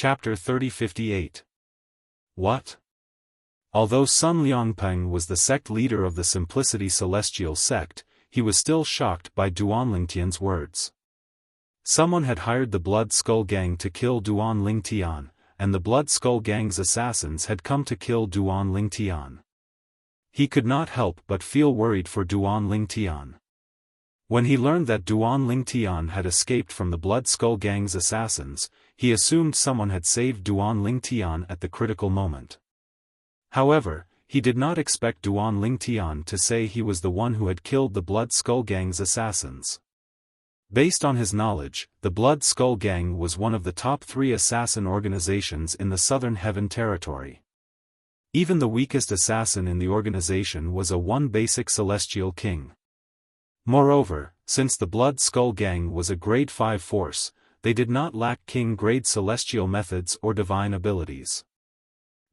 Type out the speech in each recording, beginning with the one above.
Chapter 3058. What? Although Sun Liangpeng was the sect leader of the Simplicity Celestial sect, he was still shocked by Duan Lingtian's words. Someone had hired the Blood Skull Gang to kill Duan Lingtian, and the Blood Skull Gang's assassins had come to kill Duan Lingtian. He could not help but feel worried for Duan Lingtian. When he learned that Duan Lingtian had escaped from the Blood Skull Gang's assassins, he assumed someone had saved Duan Lingtian at the critical moment. However, he did not expect Duan Lingtian to say he was the one who had killed the Blood Skull Gang's assassins. Based on his knowledge, the Blood Skull Gang was one of the top 3 assassin organizations in the Southern Heaven Territory. Even the weakest assassin in the organization was a basic Celestial King. Moreover, since the Blood Skull Gang was a Grade 5 force, they did not lack King-grade celestial methods or divine abilities.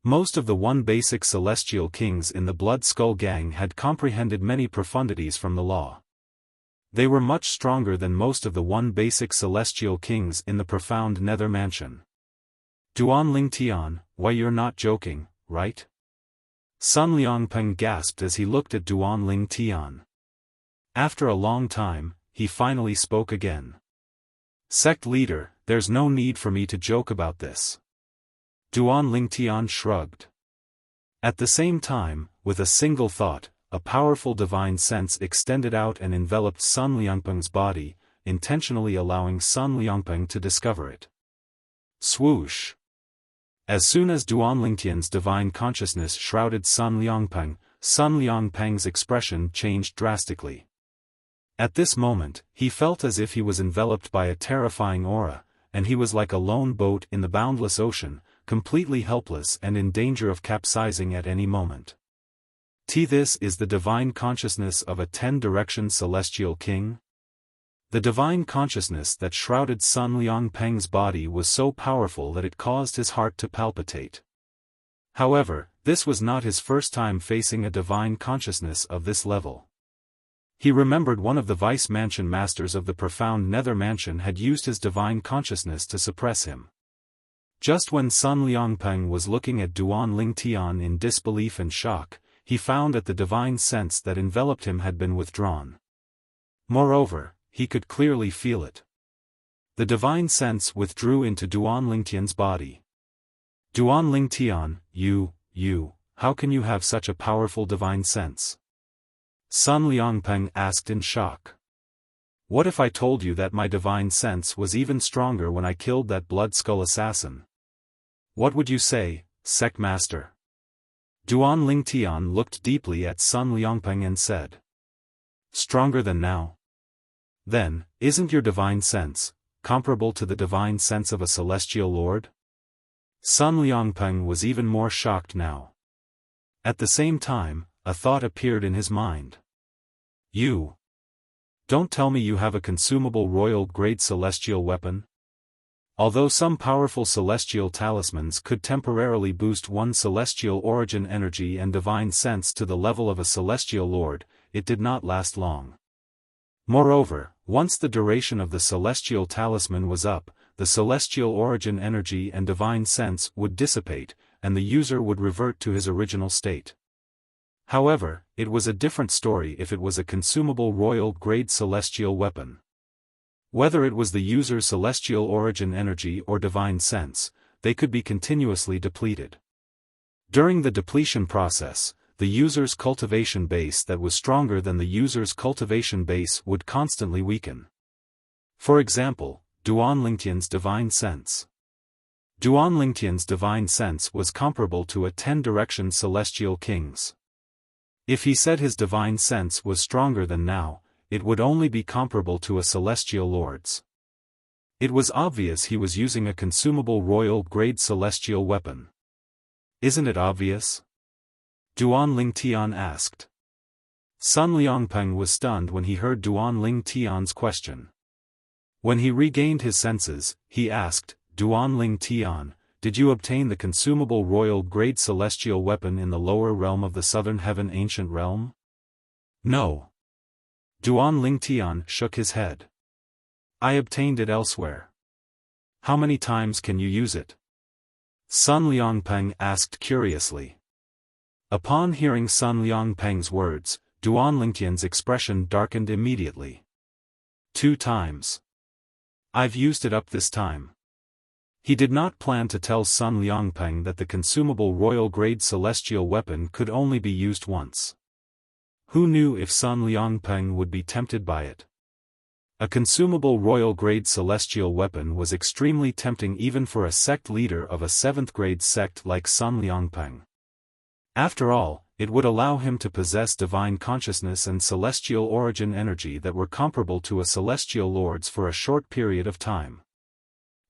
Most of the basic Celestial Kings in the Blood Skull Gang had comprehended many profundities from the law. They were much stronger than most of the basic Celestial Kings in the profound Nether Mansion. Duan Lingtian, why you're not joking, right? Sun Liangpeng gasped as he looked at Duan Lingtian. After a long time, he finally spoke again. Sect leader, there's no need for me to joke about this. Duan Lingtian shrugged. At the same time, with a single thought, a powerful divine sense extended out and enveloped Sun Liangpeng's body, intentionally allowing Sun Liangpeng to discover it. Swoosh! As soon as Duan Lingtian's divine consciousness shrouded Sun Liangpeng's expression changed drastically. At this moment, he felt as if he was enveloped by a terrifying aura, and he was like a lone boat in the boundless ocean, completely helpless and in danger of capsizing at any moment. This is the divine consciousness of a 10-direction Celestial King? The divine consciousness that shrouded Sun Liangpeng's body was so powerful that it caused his heart to palpitate. However, this was not his first time facing a divine consciousness of this level. He remembered one of the Vice Mansion Masters of the profound Nether Mansion had used his divine consciousness to suppress him. Just when Sun Liangpeng was looking at Duan Lingtian in disbelief and shock, he found that the divine sense that enveloped him had been withdrawn. Moreover, he could clearly feel it. The divine sense withdrew into Duan Lingtian's body. Duan Lingtian, you, how can you have such a powerful divine sense? Sun Liangpeng asked in shock. What if I told you that my divine sense was even stronger when I killed that Blood Skull assassin? What would you say, Sect Master? Duan Lingtian looked deeply at Sun Liangpeng and said. Stronger than now? Then, isn't your divine sense comparable to the divine sense of a celestial lord? Sun Liangpeng was even more shocked now. At the same time, a thought appeared in his mind. You. Don't tell me you have a consumable royal-grade celestial weapon? Although some powerful celestial talismans could temporarily boost one's celestial origin energy and divine sense to the level of a celestial lord, it did not last long. Moreover, once the duration of the celestial talisman was up, the celestial origin energy and divine sense would dissipate, and the user would revert to his original state. However, it was a different story if it was a consumable royal-grade celestial weapon. Whether it was the user's celestial origin energy or divine sense, they could be continuously depleted. During the depletion process, the user's cultivation base that was stronger than the user's cultivation base would constantly weaken. For example, Duan Lingtian's divine sense. Duan Lingtian's divine sense was comparable to a 10-direction Celestial King's. If he said his divine sense was stronger than now, it would only be comparable to a Celestial Lord's. It was obvious he was using a consumable royal-grade celestial weapon. Isn't it obvious? Duan Lingtian asked. Sun Liangpeng was stunned when he heard Duan Lingtian's question. When he regained his senses, he asked, Duan Lingtian, did you obtain the consumable royal-grade celestial weapon in the lower realm of the Southern Heaven Ancient Realm? No. Duan Lingtian shook his head. I obtained it elsewhere. How many times can you use it? Sun Liangpeng asked curiously. Upon hearing Sun Liangpeng's words, Duan Lingtian's expression darkened immediately. 2 times. I've used it up this time. He did not plan to tell Sun Liangpeng that the consumable royal-grade celestial weapon could only be used once. Who knew if Sun Liangpeng would be tempted by it? A consumable royal-grade celestial weapon was extremely tempting even for a sect leader of a 7th-grade sect like Sun Liangpeng. After all, it would allow him to possess divine consciousness and celestial origin energy that were comparable to a celestial lord's for a short period of time.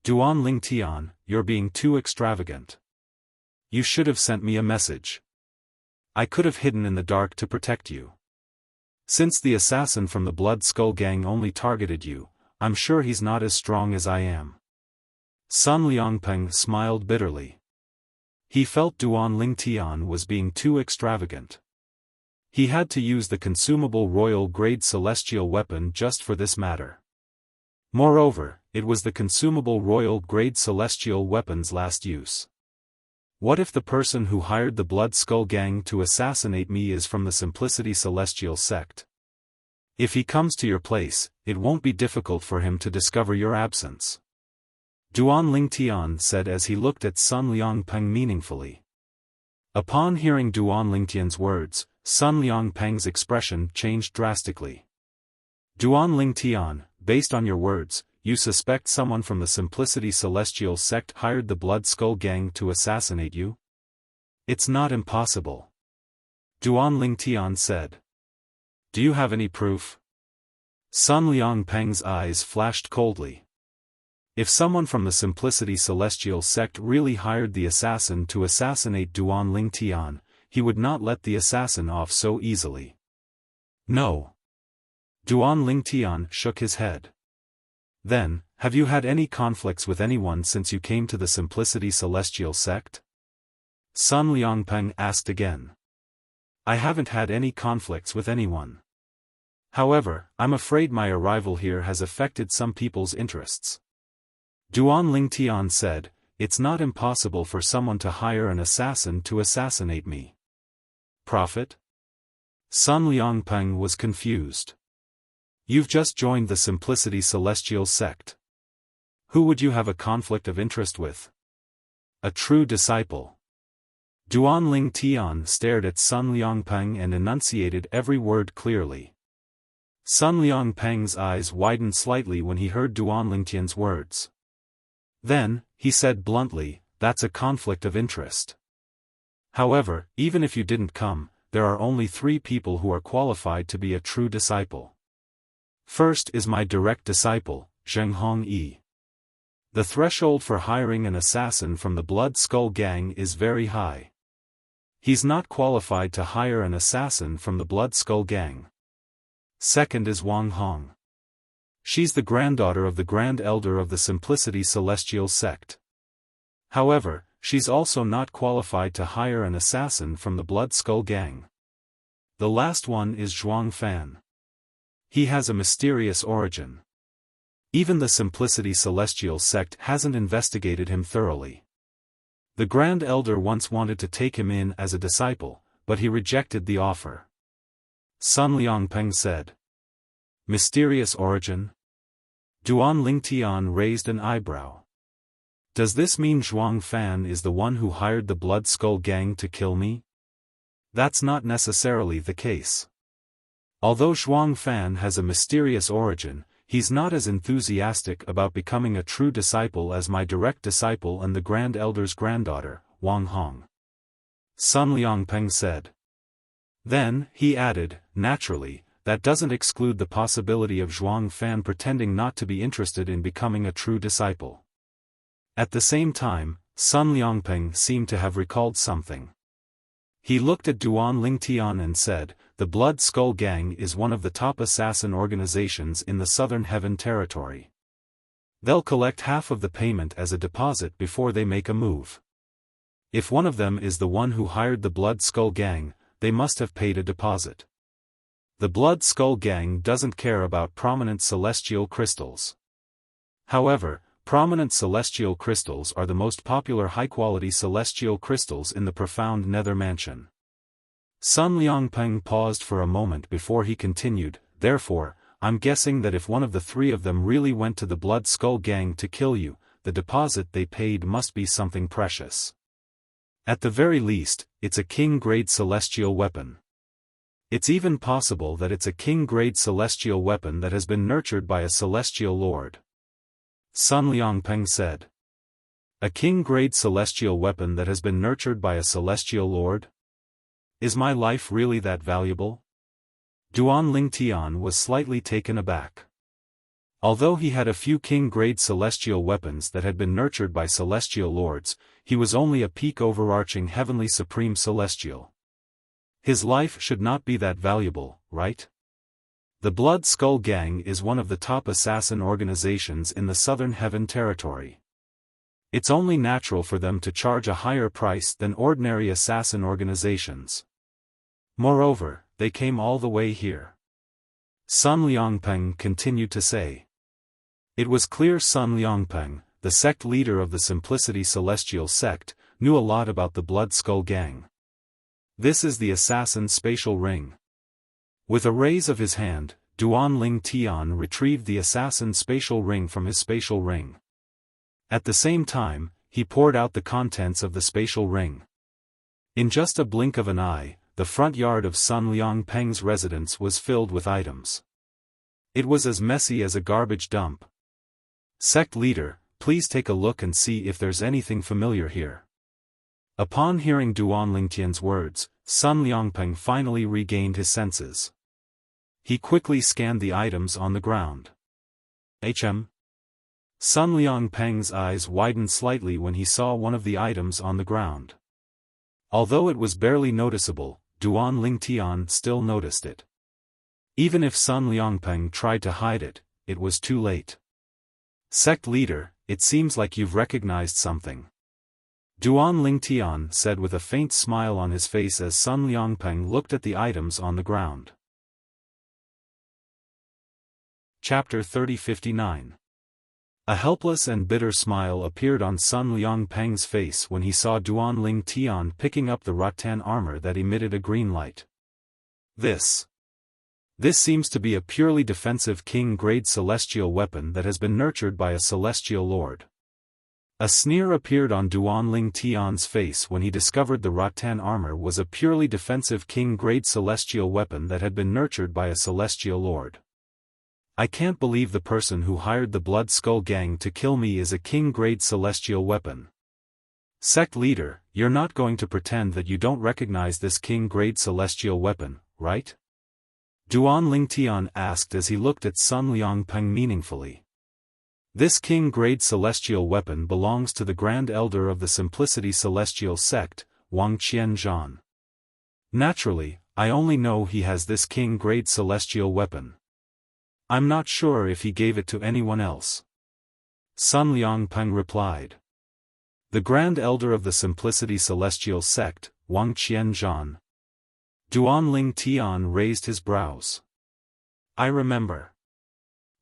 Duan Lingtian, you're being too extravagant. You should have sent me a message. I could have hidden in the dark to protect you. Since the assassin from the Blood Skull Gang only targeted you, I'm sure he's not as strong as I am. Sun Liangpeng smiled bitterly. He felt Duan Lingtian was being too extravagant. He had to use the consumable royal-grade celestial weapon just for this matter. Moreover, it was the consumable royal-grade celestial weapon's last use. What if the person who hired the Blood Skull Gang to assassinate me is from the Simplicity Celestial sect? If he comes to your place, it won't be difficult for him to discover your absence. Duan Lingtian said as he looked at Sun Liangpeng meaningfully. Upon hearing Duan Lingtian's words, Sun Liangpeng's expression changed drastically. Duan Lingtian, based on your words, you suspect someone from the Simplicity Celestial sect hired the Blood Skull Gang to assassinate you? It's not impossible. Duan Lingtian said. Do you have any proof? Sun Liangpeng's eyes flashed coldly. If someone from the Simplicity Celestial sect really hired the assassin to assassinate Duan Lingtian, he would not let the assassin off so easily. No. Duan Lingtian shook his head. Then, have you had any conflicts with anyone since you came to the Simplicity Celestial sect? Sun Liangpeng asked again. I haven't had any conflicts with anyone. However, I'm afraid my arrival here has affected some people's interests. Duan Lingtian said, it's not impossible for someone to hire an assassin to assassinate me. Prophet? Sun Liangpeng was confused. You've just joined the Simplicity Celestial sect. Who would you have a conflict of interest with? A true disciple. Duan Lingtian stared at Sun Liangpeng and enunciated every word clearly. Sun Liangpeng's eyes widened slightly when he heard Duan Lingtian's words. Then, he said bluntly, that's a conflict of interest. However, even if you didn't come, there are only 3 people who are qualified to be a true disciple. First is my direct disciple, Zheng Hongyi. The threshold for hiring an assassin from the Blood Skull Gang is very high. He's not qualified to hire an assassin from the Blood Skull Gang. Second is Wang Hong. She's the granddaughter of the Grand Elder of the Simplicity Celestial sect. However, she's also not qualified to hire an assassin from the Blood Skull Gang. The last one is Xiaofan. He has a mysterious origin. Even the Simplicity Celestial sect hasn't investigated him thoroughly. The Grand Elder once wanted to take him in as a disciple, but he rejected the offer. Sun Liangpeng said. Mysterious origin? Duan Lingtian raised an eyebrow. Does this mean Xiaofan is the one who hired the Blood Skull Gang to kill me? That's not necessarily the case. Although Xiaofan has a mysterious origin, he's not as enthusiastic about becoming a true disciple as my direct disciple and the Grand Elder's granddaughter, Wang Hong. Sun Liangpeng said. Then, he added, naturally, that doesn't exclude the possibility of Xiaofan pretending not to be interested in becoming a true disciple. At the same time, Sun Liangpeng seemed to have recalled something. He looked at Duan Lingtian and said, the Blood Skull Gang is one of the top assassin organizations in the Southern Heaven Territory. They'll collect half of the payment as a deposit before they make a move. If one of them is the one who hired the Blood Skull Gang, they must have paid a deposit. The Blood Skull Gang doesn't care about prominent celestial crystals. However, prominent celestial crystals are the most popular high-quality celestial crystals in the profound nether mansion. Sun Liangpeng paused for a moment before he continued, therefore, I'm guessing that if one of the three of them really went to the Blood Skull Gang to kill you, the deposit they paid must be something precious. At the very least, it's a king-grade celestial weapon. It's even possible that it's a king-grade celestial weapon that has been nurtured by a celestial lord. Sun Liangpeng said. A king-grade celestial weapon that has been nurtured by a celestial lord? Is my life really that valuable? Duan Lingtian was slightly taken aback. Although he had a few king-grade celestial weapons that had been nurtured by celestial lords, he was only a peak overarching heavenly supreme celestial. His life should not be that valuable, right? The Blood Skull Gang is one of the top assassin organizations in the Southern Heaven Territory. It's only natural for them to charge a higher price than ordinary assassin organizations. Moreover, they came all the way here. Sun Liangpeng continued to say. It was clear Sun Liangpeng, the sect leader of the Simplicity Celestial sect, knew a lot about the Blood Skull Gang. This is the assassin's spatial ring. With a raise of his hand, Duan Lingtian retrieved the assassin's spatial ring from his spatial ring. At the same time, he poured out the contents of the spatial ring. In just a blink of an eye, the front yard of Sun Liangpeng's residence was filled with items. It was as messy as a garbage dump. Sect leader, please take a look and see if there's anything familiar here. Upon hearing Duan Lingtian's words, Sun Liangpeng finally regained his senses. He quickly scanned the items on the ground. Sun Liangpeng's eyes widened slightly when he saw one of the items on the ground. Although it was barely noticeable, Duan Lingtian still noticed it. Even if Sun Liangpeng tried to hide it, it was too late. Sect leader, it seems like you've recognized something. Duan Lingtian said with a faint smile on his face as Sun Liangpeng looked at the items on the ground. Chapter 3059. A helpless and bitter smile appeared on Sun Liangpeng's face when he saw Duan Lingtian picking up the rattan armor that emitted a green light. This seems to be a purely defensive king-grade celestial weapon that has been nurtured by a celestial lord. A sneer appeared on Duan Lingtian's face when he discovered the rattan armor was a purely defensive king-grade celestial weapon that had been nurtured by a celestial lord. I can't believe the person who hired the Blood Skull Gang to kill me is a king-grade celestial weapon. Sect leader, you're not going to pretend that you don't recognize this king-grade celestial weapon, right? Duan Lingtian asked as he looked at Sun Liangpeng meaningfully. This king-grade celestial weapon belongs to the Grand Elder of the Simplicity Celestial sect, Wang Qianzhan. Naturally, I only know he has this king-grade celestial weapon. I'm not sure if he gave it to anyone else. Sun Liangpeng replied. The Grand Elder of the Simplicity Celestial sect, Wang Qianzhan. Duan Lingtian raised his brows. I remember.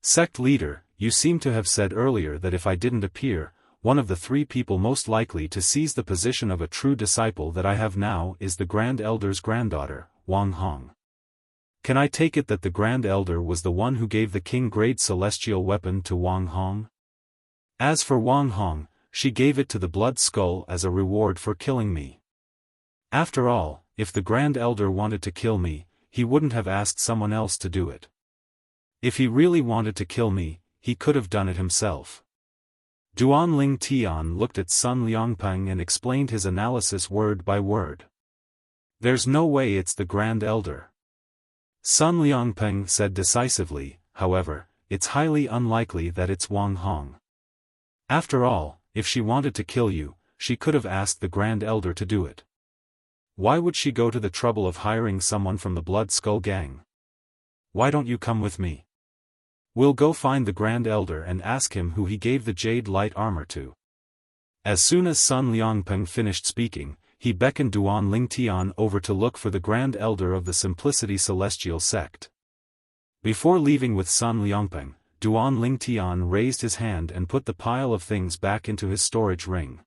Sect leader, you seem to have said earlier that if I didn't appear, one of the three people most likely to seize the position of a true disciple that I have now is the Grand Elder's granddaughter, Wang Hong. Can I take it that the Grand Elder was the one who gave the king-grade celestial weapon to Wang Hong? As for Wang Hong, she gave it to the Blood Skull as a reward for killing me. After all, if the Grand Elder wanted to kill me, he wouldn't have asked someone else to do it. If he really wanted to kill me, he could have done it himself. Duan Lingtian looked at Sun Liangpeng and explained his analysis word by word. There's no way it's the Grand Elder. Sun Liangpeng said decisively, however, it's highly unlikely that it's Wang Hong. After all, if she wanted to kill you, she could have asked the Grand Elder to do it. Why would she go to the trouble of hiring someone from the Blood Skull Gang? Why don't you come with me? We'll go find the Grand Elder and ask him who he gave the jade light armor to. As soon as Sun Liangpeng finished speaking, he beckoned Duan Lingtian over to look for the Grand Elder of the Simplicity Celestial sect. Before leaving with Sun Liangpeng, Duan Lingtian raised his hand and put the pile of things back into his storage ring.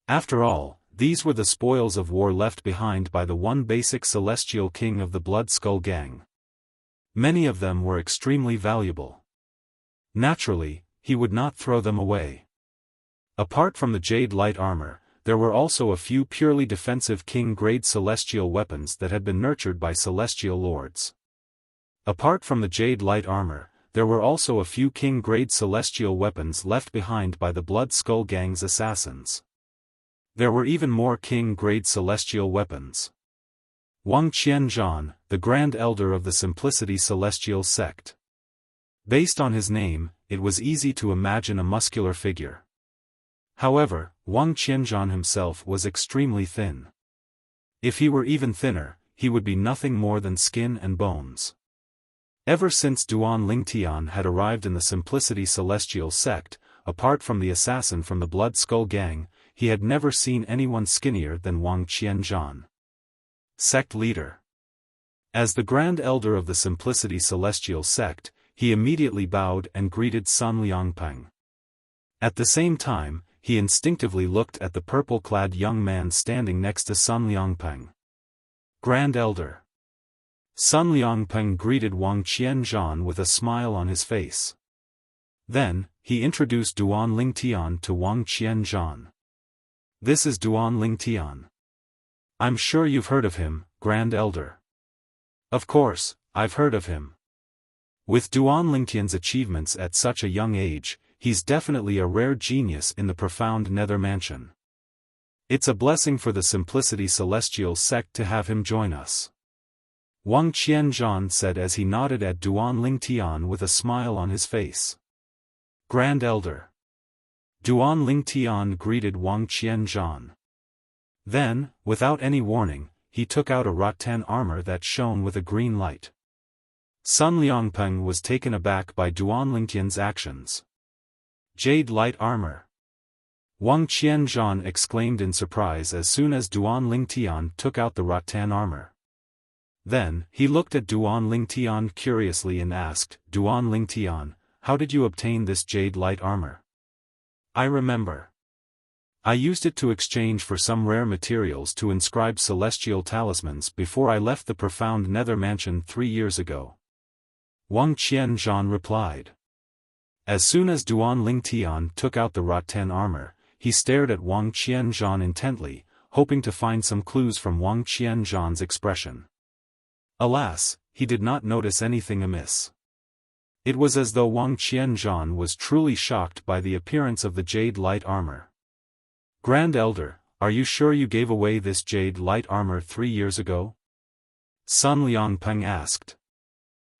After all, these were the spoils of war left behind by the one basic celestial king of the Blood Skull Gang. Many of them were extremely valuable. Naturally, he would not throw them away. Apart from the Jade Light Armor, there were also a few purely defensive king-grade celestial weapons that had been nurtured by celestial lords. Apart from the Jade Light Armor, there were also a few king-grade celestial weapons left behind by the Blood Skull Gang's assassins. There were even more king-grade celestial weapons. Wang Qianzhan, the Grand Elder of the Simplicity Celestial Sect. Based on his name, it was easy to imagine a muscular figure. However, Wang Qianzhan himself was extremely thin. If he were even thinner, he would be nothing more than skin and bones. Ever since Duan Lingtian had arrived in the Simplicity Celestial Sect, apart from the assassin from the Blood Skull Gang, he had never seen anyone skinnier than Wang Qianzhan. Sect Leader. As the Grand Elder of the Simplicity Celestial Sect, he immediately bowed and greeted Sun Liangpeng. At the same time, he instinctively looked at the purple-clad young man standing next to Sun Liangpeng. Grand Elder. Sun Liangpeng greeted Wang Qianzhan with a smile on his face. Then, he introduced Duan Lingtian to Wang Qianzhan. This is Duan Lingtian. I'm sure you've heard of him, Grand Elder. Of course, I've heard of him. With Duan Lingtian's achievements at such a young age, he's definitely a rare genius in the profound Nether Mansion. It's a blessing for the Simplicity Celestial Sect to have him join us. Wang Qianzhan said as he nodded at Duan Lingtian with a smile on his face. Grand Elder. Duan Lingtian greeted Wang Qianzhan. Then, without any warning, he took out a rattan armor that shone with a green light. Sun Liangpeng was taken aback by Duan Lingtian's actions. Jade Light Armor. Wang Qianzhan exclaimed in surprise as soon as Duan Lingtian took out the rattan armor. Then, he looked at Duan Lingtian curiously and asked, Duan Lingtian, how did you obtain this Jade Light Armor? I remember. I used it to exchange for some rare materials to inscribe celestial talismans before I left the profound Nether Mansion 3 years ago. Wang Qianzhan replied. As soon as Duan Lingtian took out the rattan armor, he stared at Wang Qianzhan intently, hoping to find some clues from Wang Qianzhan's expression. Alas, he did not notice anything amiss. It was as though Wang Qianzhan was truly shocked by the appearance of the Jade Light Armor. Grand Elder, are you sure you gave away this Jade Light Armor 3 years ago? Sun Liangpeng asked.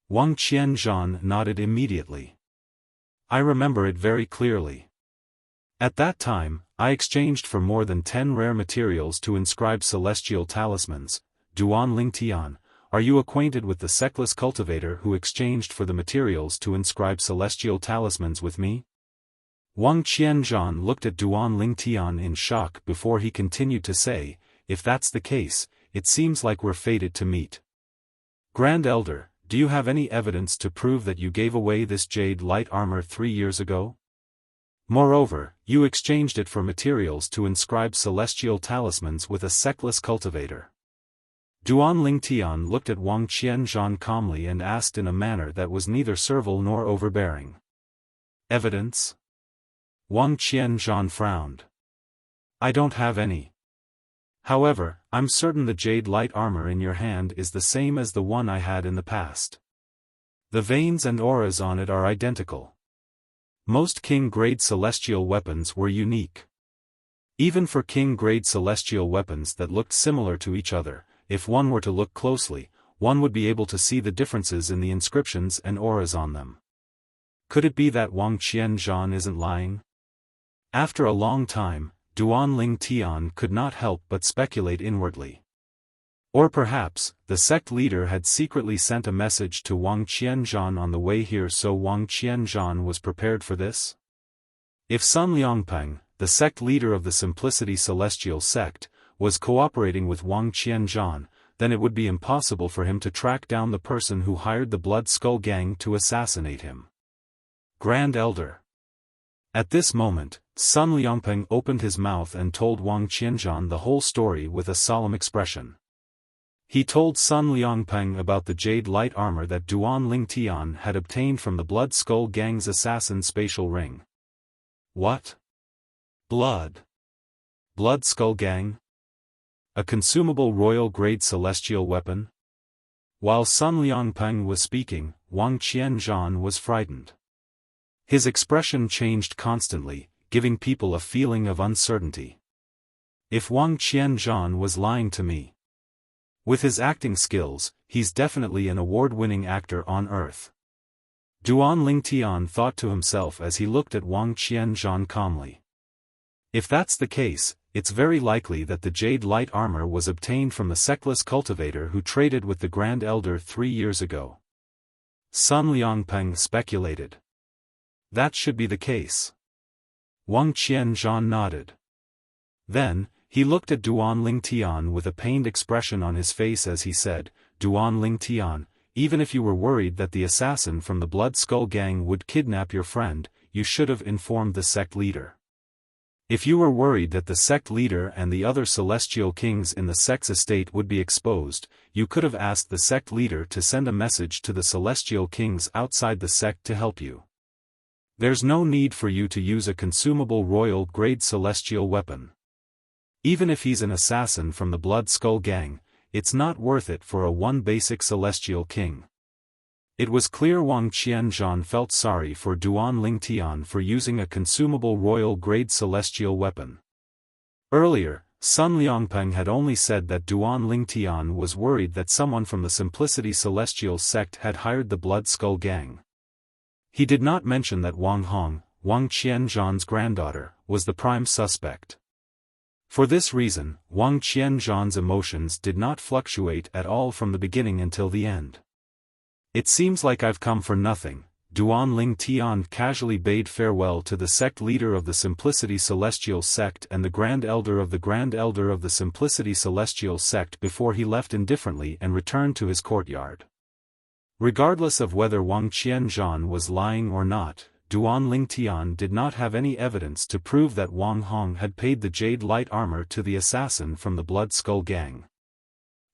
Wang Qianzhan nodded immediately. I remember it very clearly. At that time, I exchanged for more than 10 rare materials to inscribe celestial talismans. Duan Lingtian, are you acquainted with the sectless cultivator who exchanged for the materials to inscribe celestial talismans with me? Wang Qianzhan looked at Duan Lingtian in shock before he continued to say, if that's the case, it seems like we're fated to meet. Grand Elder, do you have any evidence to prove that you gave away this Jade Light Armor 3 years ago? Moreover, you exchanged it for materials to inscribe celestial talismans with a sectless cultivator. Duan Lingtian looked at Wang Qianzhan calmly and asked in a manner that was neither servile nor overbearing. Evidence? Wang Qianzhan frowned. I don't have any. However, I'm certain the Jade Light Armor in your hand is the same as the one I had in the past. The veins and auras on it are identical. Most king-grade celestial weapons were unique. Even for king-grade celestial weapons that looked similar to each other, if one were to look closely, one would be able to see the differences in the inscriptions and auras on them. Could it be that Wang Qianzhan isn't lying? After a long time, Duan Lingtian could not help but speculate inwardly. Or perhaps, the sect leader had secretly sent a message to Wang Qianzhan on the way here so Wang Qianzhan was prepared for this? If Sun Liangpeng, the sect leader of the Simplicity Celestial Sect, was cooperating with Wang Qianzhan, then it would be impossible for him to track down the person who hired the Blood Skull Gang to assassinate him. Grand Elder. At this moment, Sun Liangpeng opened his mouth and told Wang Qianzhan the whole story with a solemn expression. He told Sun Liangpeng about the jade light armor that Duan Lingtian had obtained from the Blood Skull Gang's assassin spatial ring. What? Blood Skull Gang? A consumable royal-grade celestial weapon? While Sun Liangpeng was speaking, Wang Qianzhan was frightened. His expression changed constantly, giving people a feeling of uncertainty. If Wang Qianzhan was lying to me. With his acting skills, he's definitely an award-winning actor on Earth. Duan Lingtian thought to himself as he looked at Wang Qianzhan calmly. If that's the case, it's very likely that the jade light armor was obtained from the sectless cultivator who traded with the Grand Elder 3 years ago. Sun Liangpeng speculated. That should be the case. Wang Qianzhan nodded. Then, he looked at Duan Lingtian with a pained expression on his face as he said, Duan Lingtian, even if you were worried that the assassin from the Blood Skull Gang would kidnap your friend, you should have informed the sect leader. If you were worried that the sect leader and the other celestial kings in the sect's estate would be exposed, you could have asked the sect leader to send a message to the celestial kings outside the sect to help you. There's no need for you to use a consumable royal-grade celestial weapon. Even if he's an assassin from the Blood Skull Gang, it's not worth it for one basic celestial king. It was clear Wang Qianzhan felt sorry for Duan Lingtian for using a consumable royal-grade celestial weapon. Earlier, Sun Liangpeng had only said that Duan Lingtian was worried that someone from the Simplicity Celestial sect had hired the Blood Skull Gang. He did not mention that Wang Hong, Wang Qianzhan's granddaughter, was the prime suspect. For this reason, Wang Qianzhan's emotions did not fluctuate at all from the beginning until the end. It seems like I've come for nothing, Duan Lingtian casually bade farewell to the sect leader of the Simplicity Celestial sect and the Grand Elder of the Simplicity Celestial sect before he left indifferently and returned to his courtyard. Regardless of whether Wang Qianzhan was lying or not, Duan Lingtian did not have any evidence to prove that Wang Hong had paid the jade light armor to the assassin from the Blood Skull Gang.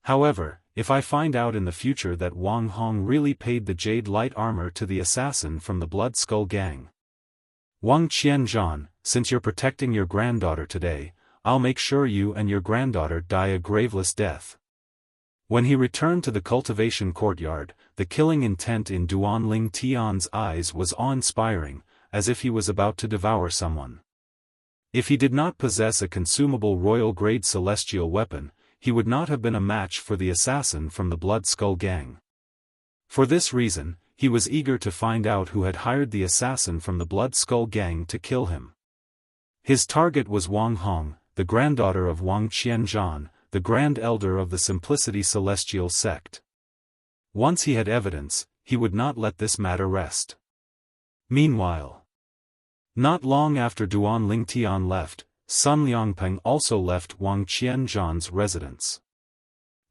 However, if I find out in the future that Wang Hong really paid the jade light armor to the assassin from the Blood Skull Gang. Wang Qianzhan, since you're protecting your granddaughter today, I'll make sure you and your granddaughter die a graveless death. When he returned to the cultivation courtyard, the killing intent in Duan Lingtian's eyes was awe-inspiring, as if he was about to devour someone. If he did not possess a consumable royal-grade celestial weapon, he would not have been a match for the assassin from the Blood Skull Gang. For this reason, he was eager to find out who had hired the assassin from the Blood Skull Gang to kill him. His target was Wang Hong, the granddaughter of Wang Qianzhan, the Grand Elder of the Simplicity Celestial sect. Once he had evidence, he would not let this matter rest. Meanwhile, not long after Duan Lingtian left, Sun Liangpeng also left Wang Qianzhan's residence.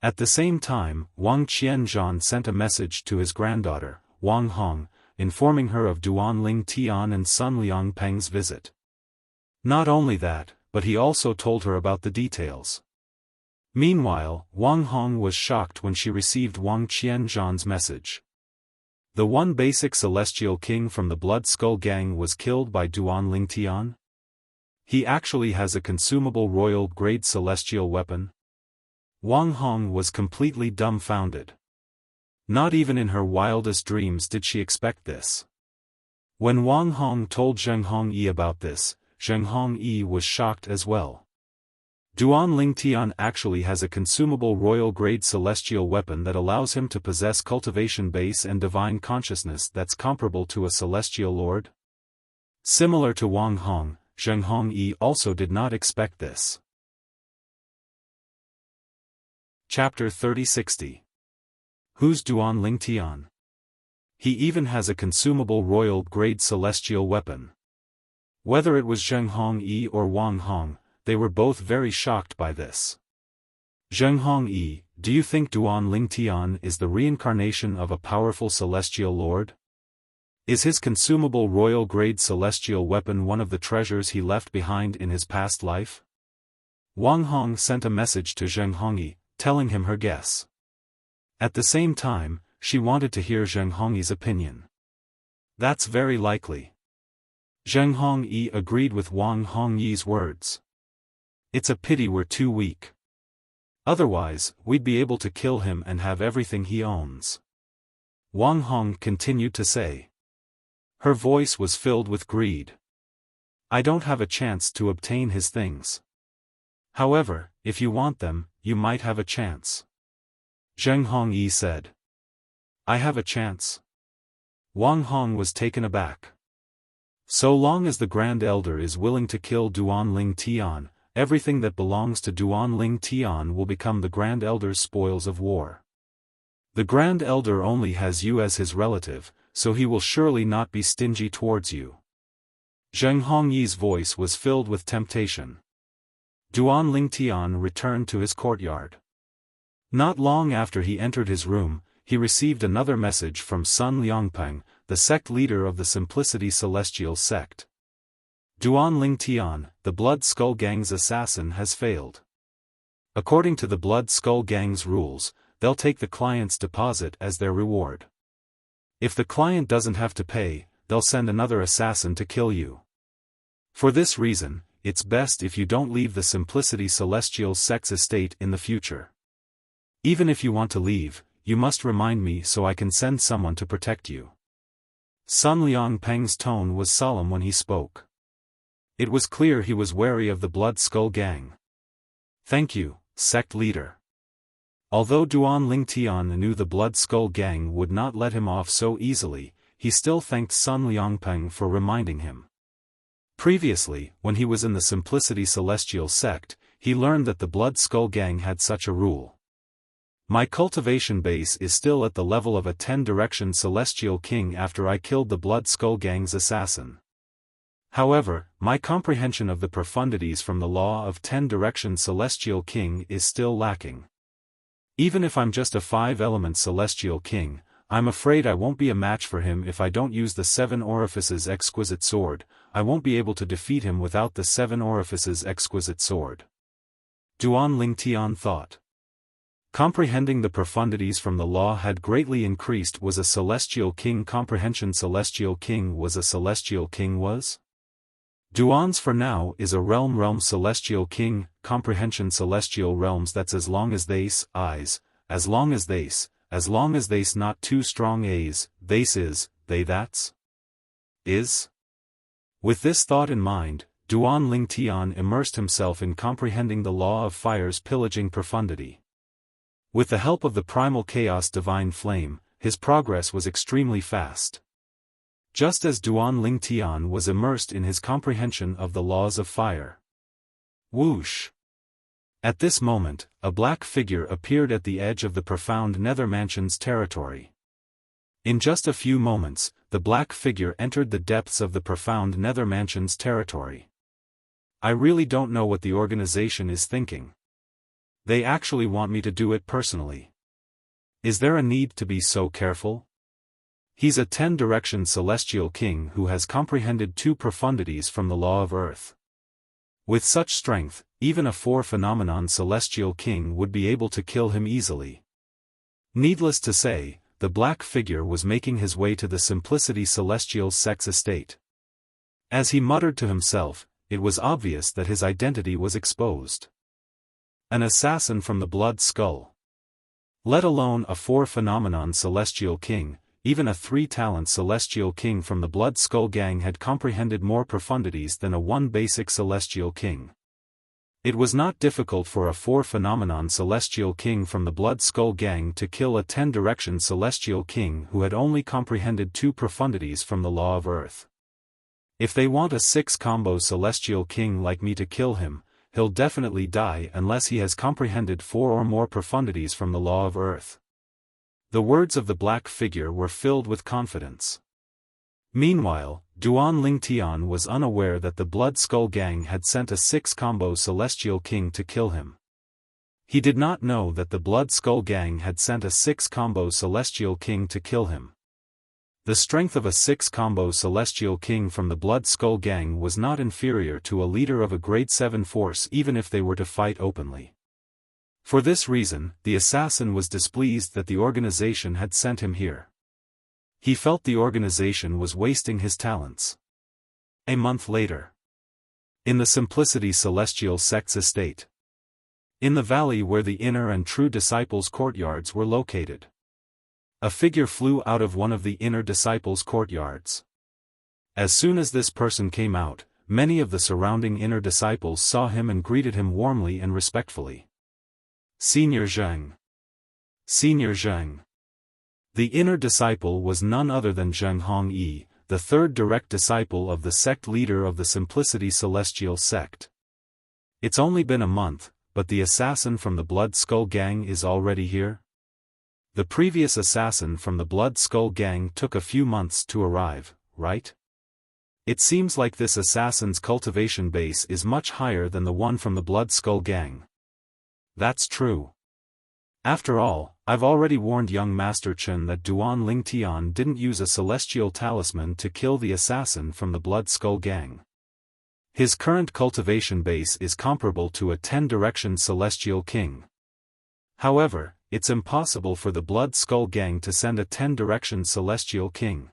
At the same time, Wang Qianzhan sent a message to his granddaughter, Wang Hong, informing her of Duan Lingtian and Sun Liangpeng's visit. Not only that, but he also told her about the details. Meanwhile, Wang Hong was shocked when she received Wang Qianzhan's message. The one basic celestial king from the Blood Skull Gang was killed by Duan Lingtian? He actually has a consumable royal-grade celestial weapon? Wang Hong was completely dumbfounded. Not even in her wildest dreams did she expect this. When Wang Hong told Zheng Hongyi about this, Zheng Hongyi was shocked as well. Duan Lingtian actually has a consumable royal-grade celestial weapon that allows him to possess cultivation base and divine consciousness that's comparable to a celestial lord? Similar to Wang Hong, Zheng Hongyi also did not expect this. Chapter 3060. Who's Duan Lingtian? He even has a consumable royal-grade celestial weapon. Whether it was Zheng Hongyi or Wang Hong, they were both very shocked by this. Zheng Hongyi, do you think Duan Lingtian is the reincarnation of a powerful celestial lord? Is his consumable royal-grade celestial weapon one of the treasures he left behind in his past life? Wang Hong sent a message to Zheng Hongyi, telling him her guess. At the same time, she wanted to hear Zheng Hongyi's opinion. That's very likely. Zheng Hongyi agreed with Wang Hongyi's words. It's a pity we're too weak. Otherwise, we'd be able to kill him and have everything he owns. Wang Hong continued to say. Her voice was filled with greed. I don't have a chance to obtain his things. However, if you want them, you might have a chance. Zheng Hongyi said. I have a chance? Wang Hong was taken aback. So long as the Grand Elder is willing to kill Duanling Tian, everything that belongs to Duanling Tian will become the Grand Elder's spoils of war. The Grand Elder only has you as his relative, so he will surely not be stingy towards you. Zheng Hongyi's voice was filled with temptation. Duanling Tian returned to his courtyard. Not long after he entered his room, he received another message from Sun Liangpeng, the sect leader of the Simplicity Celestial sect. Duanling Tian, the Blood Skull Gang's assassin, has failed. According to the Blood Skull Gang's rules, they'll take the client's deposit as their reward. If the client doesn't have to pay, they'll send another assassin to kill you. For this reason, it's best if you don't leave the Simplicity Celestial sect's estate in the future. Even if you want to leave, you must remind me so I can send someone to protect you. Sun Liangpeng's tone was solemn when he spoke. It was clear he was wary of the Blood Skull Gang. Thank you, sect leader. Although Duanling Tian knew the Blood Skull Gang would not let him off so easily, he still thanked Sun Liangpeng for reminding him. Previously, when he was in the Simplicity Celestial sect, he learned that the Blood Skull Gang had such a rule. My cultivation base is still at the level of a 10-direction Celestial King after I killed the Blood Skull Gang's assassin. However, my comprehension of the profundities from the law of 10-direction Celestial King is still lacking. Even if I'm just a 5-element Celestial King, I'm afraid I won't be a match for him if I don't use the 7 Orifices Exquisite Sword. I won't be able to defeat him without the 7 Orifices Exquisite Sword. Duanling Tian thought. Comprehending the profundities from the law had greatly increased. Was a Celestial King comprehension? Celestial King was a Celestial King was? Duan's for now is a realm Celestial King, comprehension Celestial realms. That's as long as they's eyes, as long as they's not too strong a's, they's is, they that's? Is? With this thought in mind, Duanling Tian immersed himself in comprehending the law of fire's pillaging profundity. With the help of the primal chaos divine flame, his progress was extremely fast. Just as Duanling Tian was immersed in his comprehension of the laws of fire. Whoosh! At this moment, a black figure appeared at the edge of the profound Nether Mansion's territory. In just a few moments, the black figure entered the depths of the profound Nether Mansion's territory. I really don't know what the organization is thinking. They actually want me to do it personally. Is there a need to be so careful? He's a 10-direction Celestial King who has comprehended 2 profundities from the law of Earth. With such strength, even a 4-phenomenon Celestial King would be able to kill him easily. Needless to say, the black figure was making his way to the Simplicity Celestial sect's estate. As he muttered to himself, it was obvious that his identity was exposed. An assassin from the Blood Skull. Let alone a 4-phenomenon Celestial King, even a 3-talent Celestial King from the Blood Skull Gang had comprehended more profundities than a 1 basic Celestial King. It was not difficult for a 4-phenomenon Celestial King from the Blood Skull Gang to kill a 10-direction Celestial King who had only comprehended 2 profundities from the law of Earth. If they want a 6-combo Celestial King like me to kill him, he'll definitely die unless he has comprehended 4 or more profundities from the law of Earth. The words of the black figure were filled with confidence. Meanwhile, Duanling Tian was unaware that the Blood Skull Gang had sent a 6-combo Celestial King to kill him. He did not know that the Blood Skull Gang had sent a 6-combo Celestial King to kill him. The strength of a 6-combo Celestial King from the Blood Skull Gang was not inferior to a leader of a Grade 7 force even if they were to fight openly. For this reason, the assassin was displeased that the organization had sent him here. He felt the organization was wasting his talents. A month later. In the Simplicity Celestial Sect's estate. In the valley where the inner and true disciples' courtyards were located. A figure flew out of one of the inner disciples' courtyards. As soon as this person came out, many of the surrounding inner disciples saw him and greeted him warmly and respectfully. Senior Zheng. Senior Zheng. The inner disciple was none other than Zheng Hongyi, the third direct disciple of the sect leader of the Simplicity Celestial Sect. It's only been a month, but the assassin from the Blood Skull Gang is already here? The previous assassin from the Blood Skull Gang took a few months to arrive, right? It seems like this assassin's cultivation base is much higher than the one from the Blood Skull Gang. That's true. After all, I've already warned young Master Chen that Duan Lingtian didn't use a celestial talisman to kill the assassin from the Blood Skull Gang. His current cultivation base is comparable to a 10-direction Celestial King. However, it's impossible for the Blood Skull Gang to send a 10-direction Celestial King.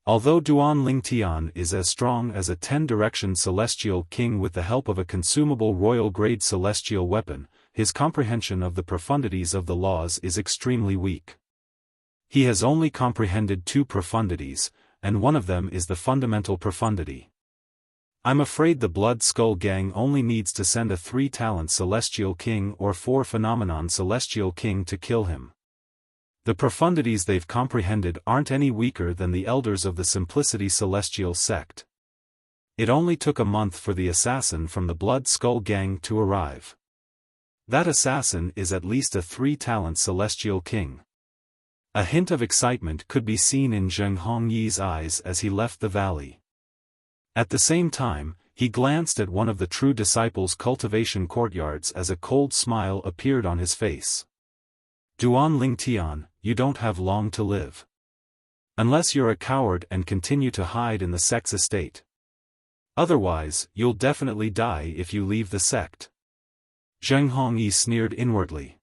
Although Duan Lingtian is as strong as a 10-direction Celestial King with the help of a consumable royal-grade celestial weapon, his comprehension of the profundities of the laws is extremely weak. He has only comprehended 2 profundities, and one of them is the fundamental profundity. I'm afraid the Blood Skull Gang only needs to send a 3-talent Celestial King or 4-phenomenon Celestial King to kill him. The profundities they've comprehended aren't any weaker than the elders of the Simplicity Celestial Sect. It only took a month for the assassin from the Blood Skull Gang to arrive. That assassin is at least a 3-talent Celestial King. A hint of excitement could be seen in Zheng Hongyi's eyes as he left the valley. At the same time, he glanced at one of the true disciples' cultivation courtyards as a cold smile appeared on his face. Duan Lingtian, you don't have long to live. Unless you're a coward and continue to hide in the sect's estate. Otherwise, you'll definitely die if you leave the sect. Zheng Hongyi sneered inwardly.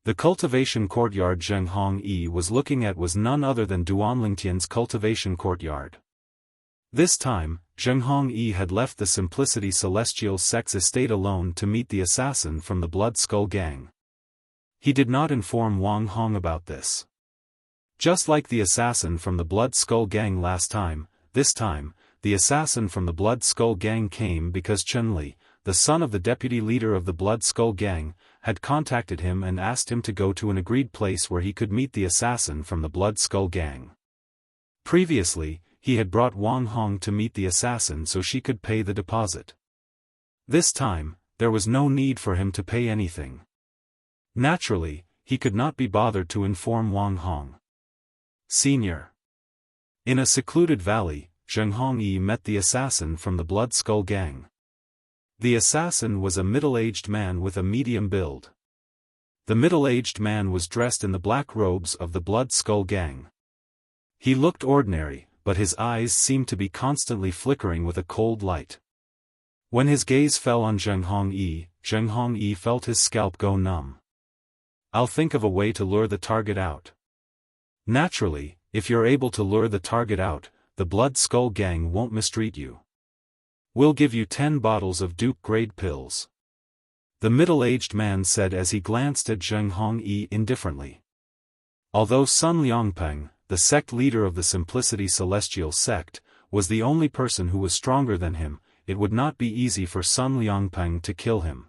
The cultivation courtyard Zheng Hongyi was looking at was none other than Duan Lingtian's cultivation courtyard. This time, Zheng Hongyi had left the Simplicity Celestial Sect's estate alone to meet the assassin from the Blood Skull Gang. He did not inform Wang Hong about this. Just like the assassin from the Blood Skull Gang last time, this time, the assassin from the Blood Skull Gang came because Chen Li, the son of the deputy leader of the Blood Skull Gang, had contacted him and asked him to go to an agreed place where he could meet the assassin from the Blood Skull Gang. Previously, he had brought Wang Hong to meet the assassin so she could pay the deposit. This time, there was no need for him to pay anything. Naturally, he could not be bothered to inform Wang Hong. Senior. In a secluded valley, Zheng Hongyi met the assassin from the Blood Skull Gang. The assassin was a middle-aged man with a medium build. The middle-aged man was dressed in the black robes of the Blood Skull Gang. He looked ordinary, but his eyes seemed to be constantly flickering with a cold light. When his gaze fell on Zheng Hongyi felt his scalp go numb. I'll think of a way to lure the target out. Naturally, if you're able to lure the target out, the Blood Skull Gang won't mistreat you. We'll give you 10 bottles of Duke-grade pills. The middle-aged man said as he glanced at Zheng Hongyi indifferently. Although Sun Liangpeng, the sect leader of the Simplicity Celestial Sect, was the only person who was stronger than him, it would not be easy for Sun Liangpeng to kill him.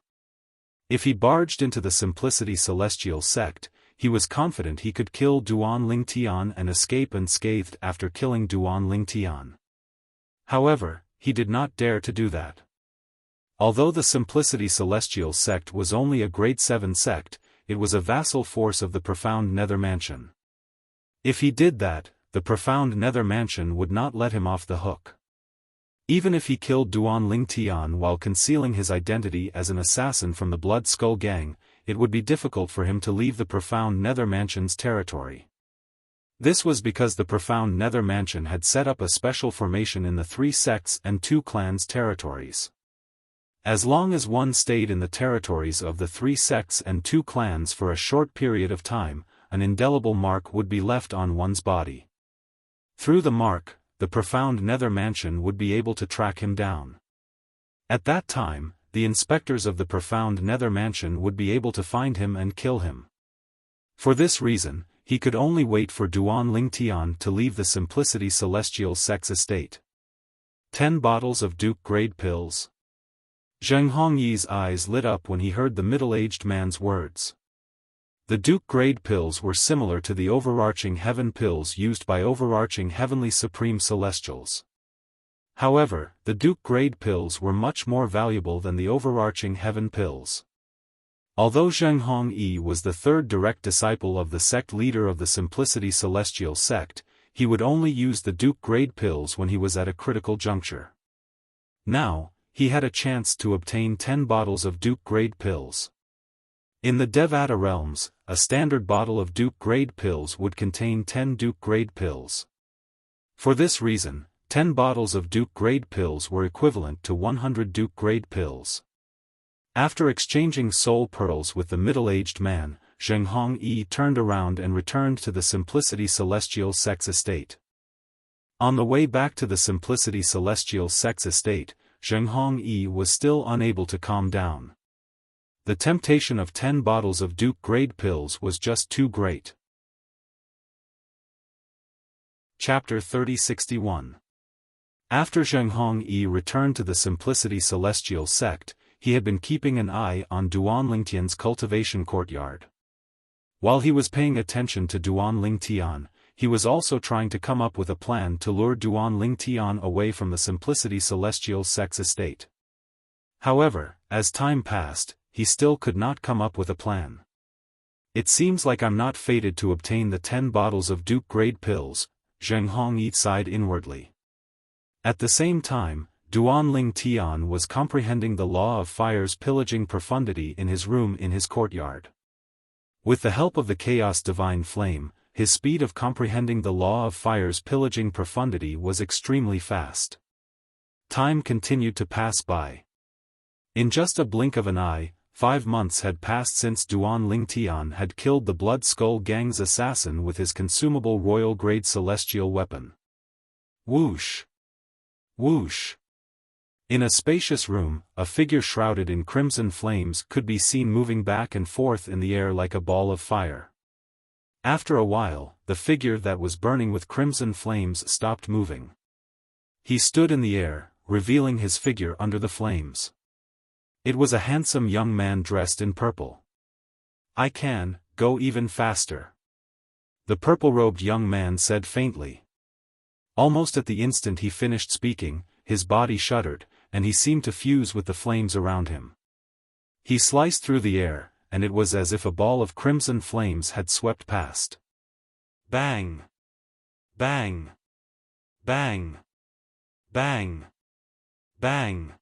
If he barged into the Simplicity Celestial Sect, he was confident he could kill Duan Lingtian and escape unscathed after killing Duan Lingtian. However, he did not dare to do that. Although the Simplicity Celestial Sect was only a Grade 7 sect, it was a vassal force of the Profound Nether Mansion. If he did that, the Profound Nether Mansion would not let him off the hook. Even if he killed Duan Lingtian while concealing his identity as an assassin from the Blood Skull Gang, it would be difficult for him to leave the Profound Nether Mansion's territory. This was because the profound Nether Mansion had set up a special formation in the 3 sects and 2 clans' territories. As long as one stayed in the territories of the 3 sects and 2 clans for a short period of time, an indelible mark would be left on one's body. Through the mark, the profound Nether Mansion would be able to track him down. At that time, the inspectors of the profound Nether Mansion would be able to find him and kill him. For this reason, he could only wait for Duan Lingtian to leave the Simplicity Celestial Sect's estate. 10 bottles of Duke-grade pills. Zheng Hongyi's eyes lit up when he heard the middle-aged man's words. The Duke-grade pills were similar to the overarching heaven pills used by overarching heavenly supreme celestials. However, the Duke-grade pills were much more valuable than the overarching heaven pills. Although Zheng Hongyi was the 3rd direct disciple of the sect leader of the Simplicity Celestial Sect, he would only use the Duke-grade pills when he was at a critical juncture. Now, he had a chance to obtain 10 bottles of Duke-grade pills. In the Devata realms, a standard bottle of Duke-grade pills would contain 10 Duke-grade pills. For this reason, 10 bottles of Duke-grade pills were equivalent to 100 Duke-grade pills. After exchanging soul pearls with the middle-aged man, Zheng Hongyi turned around and returned to the Simplicity Celestial Sect's estate. On the way back to the Simplicity Celestial Sect's estate, Zheng Hongyi was still unable to calm down. The temptation of 10 bottles of Duke-grade pills was just too great. Chapter 3061. After Zheng Hongyi returned to the Simplicity Celestial Sect, he had been keeping an eye on Duan Lingtian's cultivation courtyard. While he was paying attention to Duan Lingtian, he was also trying to come up with a plan to lure Duan Lingtian away from the Simplicity Celestial Sect's estate. However, as time passed, he still could not come up with a plan. It seems like I'm not fated to obtain the 10 bottles of Duke-grade pills, Zheng Hongyi sighed inwardly. At the same time, Duan Lingtian was comprehending the law of fire's pillaging profundity in his room in his courtyard. With the help of the Chaos Divine Flame, his speed of comprehending the law of fire's pillaging profundity was extremely fast. Time continued to pass by. In just a blink of an eye, 5 months had passed since Duan Lingtian had killed the Blood Skull Gang's assassin with his consumable royal-grade celestial weapon. Whoosh! Whoosh! In a spacious room, a figure shrouded in crimson flames could be seen moving back and forth in the air like a ball of fire. After a while, the figure that was burning with crimson flames stopped moving. He stood in the air, revealing his figure under the flames. It was a handsome young man dressed in purple. "I can go even faster," the purple-robed young man said faintly. Almost at the instant he finished speaking, his body shuddered, and he seemed to fuse with the flames around him. He sliced through the air, and it was as if a ball of crimson flames had swept past. Bang! Bang! Bang! Bang! Bang!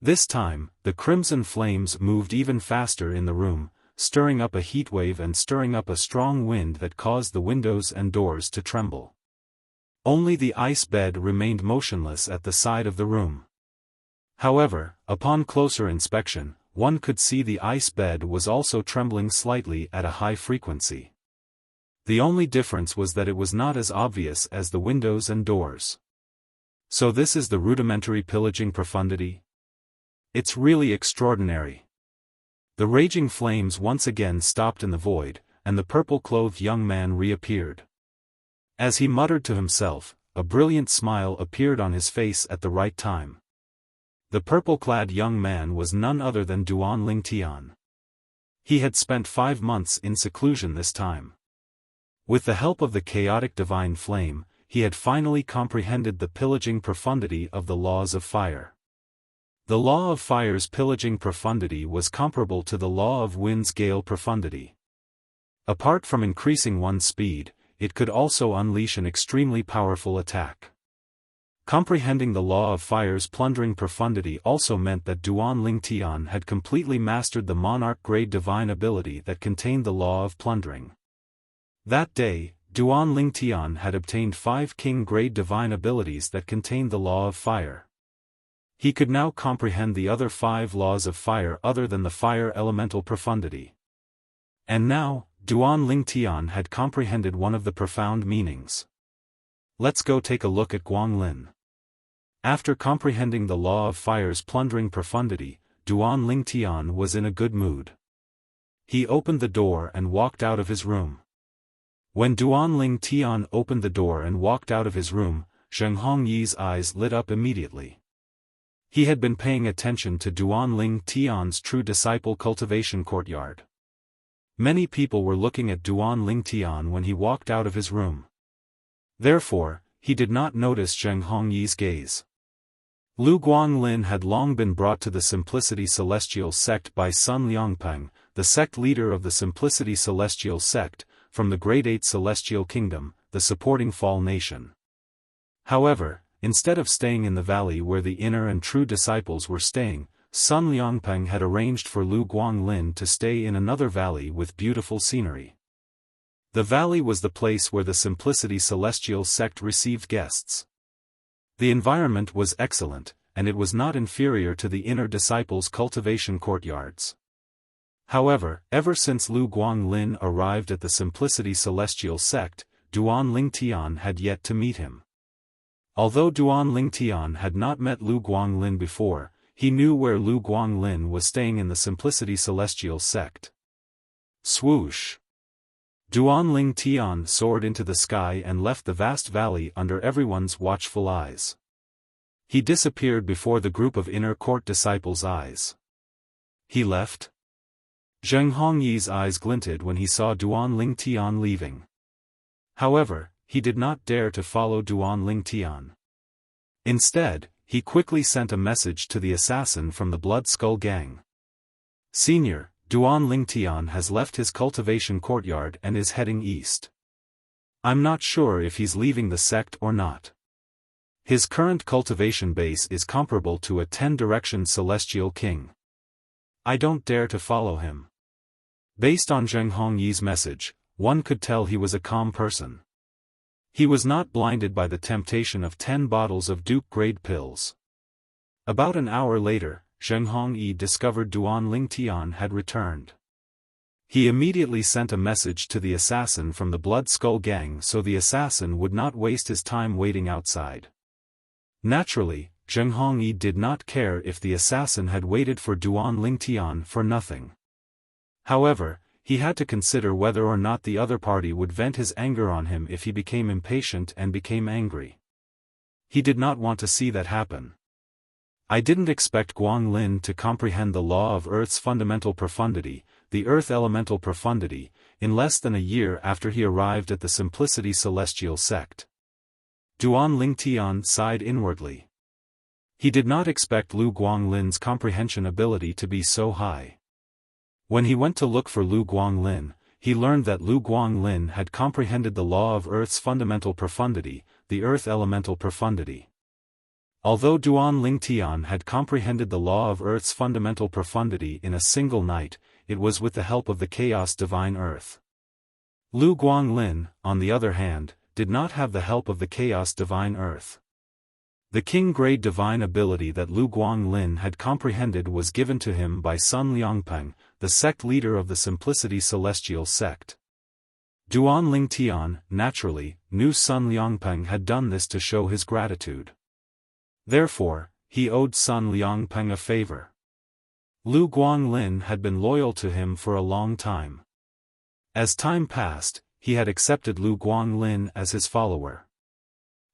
This time, the crimson flames moved even faster in the room, stirring up a heat wave and stirring up a strong wind that caused the windows and doors to tremble. Only the ice bed remained motionless at the side of the room. However, upon closer inspection, one could see the ice bed was also trembling slightly at a high frequency. The only difference was that it was not as obvious as the windows and doors. So this is the rudimentary pillaging profundity? It's really extraordinary. The raging flames once again stopped in the void, and the purple-clothed young man reappeared. As he muttered to himself, a brilliant smile appeared on his face at the right time. The purple-clad young man was none other than Duan Lingtian. He had spent 5 months in seclusion this time. With the help of the chaotic divine flame, he had finally comprehended the pillaging profundity of the laws of fire. The law of fire's pillaging profundity was comparable to the law of wind's gale profundity. Apart from increasing one's speed, it could also unleash an extremely powerful attack. Comprehending the law of fire's plundering profundity also meant that Duan Lingtian had completely mastered the monarch-grade divine ability that contained the law of plundering. That day, Duan Lingtian had obtained 5 king-grade divine abilities that contained the law of fire. He could now comprehend the other 5 laws of fire other than the fire elemental profundity. And now, Duan Lingtian had comprehended one of the profound meanings. Let's go take a look at Guanglin. After comprehending the law of fire's plundering profundity, Duan Lingtian was in a good mood. He opened the door and walked out of his room. When Duan Lingtian opened the door and walked out of his room, Zheng Hongyi's eyes lit up immediately. He had been paying attention to Duan Lingtian's true disciple cultivation courtyard. Many people were looking at Duan Lingtian when he walked out of his room. Therefore, he did not notice Zheng Hongyi's gaze. Lu Guanglin had long been brought to the Simplicity Celestial sect by Sun Liangpeng, the sect leader of the Simplicity Celestial sect, from the Great Eight Celestial Kingdom, the supporting Fall Nation. However, instead of staying in the valley where the inner and true disciples were staying, Sun Liangpeng had arranged for Lu Guanglin to stay in another valley with beautiful scenery. The valley was the place where the Simplicity Celestial sect received guests. The environment was excellent, and it was not inferior to the inner disciples' cultivation courtyards. However, ever since Lu Guanglin arrived at the Simplicity Celestial sect, Duan Lingtian had yet to meet him. Although Duan Lingtian had not met Lu Guanglin before, he knew where Lu Guanglin was staying in the Simplicity Celestial sect. Swoosh! Duan Lingtian soared into the sky and left the vast valley under everyone's watchful eyes. He disappeared before the group of inner court disciples' eyes. He left? Zheng Hongyi's eyes glinted when he saw Duan Lingtian leaving. However, he did not dare to follow Duan Lingtian. Instead, he quickly sent a message to the assassin from the Blood Skull Gang. Senior, Duan Lingtian has left his cultivation courtyard and is heading east. I'm not sure if he's leaving the sect or not. His current cultivation base is comparable to a 10-direction celestial king. I don't dare to follow him. Based on Zheng Hongyi's message, one could tell he was a calm person. He was not blinded by the temptation of 10 bottles of Duke-grade pills. About an hour later, Zheng Hongyi discovered Duan Lingtian had returned. He immediately sent a message to the assassin from the Blood Skull Gang so the assassin would not waste his time waiting outside. Naturally, Zheng Hongyi did not care if the assassin had waited for Duan Lingtian for nothing. However, he had to consider whether or not the other party would vent his anger on him if he became impatient and became angry. He did not want to see that happen. I didn't expect Guanglin to comprehend the law of Earth's fundamental profundity, the Earth elemental profundity, in less than a year after he arrived at the Simplicity Celestial sect. Duan Lingtian sighed inwardly. He did not expect Lu Guanglin's comprehension ability to be so high. When he went to look for Lu Guanglin, he learned that Lu Guanglin had comprehended the law of Earth's fundamental profundity, the Earth elemental profundity. Although Duan Lingtian had comprehended the law of Earth's fundamental profundity in a single night, it was with the help of the Chaos Divine Earth. Lu Guanglin, on the other hand, did not have the help of the Chaos Divine Earth. The king-grade divine ability that Lu Guanglin had comprehended was given to him by Sun Liangpeng, the sect leader of the Simplicity Celestial sect. Duan Lingtian, naturally, knew Sun Liangpeng had done this to show his gratitude. Therefore, he owed Sun Liangpeng a favor. Lu Guanglin had been loyal to him for a long time. As time passed, he had accepted Lu Guanglin as his follower.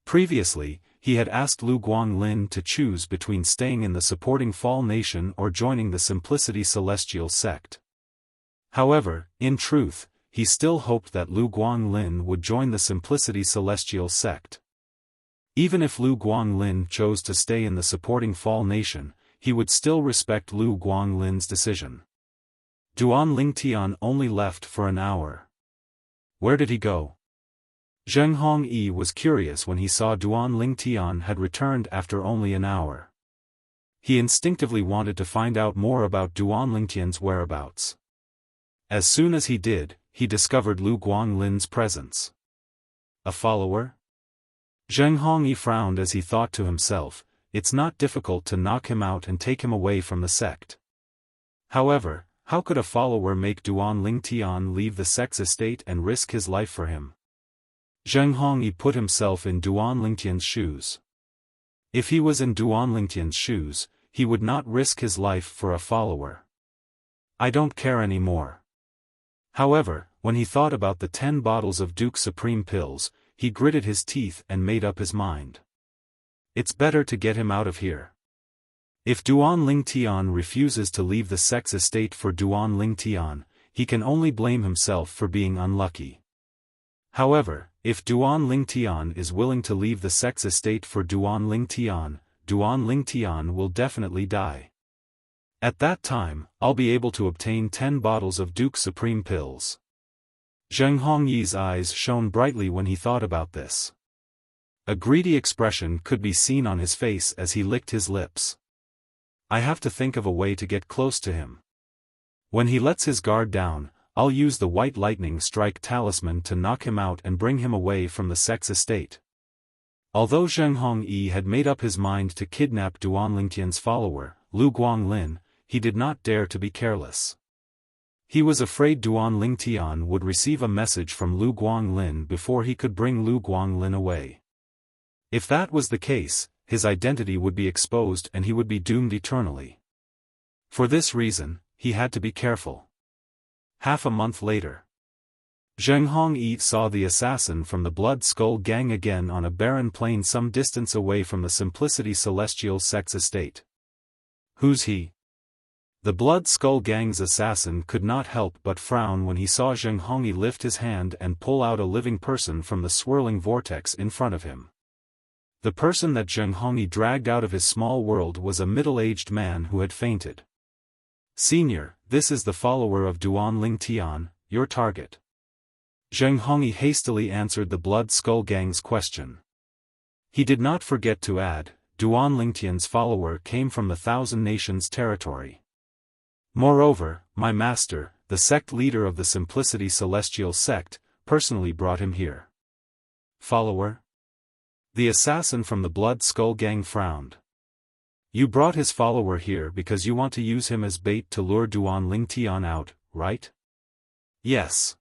Previously, he had asked Lu Guanglin to choose between staying in the supporting Fall Nation or joining the Simplicity Celestial sect. However, in truth, he still hoped that Lu Guanglin would join the Simplicity Celestial sect. Even if Lu Guanglin chose to stay in the supporting Fall Nation, he would still respect Lu Guanglin's decision. Duan Lingtian only left for an hour. Where did he go? Zheng Hongyi was curious when he saw Duan Lingtian had returned after only an hour. He instinctively wanted to find out more about Duan Lingtian's whereabouts. As soon as he did, he discovered Lu Guanglin's presence. A follower? Zheng Hongyi frowned as he thought to himself, it's not difficult to knock him out and take him away from the sect. However, how could a follower make Duan Lingtian leave the sect's estate and risk his life for him? Zheng Hongyi put himself in Duan Lingtian's shoes. If he was in Duan Lingtian's shoes, he would not risk his life for a follower. I don't care anymore. However, when he thought about the 10 bottles of Duke Supreme pills, he gritted his teeth and made up his mind. It's better to get him out of here. If Duan Lingtian refuses to leave the sect's estate for Duan Lingtian, he can only blame himself for being unlucky. However, if Duan Lingtian is willing to leave the sect's estate for Duan Lingtian will definitely die. At that time, I'll be able to obtain 10 bottles of Duke Supreme pills. Zheng Hongyi's eyes shone brightly when he thought about this. A greedy expression could be seen on his face as he licked his lips. I have to think of a way to get close to him. When he lets his guard down, I'll use the White Lightning Strike talisman to knock him out and bring him away from the sect's estate. Although Zheng Hongyi had made up his mind to kidnap Duan Lingtian's follower, Lu Guanglin, he did not dare to be careless. He was afraid Duan Lingtian would receive a message from Lu Guanglin before he could bring Lu Guanglin away. If that was the case, his identity would be exposed and he would be doomed eternally. For this reason, he had to be careful. Half a month later, Zheng Hongyi saw the assassin from the Blood Skull Gang again on a barren plain some distance away from the Simplicity Celestial sect's estate. Who's he? The Blood Skull Gang's assassin could not help but frown when he saw Zheng Hongyi lift his hand and pull out a living person from the swirling vortex in front of him. The person that Zheng Hongyi dragged out of his small world was a middle-aged man who had fainted. Senior, this is the follower of Duan Lingtian, your target. Zheng Hongyi hastily answered the Blood Skull Gang's question. He did not forget to add, Duan Lingtian's follower came from the Thousand Nations territory. Moreover, my master, the sect leader of the Simplicity Celestial sect, personally brought him here. Follower? The assassin from the Blood Skull Gang frowned. You brought his follower here because you want to use him as bait to lure Duan Lingtian out, right? Yes.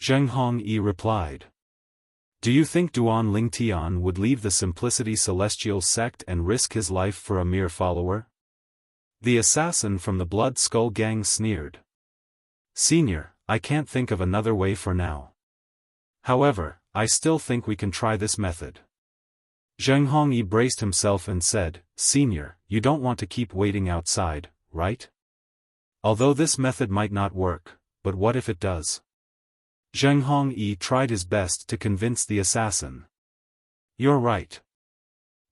Zheng Hongyi replied. Do you think Duan Lingtian would leave the Simplicity Celestial sect and risk his life for a mere follower? The assassin from the Blood Skull Gang sneered. Senior, I can't think of another way for now. However, I still think we can try this method. Zheng Hongyi braced himself and said, Senior, you don't want to keep waiting outside, right? Although this method might not work, but what if it does? Zheng Hongyi tried his best to convince the assassin. You're right.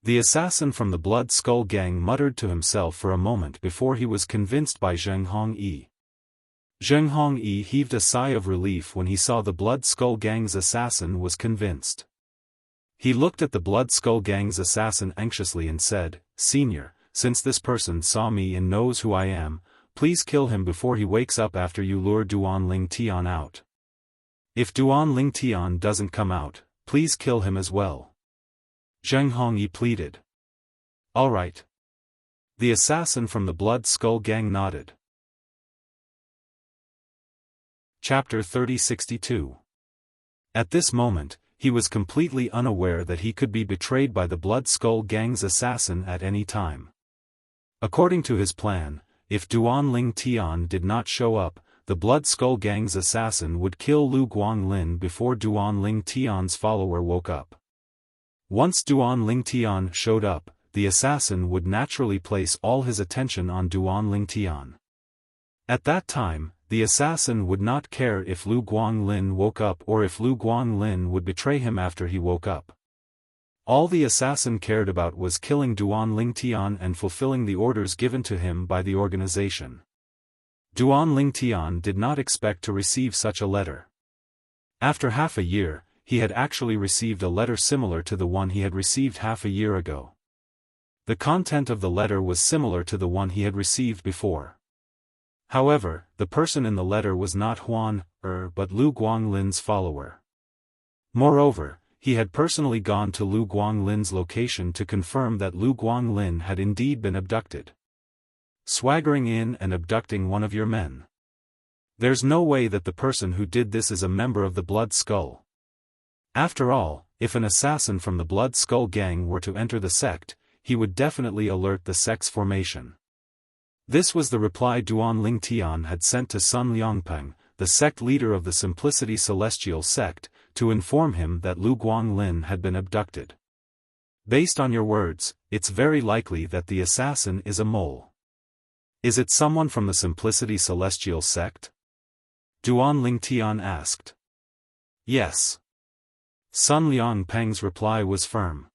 The assassin from the Blood Skull Gang muttered to himself for a moment before he was convinced by Zheng Hongyi. Zheng Hongyi heaved a sigh of relief when he saw the Blood Skull Gang's assassin was convinced. He looked at the Blood Skull Gang's assassin anxiously and said, Senior, since this person saw me and knows who I am, please kill him before he wakes up after you lure Duan Lingtian out. If Duan Lingtian doesn't come out, please kill him as well. Zheng Hongyi pleaded. All right. The assassin from the Blood Skull Gang nodded. Chapter 3062. At this moment, he was completely unaware that he could be betrayed by the Blood Skull Gang's assassin at any time. According to his plan, if Duan Lingtian did not show up, the Blood Skull Gang's assassin would kill Lu Guanglin before Duan Lingtian's follower woke up. Once Duan Lingtian showed up, the assassin would naturally place all his attention on Duan Lingtian. At that time, the assassin would not care if Lu Guanglin woke up or if Lu Guanglin would betray him after he woke up. All the assassin cared about was killing Duan Lingtian and fulfilling the orders given to him by the organization. Duan Lingtian did not expect to receive such a letter. After half a year, he had actually received a letter similar to the one he had received half a year ago. The content of the letter was similar to the one he had received before. However, the person in the letter was not but Lu Guanglin's follower. Moreover, he had personally gone to Lu Guanglin's location to confirm that Lu Guanglin had indeed been abducted. Swaggering in and abducting one of your men. There's no way that the person who did this is a member of the Blood Skull. After all, if an assassin from the Blood Skull gang were to enter the sect, he would definitely alert the sect's formation. This was the reply Duan Lingtian had sent to Sun Liangpeng, the sect leader of the Simplicity Celestial sect, to inform him that Lu Guanglin had been abducted. Based on your words, it's very likely that the assassin is a mole. Is it someone from the Simplicity Celestial sect? Duan Lingtian asked. Yes. Sun Liangpeng's reply was firm.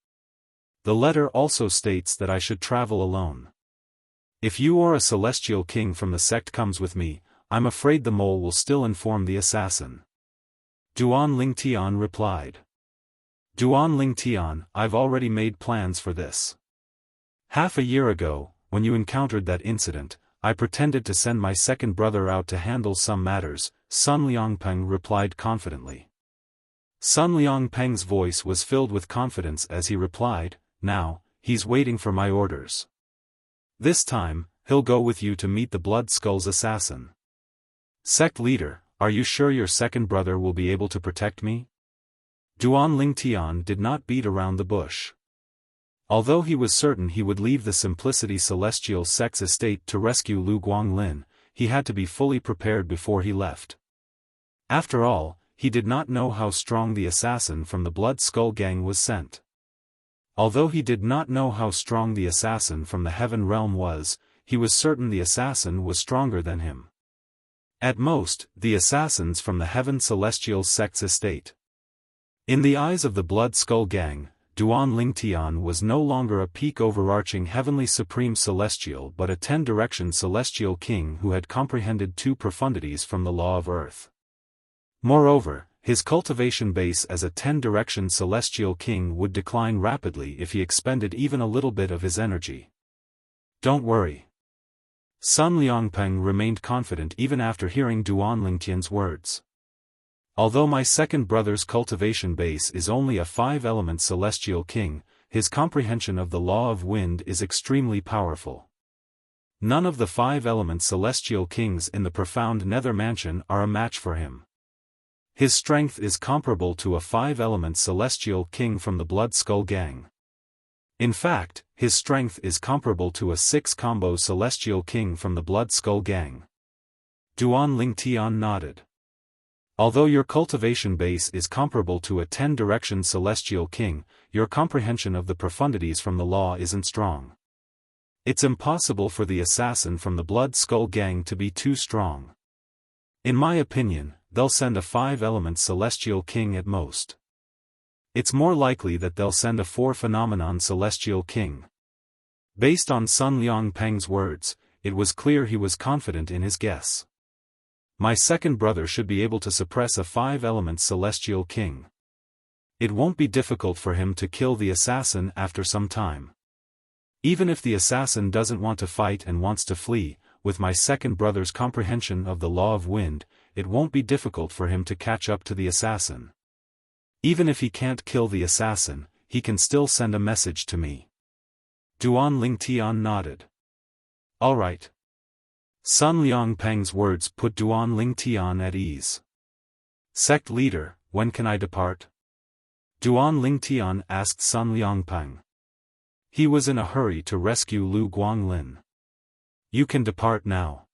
The letter also states that I should travel alone. If you or a celestial king from the sect comes with me, I'm afraid the mole will still inform the assassin. Duan Lingtian replied. Duan Lingtian, I've already made plans for this. Half a year ago, when you encountered that incident, I pretended to send my second brother out to handle some matters, Sun Liangpeng replied confidently. Sun Liangpeng's voice was filled with confidence as he replied, now, he's waiting for my orders. This time, he'll go with you to meet the Blood Skull's assassin. Sect leader, are you sure your second brother will be able to protect me? Duan Lingtian did not beat around the bush. Although he was certain he would leave the Simplicity Celestial sect's estate to rescue Lu Guanglin, he had to be fully prepared before he left. After all, he did not know how strong the assassin from the Blood Skull gang was sent. Although he did not know how strong the assassin from the Heaven Realm was, he was certain the assassin was stronger than him. At most, the assassins from the Heaven Celestial sect's estate. In the eyes of the Blood Skull gang, Duan Lingtian was no longer a peak overarching heavenly supreme celestial but a 10-direction celestial king who had comprehended two profundities from the law of earth. Moreover, his cultivation base as a 10-direction celestial king would decline rapidly if he expended even a little bit of his energy. Don't worry. Sun Liangpeng remained confident even after hearing Duan Lingtian's words. Although my second brother's cultivation base is only a 5-element celestial king, his comprehension of the law of wind is extremely powerful. None of the 5-element celestial kings in the profound nether mansion are a match for him. His strength is comparable to a 5-element celestial king from the Blood Skull gang. In fact, his strength is comparable to a 6-combo celestial king from the Blood Skull gang. Duan Lingtian nodded. Although your cultivation base is comparable to a 10-direction celestial king, your comprehension of the profundities from the law isn't strong. It's impossible for the assassin from the Blood Skull gang to be too strong. In my opinion, they'll send a 5-element celestial king at most. It's more likely that they'll send a 4-phenomenon celestial king. Based on Sun Liangpeng's words, it was clear he was confident in his guess. My second brother should be able to suppress a 5-element celestial king. It won't be difficult for him to kill the assassin after some time. Even if the assassin doesn't want to fight and wants to flee, with my second brother's comprehension of the law of wind, it won't be difficult for him to catch up to the assassin. Even if he can't kill the assassin, he can still send a message to me. Duan Lingtian nodded. All right. Sun Liangpeng's words put Duan Lingtian at ease. Sect leader, when can I depart? Duan Lingtian asked Sun Liangpeng. He was in a hurry to rescue Lu Guanglin. You can depart now.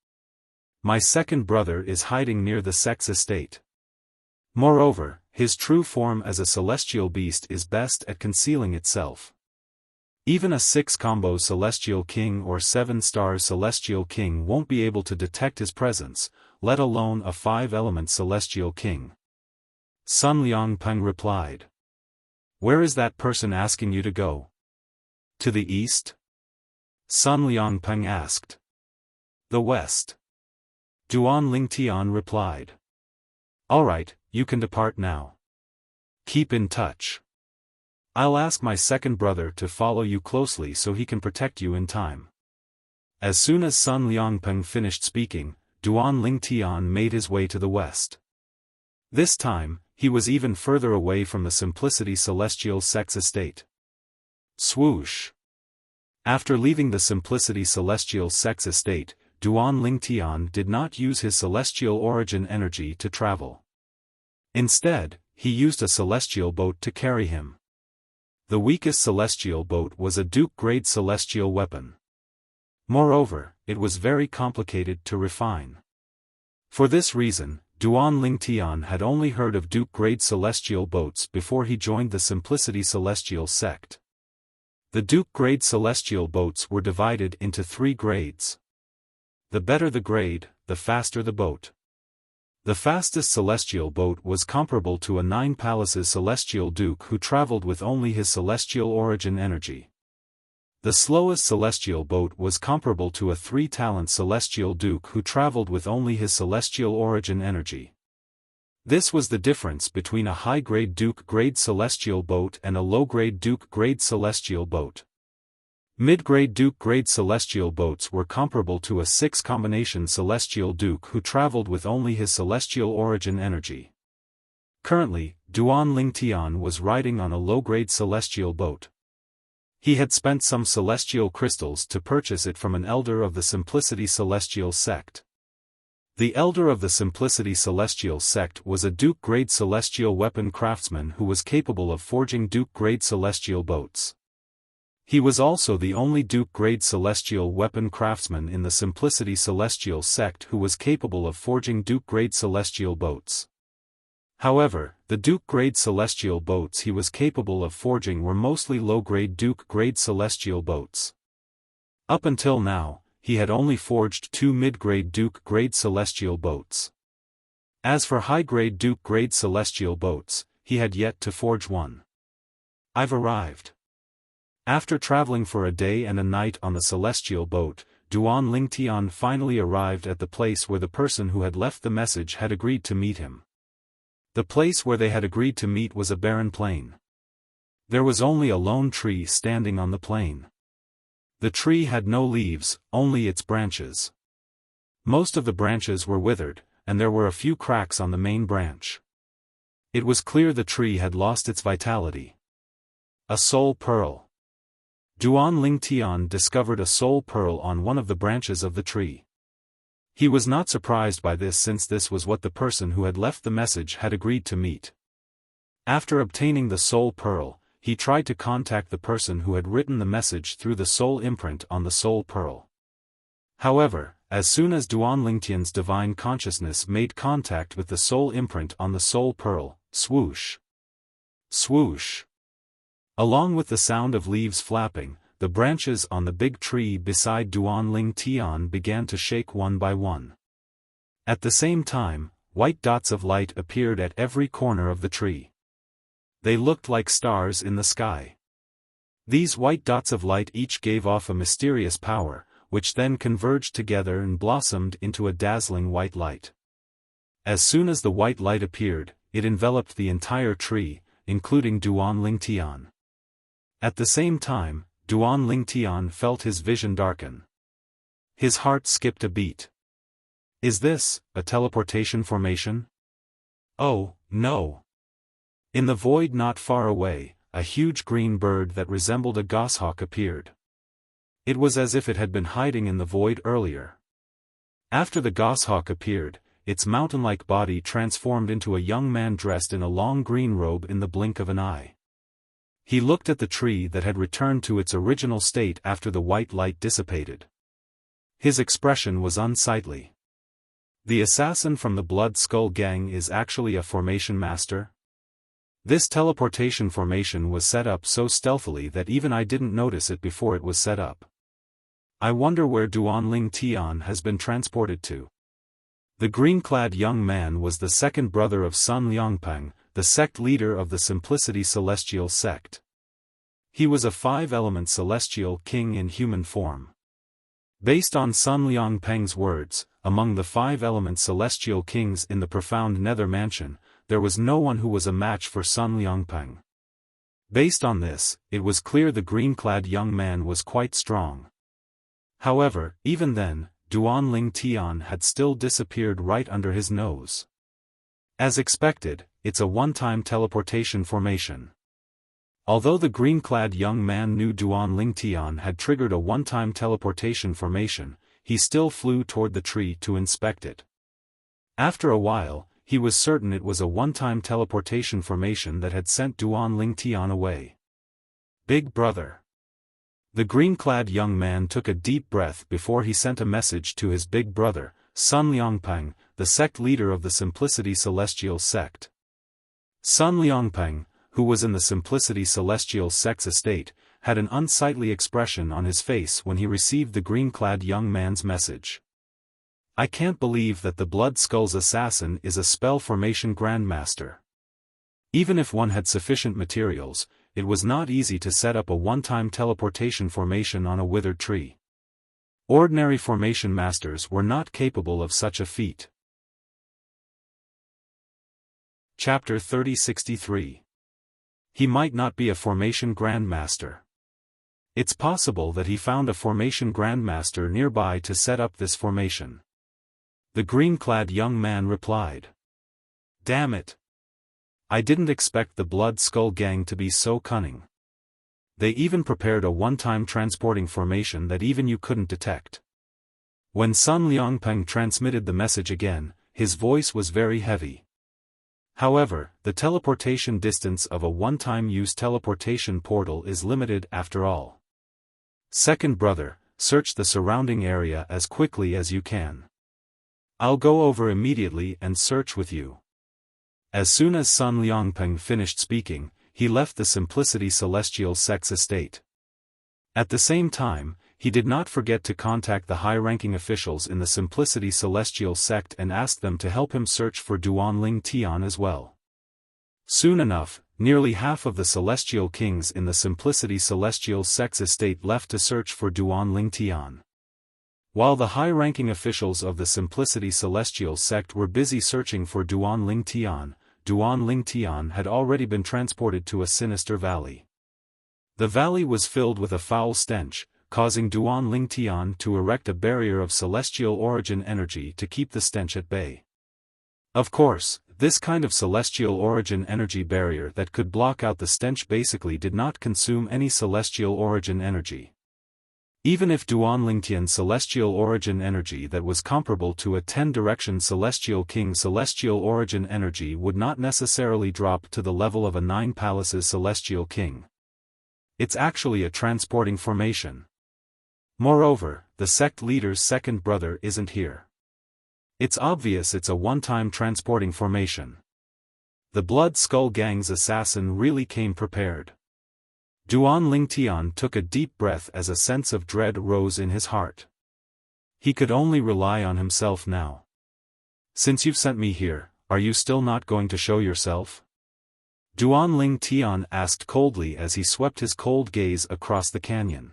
My second brother is hiding near the sect's estate. Moreover, his true form as a celestial beast is best at concealing itself. Even a 6-combo celestial king or 7-star celestial king won't be able to detect his presence, let alone a 5-element celestial king. Sun Liangpeng replied. Where is that person asking you to go? To the east? Sun Liangpeng asked. The west. Duan Lingtian replied. All right, you can depart now. Keep in touch. I'll ask my second brother to follow you closely so he can protect you in time. As soon as Sun Liangpeng finished speaking, Duan Lingtian made his way to the west. This time, he was even further away from the Simplicity Celestial Sect's estate. Swoosh! After leaving the Simplicity Celestial Sect's estate, Duan Lingtian did not use his celestial origin energy to travel. Instead, he used a celestial boat to carry him. The weakest celestial boat was a Duke-grade celestial weapon. Moreover, it was very complicated to refine. For this reason, Duan Lingtian had only heard of Duke-grade celestial boats before he joined the Simplicity Celestial Sect. The Duke-grade celestial boats were divided into 3 grades. The better the grade, the faster the boat. The fastest celestial boat was comparable to a 9 palaces celestial duke who traveled with only his celestial origin energy. The slowest celestial boat was comparable to a 3-talent celestial duke who traveled with only his celestial origin energy. This was the difference between a high-grade Duke-grade celestial boat and a low-grade Duke-grade celestial boat. Mid-grade Duke-grade celestial boats were comparable to a 6-combination celestial duke who traveled with only his celestial origin energy. Currently, Duan Lingtian was riding on a low-grade celestial boat. He had spent some celestial crystals to purchase it from an elder of the Simplicity Celestial Sect. The elder of the Simplicity Celestial Sect was a Duke-grade celestial weapon craftsman who was capable of forging Duke-grade celestial boats. He was also the only Duke-grade celestial weapon craftsman in the Simplicity Celestial Sect who was capable of forging Duke-grade celestial boats. However, the Duke-grade celestial boats he was capable of forging were mostly low-grade Duke-grade celestial boats. Up until now, he had only forged 2 mid-grade Duke-grade celestial boats. As for high-grade Duke-grade celestial boats, he had yet to forge one. I've arrived. After traveling for a day and a night on the celestial boat, Duan Lingtian finally arrived at the place where the person who had left the message had agreed to meet him. The place where they had agreed to meet was a barren plain. There was only a lone tree standing on the plain. The tree had no leaves, only its branches. Most of the branches were withered, and there were a few cracks on the main branch. It was clear the tree had lost its vitality. A soul pearl. Duan Lingtian discovered a soul pearl on one of the branches of the tree. He was not surprised by this since this was what the person who had left the message had agreed to meet. After obtaining the soul pearl, he tried to contact the person who had written the message through the soul imprint on the soul pearl. However, as soon as Duan Lingtian's divine consciousness made contact with the soul imprint on the soul pearl, swoosh! Swoosh! Along with the sound of leaves flapping, the branches on the big tree beside Duan Lingtian began to shake one by one. At the same time, white dots of light appeared at every corner of the tree. They looked like stars in the sky. These white dots of light each gave off a mysterious power, which then converged together and blossomed into a dazzling white light. As soon as the white light appeared, it enveloped the entire tree, including Duan Lingtian. At the same time, Duan Lingtian felt his vision darken. His heart skipped a beat. Is this a teleportation formation? Oh, no. In the void not far away, a huge green bird that resembled a goshawk appeared. It was as if it had been hiding in the void earlier. After the goshawk appeared, its mountain-like body transformed into a young man dressed in a long green robe in the blink of an eye. He looked at the tree that had returned to its original state after the white light dissipated. His expression was unsightly. The assassin from the Blood Skull Gang is actually a formation master? This teleportation formation was set up so stealthily that even I didn't notice it before it was set up. I wonder where Duan Lingtian has been transported to. The green-clad young man was the second brother of Sun Liangpeng, the sect leader of the Simplicity Celestial Sect. He was a 5-element celestial king in human form. Based on Sun Liangpeng's words, among the 5-element celestial kings in the profound Nether Mansion, there was no one who was a match for Sun Liangpeng. Based on this, it was clear the green-clad young man was quite strong. However, even then, Duan Lingtian had still disappeared right under his nose. As expected, it's a one-time teleportation formation. Although the green-clad young man knew Duan Lingtian had triggered a one-time teleportation formation, he still flew toward the tree to inspect it. After a while, he was certain it was a one-time teleportation formation that had sent Duan Lingtian away. Big brother. The green-clad young man took a deep breath before he sent a message to his big brother, Sun Liangpeng, the sect leader of the Simplicity Celestial sect. Sun Liangpeng, who was in the Simplicity Celestial sect's estate, had an unsightly expression on his face when he received the green-clad young man's message. I can't believe that the Blood Skull's assassin is a spell formation grandmaster. Even if one had sufficient materials, it was not easy to set up a one-time teleportation formation on a withered tree. Ordinary formation masters were not capable of such a feat. Chapter 3063. He might not be a formation grandmaster. It's possible that he found a formation grandmaster nearby to set up this formation. The green-clad young man replied. Damn it! I didn't expect the Blood Skull gang to be so cunning. They even prepared a one-time transporting formation that even you couldn't detect. When Sun Liangpeng transmitted the message again, his voice was very heavy. However, the teleportation distance of a one-time use teleportation portal is limited after all. Second brother, search the surrounding area as quickly as you can. I'll go over immediately and search with you. As soon as Sun Liangpeng finished speaking, he left the Simplicity Celestial sect's estate. At the same time, he did not forget to contact the high-ranking officials in the Simplicity Celestial sect and ask them to help him search for Duan Lingtian as well. Soon enough, nearly half of the Celestial Kings in the Simplicity Celestial sect's estate left to search for Duan Lingtian. While the high-ranking officials of the Simplicity Celestial sect were busy searching for Duan Lingtian had already been transported to a sinister valley. The valley was filled with a foul stench, causing Duan Lingtian to erect a barrier of celestial origin energy to keep the stench at bay. Of course, this kind of celestial origin energy barrier that could block out the stench basically did not consume any celestial origin energy. Even if Duan Lingtian's celestial origin energy that was comparable to a 10-direction celestial king celestial origin energy would not necessarily drop to the level of a 9 palaces celestial king. It's actually a transporting formation. Moreover, the sect leader's second brother isn't here. It's obvious it's a one-time transporting formation. The Blood Skull gang's assassin really came prepared. Duan Lingtian took a deep breath as a sense of dread rose in his heart. He could only rely on himself now. Since you've sent me here, are you still not going to show yourself? Duan Lingtian asked coldly as he swept his cold gaze across the canyon.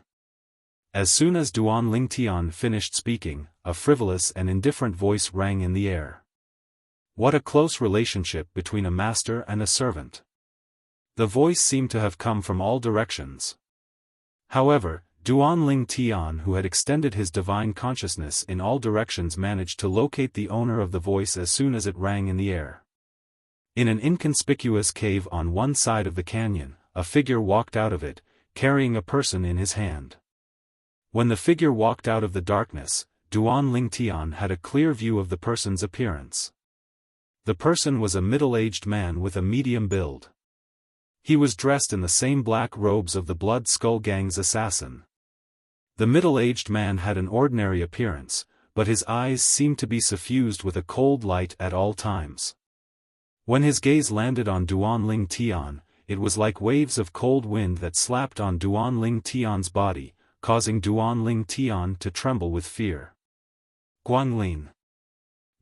As soon as Duan Lingtian finished speaking, a frivolous and indifferent voice rang in the air. What a close relationship between a master and a servant. The voice seemed to have come from all directions. However, Duan Lingtian, who had extended his divine consciousness in all directions, managed to locate the owner of the voice as soon as it rang in the air. In an inconspicuous cave on one side of the canyon, a figure walked out of it, carrying a person in his hand. When the figure walked out of the darkness, Duan Lingtian had a clear view of the person's appearance. The person was a middle-aged man with a medium build. He was dressed in the same black robes of the Blood Skull gang's assassin. The middle-aged man had an ordinary appearance, but his eyes seemed to be suffused with a cold light at all times. When his gaze landed on Duan Lingtian, it was like waves of cold wind that slapped on Duan Lingtian's body, causing Duan Lingtian to tremble with fear. Guanglin.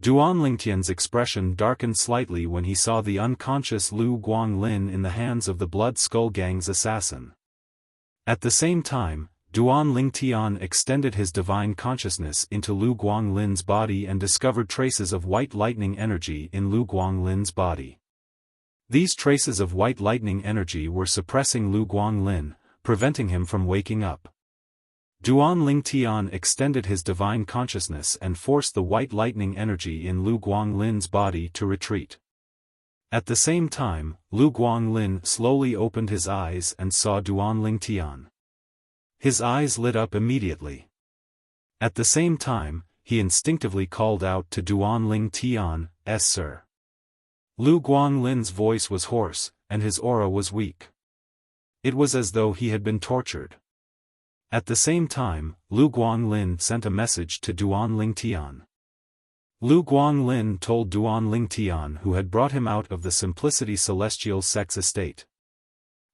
Duan Lingtian's expression darkened slightly when he saw the unconscious Lu Guanglin in the hands of the Blood Skull gang's assassin. At the same time, Duan Lingtian extended his divine consciousness into Lu Guanglin's body and discovered traces of white lightning energy in Lu Guanglin's body. These traces of white lightning energy were suppressing Lu Guanglin, preventing him from waking up. Duan Lingtian extended his divine consciousness and forced the white lightning energy in Lu Guanglin's body to retreat. At the same time, Lu Guanglin slowly opened his eyes and saw Duanling Tian. His eyes lit up immediately. At the same time, he instinctively called out to Duanling Tian, "Es sir." Lu Guanglin's voice was hoarse, and his aura was weak. It was as though he had been tortured. At the same time, Lu Guanglin sent a message to Duanling Tian. Lu Guanglin told Duanling Tian who had brought him out of the Simplicity Celestial Sect's estate.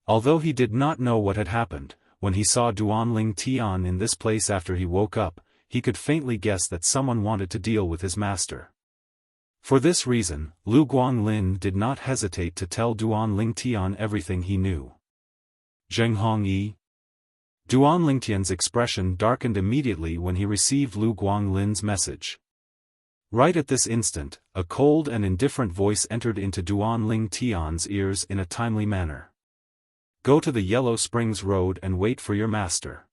Although he did not know what had happened, when he saw Duanling Tian in this place after he woke up, he could faintly guess that someone wanted to deal with his master. For this reason, Lu Guanglin did not hesitate to tell Duanling Tian everything he knew. Zheng Hongyi. Duanling Tian's expression darkened immediately when he received Lu Guanglin's message. Right at this instant, a cold and indifferent voice entered into Duanling Tian's ears in a timely manner. "Go to the Yellow Springs Road and wait for your master."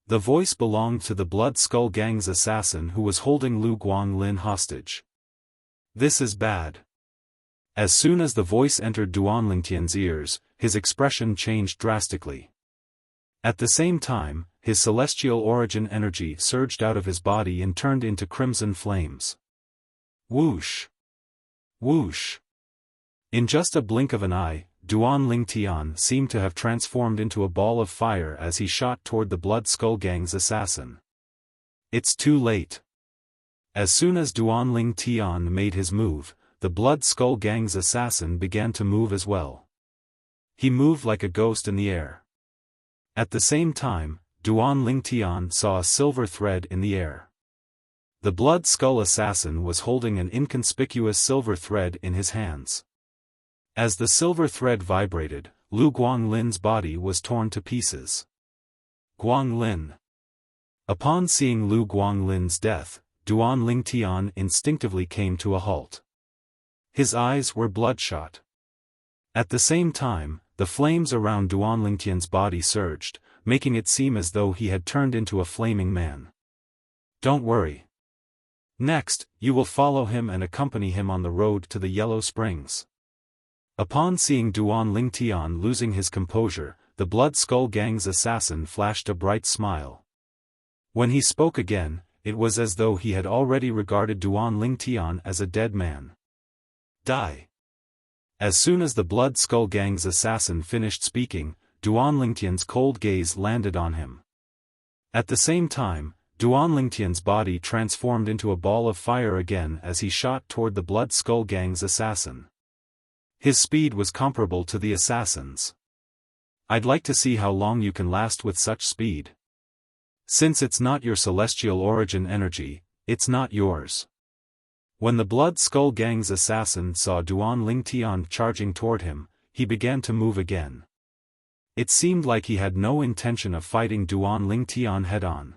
The voice belonged to the Blood Skull Gang's assassin who was holding Lu Guanglin hostage. This is bad. As soon as the voice entered Duanling Tian's ears, his expression changed drastically. At the same time, his celestial origin energy surged out of his body and turned into crimson flames. Whoosh! Whoosh! In just a blink of an eye, Duanling Tian seemed to have transformed into a ball of fire as he shot toward the Blood Skull Gang's assassin. It's too late. As soon as Duanling Tian made his move, the Blood Skull Gang's assassin began to move as well. He moved like a ghost in the air. At the same time, Duanling Tian saw a silver thread in the air. The Blood Skull assassin was holding an inconspicuous silver thread in his hands. As the silver thread vibrated, Lu Guanglin's body was torn to pieces. Guanglin. Upon seeing Lu Guanglin's death, Duanling Tian instinctively came to a halt. His eyes were bloodshot. At the same time, the flames around Duanling Tian's body surged, making it seem as though he had turned into a flaming man. Don't worry. Next, you will follow him and accompany him on the road to the Yellow Springs. Upon seeing Duanling Tian losing his composure, the Blood Skull Gang's assassin flashed a bright smile. When he spoke again, it was as though he had already regarded Duanling Tian as a dead man. Die. As soon as the Blood Skull Gang's assassin finished speaking, Duanling Tian's cold gaze landed on him. At the same time, Duanling Tian's body transformed into a ball of fire again as he shot toward the Blood Skull Gang's assassin. His speed was comparable to the assassin's. I'd like to see how long you can last with such speed. Since it's not your celestial origin energy, it's not yours. When the Blood Skull Gang's assassin saw Duanling Tian charging toward him, he began to move again. It seemed like he had no intention of fighting Duanling Tian head-on.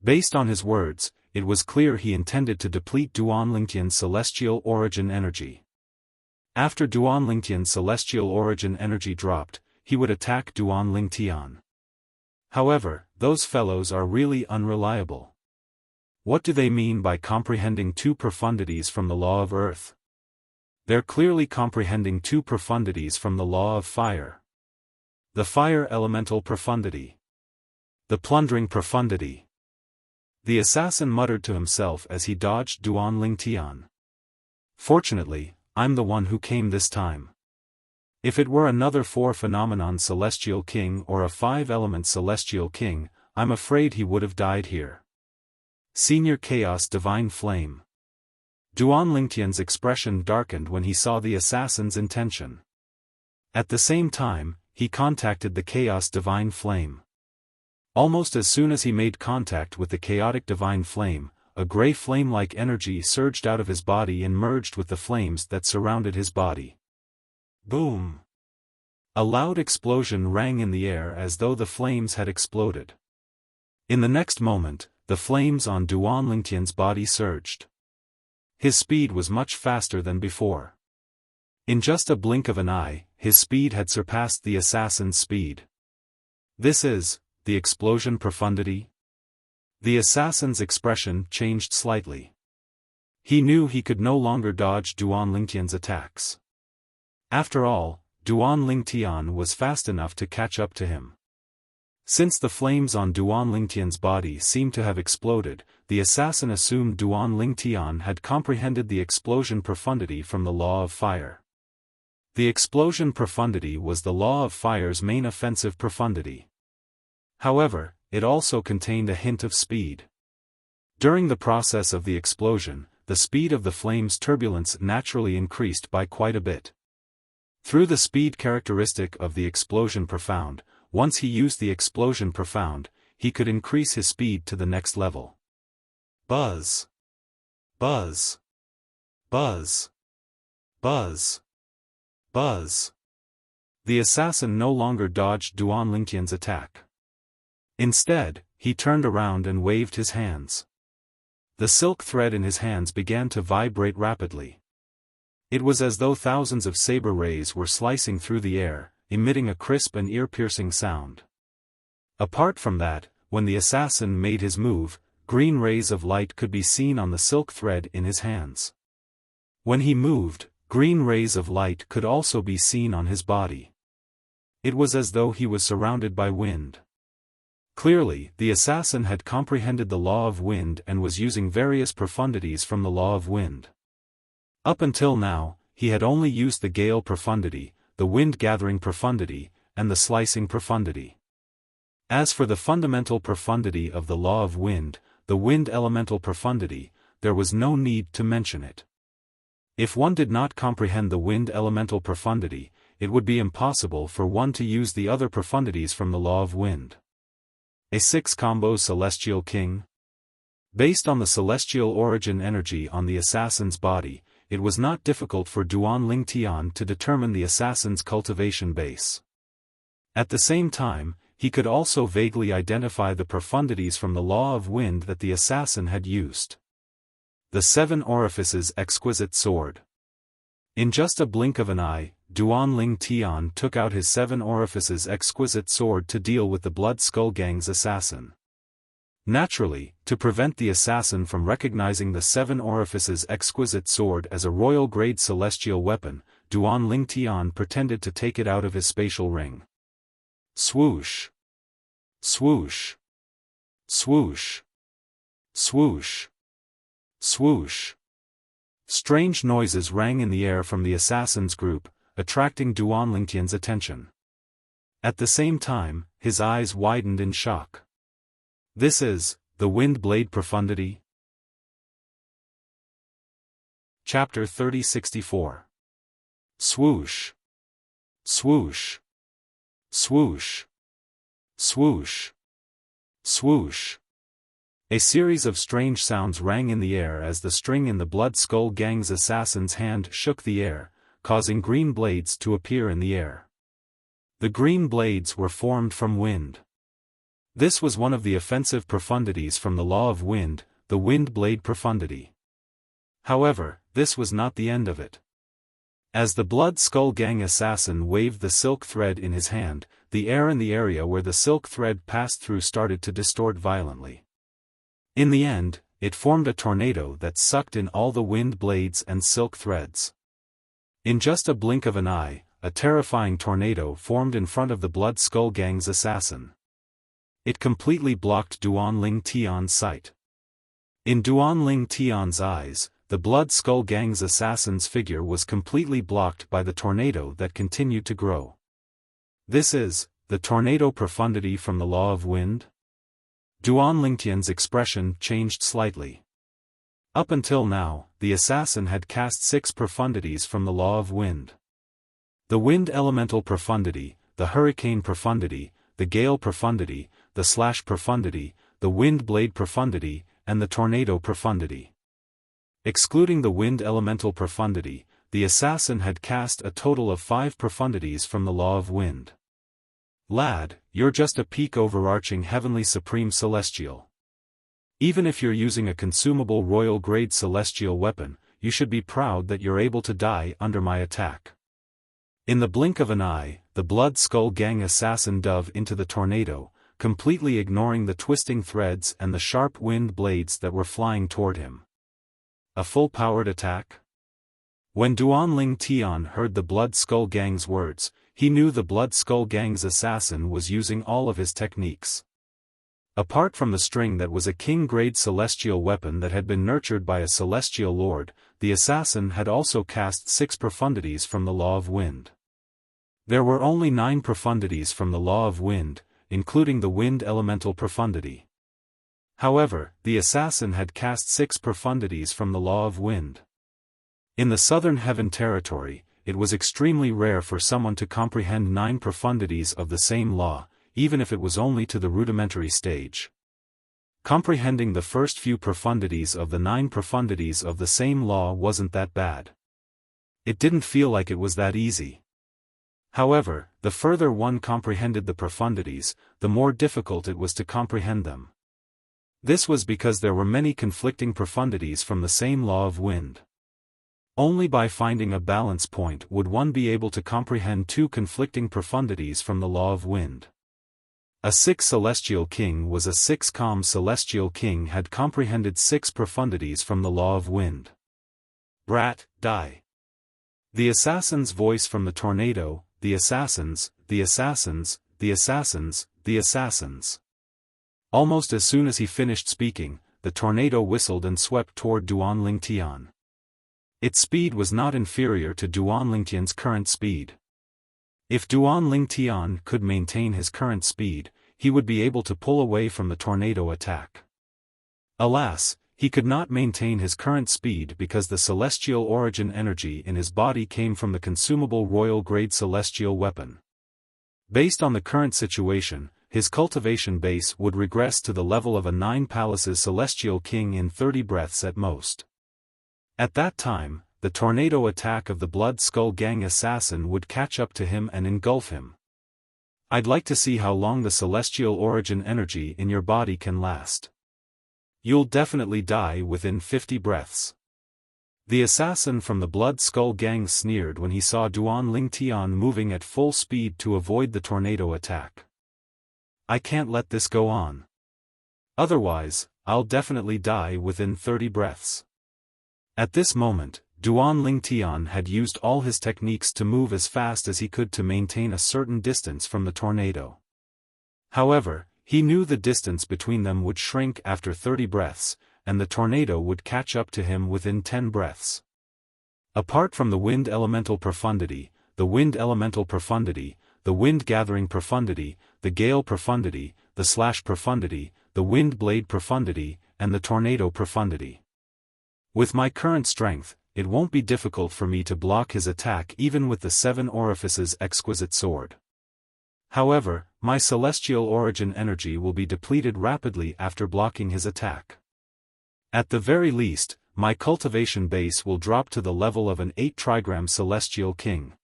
Based on his words, it was clear he intended to deplete Duanling Tian's celestial origin energy. After Duanling Tian's celestial origin energy dropped, he would attack Duanling Tian. However, those fellows are really unreliable. What do they mean by comprehending two profundities from the law of earth? They're clearly comprehending two profundities from the law of fire. The fire elemental profundity. The plundering profundity. The assassin muttered to himself as he dodged Duanling Tian. Fortunately, I'm the one who came this time. If it were another 4-phenomenon celestial king or a 5-element celestial king, I'm afraid he would have died here. Senior Chaos Divine Flame. Duanling Tian's expression darkened when he saw the assassin's intention. At the same time, he contacted the Chaos Divine Flame. Almost as soon as he made contact with the chaotic Divine Flame, a gray flame-like energy surged out of his body and merged with the flames that surrounded his body. Boom! A loud explosion rang in the air as though the flames had exploded. In the next moment, the flames on Duanling Tian's body surged. His speed was much faster than before. In just a blink of an eye, his speed had surpassed the assassin's speed. This is the explosion profundity? The assassin's expression changed slightly. He knew he could no longer dodge Duanling Tian's attacks. After all, Duan Lingtian was fast enough to catch up to him. Since the flames on Duan Lingtian's body seemed to have exploded, the assassin assumed Duan Lingtian had comprehended the explosion profundity from the law of fire. The explosion profundity was the law of fire's main offensive profundity. However, it also contained a hint of speed. During the process of the explosion, the speed of the flame's turbulence naturally increased by quite a bit. Through the speed characteristic of the explosion profound, once he used the explosion profound, he could increase his speed to the next level. Buzz. Buzz. Buzz. Buzz. Buzz. The assassin no longer dodged Duan Lingtian's attack. Instead, he turned around and waved his hands. The silk thread in his hands began to vibrate rapidly. It was as though thousands of saber rays were slicing through the air, emitting a crisp and ear-piercing sound. Apart from that, when the assassin made his move, green rays of light could be seen on the silk thread in his hands. When he moved, green rays of light could also be seen on his body. It was as though he was surrounded by wind. Clearly, the assassin had comprehended the law of wind and was using various profundities from the law of wind. Up until now, he had only used the gale profundity, the wind-gathering profundity, and the slicing profundity. As for the fundamental profundity of the law of wind, the wind elemental profundity, there was no need to mention it. If one did not comprehend the wind elemental profundity, it would be impossible for one to use the other profundities from the law of wind. A 6-combo Celestial King? Based on the celestial origin energy on the assassin's body, it was not difficult for Duan Lingtian to determine the assassin's cultivation base. At the same time, he could also vaguely identify the profundities from the law of wind that the assassin had used. The 7 Orifices Exquisite Sword. In just a blink of an eye, Duan Lingtian took out his 7 Orifices Exquisite Sword to deal with the Blood Skull Gang's assassin. Naturally, to prevent the assassin from recognizing the 7 Orifices Exquisite Sword as a royal-grade celestial weapon, Duan Lingtian pretended to take it out of his spatial ring. Swoosh. Swoosh. Swoosh. Swoosh. Swoosh. Strange noises rang in the air from the assassin's group, attracting Duan Lingtian's attention. At the same time, his eyes widened in shock. This is the Wind Blade Profundity? Chapter 3064. Swoosh. Swoosh. Swoosh. Swoosh. Swoosh. A series of strange sounds rang in the air as the string in the Blood Skull Gang's assassin's hand shook the air, causing green blades to appear in the air. The green blades were formed from wind. This was one of the offensive profundities from the law of wind, the Wind Blade Profundity. However, this was not the end of it. As the Blood Skull Gang assassin waved the silk thread in his hand, the air in the area where the silk thread passed through started to distort violently. In the end, it formed a tornado that sucked in all the wind blades and silk threads. In just a blink of an eye, a terrifying tornado formed in front of the Blood Skull Gang's assassin. It completely blocked Duan Lingtian's sight. In Duan Lingtian's eyes, the Blood Skull Gang's assassin's figure was completely blocked by the tornado that continued to grow. This is the tornado profundity from the law of wind? Duan Lingtian's expression changed slightly. Up until now, the assassin had cast 6 profundities from the law of wind. The wind elemental profundity, the hurricane profundity, the gale profundity, the slash profundity, the wind blade profundity, and the tornado profundity. Excluding the wind elemental profundity, the assassin had cast a total of 5 profundities from the law of wind. Lad, you're just a peak overarching heavenly supreme celestial. Even if you're using a consumable royal-grade celestial weapon, you should be proud that you're able to die under my attack. In the blink of an eye, the Blood Skull Gang assassin dove into the tornado, completely ignoring the twisting threads and the sharp wind blades that were flying toward him. A full-powered attack? When Duanling Tian heard the Blood Skull Gang's words, he knew the Blood Skull Gang's assassin was using all of his techniques. Apart from the string that was a king-grade celestial weapon that had been nurtured by a celestial lord, the assassin had also cast 6 profundities from the Law of Wind. There were only 9 profundities from the Law of Wind, including the Wind Elemental profundity. However, the assassin had cast 6 profundities from the Law of Wind. In the Southern Heaven territory, it was extremely rare for someone to comprehend 9 profundities of the same law, even if it was only to the rudimentary stage. Comprehending the first few profundities of the 9 profundities of the same law wasn't that bad. It didn't feel like it was that easy. However, the further one comprehended the profundities, the more difficult it was to comprehend them. This was because there were many conflicting profundities from the same Law of Wind. Only by finding a balance point would one be able to comprehend 2 conflicting profundities from the Law of Wind. A 6 celestial king was a 6 calm celestial king had comprehended 6 profundities from the Law of Wind. Brat, die. The assassin's voice from the tornado, the assassins, the assassins, the assassins, the assassins. Almost as soon as he finished speaking, the tornado whistled and swept toward Duanling Tian. Its speed was not inferior to Duanling Tian's current speed. If Duanling Tian could maintain his current speed, he would be able to pull away from the tornado attack. Alas, he could not maintain his current speed because the celestial origin energy in his body came from the consumable royal-grade celestial weapon. Based on the current situation, his cultivation base would regress to the level of a 9 palaces celestial king in 30 breaths at most. At that time, the tornado attack of the Blood Skull Gang assassin would catch up to him and engulf him. I'd like to see how long the celestial origin energy in your body can last. You'll definitely die within 50 breaths. The assassin from the Blood Skull Gang sneered when he saw Duanling Tian moving at full speed to avoid the tornado attack. I can't let this go on. Otherwise, I'll definitely die within 30 breaths. At this moment, Duanling Tian had used all his techniques to move as fast as he could to maintain a certain distance from the tornado. However, he knew the distance between them would shrink after 30 breaths, and the tornado would catch up to him within 10 breaths. Apart from the Wind Elemental profundity, the Wind Elemental profundity, the Wind Gathering profundity, the Gale profundity, the Slash profundity, the Wind Blade profundity, and the Tornado profundity. With my current strength, it won't be difficult for me to block his attack even with the 7 orifices exquisite sword. However, my celestial origin energy will be depleted rapidly after blocking his attack. At the very least, my cultivation base will drop to the level of an 8 trigram celestial king.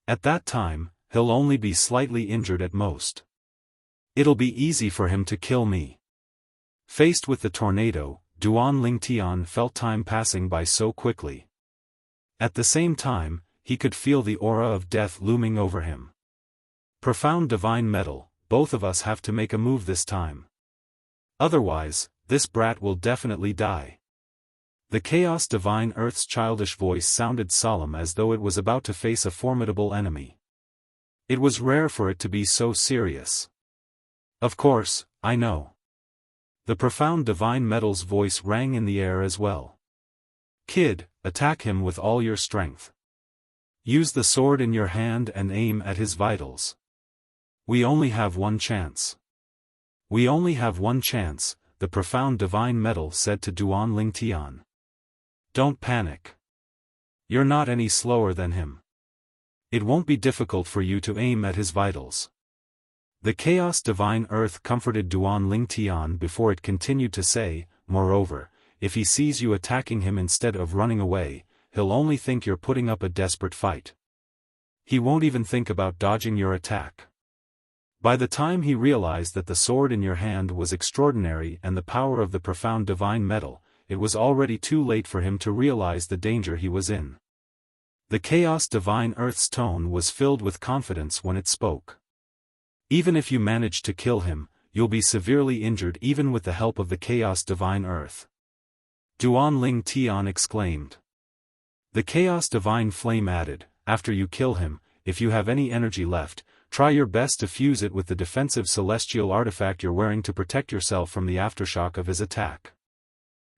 At that time, he'll only be slightly injured at most. It'll be easy for him to kill me. Faced with the tornado, Duanling Tian felt time passing by so quickly. At the same time, he could feel the aura of death looming over him. Profound divine metal, both of us have to make a move this time. Otherwise, this brat will definitely die. The Chaos Divine Earth's childish voice sounded solemn as though it was about to face a formidable enemy. It was rare for it to be so serious. Of course, I know. The profound divine metal's voice rang in the air as well. Kid, attack him with all your strength. Use the sword in your hand and aim at his vitals. We only have one chance. We only have one chance, the profound divine metal said to Duanling Tian. Don't panic. You're not any slower than him. It won't be difficult for you to aim at his vitals. The Chaos Divine Earth comforted Duanling Tian before it continued to say, moreover, if he sees you attacking him instead of running away, he'll only think you're putting up a desperate fight. He won't even think about dodging your attack. By the time he realized that the sword in your hand was extraordinary and the power of the profound divine metal, it was already too late for him to realize the danger he was in. The Chaos Divine Earth's tone was filled with confidence when it spoke. Even if you manage to kill him, you'll be severely injured even with the help of the Chaos Divine Earth. Duanling Tian exclaimed. The Chaos Divine Flame added, after you kill him, if you have any energy left, try your best to fuse it with the defensive celestial artifact you're wearing to protect yourself from the aftershock of his attack.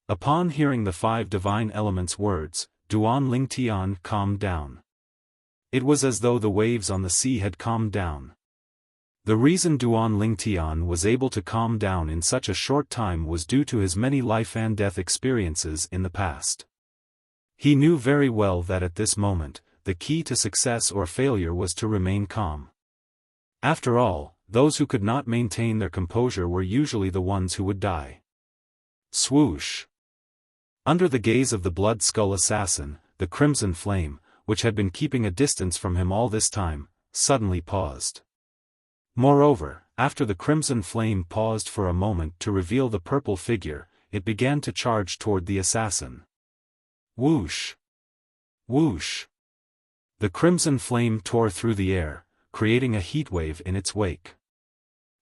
Upon hearing the 5 divine elements' words, Duan Lingtian calmed down. It was as though the waves on the sea had calmed down. The reason Duan Lingtian was able to calm down in such a short time was due to his many life and death experiences in the past. He knew very well that at this moment, the key to success or failure was to remain calm. After all, those who could not maintain their composure were usually the ones who would die. Swoosh! Under the gaze of the blood skull assassin, the crimson flame, which had been keeping a distance from him all this time, suddenly paused. Moreover, after the crimson flame paused for a moment to reveal the purple figure, it began to charge toward the assassin. Whoosh! Whoosh! The crimson flame tore through the air, creating a heatwave in its wake.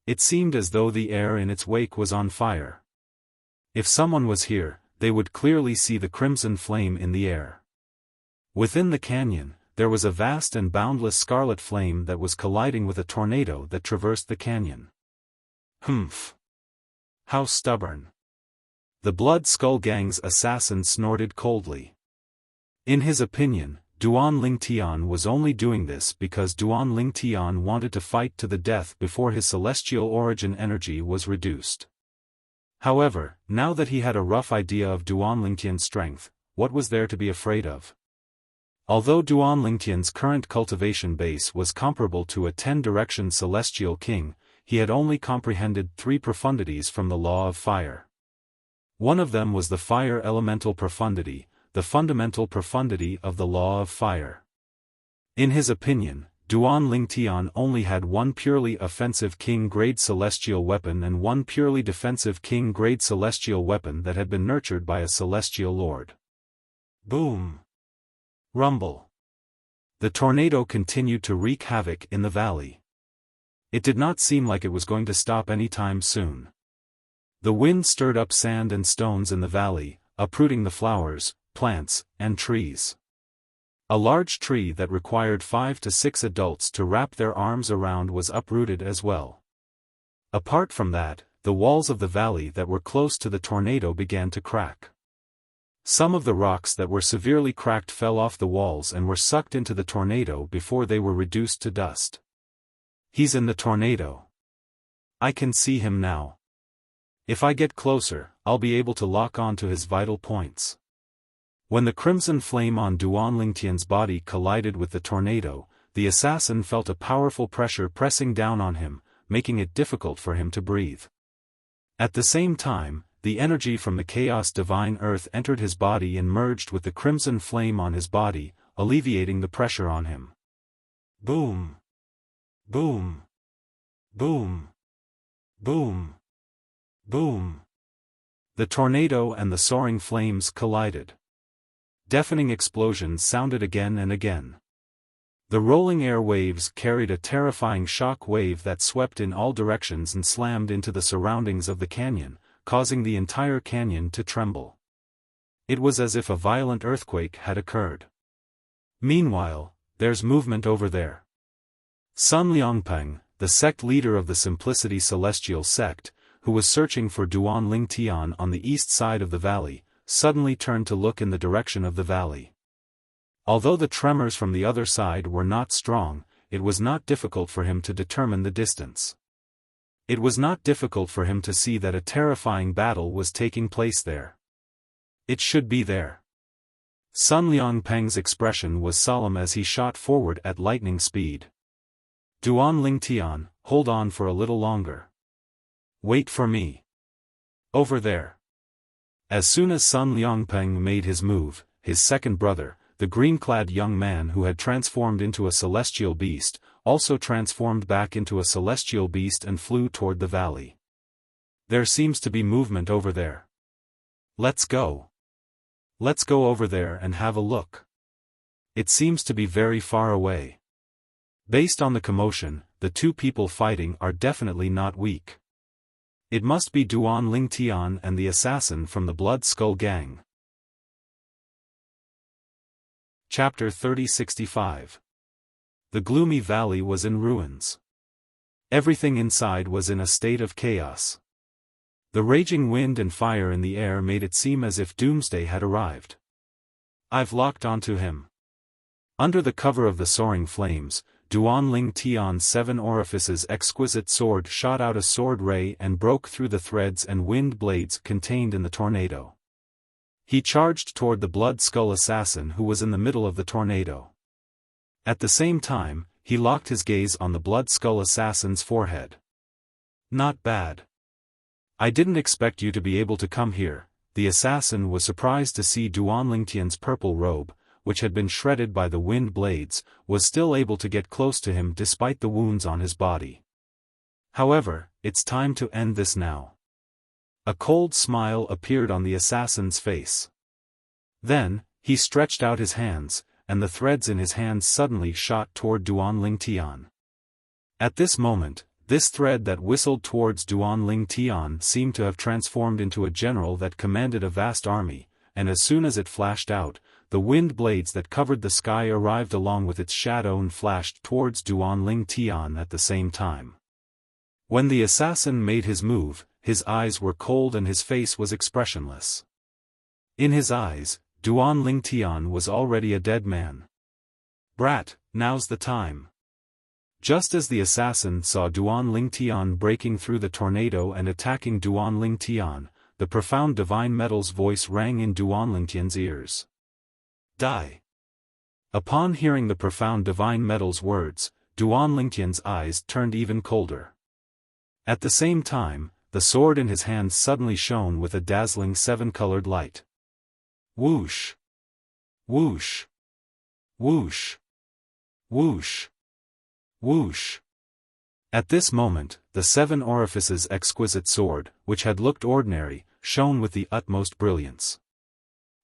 It seemed as though the air in its wake was on fire. If someone was here, they would clearly see the crimson flame in the air. Within the canyon, there was a vast and boundless scarlet flame that was colliding with a tornado that traversed the canyon. Humph! How stubborn! The Blood Skull Gang's assassin snorted coldly. In his opinion, Duan Lingtian was only doing this because Duan Lingtian wanted to fight to the death before his celestial origin energy was reduced. However, now that he had a rough idea of Duan Lingtian's strength, what was there to be afraid of? Although Duan Lingtian's current cultivation base was comparable to a 10-direction celestial king, he had only comprehended 3 profundities from the law of fire. One of them was the fire elemental profundity, the fundamental profundity of the law of fire. In his opinion, Duan Lingtian only had one purely offensive king-grade celestial weapon and one purely defensive king-grade celestial weapon that had been nurtured by a celestial lord. Boom! Rumble! The tornado continued to wreak havoc in the valley. It did not seem like it was going to stop any time soon. The wind stirred up sand and stones in the valley, uprooting the flowers, plants, and trees. A large tree that required 5 to 6 adults to wrap their arms around was uprooted as well. Apart from that, the walls of the valley that were close to the tornado began to crack. Some of the rocks that were severely cracked fell off the walls and were sucked into the tornado before they were reduced to dust. He's in the tornado. I can see him now. If I get closer, I'll be able to lock on to his vital points. When the crimson flame on Duan Lingtian's body collided with the tornado, the assassin felt a powerful pressure pressing down on him, making it difficult for him to breathe. At the same time, the energy from the Chaos Divine Earth entered his body and merged with the crimson flame on his body, alleviating the pressure on him. Boom! Boom! Boom! Boom! Boom! The tornado and the soaring flames collided. Deafening explosions sounded again and again. The rolling air waves carried a terrifying shock wave that swept in all directions and slammed into the surroundings of the canyon, causing the entire canyon to tremble. It was as if a violent earthquake had occurred. Meanwhile, there's movement over there. Sun Liangpeng, the sect leader of the Simplicity Celestial sect, who was searching for Duan Lingtian on the east side of the valley, suddenly turned to look in the direction of the valley. Although the tremors from the other side were not strong, it was not difficult for him to determine the distance. It was not difficult for him to see that a terrifying battle was taking place there. It should be there. Sun Liangpeng's expression was solemn as he shot forward at lightning speed. Duan Lingtian, hold on for a little longer. Wait for me. Over there. As soon as Sun Liangpeng made his move, his second brother, the green-clad young man who had transformed into a celestial beast, also transformed back into a celestial beast and flew toward the valley. There seems to be movement over there. Let's go. Let's go over there and have a look. It seems to be very far away. Based on the commotion, the 2 people fighting are definitely not weak. It must be Duan Lingtian and the assassin from the Blood Skull Gang. Chapter 3065. The gloomy valley was in ruins. Everything inside was in a state of chaos. The raging wind and fire in the air made it seem as if doomsday had arrived. I've locked onto him. Under the cover of the soaring flames, Duanling Tian's 7 orifices exquisite sword shot out a sword ray and broke through the threads and wind blades contained in the tornado. He charged toward the blood skull assassin who was in the middle of the tornado. At the same time, he locked his gaze on the blood skull assassin's forehead. Not bad. I didn't expect you to be able to come here. The assassin was surprised to see Duanling Tian's purple robe, which had been shredded by the wind blades, was still able to get close to him despite the wounds on his body. However, it's time to end this now. A cold smile appeared on the assassin's face. Then, he stretched out his hands, and the threads in his hands suddenly shot toward Duanling Tian. At this moment, this thread that whistled towards Duanling Tian seemed to have transformed into a general that commanded a vast army, and as soon as it flashed out, the wind blades that covered the sky arrived along with its shadow and flashed towards Duanling Tian at the same time. When the assassin made his move, his eyes were cold and his face was expressionless. In his eyes, Duanling Tian was already a dead man. Brat, now's the time. Just as the assassin saw Duanling Tian breaking through the tornado and attacking Duanling Tian, the profound divine metal's voice rang in Duanling Tian's ears. Die. Upon hearing the profound divine metal's words, Duanling Tian's eyes turned even colder. At the same time, the sword in his hand suddenly shone with a dazzling 7-colored light. Whoosh! Whoosh! Whoosh! Whoosh! Whoosh! At this moment, the 7 orifices exquisite sword, which had looked ordinary, shone with the utmost brilliance.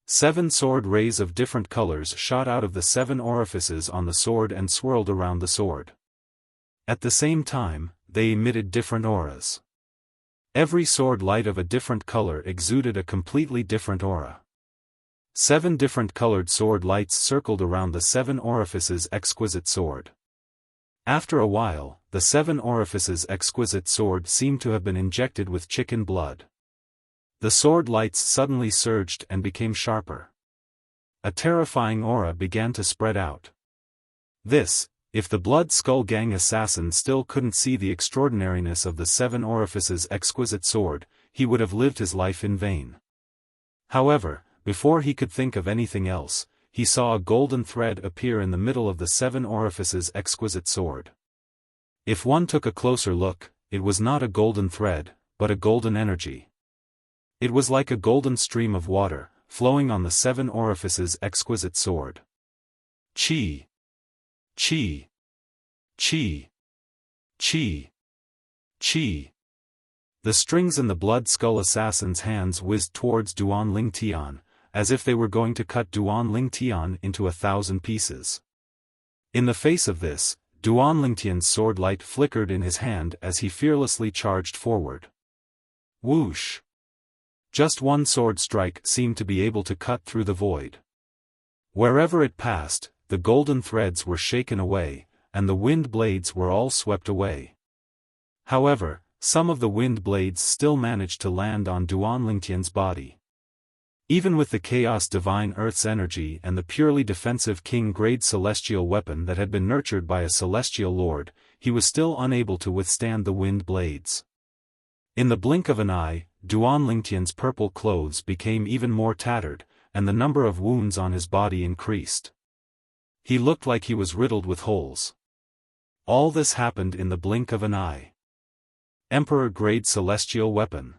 7 sword rays of different colors shot out of the 7 orifices on the sword and swirled around the sword. At the same time, they emitted different auras. Every sword light of a different color exuded a completely different aura. 7 different colored sword lights circled around the 7 orifices exquisite sword. After a while, the 7 orifices exquisite sword seemed to have been injected with chicken blood. The sword lights suddenly surged and became sharper. A terrifying aura began to spread out. This, if the Blood Skull Gang assassin still couldn't see the extraordinariness of the 7 orifices exquisite sword, he would have lived his life in vain. However, before he could think of anything else, he saw a golden thread appear in the middle of the 7 orifices exquisite sword. If one took a closer look, it was not a golden thread, but a golden energy. It was like a golden stream of water, flowing on the 7 orifices exquisite sword. Chi! Chi! Chi! Chi! Chi! The strings in the blood skull assassin's hands whizzed towards Duanling Tian, as if they were going to cut Duanling Tian into 1,000 pieces. In the face of this, Duanling Tian's sword light flickered in his hand as he fearlessly charged forward. Whoosh! Just one sword strike seemed to be able to cut through the void. Wherever it passed, the golden threads were shaken away, and the wind blades were all swept away. However, some of the wind blades still managed to land on Duanling Tian's body. Even with the Chaos Divine Earth's energy and the purely defensive King-grade celestial weapon that had been nurtured by a celestial lord, he was still unable to withstand the wind blades. In the blink of an eye, Duanling Tian's purple clothes became even more tattered, and the number of wounds on his body increased. He looked like he was riddled with holes. All this happened in the blink of an eye. Emperor-grade celestial weapon.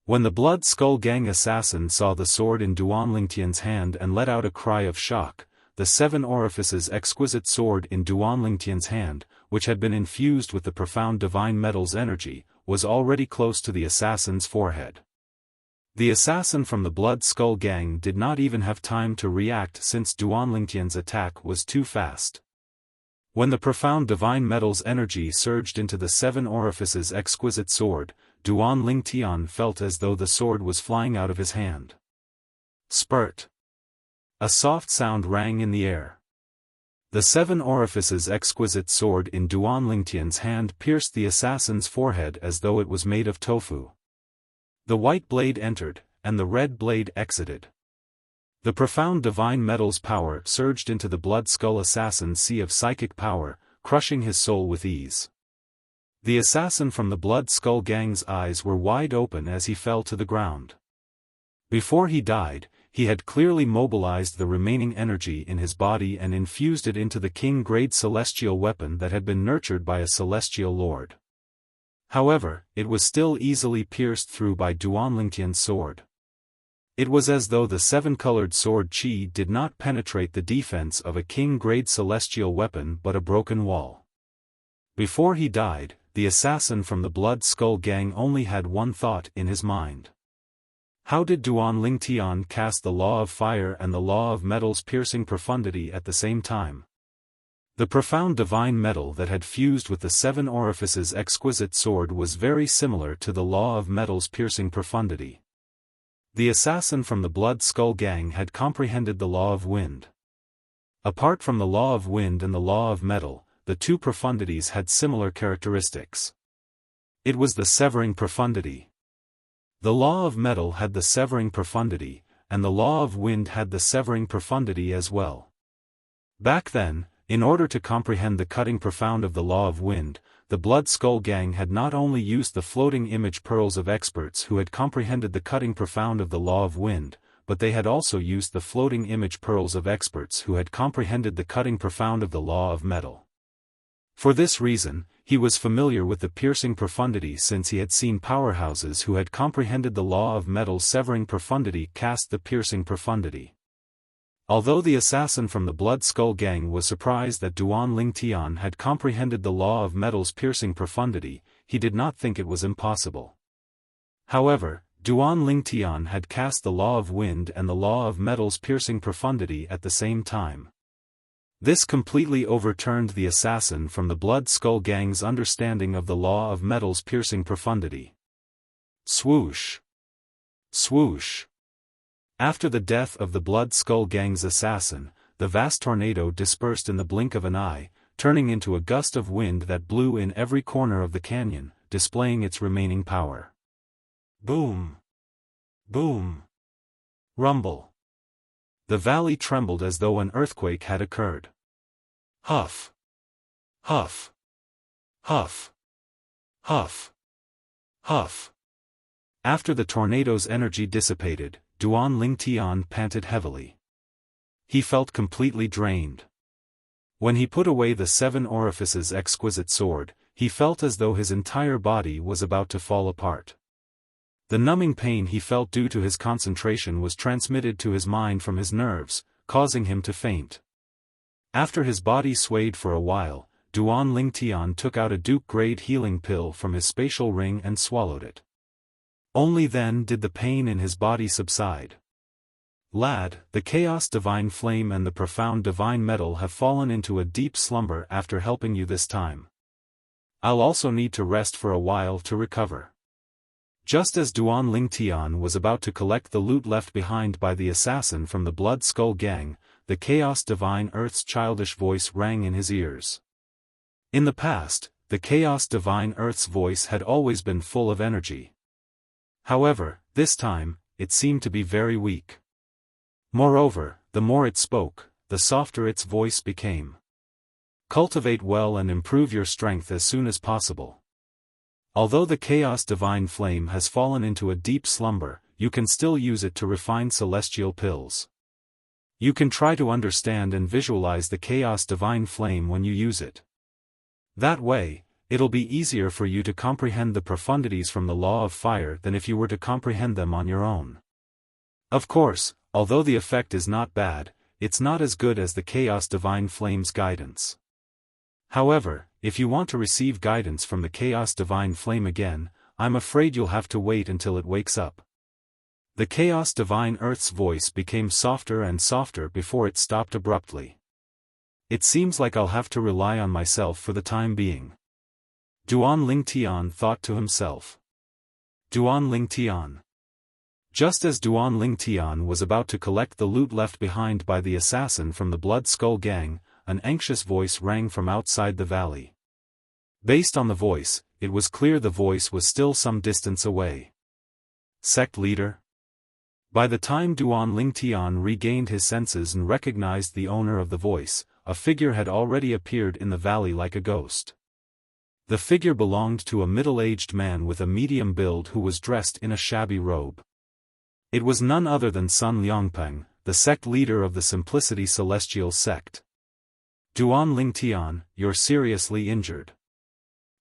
When the Blood Skull Gang assassin saw the sword in Duanling Tian's hand and let out a cry of shock, the 7 orifices exquisite sword in Duanling Tian's hand, which had been infused with the profound divine metal's energy, was already close to the assassin's forehead. The assassin from the Blood Skull Gang did not even have time to react since Duanling Tian's attack was too fast. When the profound divine metal's energy surged into the 7 orifices exquisite sword, Duanling Tian felt as though the sword was flying out of his hand. Spurt! A soft sound rang in the air. The 7 orifices exquisite sword in Duan Lingtian's hand pierced the assassin's forehead as though it was made of tofu. The white blade entered, and the red blade exited. The profound divine metal's power surged into the blood skull assassin's sea of psychic power, crushing his soul with ease. The assassin from the blood skull gang's eyes were wide open as he fell to the ground. Before he died, he had clearly mobilized the remaining energy in his body and infused it into the king-grade celestial weapon that had been nurtured by a celestial lord. However, it was still easily pierced through by Duan Lingtian's sword. It was as though the 7-colored sword qi did not penetrate the defense of a king-grade celestial weapon but a broken wall. Before he died, the assassin from the blood skull gang only had one thought in his mind. How did Duan Lingtian cast the law of fire and the law of metal's piercing profundity at the same time? The profound divine metal that had fused with the 7 orifices exquisite sword was very similar to the law of metal's piercing profundity. The assassin from the blood skull gang had comprehended the law of wind. Apart from the law of wind and the law of metal, the 2 profundities had similar characteristics. It was the severing profundity. The law of metal had the severing profundity, and the law of wind had the severing profundity as well. Back then, in order to comprehend the cutting profound of the law of wind, the blood skull gang had not only used the floating image pearls of experts who had comprehended the cutting profound of the law of wind, but they had also used the floating image pearls of experts who had comprehended the cutting profound of the law of metal. For this reason, he was familiar with the piercing profundity since he had seen powerhouses who had comprehended the law of metal's severing profundity cast the piercing profundity. Although the assassin from the blood skull gang was surprised that Duan Lingtian had comprehended the law of metal's piercing profundity, he did not think it was impossible. However, Duan Lingtian had cast the law of wind and the law of metal's piercing profundity at the same time. This completely overturned the assassin from the blood skull gang's understanding of the law of metal's piercing profundity. Swoosh! Swoosh! After the death of the blood skull gang's assassin, the vast tornado dispersed in the blink of an eye, turning into a gust of wind that blew in every corner of the canyon, displaying its remaining power. Boom! Boom! Rumble! The valley trembled as though an earthquake had occurred. Huff! Huff! Huff! Huff! Huff! After the tornado's energy dissipated, Duan Lingtian panted heavily. He felt completely drained. When he put away the 7 orifices exquisite sword, he felt as though his entire body was about to fall apart. The numbing pain he felt due to his concentration was transmitted to his mind from his nerves, causing him to faint. After his body swayed for a while, Duan Lingtian took out a Duke-grade healing pill from his spatial ring and swallowed it. Only then did the pain in his body subside. Lad, the chaos divine flame and the profound divine metal have fallen into a deep slumber after helping you this time. I'll also need to rest for a while to recover. Just as Duan Lingtian was about to collect the loot left behind by the assassin from the blood skull gang, the Chaos Divine Earth's childish voice rang in his ears. In the past, the Chaos Divine Earth's voice had always been full of energy. However, this time, it seemed to be very weak. Moreover, the more it spoke, the softer its voice became. Cultivate well and improve your strength as soon as possible. Although the Chaos Divine Flame has fallen into a deep slumber, you can still use it to refine celestial pills. You can try to understand and visualize the Chaos Divine Flame when you use it. That way, it'll be easier for you to comprehend the profundities from the law of fire than if you were to comprehend them on your own. Of course, although the effect is not bad, it's not as good as the Chaos Divine Flame's guidance. However, if you want to receive guidance from the Chaos Divine Flame again, I'm afraid you'll have to wait until it wakes up. The Chaos Divine Earth's voice became softer and softer before it stopped abruptly. It seems like I'll have to rely on myself for the time being. Duan Lingtian thought to himself. Duan Lingtian. Just as Duan Lingtian was about to collect the loot left behind by the assassin from the Blood Skull Gang, an anxious voice rang from outside the valley. Based on the voice, it was clear the voice was still some distance away. Sect leader? By the time Duan Lingtian regained his senses and recognized the owner of the voice, a figure had already appeared in the valley like a ghost. The figure belonged to a middle-aged man with a medium build who was dressed in a shabby robe. It was none other than Sun Liangpeng, the sect leader of the Simplicity Celestial sect. Duan Lingtian, you're seriously injured.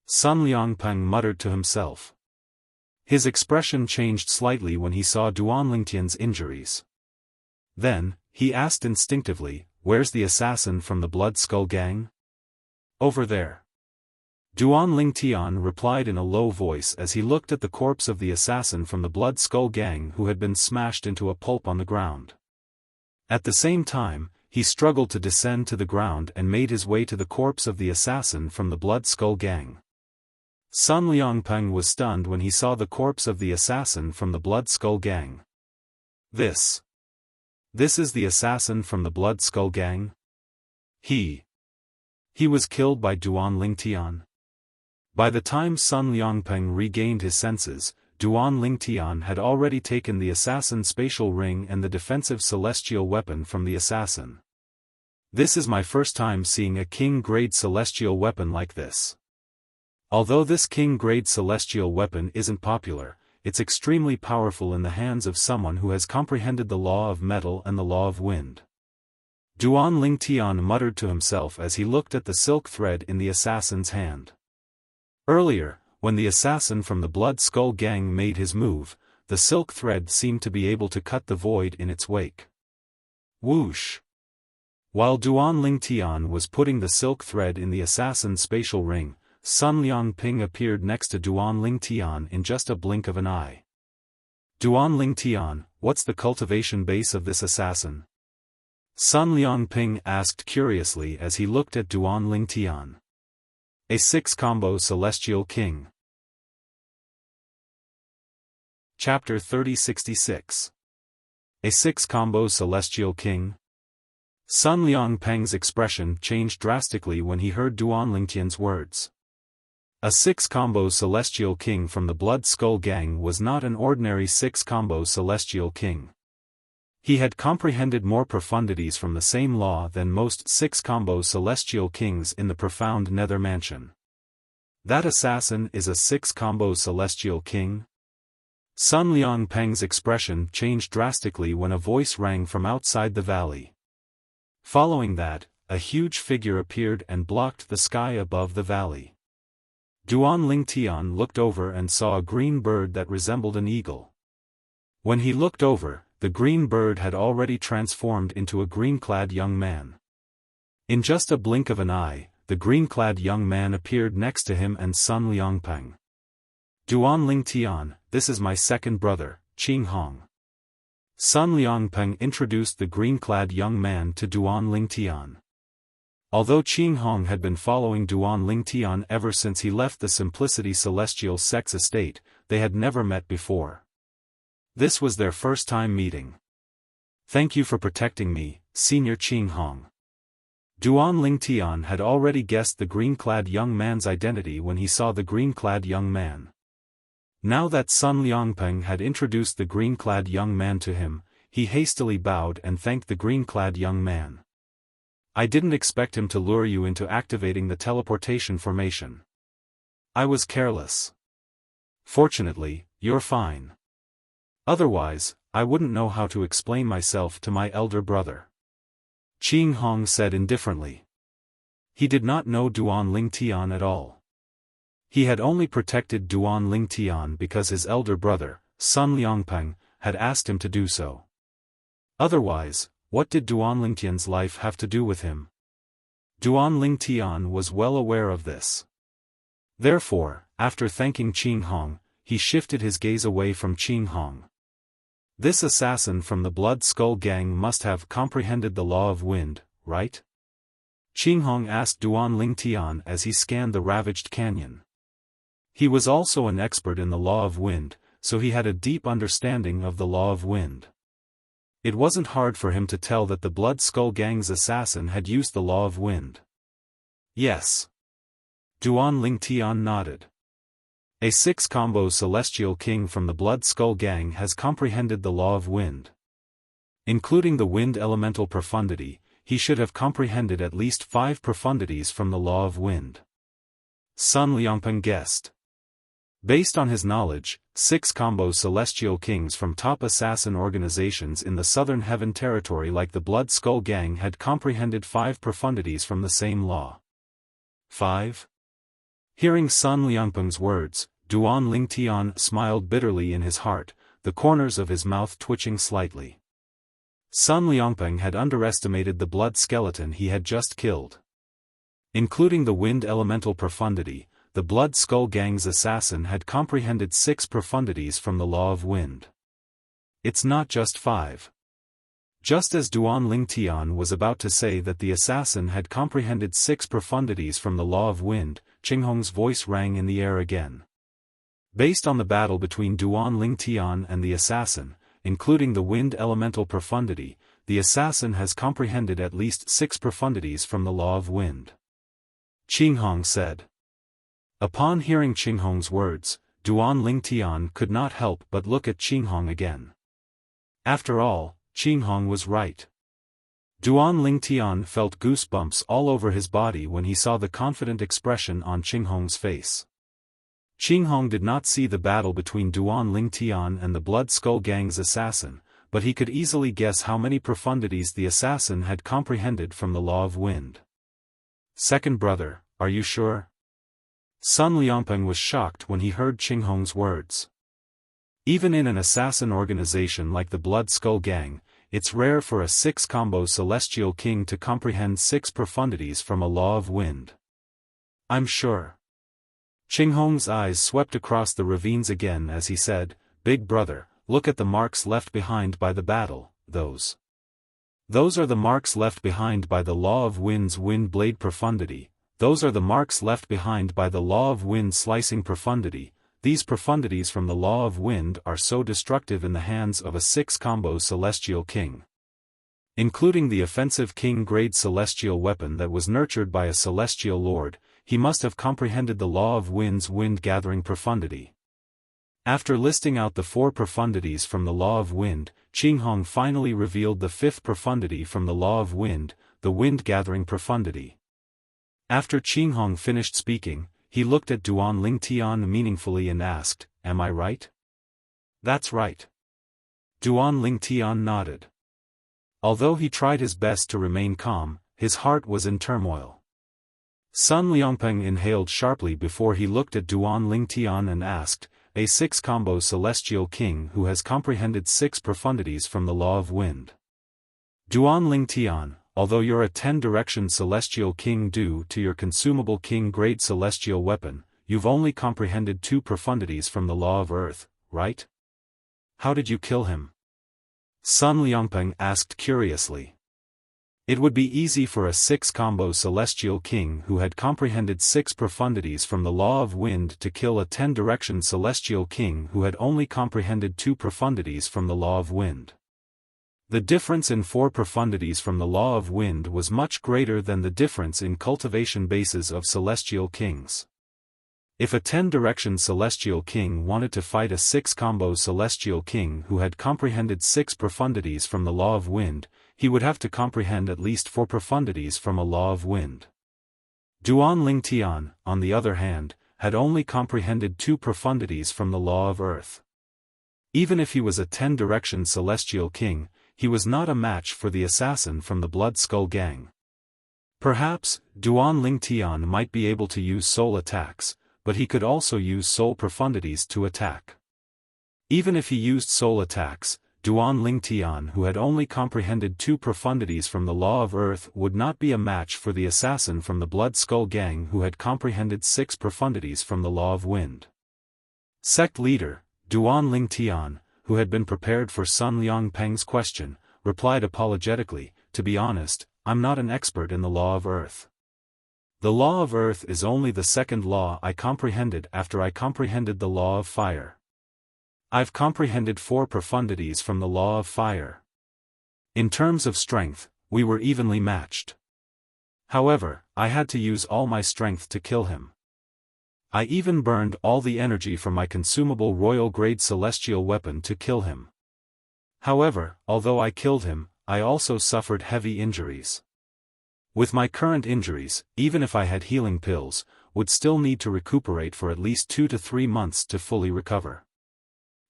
Sun Liangpeng muttered to himself. His expression changed slightly when he saw Duan Lingtian's injuries. Then, he asked instinctively, where's the assassin from the Blood Skull Gang? Over there. Duan Lingtian replied in a low voice as he looked at the corpse of the assassin from the Blood Skull Gang who had been smashed into a pulp on the ground. At the same time, he struggled to descend to the ground and made his way to the corpse of the assassin from the Blood Skull Gang. Sun Liangpeng was stunned when he saw the corpse of the assassin from the Blood Skull Gang. This is the assassin from the Blood Skull Gang? He was killed by Duan Lingtian. By the time Sun Liangpeng regained his senses, Duan Lingtian had already taken the assassin's spatial ring and the defensive celestial weapon from the assassin. This is my first time seeing a king-grade celestial weapon like this. Although this king-grade celestial weapon isn't popular, it's extremely powerful in the hands of someone who has comprehended the law of metal and the law of wind. Duan Lingtian muttered to himself as he looked at the silk thread in the assassin's hand. Earlier, when the assassin from the Blood Skull Gang made his move, the silk thread seemed to be able to cut the void in its wake. Whoosh! While Duan Lingtian was putting the silk thread in the assassin's spatial ring, Sun Liangping appeared next to Duan Lingtian in just a blink of an eye. Duan Lingtian, what's the cultivation base of this assassin? Sun Liangping asked curiously as he looked at Duan Lingtian. A 6-combo Celestial King. Chapter 3066. A 6-combo Celestial King? Sun Liangpeng's expression changed drastically when he heard Duan Lingtian's words. A 6-combo Celestial King from the Blood Skull Gang was not an ordinary 6-combo Celestial King. He had comprehended more profundities from the same law than most 6-combo Celestial Kings in the profound Nether Mansion. That assassin is a 6-combo Celestial King? Sun Liangpeng's expression changed drastically when a voice rang from outside the valley. Following that, a huge figure appeared and blocked the sky above the valley. Duan Lingtian looked over and saw a green bird that resembled an eagle. When he looked over, the green bird had already transformed into a green-clad young man. In just a blink of an eye, the green-clad young man appeared next to him and Sun Liangpeng. Duan Lingtian, this is my second brother, Qing Hong. Sun Liangpeng introduced the green-clad young man to Duan Lingtian. Although Qing Hong had been following Duan Lingtian ever since he left the Simplicity Celestial Sect's estate, they had never met before. This was their first time meeting. Thank you for protecting me, Senior Qing Hong. Duan Lingtian had already guessed the green-clad young man's identity when he saw the green-clad young man. Now that Sun Liangpeng had introduced the green-clad young man to him, he hastily bowed and thanked the green-clad young man. I didn't expect him to lure you into activating the teleportation formation. I was careless. Fortunately, you're fine. Otherwise, I wouldn't know how to explain myself to my elder brother. Qing Hong said indifferently. He did not know Duan Lingtian at all. He had only protected Duan Lingtian because his elder brother, Sun Liangpeng, had asked him to do so. Otherwise, what did Duan Lingtian's life have to do with him? Duan Lingtian was well aware of this. Therefore, after thanking Qing Hong, he shifted his gaze away from Qing Hong. This assassin from the Blood Skull Gang must have comprehended the law of wind, right? Qing Hong asked Duan Lingtian as he scanned the ravaged canyon. He was also an expert in the law of wind, so he had a deep understanding of the law of wind. It wasn't hard for him to tell that the Blood Skull Gang's assassin had used the law of wind. Yes. Duan Lingtian nodded. A 6-combo Celestial King from the Blood Skull Gang has comprehended the law of wind. Including the wind elemental profundity, he should have comprehended at least 5 profundities from the law of wind. Sun Liangpeng guessed. Based on his knowledge, 6-combo Celestial Kings from top assassin organizations in the Southern Heaven territory like the Blood Skull Gang had comprehended 5 profundities from the same law. 5? Hearing Sun Liangpeng's words, Duan Lingtian smiled bitterly in his heart, the corners of his mouth twitching slightly. Sun Liangpeng had underestimated the blood skeleton he had just killed. Including the wind elemental profundity, the Blood Skull Gang's assassin had comprehended 6 profundities from the law of wind. It's not just 5. Just as Duan Lingtian was about to say that the assassin had comprehended 6 profundities from the law of wind, Qinghong's voice rang in the air again. Based on the battle between Duan Lingtian and the assassin, including the wind elemental profundity, the assassin has comprehended at least 6 profundities from the law of wind. Qinghong said. Upon hearing Qinghong's words, Duan Lingtian could not help but look at Qinghong again. After all, Qinghong was right. Duan Lingtian felt goosebumps all over his body when he saw the confident expression on Qinghong's face. Qinghong did not see the battle between Duan Lingtian and the Blood Skull Gang's assassin, but he could easily guess how many profundities the assassin had comprehended from the law of wind. Second brother, are you sure? Sun Liangpeng was shocked when he heard Qinghong's words. Even in an assassin organization like the Blood Skull Gang, it's rare for a 6-combo Celestial King to comprehend 6 profundities from a law of wind. I'm sure. Qinghong's eyes swept across the ravines again as he said, Big brother, look at the marks left behind by the battle, those. Those are the marks left behind by the law of wind's wind blade profundity, those are the marks left behind by the law of wind slicing profundity. These profundities from the law of wind are so destructive in the hands of a 6-combo Celestial King. Including the offensive King-grade Celestial weapon that was nurtured by a Celestial Lord, he must have comprehended the law of wind's wind-gathering profundity. After listing out the 4 profundities from the law of wind, Qinghong finally revealed the 5th profundity from the law of wind, the wind-gathering profundity. After Qinghong finished speaking, he looked at Duan Lingtian meaningfully and asked, Am I right? That's right. Duan Lingtian nodded. Although he tried his best to remain calm, his heart was in turmoil. Sun Liangpeng inhaled sharply before he looked at Duan Lingtian and asked, A 6-combo Celestial King who has comprehended 6 profundities from the law of wind. Duan Lingtian, although you're a 10-direction Celestial King due to your consumable King-grade Celestial weapon, you've only comprehended 2 profundities from the law of earth, right? How did you kill him? Sun Liangpeng asked curiously. It would be easy for a 6-combo Celestial King who had comprehended 6 profundities from the law of wind to kill a 10-direction Celestial King who had only comprehended 2 profundities from the law of wind. The difference in 4 profundities from the law of wind was much greater than the difference in cultivation bases of Celestial Kings. If a 10-direction Celestial King wanted to fight a 6-combo Celestial King who had comprehended 6 profundities from the law of wind, he would have to comprehend at least 4 profundities from a law of wind. Duan Lingtian, on the other hand, had only comprehended 2 profundities from the law of earth. Even if he was a 10-direction Celestial King, he was not a match for the assassin from the Blood Skull Gang. Perhaps, Duan Lingtian might be able to use soul attacks, but he could also use soul profundities to attack. Even if he used soul attacks, Duan Lingtian who had only comprehended 2 profundities from the law of earth would not be a match for the assassin from the Blood Skull Gang who had comprehended 6 profundities from the law of wind. Sect leader, Duan Lingtian, who had been prepared for Sun Liangpeng's question, replied apologetically, To be honest, I'm not an expert in the law of earth. The law of earth is only the second law I comprehended after I comprehended the law of fire. I've comprehended 4 profundities from the law of fire. In terms of strength, we were evenly matched. However, I had to use all my strength to kill him. I even burned all the energy from my consumable royal-grade celestial weapon to kill him. However, although I killed him, I also suffered heavy injuries. With my current injuries, even if I had healing pills, would still need to recuperate for at least 2 to 3 months to fully recover.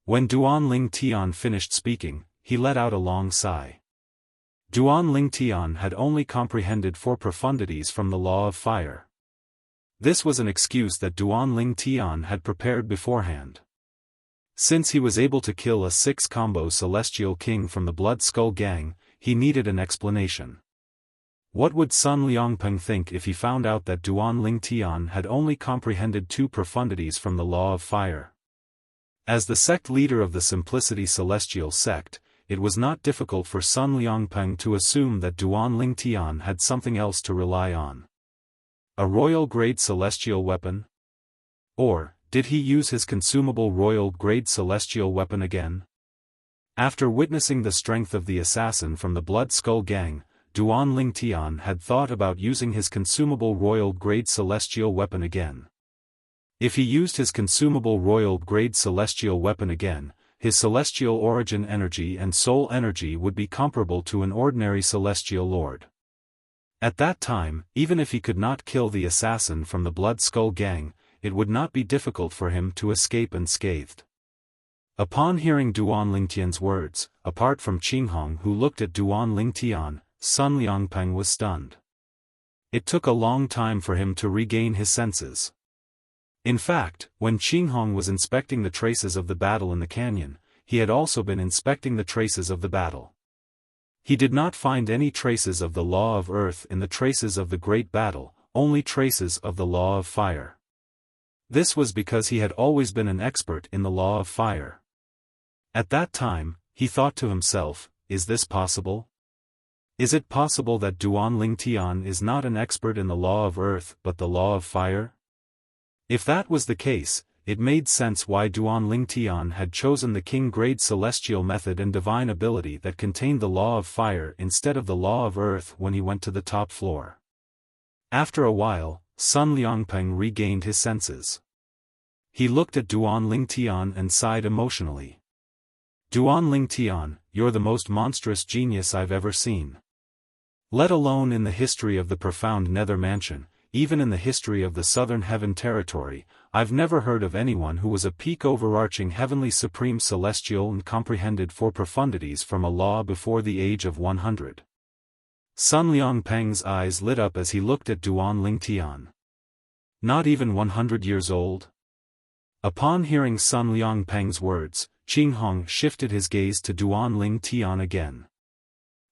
When Duan Tian finished speaking, he let out a long sigh. Duan Tian had only comprehended 4 profundities from the law of fire. This was an excuse that Duan Tian had prepared beforehand. Since he was able to kill a 6-combo celestial king from the Blood Skull Gang, he needed an explanation. What would Sun Liangpeng think if he found out that Duan Tian had only comprehended 2 profundities from the law of fire? As the sect leader of the Simplicity Celestial sect, it was not difficult for Sun Liangpeng to assume that Duan Tian had something else to rely on. A royal-grade celestial weapon? Or, did he use his consumable royal-grade celestial weapon again? After witnessing the strength of the assassin from the Blood Skull Gang, Duan Tian had thought about using his consumable royal-grade celestial weapon again. If he used his consumable royal-grade celestial weapon again, his celestial origin energy and soul energy would be comparable to an ordinary celestial lord. At that time, even if he could not kill the assassin from the Blood Skull Gang, it would not be difficult for him to escape unscathed. Upon hearing Duan Tian's words, apart from Qinghong who looked at Duan Tian, Sun Liangpeng was stunned. It took a long time for him to regain his senses. In fact, when Qinghong was inspecting the traces of the battle in the canyon, he had also been inspecting the traces of the battle. He did not find any traces of the law of earth in the traces of the great battle, only traces of the law of fire. This was because he had always been an expert in the law of fire. At that time, he thought to himself, is this possible? Is it possible that Duan Tian is not an expert in the law of earth but the law of fire? If that was the case, it made sense why Duan Tian had chosen the king-grade celestial method and divine ability that contained the law of fire instead of the law of earth when he went to the top floor. After a while, Sun Liangpeng regained his senses. He looked at Duan Tian and sighed emotionally. Duan Tian, you're the most monstrous genius I've ever seen. Let alone in the history of the profound Nether Mansion, even in the history of the Southern Heaven Territory, I've never heard of anyone who was a peak overarching heavenly supreme celestial and comprehended 4 profundities from a law before the age of 100. Sun Liangpeng's eyes lit up as he looked at Duan Tian. Not even 100 years old? Upon hearing Sun Liangpeng's words, Qinghong shifted his gaze to Duan Tian again.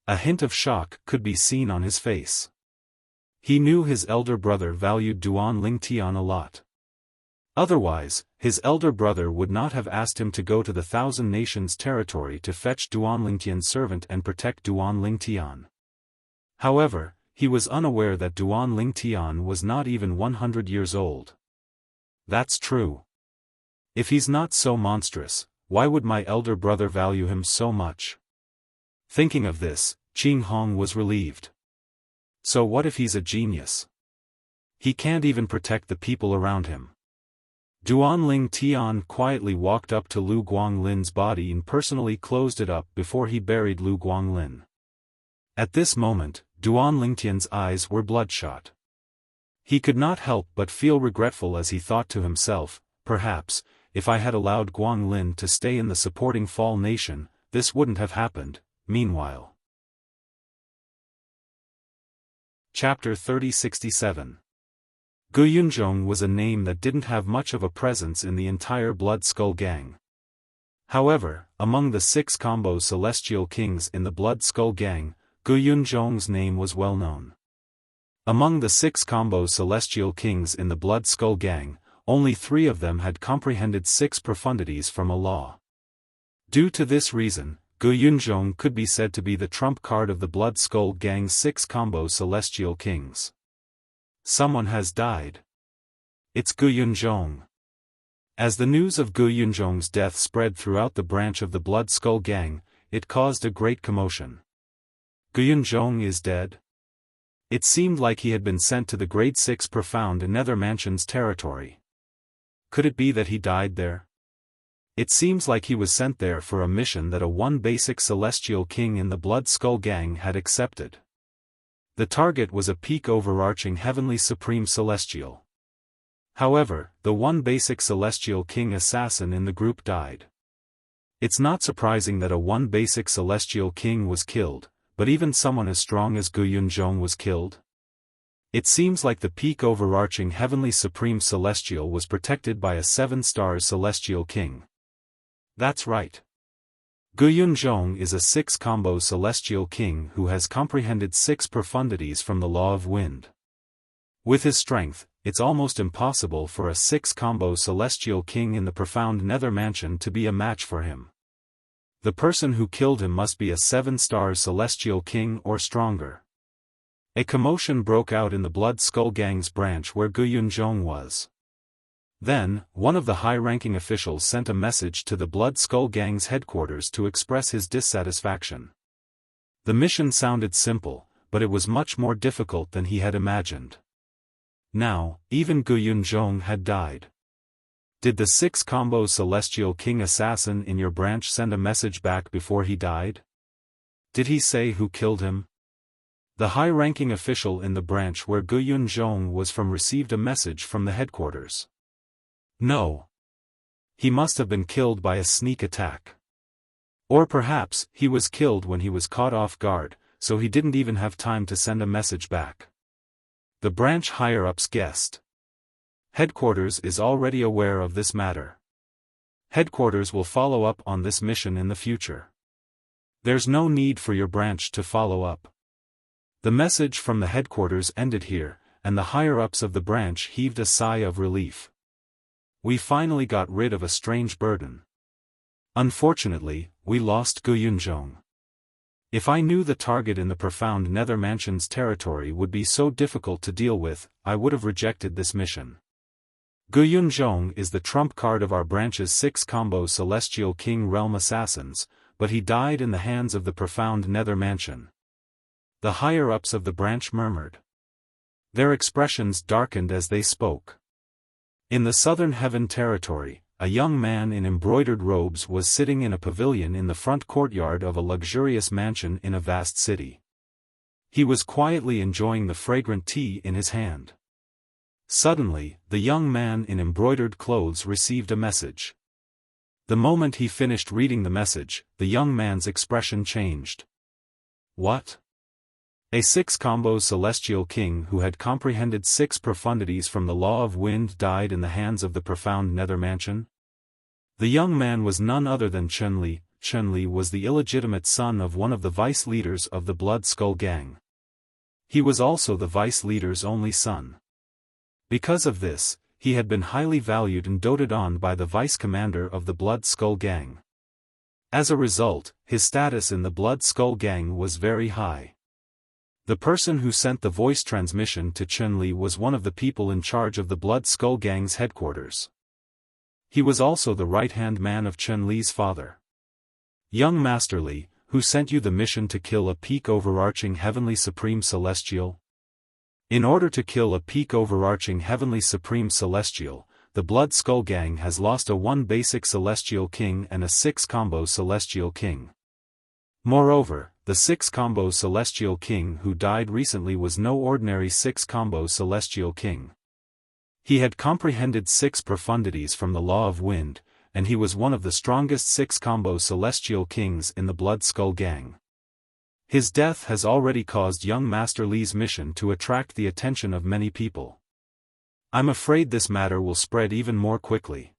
A hint of shock could be seen on his face. He knew his elder brother valued Duan Tian a lot. Otherwise, his elder brother would not have asked him to go to the Thousand Nations territory to fetch Duan Tian's servant and protect Duan Tian. However, he was unaware that Duan Tian was not even 100 years old. That's true. If he's not so monstrous, why would my elder brother value him so much? Thinking of this, Qinghong was relieved. So what if he's a genius? He can't even protect the people around him. Duan Tian quietly walked up to Lu Guanglin's body and personally closed it up before he buried Lu Guanglin. At this moment, Duan Tian's eyes were bloodshot. He could not help but feel regretful as he thought to himself, perhaps, if I had allowed Guanglin to stay in the supporting Fall Nation, this wouldn't have happened. Meanwhile. Chapter 3067. Gu Yunzhong was a name that didn't have much of a presence in the entire Blood Skull Gang. However, among the 6 combo celestial kings in the Blood Skull Gang, Gu Yunzhong's name was well known. Among the 6 combo celestial kings in the Blood Skull Gang, only 3 of them had comprehended 6 profundities from a law. Due to this reason, Gu Yunzhong could be said to be the trump card of the Blood Skull Gang's 6 combo celestial kings. Someone has died. It's Gu Yunzhong. As the news of Gu Yunzhong's death spread throughout the branch of the Blood Skull Gang, it caused a great commotion. Gu Yunzhong is dead? It seemed like he had been sent to the Grade 6 Profound Nether Mansion's territory. Could it be that he died there? It seems like he was sent there for a mission that a one basic celestial king in the Blood Skull Gang had accepted. The target was a peak overarching heavenly supreme celestial. However, the one basic celestial king assassin in the group died. It's not surprising that a one basic celestial king was killed, but even someone as strong as Gu Yunzhong was killed? It seems like the peak overarching heavenly supreme celestial was protected by a 7-star celestial king. That's right. Gu Yunzhong is a 6-combo celestial king who has comprehended 6 profundities from the law of wind. With his strength, it's almost impossible for a 6-combo celestial king in the profound nether mansion to be a match for him. The person who killed him must be a 7-star celestial king or stronger. A commotion broke out in the Blood Skull Gang's branch where Gu Yunzhong was. Then, one of the high-ranking officials sent a message to the Blood Skull Gang's headquarters to express his dissatisfaction. The mission sounded simple, but it was much more difficult than he had imagined. Now, even Gu Yunzhong had died. Did the 6-combo celestial king assassin in your branch send a message back before he died? Did he say who killed him? The high-ranking official in the branch where Gu Yunzhong was from received a message from the headquarters. No. He must have been killed by a sneak attack. Or perhaps, he was killed when he was caught off guard, so he didn't even have time to send a message back. The branch higher-ups guessed. Headquarters is already aware of this matter. Headquarters will follow up on this mission in the future. There's no need for your branch to follow up. The message from the headquarters ended here, and the higher-ups of the branch heaved a sigh of relief. We finally got rid of a strange burden. Unfortunately, we lost Gu Yunzhong. If I knew the target in the profound nether mansion's territory would be so difficult to deal with, I would have rejected this mission. Gu Yunzhong is the trump card of our branch's 6-combo celestial king realm assassins, but he died in the hands of the profound nether mansion. The higher-ups of the branch murmured. Their expressions darkened as they spoke. In the southern heaven territory, a young man in embroidered robes was sitting in a pavilion in the front courtyard of a luxurious mansion in a vast city. He was quietly enjoying the fragrant tea in his hand. Suddenly, the young man in embroidered clothes received a message. The moment he finished reading the message, the young man's expression changed. What? A 6-combo celestial king who had comprehended 6 profundities from the law of wind died in the hands of the profound nether mansion? The young man was none other than Chun-Li. Chun-Li was the illegitimate son of one of the vice leaders of the Blood Skull Gang. He was also the vice leader's only son. Because of this, he had been highly valued and doted on by the vice commander of the Blood Skull Gang. As a result, his status in the Blood Skull Gang was very high. The person who sent the voice transmission to Chun-Li was one of the people in charge of the Blood Skull Gang's headquarters. He was also the right-hand man of Chun-Li's father. Young Master Li, who sent you the mission to kill a peak overarching heavenly supreme celestial? In order to kill a peak overarching heavenly supreme celestial, the Blood Skull Gang has lost a 1 basic celestial king and a 6-combo celestial king. Moreover, the 6-combo celestial king who died recently was no ordinary 6-combo celestial king. He had comprehended 6 profundities from the law of wind, and he was one of the strongest 6-combo celestial kings in the Blood Skull Gang. His death has already caused young Master Li's mission to attract the attention of many people. I'm afraid this matter will spread even more quickly.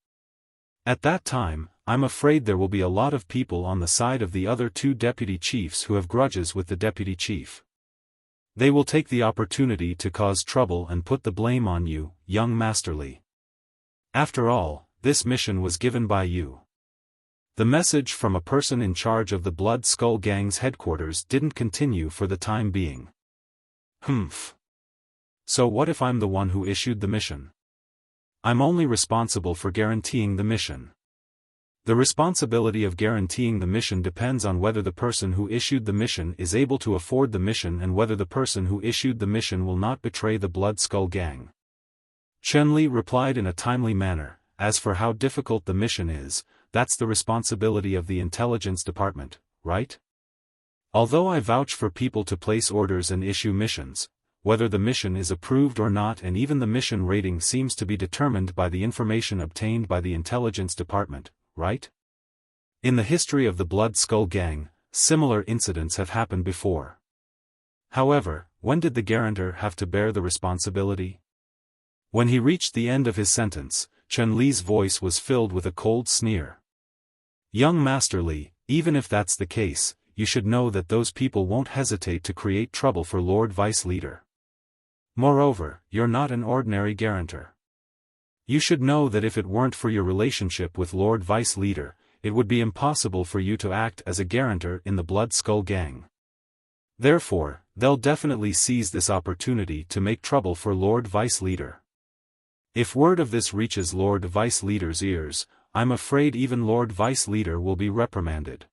At that time, I'm afraid there will be a lot of people on the side of the other 2 deputy chiefs who have grudges with the deputy chief. They will take the opportunity to cause trouble and put the blame on you, young Master Li. After all, this mission was given by you. The message from a person in charge of the Blood Skull Gang's headquarters didn't continue for the time being. Humph. So what if I'm the one who issued the mission? I'm only responsible for guaranteeing the mission. The responsibility of guaranteeing the mission depends on whether the person who issued the mission is able to afford the mission and whether the person who issued the mission will not betray the Blood Skull Gang. Chen Li replied in a timely manner, as for how difficult the mission is, that's the responsibility of the intelligence department, right? Although I vouch for people to place orders and issue missions, whether the mission is approved or not and even the mission rating seems to be determined by the information obtained by the intelligence department, right? In the history of the Blood Skull Gang, similar incidents have happened before. However, when did the guarantor have to bear the responsibility? When he reached the end of his sentence, Chen Li's voice was filled with a cold sneer. Young Master Li, even if that's the case, you should know that those people won't hesitate to create trouble for Lord Vice Leader. Moreover, you're not an ordinary guarantor. You should know that if it weren't for your relationship with Lord Vice Leader, it would be impossible for you to act as a guarantor in the Blood Skull Gang. Therefore, they'll definitely seize this opportunity to make trouble for Lord Vice Leader. If word of this reaches Lord Vice Leader's ears, I'm afraid even Lord Vice Leader will be reprimanded.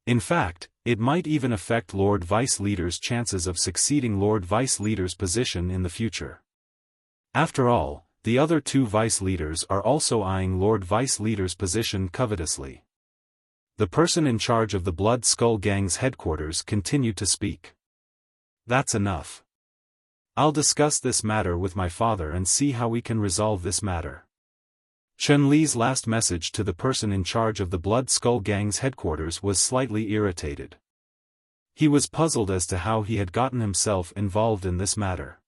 In fact, it might even affect Lord Vice Leader's chances of succeeding Lord Vice Leader's position in the future. After all, the other two Vice Leaders are also eyeing Lord Vice Leader's position covetously. The person in charge of the Blood Skull Gang's headquarters continued to speak. That's enough. I'll discuss this matter with my father and see how we can resolve this matter. Chen Li's last message to the person in charge of the Blood Skull Gang's headquarters was slightly irritated. He was puzzled as to how he had gotten himself involved in this matter.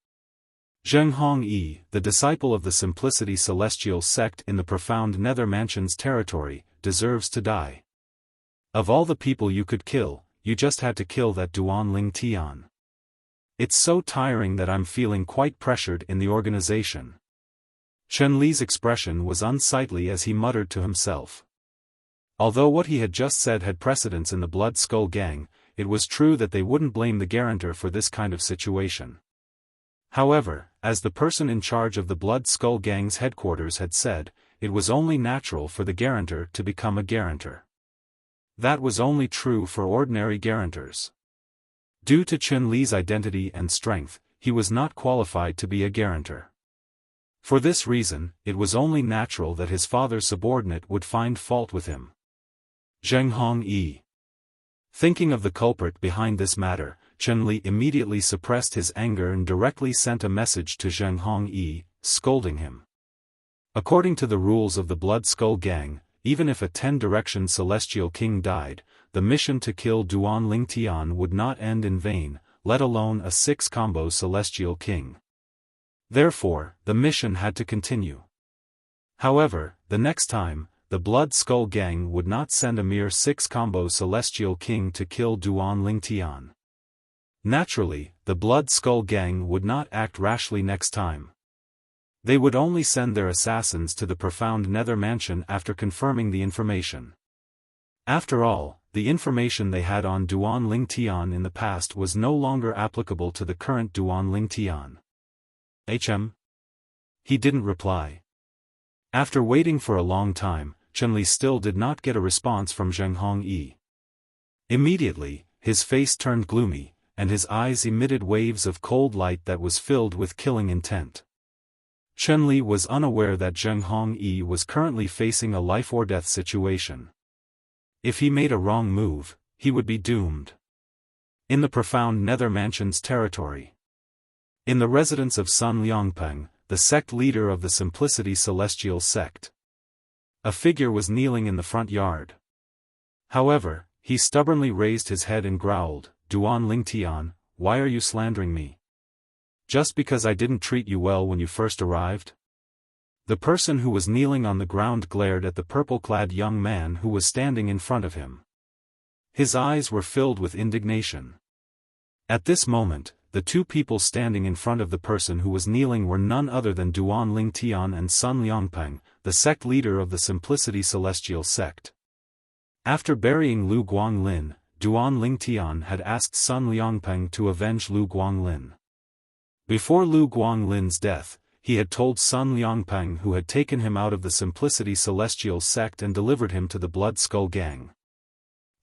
Zheng Hongyi, the disciple of the Simplicity Celestial sect in the profound Nether Mansion's territory, deserves to die. Of all the people you could kill, you just had to kill that Duanling Tian. It's so tiring that I'm feeling quite pressured in the organization. Chen Li's expression was unsightly as he muttered to himself. Although what he had just said had precedence in the Blood Skull Gang, it was true that they wouldn't blame the guarantor for this kind of situation. However, as the person in charge of the Blood Skull Gang's headquarters had said, it was only natural for the guarantor to become a guarantor. That was only true for ordinary guarantors. Due to Chen Li's identity and strength, he was not qualified to be a guarantor. For this reason, it was only natural that his father's subordinate would find fault with him. Zheng Hongyi. Thinking of the culprit behind this matter, Chen Li immediately suppressed his anger and directly sent a message to Zheng Hongyi, scolding him. According to the rules of the Blood Skull Gang, even if a 10-direction Celestial King died, the mission to kill Duanling Tian would not end in vain, let alone a 6-combo Celestial King. Therefore, the mission had to continue. However, the next time, the Blood Skull Gang would not send a mere 6-combo Celestial King to kill Duanling Tian. Naturally, the Blood Skull Gang would not act rashly next time. They would only send their assassins to the profound Nether Mansion after confirming the information. After all, the information they had on Duanling Tian in the past was no longer applicable to the current Duanling Tian. He didn't reply. After waiting for a long time, Chen Li still did not get a response from Zheng Hongyi. Immediately, his face turned gloomy, and his eyes emitted waves of cold light that was filled with killing intent. Chen Li was unaware that Zheng Hongyi was currently facing a life-or-death situation. If he made a wrong move, he would be doomed. In the profound Nether Mansion's territory. In the residence of Sun Liangpeng, the sect leader of the Simplicity Celestial sect. A figure was kneeling in the front yard. However, he stubbornly raised his head and growled, "Duanling Tian, why are you slandering me? Just because I didn't treat you well when you first arrived?" The person who was kneeling on the ground glared at the purple-clad young man who was standing in front of him. His eyes were filled with indignation. At this moment, the two people standing in front of the person who was kneeling were none other than Duanling Tian and Sun Liangpeng, the sect leader of the Simplicity Celestial sect. After burying Lu Guanglin, Duanling Tian had asked Sun Liangpeng to avenge Lu Guanglin. Before Lu Guanglin's death, he had told Sun Liangpeng, who had taken him out of the Simplicity Celestial sect and delivered him to the Blood Skull Gang.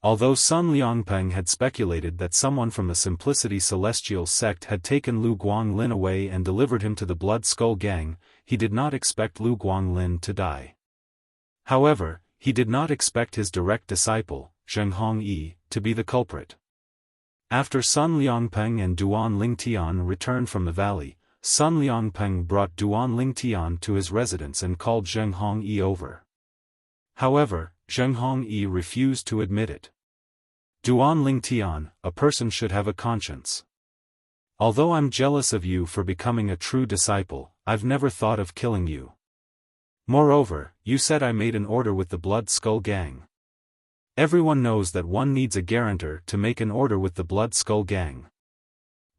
Although Sun Liangpeng had speculated that someone from the Simplicity Celestial sect had taken Lu Guanglin away and delivered him to the Blood Skull Gang, he did not expect Lu Guanglin to die. However, he did not expect his direct disciple, Zheng Hongyi, to be the culprit. After Sun Liangpeng and Duan Lingtian returned from the valley, Sun Liangpeng brought Duan Lingtian to his residence and called Zheng Hongyi over. However, Zheng Hongyi refused to admit it. Duan Lingtian, a person should have a conscience. Although I'm jealous of you for becoming a true disciple, I've never thought of killing you. Moreover, you said I made an order with the Blood Skull Gang. Everyone knows that one needs a guarantor to make an order with the Blood Skull Gang.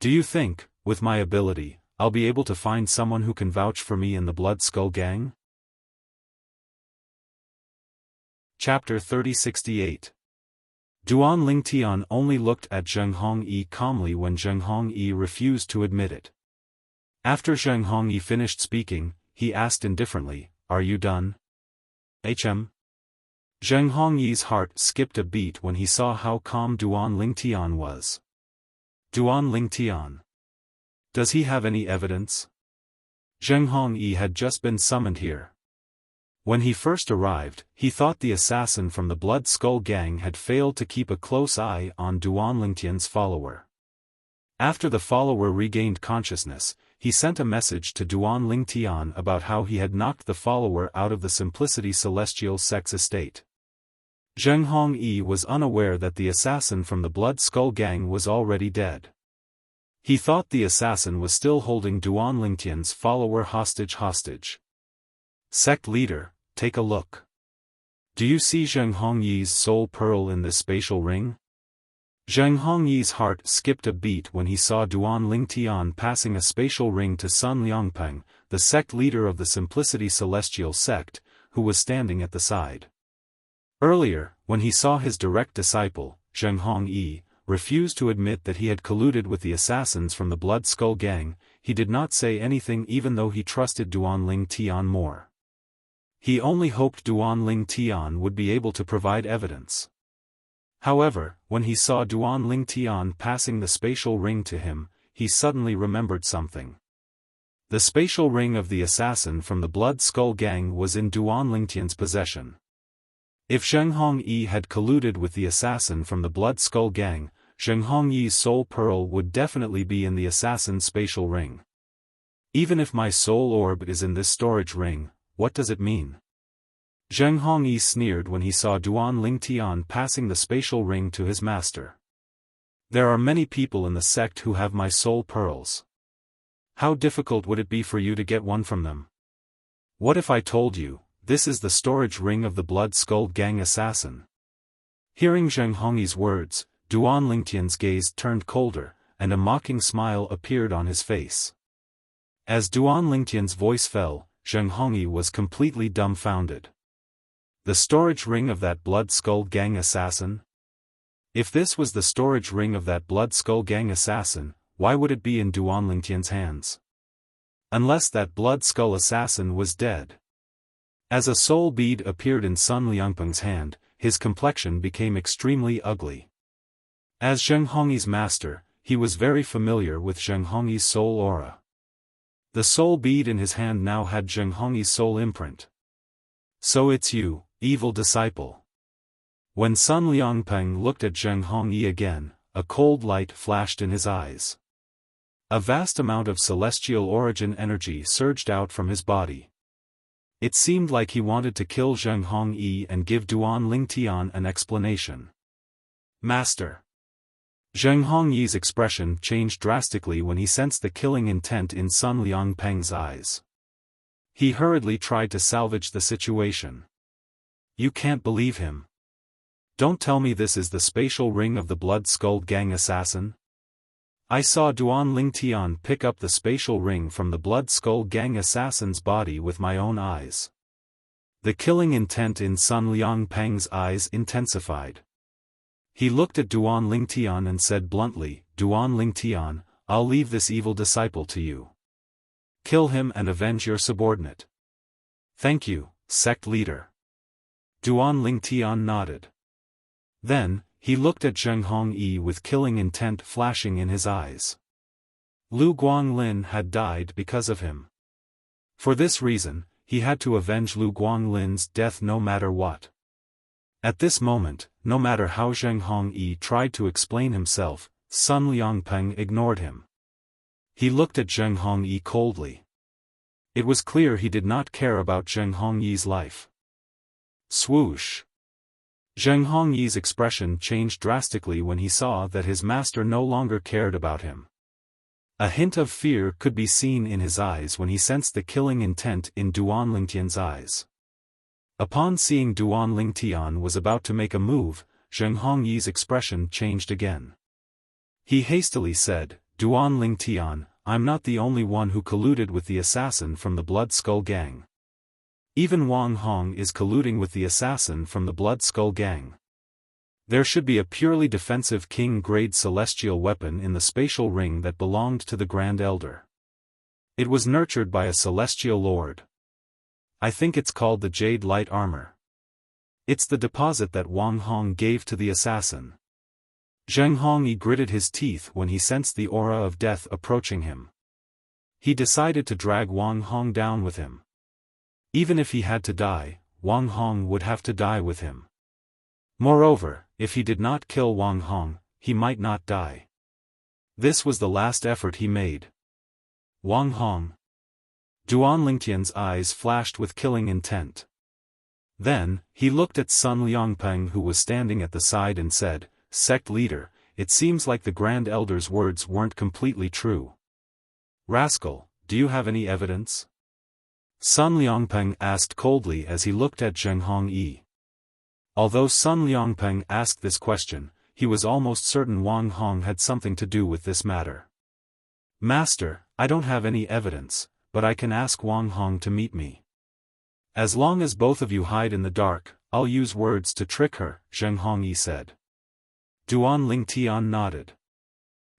Do you think, with my ability, I'll be able to find someone who can vouch for me in the Blood Skull Gang? Chapter 3068. Duan Lingtian only looked at Zheng Hongyi calmly when Zheng Hongyi refused to admit it. After Zheng Hongyi finished speaking, he asked indifferently, "Are you done?" Zheng Hongyi's heart skipped a beat when he saw how calm Duan Lingtian was. Duan Lingtian. Does he have any evidence? Zheng Hongyi had just been summoned here. When he first arrived, he thought the assassin from the Blood Skull Gang had failed to keep a close eye on Duan Lingtian's follower. After the follower regained consciousness, he sent a message to Duan Lingtian about how he had knocked the follower out of the Simplicity Celestial sect's estate. Zheng Hongyi was unaware that the assassin from the Blood Skull Gang was already dead. He thought the assassin was still holding Duan Lingtian's follower hostage. Sect leader, take a look. Do you see Zheng Hongyi's soul pearl in this spatial ring? Zheng Hongyi's heart skipped a beat when he saw Duan Lingtian passing a spatial ring to Sun Liangpeng, the sect leader of the Simplicity Celestial sect, who was standing at the side. Earlier, when he saw his direct disciple, Zheng Hongyi, refuse to admit that he had colluded with the assassins from the Blood Skull Gang, he did not say anything even though he trusted Duan Lingtian more. He only hoped Duan Lingtian would be able to provide evidence. However, when he saw Duan Lingtian passing the spatial ring to him, he suddenly remembered something. The spatial ring of the assassin from the Blood Skull Gang was in Duan Lingtian's possession. If Zheng Hongyi had colluded with the assassin from the Blood Skull Gang, Zheng Hongyi's soul pearl would definitely be in the assassin's spatial ring. Even if my soul orb is in this storage ring, what does it mean? Zheng Hongyi sneered when he saw Duan Lingtian passing the spatial ring to his master. There are many people in the sect who have my soul pearls. How difficult would it be for you to get one from them? What if I told you, this is the storage ring of the Blood Skull Gang assassin? Hearing Zheng Hongyi's words, Duan Lingtian's gaze turned colder, and a mocking smile appeared on his face. As Duan Lingtian's voice fell, Zheng Hongyi was completely dumbfounded. The storage ring of that Blood Skull Gang assassin? If this was the storage ring of that Blood Skull Gang assassin, why would it be in Duan Lingtian's hands? Unless that Blood Skull assassin was dead. As a soul bead appeared in Sun Liangpeng's hand, his complexion became extremely ugly. As Zheng Hongyi's master, he was very familiar with Zheng Hongyi's soul aura. The soul bead in his hand now had Zheng Hongyi's soul imprint. So it's you, evil disciple. When Sun Liangpeng looked at Zheng Hongyi again, a cold light flashed in his eyes. A vast amount of celestial origin energy surged out from his body. It seemed like he wanted to kill Zheng Hongyi and give Duan Lingtian an explanation. Master. Zheng Hongyi's expression changed drastically when he sensed the killing intent in Sun Liangpeng's eyes. He hurriedly tried to salvage the situation. You can't believe him. Don't tell me this is the spatial ring of the Blood Skull Gang assassin? I saw Duan Lingtian pick up the spatial ring from the Blood Skull Gang assassin's body with my own eyes. The killing intent in Sun Liangpeng's eyes intensified. He looked at Duan Lingtian and said bluntly, Duan Lingtian, I'll leave this evil disciple to you. Kill him and avenge your subordinate. Thank you, sect leader. Duan Lingtian nodded. Then, he looked at Zheng Hongyi with killing intent flashing in his eyes. Lu Guanglin had died because of him. For this reason, he had to avenge Lu Guanglin's death no matter what. At this moment, no matter how Zheng Hongyi tried to explain himself, Sun Liangpeng ignored him. He looked at Zheng Hongyi coldly. It was clear he did not care about Zheng Hongyi's life. Swoosh! Zheng Hongyi's expression changed drastically when he saw that his master no longer cared about him. A hint of fear could be seen in his eyes when he sensed the killing intent in Duan Lingtian's eyes. Upon seeing Duan Lingtian was about to make a move, Zheng Hongyi's expression changed again. He hastily said, Duan Lingtian, I'm not the only one who colluded with the assassin from the Blood Skull Gang. Even Wang Hong is colluding with the assassin from the Blood Skull Gang. There should be a purely defensive king-grade celestial weapon in the spatial ring that belonged to the Grand Elder. It was nurtured by a celestial lord. I think it's called the Jade Light Armor. It's the deposit that Wang Hong gave to the assassin. Zheng Hongyi gritted his teeth when he sensed the aura of death approaching him. He decided to drag Wang Hong down with him. Even if he had to die, Wang Hong would have to die with him. Moreover, if he did not kill Wang Hong, he might not die. This was the last effort he made. Wang Hong. Duan Lingtian's eyes flashed with killing intent. Then, he looked at Sun Liangpeng who was standing at the side and said, Sect leader, it seems like the Grand Elder's words weren't completely true. Rascal, do you have any evidence? Sun Liangpeng asked coldly as he looked at Zheng Hongyi. Although Sun Liangpeng asked this question, he was almost certain Wang Hong had something to do with this matter. Master, I don't have any evidence, but I can ask Wang Hong to meet me. As long as both of you hide in the dark, I'll use words to trick her, Zheng Hongyi said. Duan Lingtian nodded.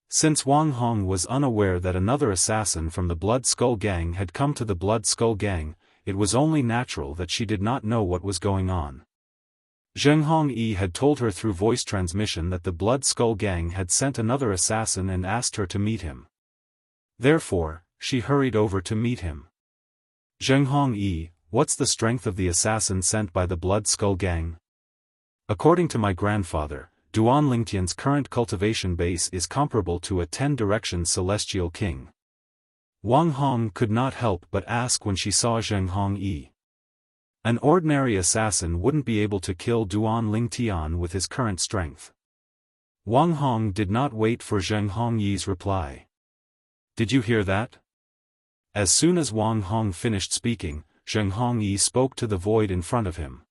Since Wang Hong was unaware that another assassin from the Blood Skull Gang had come to the Blood Skull Gang, it was only natural that she did not know what was going on. Zheng Hongyi had told her through voice transmission that the Blood Skull Gang had sent another assassin and asked her to meet him. Therefore, she hurried over to meet him. Zheng Hongyi, what's the strength of the assassin sent by the Blood Skull Gang? According to my grandfather, Duan Lingtian's current cultivation base is comparable to a 10-direction celestial king. Wang Hong could not help but ask when she saw Zheng Hongyi. An ordinary assassin wouldn't be able to kill Duan Lingtian with his current strength. Wang Hong did not wait for Zheng Hongyi's reply. Did you hear that? As soon as Wang Hong finished speaking, Zheng Hongyi spoke to the void in front of him.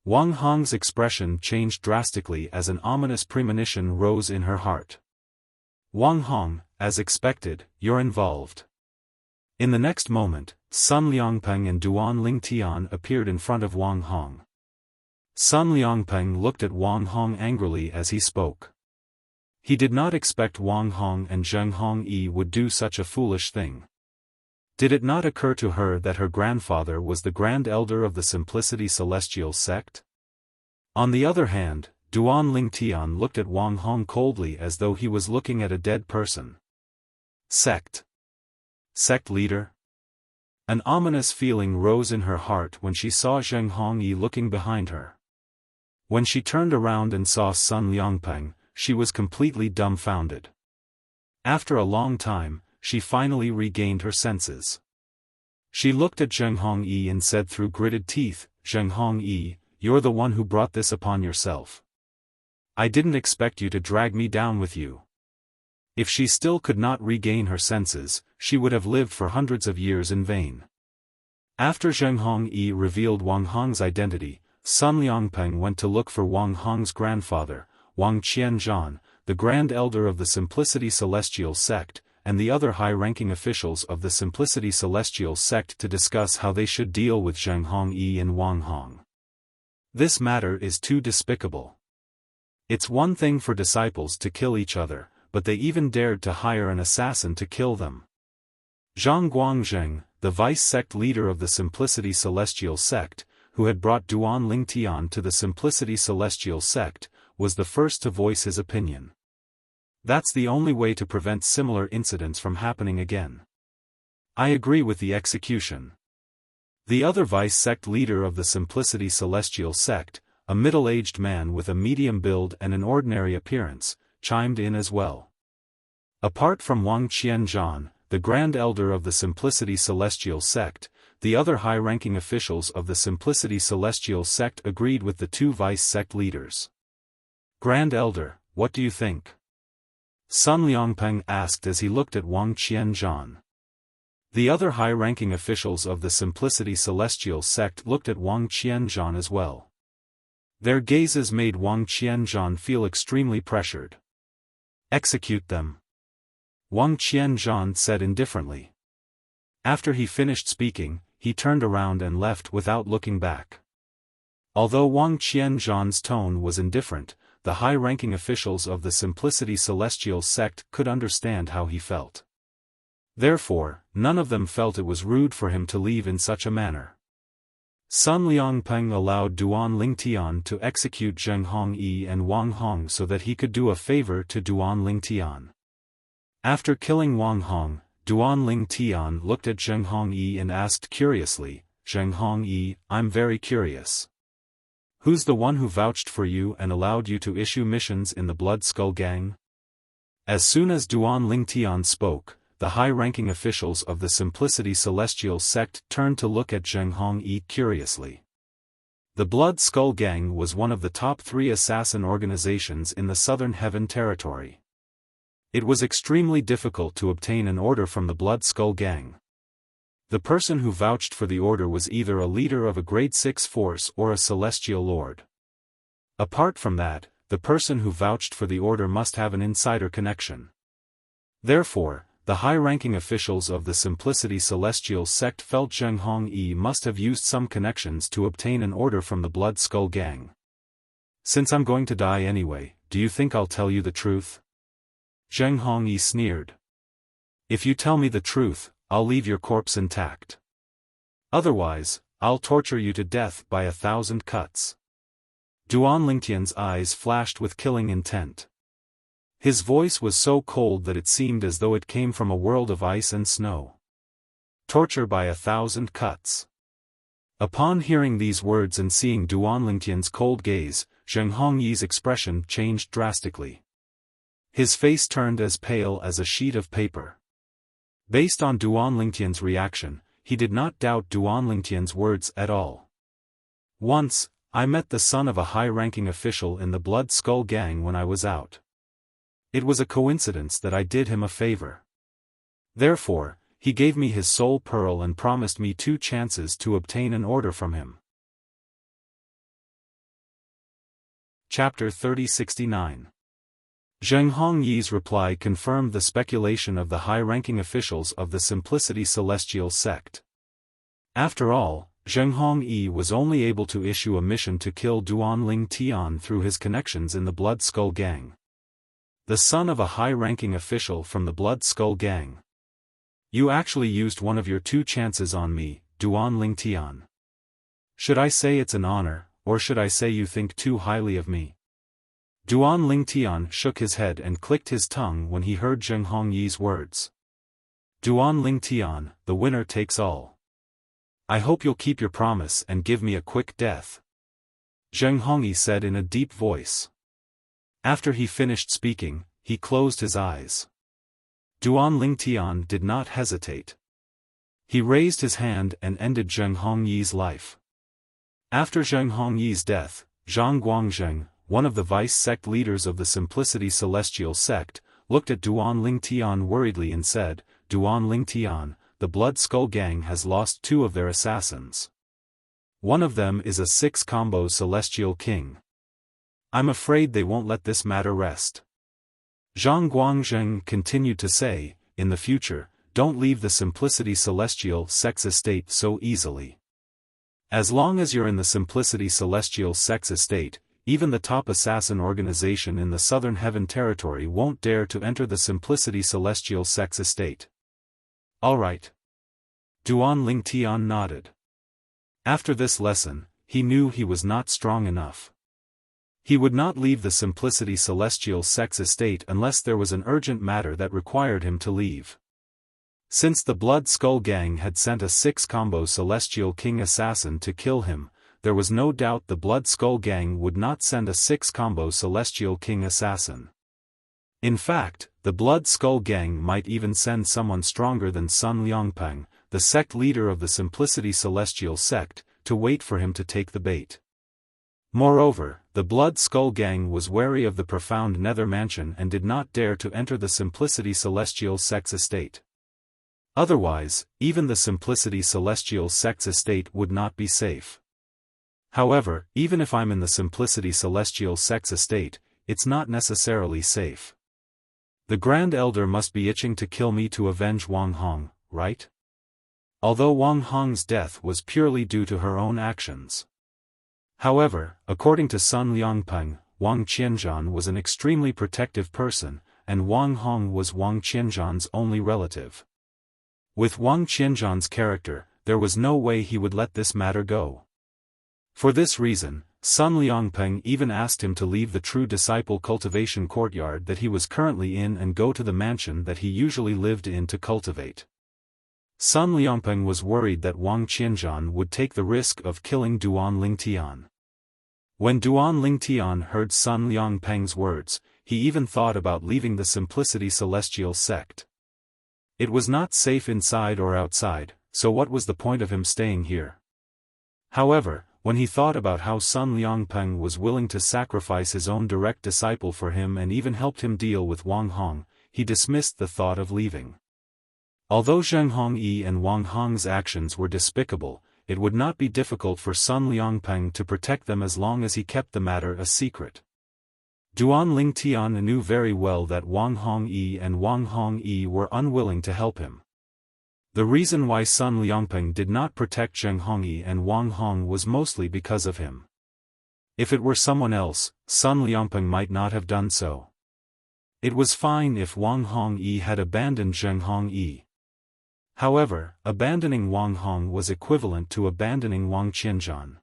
Wang Hong's expression changed drastically as an ominous premonition rose in her heart. Wang Hong, as expected, you're involved. In the next moment, Sun Liangpeng and Duan Lingtian appeared in front of Wang Hong. Sun Liangpeng looked at Wang Hong angrily as he spoke. He did not expect Wang Hong and Zheng Hongyi would do such a foolish thing. Did it not occur to her that her grandfather was the Grand Elder of the Simplicity Celestial Sect? On the other hand, Duan Lingtian looked at Wang Hong coldly as though he was looking at a dead person. Sect leader? An ominous feeling rose in her heart when she saw Zheng Hongyi looking behind her. When she turned around and saw Sun Liangpeng, she was completely dumbfounded. After a long time, she finally regained her senses. She looked at Zheng Hongyi and said through gritted teeth, Zheng Hongyi, you're the one who brought this upon yourself. I didn't expect you to drag me down with you. If she still could not regain her senses, she would have lived for hundreds of years in vain. After Zheng Hongyi revealed Wang Hong's identity, Sun Liangpeng went to look for Wang Hong's grandfather, Wang Qianzhan, the Grand Elder of the Simplicity Celestial Sect, and the other high-ranking officials of the Simplicity Celestial Sect to discuss how they should deal with Zheng Hongyi and Wang Hong. This matter is too despicable. It's one thing for disciples to kill each other, but they even dared to hire an assassin to kill them. Zhang Guangzheng, the vice-sect leader of the Simplicity Celestial sect, who had brought Duan Lingtian to the Simplicity Celestial sect, was the first to voice his opinion. That's the only way to prevent similar incidents from happening again. I agree with the execution. The other vice-sect leader of the Simplicity Celestial sect, a middle-aged man with a medium build and an ordinary appearance, chimed in as well. Apart from Wang Qianzhan, the Grand Elder of the Simplicity Celestial sect, the other high-ranking officials of the Simplicity Celestial sect agreed with the two vice-sect leaders. Grand Elder, what do you think? Sun Liangpeng asked as he looked at Wang Qianzhan. The other high-ranking officials of the Simplicity Celestial sect looked at Wang Qianzhan as well. Their gazes made Wang Qianzhan feel extremely pressured. Execute them. Wang Qianzhan said indifferently. After he finished speaking, he turned around and left without looking back. Although Wang Qianzhan's tone was indifferent, the high-ranking officials of the Simplicity Celestial sect could understand how he felt. Therefore, none of them felt it was rude for him to leave in such a manner. Sun Liangpeng allowed Duan Lingtian to execute Zheng Hongyi and Wang Hong so that he could do a favor to Duan Lingtian. After killing Wang Hong, Duan Lingtian looked at Zheng Hongyi and asked curiously, Zheng Hongyi, I'm very curious. Who's the one who vouched for you and allowed you to issue missions in the Blood Skull Gang? As soon as Duan Lingtian spoke, the high-ranking officials of the Simplicity Celestial sect turned to look at Zheng Hongyi curiously. The Blood Skull Gang was one of the top 3 assassin organizations in the Southern Heaven Territory. It was extremely difficult to obtain an order from the Blood Skull Gang. The person who vouched for the order was either a leader of a Grade 6 force or a Celestial Lord. Apart from that, the person who vouched for the order must have an insider connection. Therefore, the high-ranking officials of the Simplicity Celestial sect felt Zheng Hongyi must have used some connections to obtain an order from the Blood Skull Gang. Since I'm going to die anyway, do you think I'll tell you the truth? Zheng Hongyi sneered. If you tell me the truth, I'll leave your corpse intact. Otherwise, I'll torture you to death by 1,000 cuts. Duan Lingtian's eyes flashed with killing intent. His voice was so cold that it seemed as though it came from a world of ice and snow. Torture by 1,000 cuts. Upon hearing these words and seeing Duan Lingtian's cold gaze, Zheng Hongyi's expression changed drastically. His face turned as pale as a sheet of paper. Based on Duan Lingtian's reaction, he did not doubt Duan Lingtian's words at all. Once, I met the son of a high-ranking official in the Blood Skull Gang when I was out. It was a coincidence that I did him a favor. Therefore, he gave me his soul pearl and promised me 2 chances to obtain an order from him. Chapter 3069. Zheng Hongyi's reply confirmed the speculation of the high-ranking officials of the Simplicity Celestial sect. After all, Zheng Hongyi was only able to issue a mission to kill Duan Lingtian through his connections in the Blood Skull Gang. The son of a high-ranking official from the Blood Skull Gang. You actually used one of your 2 chances on me, Duan Lingtian. Should I say it's an honor, or should I say you think too highly of me? Duan Lingtian shook his head and clicked his tongue when he heard Zheng Hongyi's words. Duan Lingtian, the winner takes all. I hope you'll keep your promise and give me a quick death. Zheng Hongyi said in a deep voice. After he finished speaking, he closed his eyes. Duan Lingtian did not hesitate. He raised his hand and ended Zheng Hongyi's life. After Zheng Hongyi's death, Zhang Guangzheng, one of the vice-sect leaders of the Simplicity Celestial sect, looked at Duan Lingtian worriedly and said, Duan Lingtian, the Blood Skull Gang has lost 2 of their assassins. One of them is a 6-combo Celestial King. I'm afraid they won't let this matter rest. Zhang Guangzheng continued to say, in the future, don't leave the Simplicity Celestial sect's estate so easily. As long as you're in the Simplicity Celestial sect's estate, even the top assassin organization in the Southern Heaven Territory won't dare to enter the Simplicity Celestial sect's estate. All right. Duan Lingtian nodded. After this lesson, he knew he was not strong enough. He would not leave the Simplicity Celestial Sect's estate unless there was an urgent matter that required him to leave. Since the Blood Skull Gang had sent a 6-combo Celestial King assassin to kill him, there was no doubt the Blood Skull Gang would not send a 6-combo Celestial King assassin. In fact, the Blood Skull Gang might even send someone stronger than Sun Liangpeng, the sect leader of the Simplicity Celestial Sect, to wait for him to take the bait. Moreover, the Blood Skull Gang was wary of the profound Nether Mansion and did not dare to enter the Simplicity Celestial Sect's estate. Otherwise, even the Simplicity Celestial Sect's estate would not be safe. However, even if I'm in the Simplicity Celestial Sect's estate, it's not necessarily safe. The Grand Elder must be itching to kill me to avenge Wang Hong, right? Although Wang Hong's death was purely due to her own actions. However, according to Sun Liangpeng, Wang Qianzhan was an extremely protective person, and Wang Hong was Wang Qianzhan's only relative. With Wang Qianzhan's character, there was no way he would let this matter go. For this reason, Sun Liangpeng even asked him to leave the True Disciple cultivation courtyard that he was currently in and go to the mansion that he usually lived in to cultivate. Sun Liangpeng was worried that Wang Qianzhan would take the risk of killing Duan Lingtian. When Duan Lingtian heard Sun Liangpeng's words, he even thought about leaving the Simplicity Celestial Sect. It was not safe inside or outside, so what was the point of him staying here? However, when he thought about how Sun Liangpeng was willing to sacrifice his own direct disciple for him and even helped him deal with Wang Hong, he dismissed the thought of leaving. Although Zheng Hongyi and Wang Hong's actions were despicable, it would not be difficult for Sun Liangpeng to protect them as long as he kept the matter a secret. Duan Lingtian knew very well that Wang Hongyi and Wang Hongyi were unwilling to help him. The reason why Sun Liangpeng did not protect Zheng Hongyi and Wang Hong was mostly because of him. If it were someone else, Sun Liangpeng might not have done so. It was fine if Wang Hongyi had abandoned Zheng Hongyi. However, abandoning Wang Hong was equivalent to abandoning Wang Qianzhan.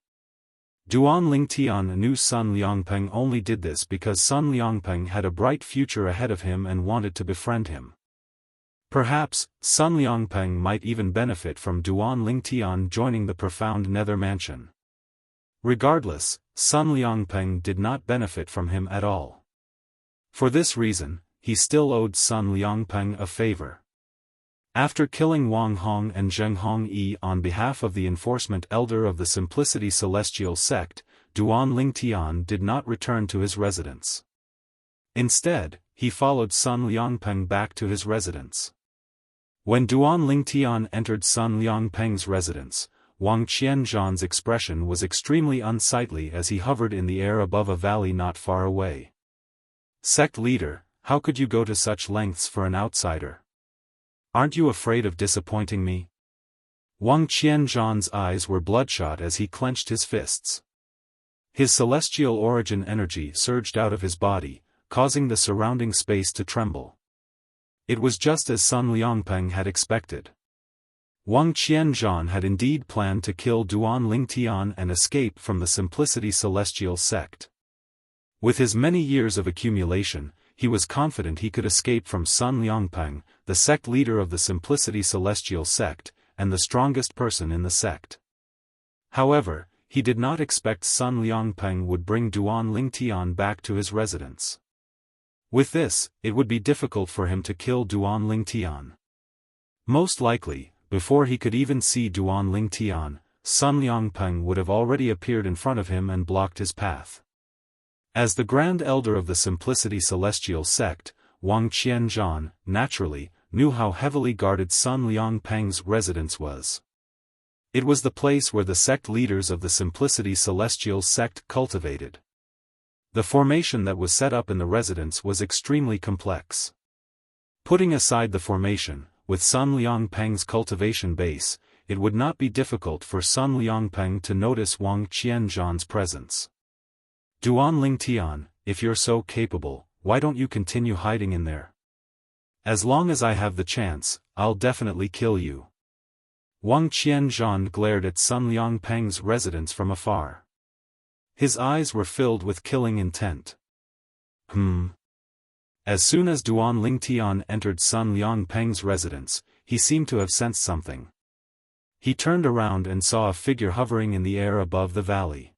Duan Lingtian knew Sun Liangpeng only did this because Sun Liangpeng had a bright future ahead of him and wanted to befriend him. Perhaps, Sun Liangpeng might even benefit from Duan Lingtian joining the profound Nether Mansion. Regardless, Sun Liangpeng did not benefit from him at all. For this reason, he still owed Sun Liangpeng a favor. After killing Wang Hong and Zheng Hongyi on behalf of the Enforcement Elder of the Simplicity Celestial Sect, Duan Lingtian did not return to his residence. Instead, he followed Sun Liangpeng back to his residence. When Duan Lingtian entered Sun Liangpeng's residence, Wang Qianzhan's expression was extremely unsightly as he hovered in the air above a valley not far away. Sect leader, how could you go to such lengths for an outsider? Aren't you afraid of disappointing me? Wang Qianzhan's eyes were bloodshot as he clenched his fists. His celestial origin energy surged out of his body, causing the surrounding space to tremble. It was just as Sun Liangpeng had expected. Wang Qianzhan had indeed planned to kill Duan Lingtian and escape from the Simplicity Celestial Sect. With his many years of accumulation, he was confident he could escape from Sun Liangpeng, the sect leader of the Simplicity Celestial Sect, and the strongest person in the sect. However, he did not expect Sun Liangpeng would bring Duan Lingtian back to his residence. With this, it would be difficult for him to kill Duan Lingtian. Most likely, before he could even see Duan Lingtian, Sun Liangpeng would have already appeared in front of him and blocked his path. As the Grand Elder of the Simplicity Celestial Sect, Wang Qianzhan, naturally, knew how heavily guarded Sun Liangpeng's residence was. It was the place where the sect leaders of the Simplicity Celestial Sect cultivated. The formation that was set up in the residence was extremely complex. Putting aside the formation, with Sun Liangpeng's cultivation base, it would not be difficult for Sun Liangpeng to notice Wang Qianzhan's presence. Duan Lingtian, if you're so capable, why don't you continue hiding in there? As long as I have the chance, I'll definitely kill you. Wang Qianzhan glared at Sun Liangpeng's residence from afar. His eyes were filled with killing intent. As soon as Duan Lingtian entered Sun Liangpeng's residence, he seemed to have sensed something. He turned around and saw a figure hovering in the air above the valley.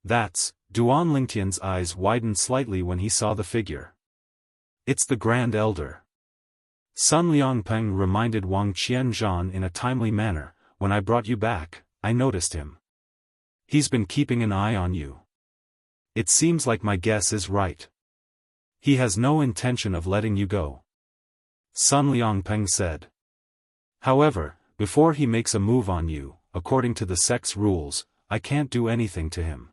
That's, Duan Lingtian's eyes widened slightly when he saw the figure. It's the Grand Elder. Sun Liangpeng reminded Wang Qianzhan in a timely manner, when I brought you back, I noticed him. He's been keeping an eye on you. It seems like my guess is right. He has no intention of letting you go. Sun Liangpeng said. However, before he makes a move on you, according to the sect's rules, I can't do anything to him.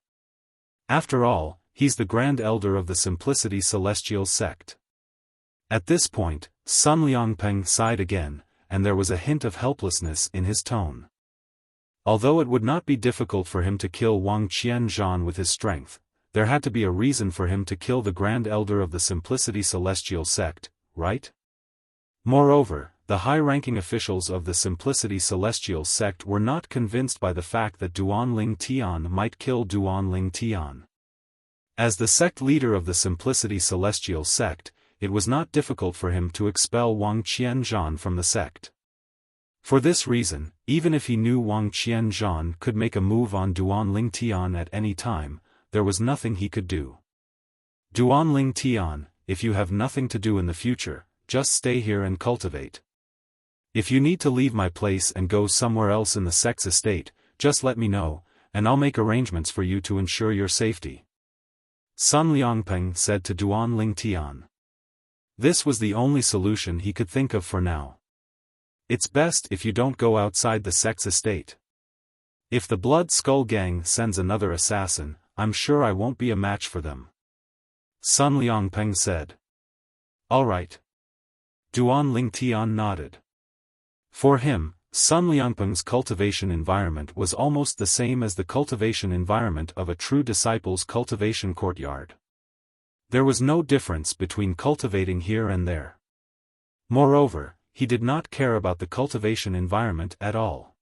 After all, he's the Grand Elder of the Simplicity Celestial sect. At this point, Sun Liangpeng sighed again, and there was a hint of helplessness in his tone. Although it would not be difficult for him to kill Wang Qianzhan with his strength, there had to be a reason for him to kill the Grand Elder of the Simplicity Celestial sect, right? Moreover, the high-ranking officials of the Simplicity Celestial sect were not convinced by the fact that Duan Lingtian might kill Duan Lingtian. As the sect leader of the Simplicity Celestial sect, it was not difficult for him to expel Wang Qianzhan from the sect. For this reason, even if he knew Wang Qianzhan could make a move on Duan Lingtian at any time, there was nothing he could do. Duan Lingtian, if you have nothing to do in the future, just stay here and cultivate. If you need to leave my place and go somewhere else in the sect's estate, just let me know, and I'll make arrangements for you to ensure your safety. Sun Liangpeng said to Duan Lingtian. This was the only solution he could think of for now. It's best if you don't go outside the sect's estate. If the Blood Skull Gang sends another assassin, I'm sure I won't be a match for them. Sun Liangpeng said. All right. Duan Lingtian nodded. For him, Sun Liangpeng's cultivation environment was almost the same as the cultivation environment of a true disciple's cultivation courtyard. There was no difference between cultivating here and there. Moreover, he did not care about the cultivation environment at all.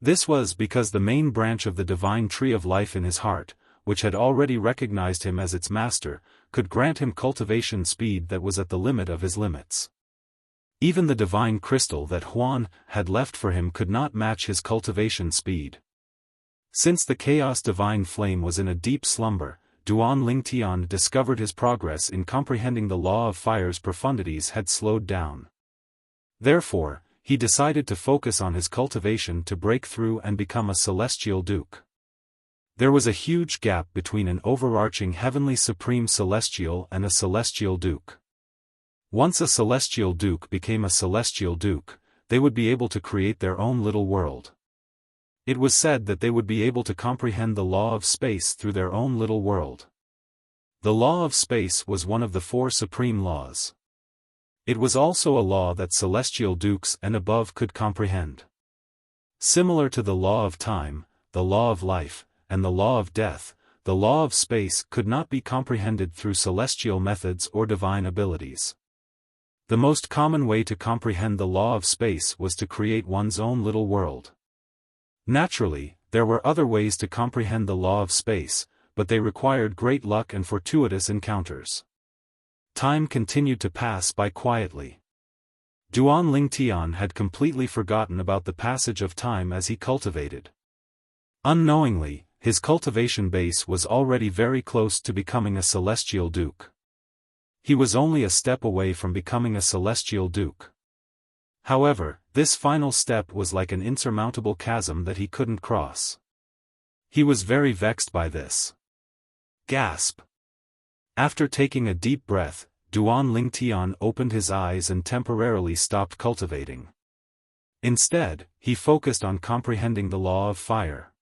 This was because the main branch of the divine tree of life in his heart, which had already recognized him as its master, could grant him cultivation speed that was at the limit of his limits. Even the divine crystal that Huan had left for him could not match his cultivation speed. Since the chaos divine flame was in a deep slumber, Duan Lingtian discovered his progress in comprehending the law of fire's profundities had slowed down. Therefore, he decided to focus on his cultivation to break through and become a celestial duke. There was a huge gap between an overarching heavenly supreme celestial and a celestial duke. Once a celestial duke became a celestial duke, they would be able to create their own little world. It was said that they would be able to comprehend the law of space through their own little world. The law of space was one of the 4 supreme laws. It was also a law that celestial dukes and above could comprehend. Similar to the law of time, the law of life, and the law of death, the law of space could not be comprehended through celestial methods or divine abilities. The most common way to comprehend the law of space was to create one's own little world. Naturally, there were other ways to comprehend the law of space, but they required great luck and fortuitous encounters. Time continued to pass by quietly. Duan Lingtian had completely forgotten about the passage of time as he cultivated. Unknowingly, his cultivation base was already very close to becoming a celestial duke. He was only a step away from becoming a celestial duke. However, this final step was like an insurmountable chasm that he couldn't cross. He was very vexed by this. Gasp! After taking a deep breath, Duan Lingtian opened his eyes and temporarily stopped cultivating. Instead, he focused on comprehending the law of fire.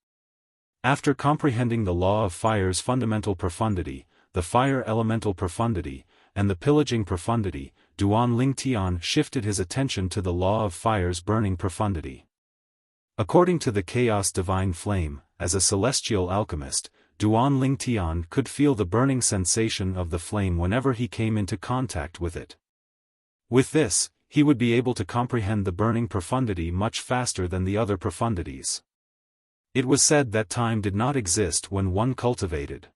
After comprehending the law of fire's fundamental profundity, the fire elemental profundity, and the pillaging profundity, Duan Lingtian shifted his attention to the law of fire's burning profundity. According to the chaos divine flame, as a celestial alchemist, Duan Lingtian could feel the burning sensation of the flame whenever he came into contact with it. With this, he would be able to comprehend the burning profundity much faster than the other profundities. It was said that time did not exist when one cultivated.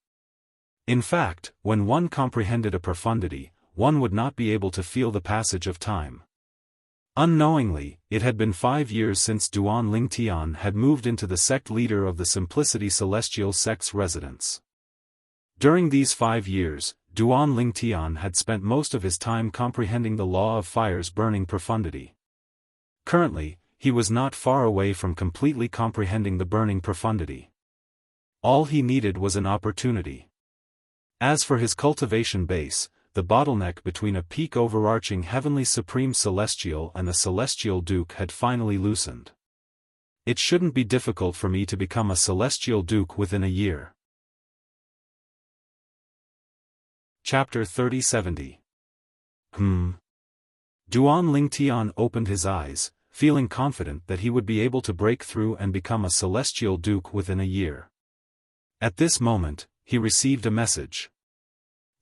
In fact, when one comprehended a profundity, one would not be able to feel the passage of time. Unknowingly, it had been 5 years since Duan Lingtian had moved into the sect leader of the Simplicity Celestial sect's residence. During these 5 years, Duan Lingtian had spent most of his time comprehending the law of fire's burning profundity. Currently, he was not far away from completely comprehending the burning profundity. All he needed was an opportunity. As for his cultivation base, the bottleneck between a peak overarching heavenly supreme celestial and the celestial duke had finally loosened. It shouldn't be difficult for me to become a celestial duke within a year. Chapter 3070. Duan Lingtian opened his eyes, feeling confident that he would be able to break through and become a celestial duke within a year. At this moment, he received a message.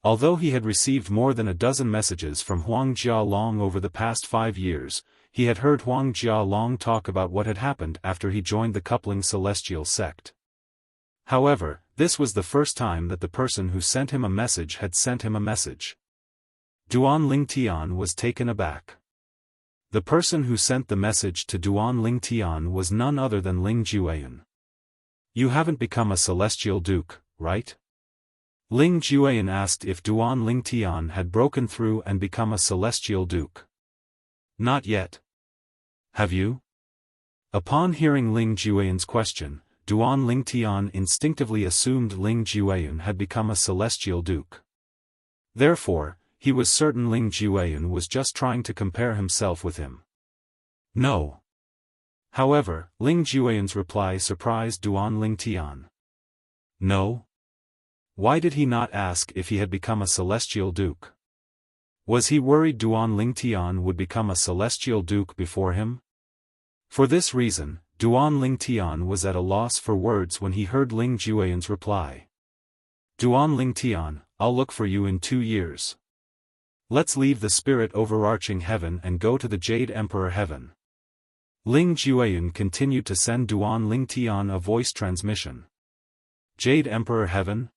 Although he had received more than a dozen messages from Huang Jialong over the past 5 years, he had heard Huang Jialong talk about what had happened after he joined the coupling celestial sect. However, this was the first time that the person who sent him a message had sent him a message. Duan Lingtian was taken aback. The person who sent the message to Duan Lingtian was none other than Ling Jueyan. "You haven't become a celestial duke, right?" Ling Jueyan asked if Duan Lingtian had broken through and become a celestial duke. "Not yet." "Have you?" Upon hearing Ling Jueyan's question, Duan Lingtian instinctively assumed Ling Jueyan had become a celestial duke. Therefore, he was certain Ling Jueyan was just trying to compare himself with him. "No." However, Ling Jueyan's reply surprised Duan Lingtian. "No?" Why did he not ask if he had become a celestial duke? Was he worried Duan Lingtian would become a celestial duke before him? For this reason, Duan Lingtian was at a loss for words when he heard Ling Jueyan's reply. "Duan Lingtian, I'll look for you in 2 years. Let's leave the spirit overarching heaven and go to the Jade Emperor heaven." Ling Jueyan continued to send Duan Lingtian a voice transmission. Jade Emperor heaven?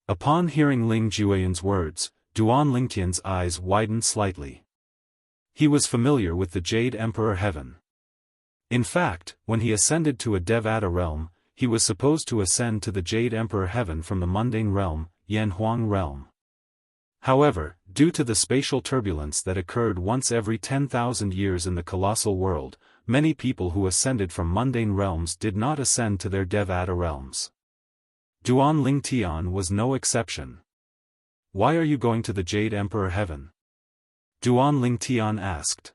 Upon hearing Ling Jueyan's words, Duan Lingtian's eyes widened slightly. He was familiar with the Jade Emperor heaven. In fact, when he ascended to a Devata realm, he was supposed to ascend to the Jade Emperor heaven from the mundane realm, Yanhuang realm. However, due to the spatial turbulence that occurred once every 10,000 years in the colossal world, many people who ascended from mundane realms did not ascend to their Devata realms. Duan Lingtian was no exception. "Why are you going to the Jade Emperor heaven?" Duan Lingtian asked.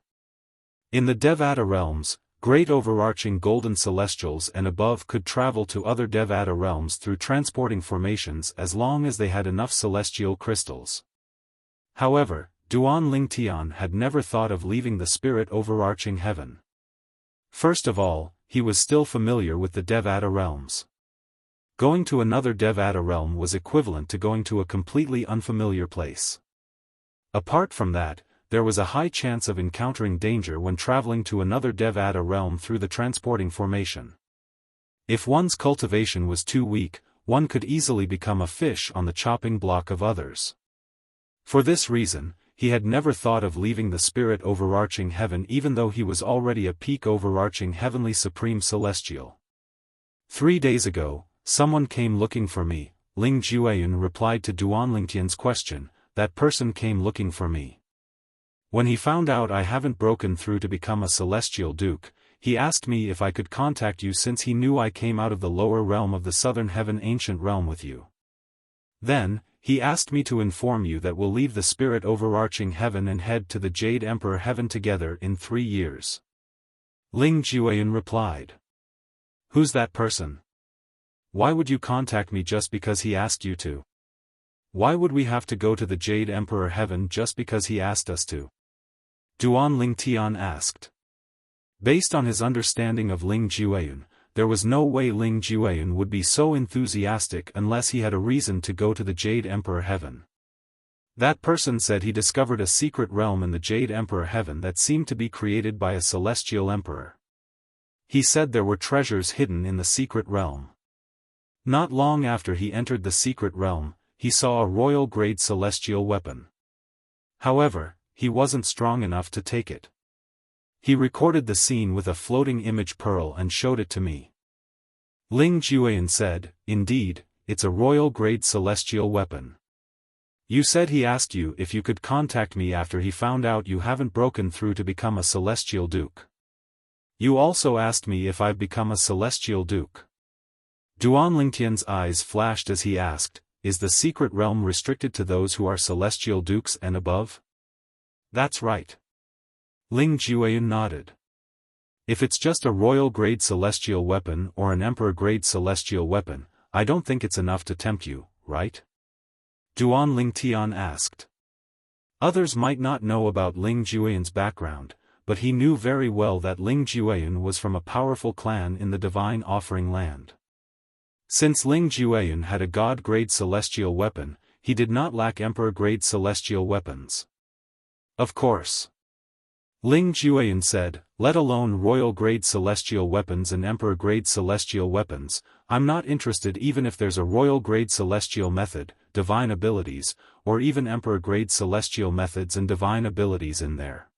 In the Devata realms, great overarching golden celestials and above could travel to other Devata realms through transporting formations as long as they had enough celestial crystals. However, Duan Lingtian had never thought of leaving the spirit overarching heaven. First of all, he was still familiar with the Devata realms. Going to another Devata realm was equivalent to going to a completely unfamiliar place. Apart from that, there was a high chance of encountering danger when traveling to another Devata realm through the transporting formation. If one's cultivation was too weak, one could easily become a fish on the chopping block of others. For this reason, he had never thought of leaving the spirit overarching heaven even though he was already a peak overarching heavenly supreme celestial. 3 days ago, someone came looking for me, Ling Jueyan replied to Duan Lingtian's question. That person came looking for me. When he found out I haven't broken through to become a celestial duke, he asked me if I could contact you since he knew I came out of the lower realm of the southern heaven ancient realm with you. Then, he asked me to inform you that we'll leave the spirit overarching heaven and head to the Jade Emperor heaven together in 3 years. Ling Jueyan replied. "Who's that person? Why would you contact me just because he asked you to? Why would we have to go to the Jade Emperor heaven just because he asked us to?" Duan Lingtian asked. Based on his understanding of Ling Jueyan, there was no way Ling Jueyan would be so enthusiastic unless he had a reason to go to the Jade Emperor heaven. That person said he discovered a secret realm in the Jade Emperor Heaven that seemed to be created by a celestial emperor. He said there were treasures hidden in the secret realm. Not long after he entered the secret realm, he saw a royal-grade celestial weapon. However, he wasn't strong enough to take it. He recorded the scene with a floating image pearl and showed it to me. Ling Jueyan said, "Indeed, it's a royal-grade celestial weapon. You said he asked you if you could contact me after he found out you haven't broken through to become a celestial duke. You also asked me if I've become a celestial duke." Duan Lingtian's eyes flashed as he asked, "Is the secret realm restricted to those who are celestial dukes and above?" "That's right." Ling Jueyan nodded. "If it's just a royal-grade celestial weapon or an emperor-grade celestial weapon, I don't think it's enough to tempt you, right?" Duan Lingtian asked. Others might not know about Ling Jueyan's background, but he knew very well that Ling Jueyan was from a powerful clan in the Divine Offering Land. Since Ling Jueyan had a god-grade celestial weapon, he did not lack emperor-grade celestial weapons. Of course. Ling Jueyan said, "Let alone royal-grade celestial weapons and emperor-grade celestial weapons, I'm not interested even if there's a royal-grade celestial method, divine abilities, or even emperor-grade celestial methods and divine abilities in there.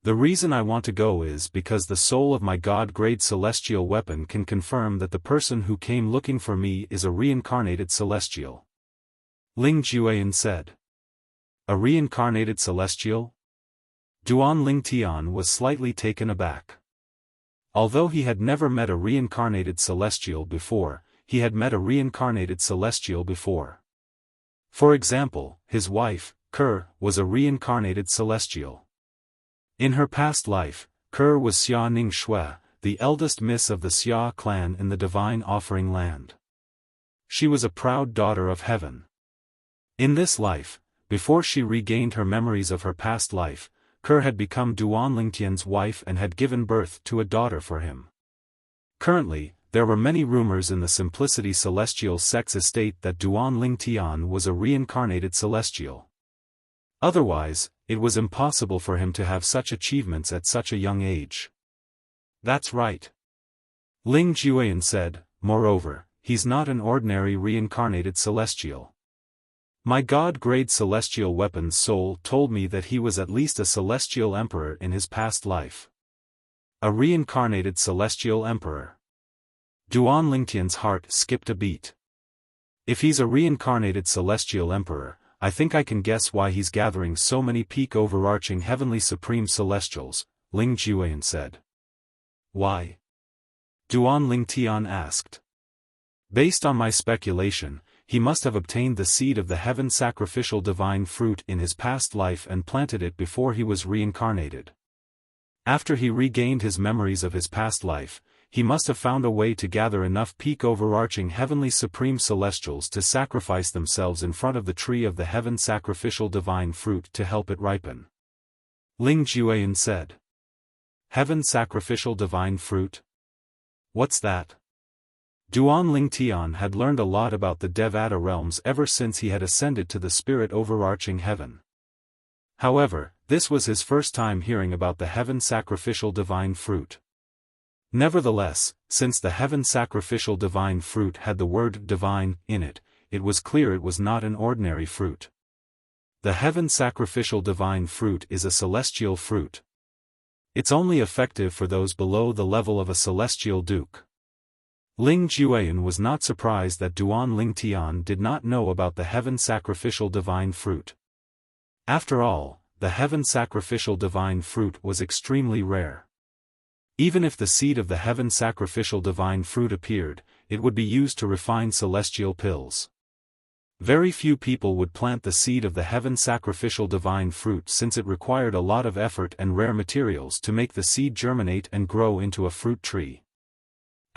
The reason I want to go is because the soul of my god-grade celestial weapon can confirm that the person who came looking for me is a reincarnated celestial." Ling Jueyan said. "A reincarnated celestial?" Duan Lingtian was slightly taken aback. Although he had never met a reincarnated celestial before, he had met a reincarnated celestial before. For example, his wife, Ker, was a reincarnated celestial. In her past life, Ker was Xia Ning Shui, the eldest miss of the Xia clan in the Divine Offering Land. She was a proud daughter of heaven. In this life, before she regained her memories of her past life, Ker had become Duan Lingtian's wife and had given birth to a daughter for him. Currently, there were many rumors in the Simplicity Celestial Sect's estate that Duan Lingtian was a reincarnated celestial. Otherwise, it was impossible for him to have such achievements at such a young age. "That's right." Ling Jueyan said, "Moreover, he's not an ordinary reincarnated celestial. My god-grade celestial weapon's soul told me that he was at least a celestial emperor in his past life. A reincarnated celestial emperor." Duan Lingtian's heart skipped a beat. "If he's a reincarnated celestial emperor, I think I can guess why he's gathering so many peak overarching heavenly supreme celestials," Ling Jueyan said. "Why?" Duan Lingtian asked. "Based on my speculation, he must have obtained the seed of the heaven sacrificial divine fruit in his past life and planted it before he was reincarnated. After he regained his memories of his past life, he must have found a way to gather enough peak overarching heavenly supreme celestials to sacrifice themselves in front of the tree of the heaven sacrificial divine fruit to help it ripen." Ling Jueyan said. "Heaven sacrificial divine fruit? What's that?" Duan Lingtian had learned a lot about the Devata realms ever since he had ascended to the spirit overarching heaven. However, this was his first time hearing about the heaven sacrificial divine fruit. Nevertheless, since the heaven sacrificial divine fruit had the word divine in it, it was clear it was not an ordinary fruit. The heaven sacrificial divine fruit is a celestial fruit. It's only effective for those below the level of a celestial duke. Ling Jueyan was not surprised that Duan Lingtian did not know about the heaven sacrificial divine fruit. After all, the heaven sacrificial divine fruit was extremely rare. Even if the seed of the heaven sacrificial divine fruit appeared, it would be used to refine celestial pills. Very few people would plant the seed of the heaven sacrificial divine fruit since it required a lot of effort and rare materials to make the seed germinate and grow into a fruit tree.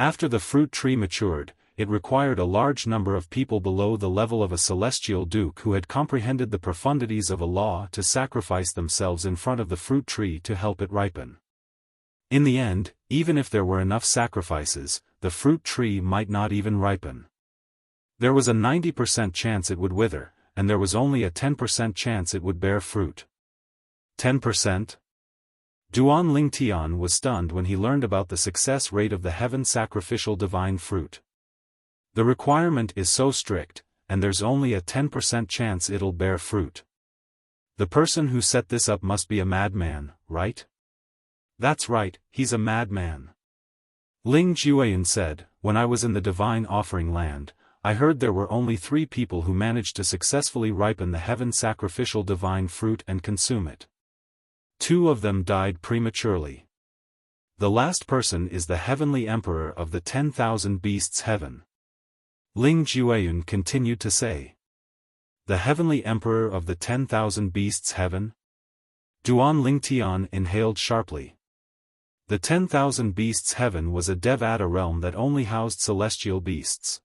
After the fruit tree matured, it required a large number of people below the level of a celestial duke who had comprehended the profundities of a law to sacrifice themselves in front of the fruit tree to help it ripen. In the end, even if there were enough sacrifices, the fruit tree might not even ripen. There was a 90% chance it would wither, and there was only a 10% chance it would bear fruit. 10%? Duan Lingtian was stunned when he learned about the success rate of the heaven sacrificial divine fruit. The requirement is so strict, and there's only a 10% chance it'll bear fruit. The person who set this up must be a madman, right? That's right, he's a madman. Ling Jueyun said, when I was in the divine offering land, I heard there were only 3 people who managed to successfully ripen the heaven sacrificial divine fruit and consume it. 2 of them died prematurely. The last person is the heavenly emperor of the 10,000 beasts heaven. Ling Jueyun continued to say. The heavenly emperor of the 10,000 beasts heaven? Duan Lingtian inhaled sharply. The 10,000 beasts heaven was a Devata realm that only housed celestial beasts.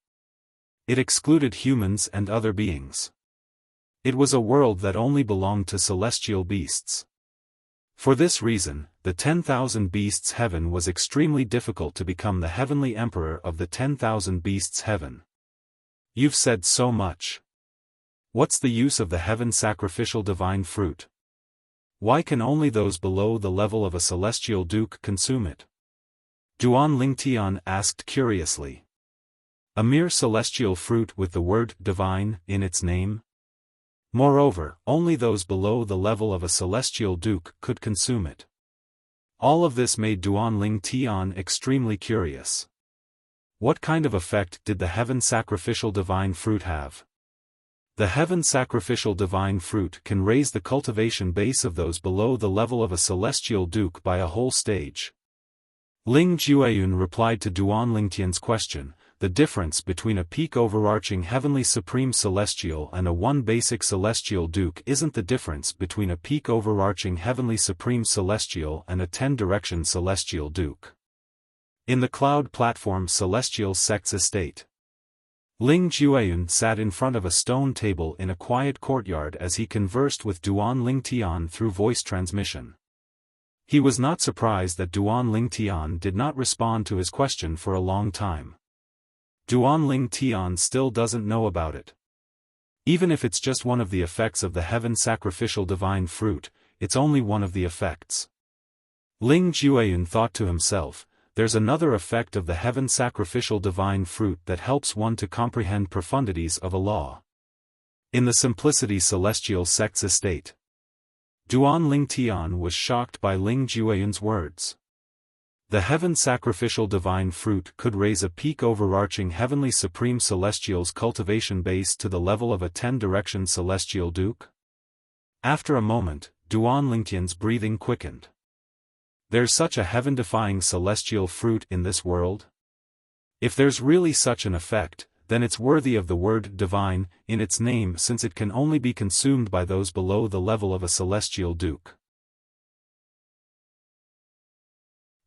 It excluded humans and other beings. It was a world that only belonged to celestial beasts. For this reason, the 10,000 beasts heaven was extremely difficult to become the heavenly emperor of the 10,000 beasts heaven. You've said so much. What's the use of the heaven sacrificial divine fruit? Why can only those below the level of a celestial duke consume it? Duan Lingtian asked curiously. A mere celestial fruit with the word divine in its name? Moreover, only those below the level of a celestial duke could consume it. All of this made Duan Lingtian extremely curious. What kind of effect did the heaven sacrificial divine fruit have? The heaven sacrificial divine fruit can raise the cultivation base of those below the level of a celestial duke by a whole stage. Ling Jueyun replied to Duan Lingtian's question, the difference between a peak overarching heavenly supreme celestial and a one basic celestial duke isn't the difference between a peak overarching heavenly supreme celestial and a 10-direction celestial duke. In the cloud platform celestial sect's estate. Ling Jueyun sat in front of a stone table in a quiet courtyard as he conversed with Duan Lingtian through voice transmission. He was not surprised that Duan Lingtian did not respond to his question for a long time. Duan Lingtian still doesn't know about it. Even if it's just one of the effects of the heaven sacrificial divine fruit, it's only one of the effects. Ling Jueyun thought to himself, there's another effect of the heaven sacrificial divine fruit that helps one to comprehend profundities of a law. In the simplicity celestial sect's estate. Duan Lingtian was shocked by Ling Jueyun's words. The heaven sacrificial divine fruit could raise a peak overarching heavenly supreme celestial's cultivation base to the level of a 10-direction celestial duke? After a moment, Duan Lingtian's breathing quickened. There's such a heaven-defying celestial fruit in this world? If there's really such an effect, then it's worthy of the word divine in its name since it can only be consumed by those below the level of a celestial duke.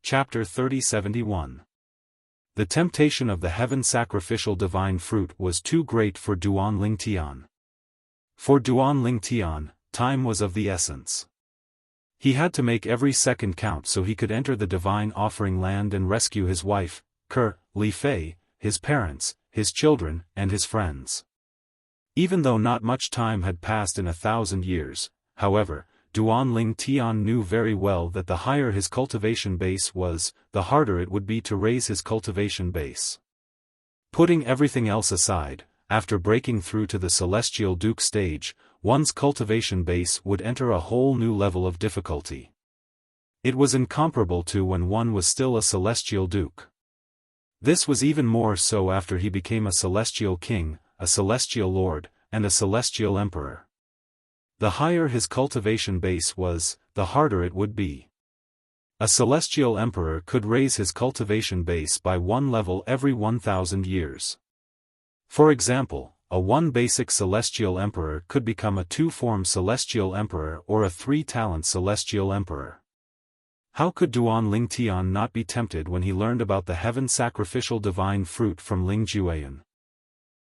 Chapter 3071. The temptation of the heaven sacrificial divine fruit was too great for Duan Lingtian. For Duan Lingtian, time was of the essence. He had to make every second count so he could enter the divine offering land and rescue his wife, Li Fei, his parents, his children, and his friends. Even though not much time had passed in 1,000 years, however, Duan Lingtian knew very well that the higher his cultivation base was, the harder it would be to raise his cultivation base. Putting everything else aside, after breaking through to the celestial duke stage, one's cultivation base would enter a whole new level of difficulty. It was incomparable to when one was still a celestial duke. This was even more so after he became a celestial king, a celestial lord, and a celestial emperor. The higher his cultivation base was, the harder it would be. A celestial emperor could raise his cultivation base by one level every 1,000 years. For example, a one basic celestial emperor could become a two-form celestial emperor or a three-talent celestial emperor. How could Duan Lingtian not be tempted when he learned about the heaven sacrificial divine fruit from Ling Jueyun?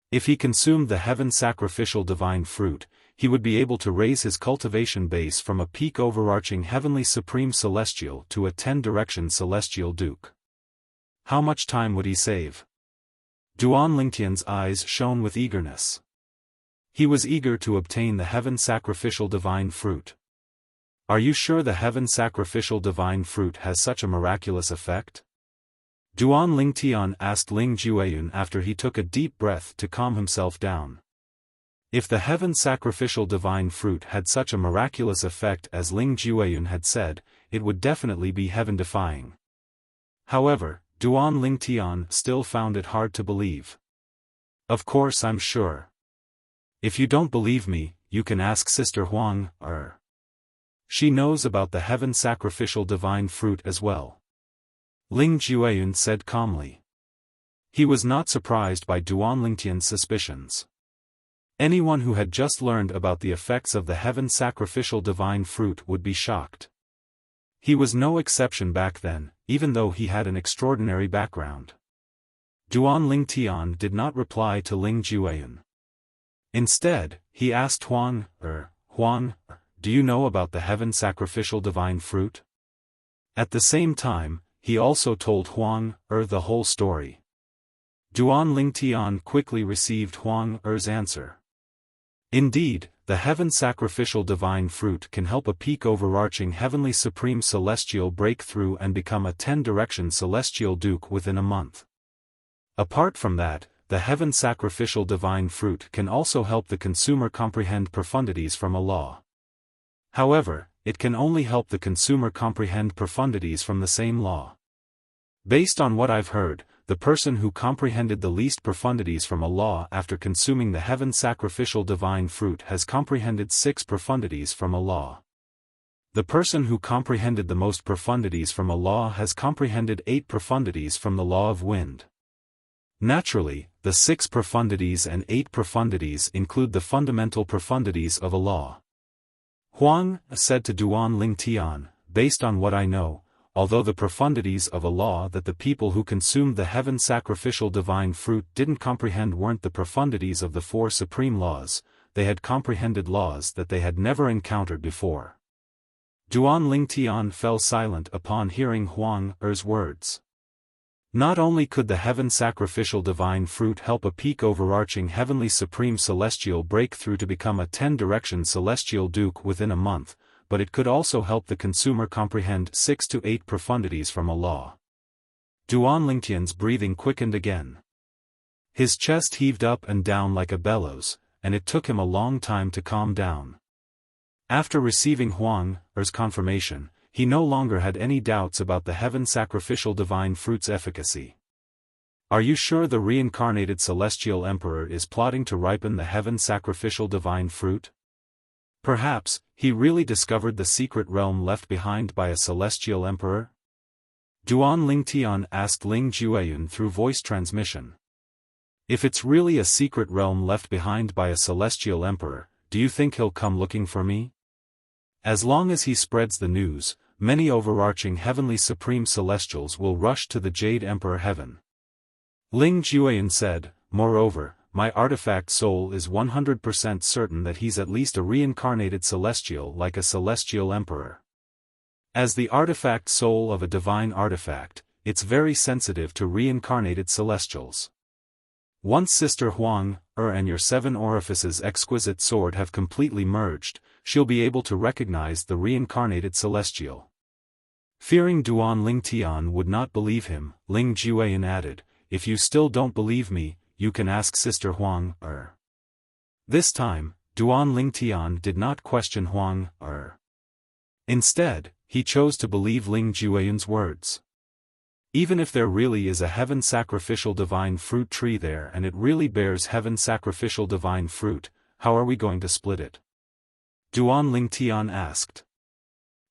If he consumed the heaven sacrificial divine fruit, he would be able to raise his cultivation base from a peak overarching heavenly supreme celestial to a 10-direction celestial duke. How much time would he save? Duan Lingtian's eyes shone with eagerness. He was eager to obtain the heaven sacrificial divine fruit. Are you sure the heaven sacrificial divine fruit has such a miraculous effect? Duan Lingtian asked Ling Jueyun after he took a deep breath to calm himself down. If the heaven sacrificial divine fruit had such a miraculous effect as Ling Jueyun had said, it would definitely be heaven-defying. However, Duan Lingtian still found it hard to believe. Of course I'm sure. If you don't believe me, you can ask Sister Huang, she knows about the heaven sacrificial divine fruit as well. Ling Jueyun said calmly. He was not surprised by Duan Lingtian's suspicions. Anyone who had just learned about the effects of the heaven sacrificial divine fruit would be shocked. He was no exception back then, even though he had an extraordinary background. Duan Lingtian did not reply to Ling Jueyun. Instead, he asked Huang, do you know about the heaven sacrificial divine fruit? At the same time, he also told Huang, the whole story. Duan Lingtian quickly received Huang, answer. Indeed, the heaven sacrificial divine fruit can help a peak overarching heavenly supreme celestial break through and become a 10-direction celestial duke within a month. Apart from that, the heaven sacrificial divine fruit can also help the consumer comprehend profundities from a law. However, it can only help the consumer comprehend profundities from the same law. Based on what I've heard, the person who comprehended the least profundities from a law after consuming the heaven sacrificial divine fruit has comprehended 6 profundities from a law. The person who comprehended the most profundities from a law has comprehended 8 profundities from the law of wind. Naturally, the 6 profundities and 8 profundities include the fundamental profundities of a law. Huang said to Duan Lingtian, based on what I know, although the profundities of a law that the people who consumed the heaven sacrificial divine fruit didn't comprehend weren't the profundities of the 4 supreme laws, they had comprehended laws that they had never encountered before. Duan Lingtian fell silent upon hearing Huang's words. Not only could the heaven sacrificial divine fruit help a peak overarching heavenly supreme celestial breakthrough to become a 10-direction celestial duke within a month, but it could also help the consumer comprehend 6 to 8 profundities from a law. Duan Lingtian's breathing quickened again. His chest heaved up and down like a bellows, and it took him a long time to calm down. After receiving Huang's confirmation, he no longer had any doubts about the heaven sacrificial divine fruit's efficacy. Are you sure the reincarnated celestial emperor is plotting to ripen the heaven sacrificial divine fruit? Perhaps, he really discovered the secret realm left behind by a celestial emperor? Duan Lingtian asked Ling Jueyun through voice transmission. If it's really a secret realm left behind by a celestial emperor, do you think he'll come looking for me? As long as he spreads the news, many overarching heavenly supreme celestials will rush to the Jade Emperor Heaven. Ling Jueyun said, moreover, my artifact soul is 100% certain that he's at least a reincarnated celestial like a celestial emperor. As the artifact soul of a divine artifact, it's very sensitive to reincarnated celestials. Once Sister Huang, and your 7 orifices exquisite sword have completely merged, she'll be able to recognize the reincarnated celestial. Fearing Duan Lingtian would not believe him, Ling Jueyun added, if you still don't believe me, you can ask Sister Huang, This time, Duan Lingtian did not question Huang, Instead, he chose to believe Ling Jueyun's words. Even if there really is a heaven sacrificial divine fruit tree there and it really bears heaven sacrificial divine fruit, how are we going to split it? Duan Lingtian asked.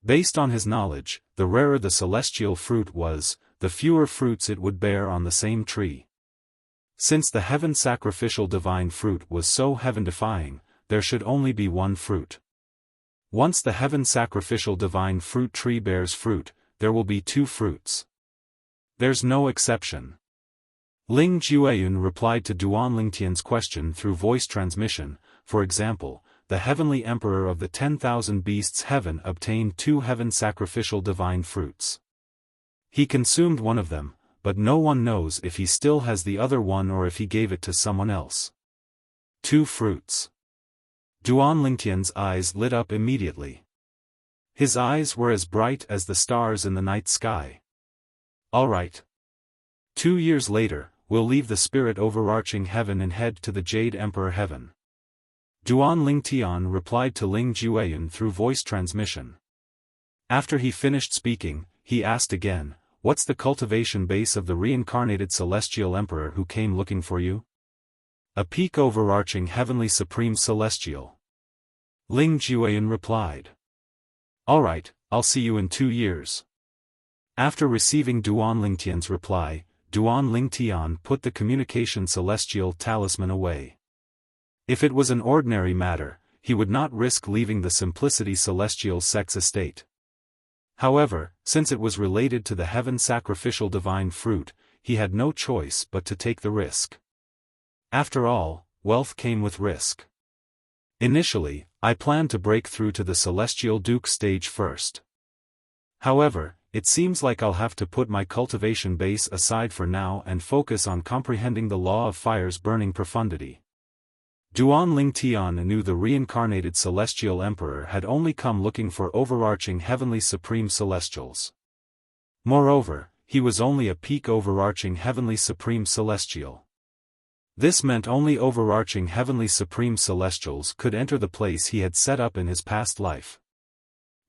Based on his knowledge, the rarer the celestial fruit was, the fewer fruits it would bear on the same tree. Since the heaven sacrificial divine fruit was so heaven-defying, there should only be one fruit. Once the heaven sacrificial divine fruit tree bears fruit, there will be 2 fruits. There's no exception. Ling Jueyun replied to Duan Lingtian's question through voice transmission. For example, the heavenly emperor of the 10,000 beasts heaven obtained 2 heaven sacrificial divine fruits. He consumed one of them, but no one knows if he still has the other one or if he gave it to someone else. 2 fruits. Duan Lingtian's eyes lit up immediately. His eyes were as bright as the stars in the night sky. All right. 2 years later, we'll leave the spirit overarching heaven and head to the Jade Emperor Heaven. Duan Lingtian replied to Ling Jueyun through voice transmission. After he finished speaking, he asked again, "What's the cultivation base of the reincarnated celestial emperor who came looking for you?" "A peak overarching heavenly supreme celestial." Ling Jueyun replied. "All right, I'll see you in 2 years." After receiving Duan Lingtian's reply, Duan Lingtian put the communication celestial talisman away. If it was an ordinary matter, he would not risk leaving the Simplicity Celestial Sect's estate. However, since it was related to the heaven sacrificial divine fruit, he had no choice but to take the risk. After all, wealth came with risk. Initially, I planned to break through to the Celestial Duke stage first. However, it seems like I'll have to put my cultivation base aside for now and focus on comprehending the law of fire's burning profundity. Duan Lingtian knew the reincarnated celestial emperor had only come looking for overarching heavenly supreme celestials. Moreover, he was only a peak overarching heavenly supreme celestial. This meant only overarching heavenly supreme celestials could enter the place he had set up in his past life.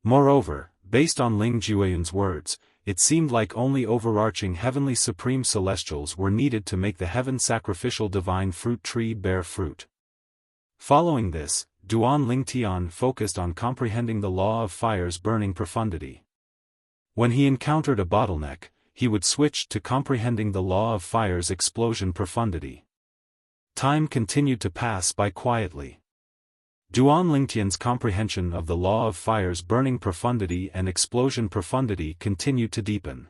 Moreover, based on Ling Jueyun's words, it seemed like only overarching heavenly supreme celestials were needed to make the heaven sacrificial divine fruit tree bear fruit. Following this, Duan Lingtian focused on comprehending the law of fire's burning profundity. When he encountered a bottleneck, he would switch to comprehending the law of fire's explosion profundity. Time continued to pass by quietly. Duan Lingtian's comprehension of the law of fire's burning profundity and explosion profundity continued to deepen.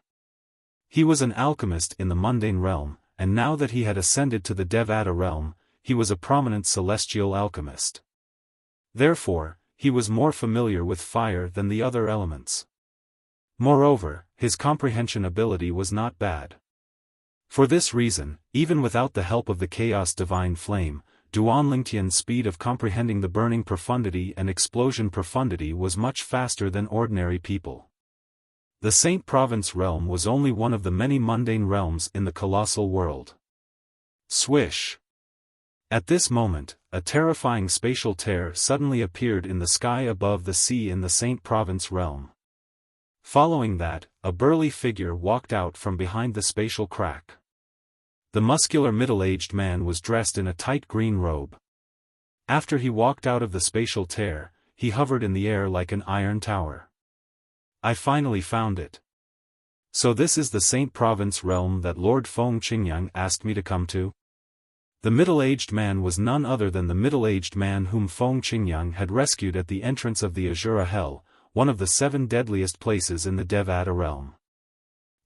He was an alchemist in the mundane realm, and now that he had ascended to the Devata realm, he was a prominent celestial alchemist. Therefore, he was more familiar with fire than the other elements. Moreover, his comprehension ability was not bad. For this reason, even without the help of the Chaos Divine Flame, Duan Lingtian's speed of comprehending the burning profundity and explosion profundity was much faster than ordinary people. The Saint Province realm was only one of the many mundane realms in the colossal world. Swish! At this moment, a terrifying spatial tear suddenly appeared in the sky above the sea in the Saint Province realm. Following that, a burly figure walked out from behind the spatial crack. The muscular middle-aged man was dressed in a tight green robe. After he walked out of the spatial tear, he hovered in the air like an iron tower. "I finally found it. So this is the Saint Province realm that Lord Feng Qingyang asked me to come to?" The middle-aged man was none other than the middle-aged man whom Feng Qingyang had rescued at the entrance of the Azura Hell, one of the 7 deadliest places in the Devata realm.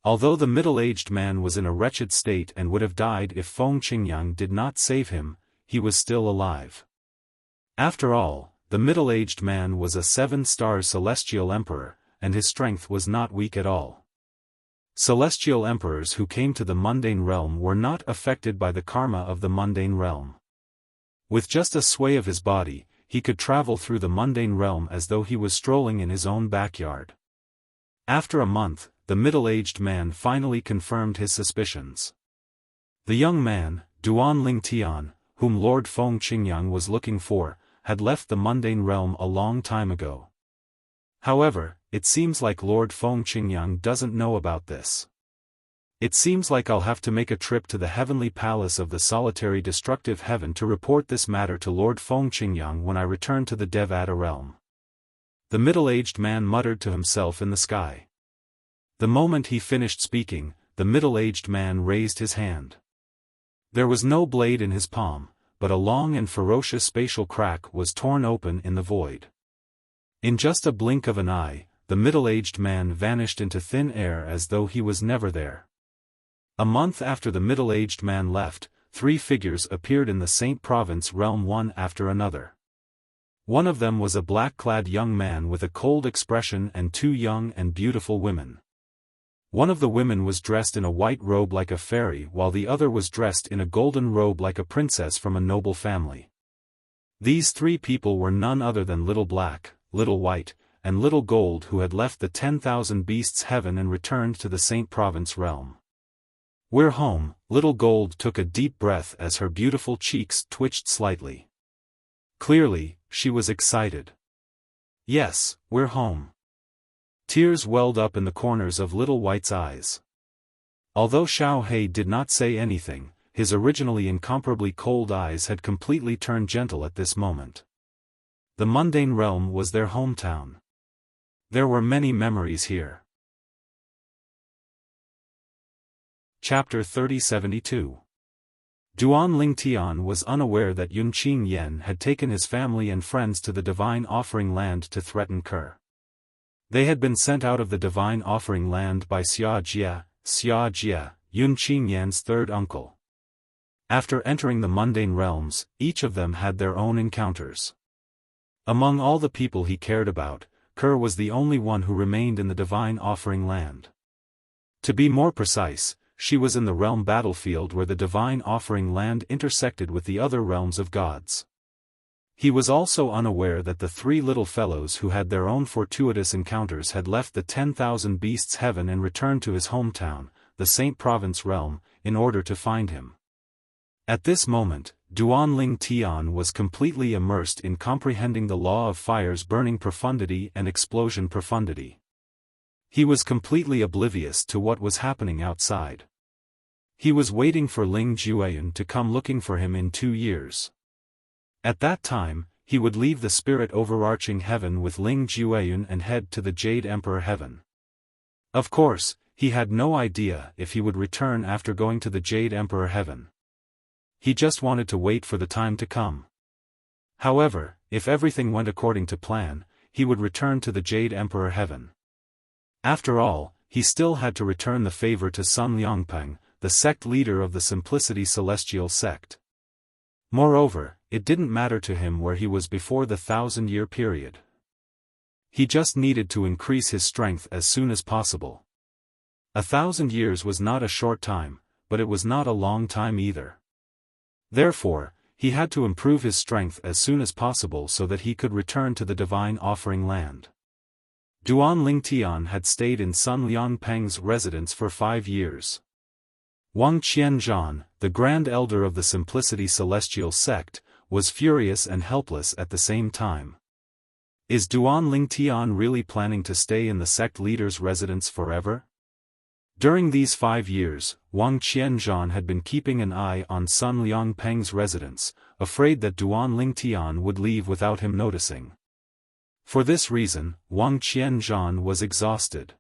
Although the middle-aged man was in a wretched state and would have died if Feng Qingyang did not save him, he was still alive. After all, the middle-aged man was a 7-star celestial emperor, and his strength was not weak at all. Celestial emperors who came to the mundane realm were not affected by the karma of the mundane realm. With just a sway of his body, he could travel through the mundane realm as though he was strolling in his own backyard. After a month, the middle-aged man finally confirmed his suspicions. The young man, Duan Lingtian, whom Lord Feng Qingyang was looking for, had left the mundane realm a long time ago. However, it seems like Lord Feng Qingyang doesn't know about this. It seems like I'll have to make a trip to the heavenly palace of the solitary destructive heaven to report this matter to Lord Feng Qingyang when I return to the Devata realm. The middle-aged man muttered to himself in the sky. The moment he finished speaking, the middle-aged man raised his hand. There was no blade in his palm, but a long and ferocious spatial crack was torn open in the void. In just a blink of an eye, the middle-aged man vanished into thin air as though he was never there. A month after the middle-aged man left, 3 figures appeared in the Saint Province realm one after another. One of them was a black-clad young man with a cold expression and 2 young and beautiful women. One of the women was dressed in a white robe like a fairy while the other was dressed in a golden robe like a princess from a noble family. These three people were none other than Little Black, Little White, and Little Gold, who had left the 10,000 Beasts heaven and returned to the Saint Province realm. "We're home." Little Gold took a deep breath as her beautiful cheeks twitched slightly. Clearly, she was excited. "Yes, we're home." Tears welled up in the corners of Little White's eyes. Although Xiao He did not say anything, his originally incomparably cold eyes had completely turned gentle at this moment. The mundane realm was their hometown. There were many memories here. Chapter 3072. Duan Lingtian was unaware that Yunqing Yen had taken his family and friends to the Divine Offering Land to threaten Ke. They had been sent out of the Divine Offering Land by Xia Jie, Yunqing Yan's third uncle. After entering the mundane realms, each of them had their own encounters. Among all the people he cared about, Ke was the only one who remained in the Divine Offering Land. To be more precise, she was in the realm battlefield where the Divine Offering Land intersected with the other realms of gods. He was also unaware that the three little fellows who had their own fortuitous encounters had left the 10,000 Beasts heaven and returned to his hometown, the Saint Province realm, in order to find him. At this moment, Duan Lingtian was completely immersed in comprehending the law of fire's burning profundity and explosion profundity. He was completely oblivious to what was happening outside. He was waiting for Ling Jueyun to come looking for him in 2 years. At that time, he would leave the spirit overarching heaven with Ling Jueyun and head to the Jade Emperor heaven. Of course, he had no idea if he would return after going to the Jade Emperor heaven. He just wanted to wait for the time to come. However, if everything went according to plan, he would return to the Jade Emperor heaven. After all, he still had to return the favor to Sun Liangpeng, the sect leader of the Simplicity Celestial sect. Moreover, it didn't matter to him where he was before the 1,000-year period. He just needed to increase his strength as soon as possible. 1,000 years was not a short time, but it was not a long time either. Therefore, he had to improve his strength as soon as possible so that he could return to the Divine Offering Land. Duan Lingtian had stayed in Sun Liangpeng's residence for 5 years. Wang Qianzhan, the Grand Elder of the Simplicity Celestial sect, was furious and helpless at the same time. Is Duan Lingtian really planning to stay in the sect leader's residence forever? During these 5 years, Wang Qianzhan had been keeping an eye on Sun Liangpeng's residence, afraid that Duan Lingtian would leave without him noticing. For this reason, Wang Qianzhan was exhausted.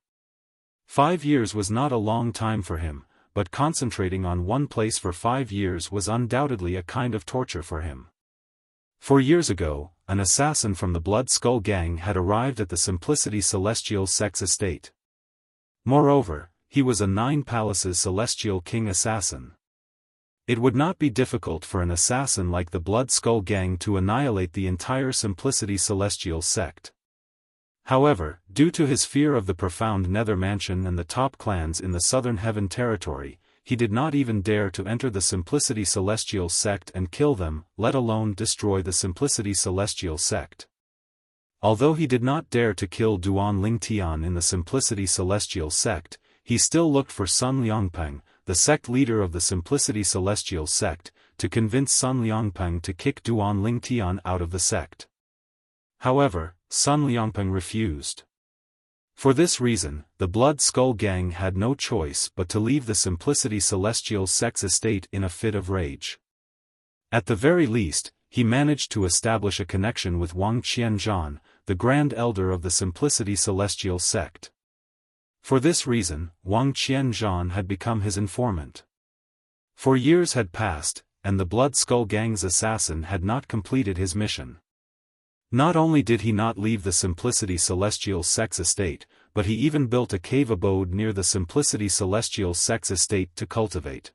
5 years was not a long time for him, but concentrating on one place for 5 years was undoubtedly a kind of torture for him. 4 years ago, an assassin from the Blood Skull Gang had arrived at the Simplicity Celestial sect's estate. Moreover, he was a 9 Palaces Celestial King assassin. It would not be difficult for an assassin like the Blood Skull Gang to annihilate the entire Simplicity Celestial sect. However, due to his fear of the profound Nether Mansion and the top clans in the Southern Heaven territory, he did not even dare to enter the Simplicity Celestial sect and kill them, let alone destroy the Simplicity Celestial sect. Although he did not dare to kill Duan Lingtian in the Simplicity Celestial sect, he still looked for Sun Liangpeng, the sect leader of the Simplicity Celestial sect, to convince Sun Liangpeng to kick Duan Lingtian out of the sect. However, Sun Liangpeng refused. For this reason, the Blood Skull Gang had no choice but to leave the Simplicity Celestial sect's estate in a fit of rage. At the very least, he managed to establish a connection with Wang Qianzhan, the Grand Elder of the Simplicity Celestial sect. For this reason, Wang Qianzhan had become his informant. 4 years had passed, and the Blood Skull Gang's assassin had not completed his mission. Not only did he not leave the Simplicity Celestial sect's estate, but he even built a cave abode near the Simplicity Celestial sect's estate to cultivate.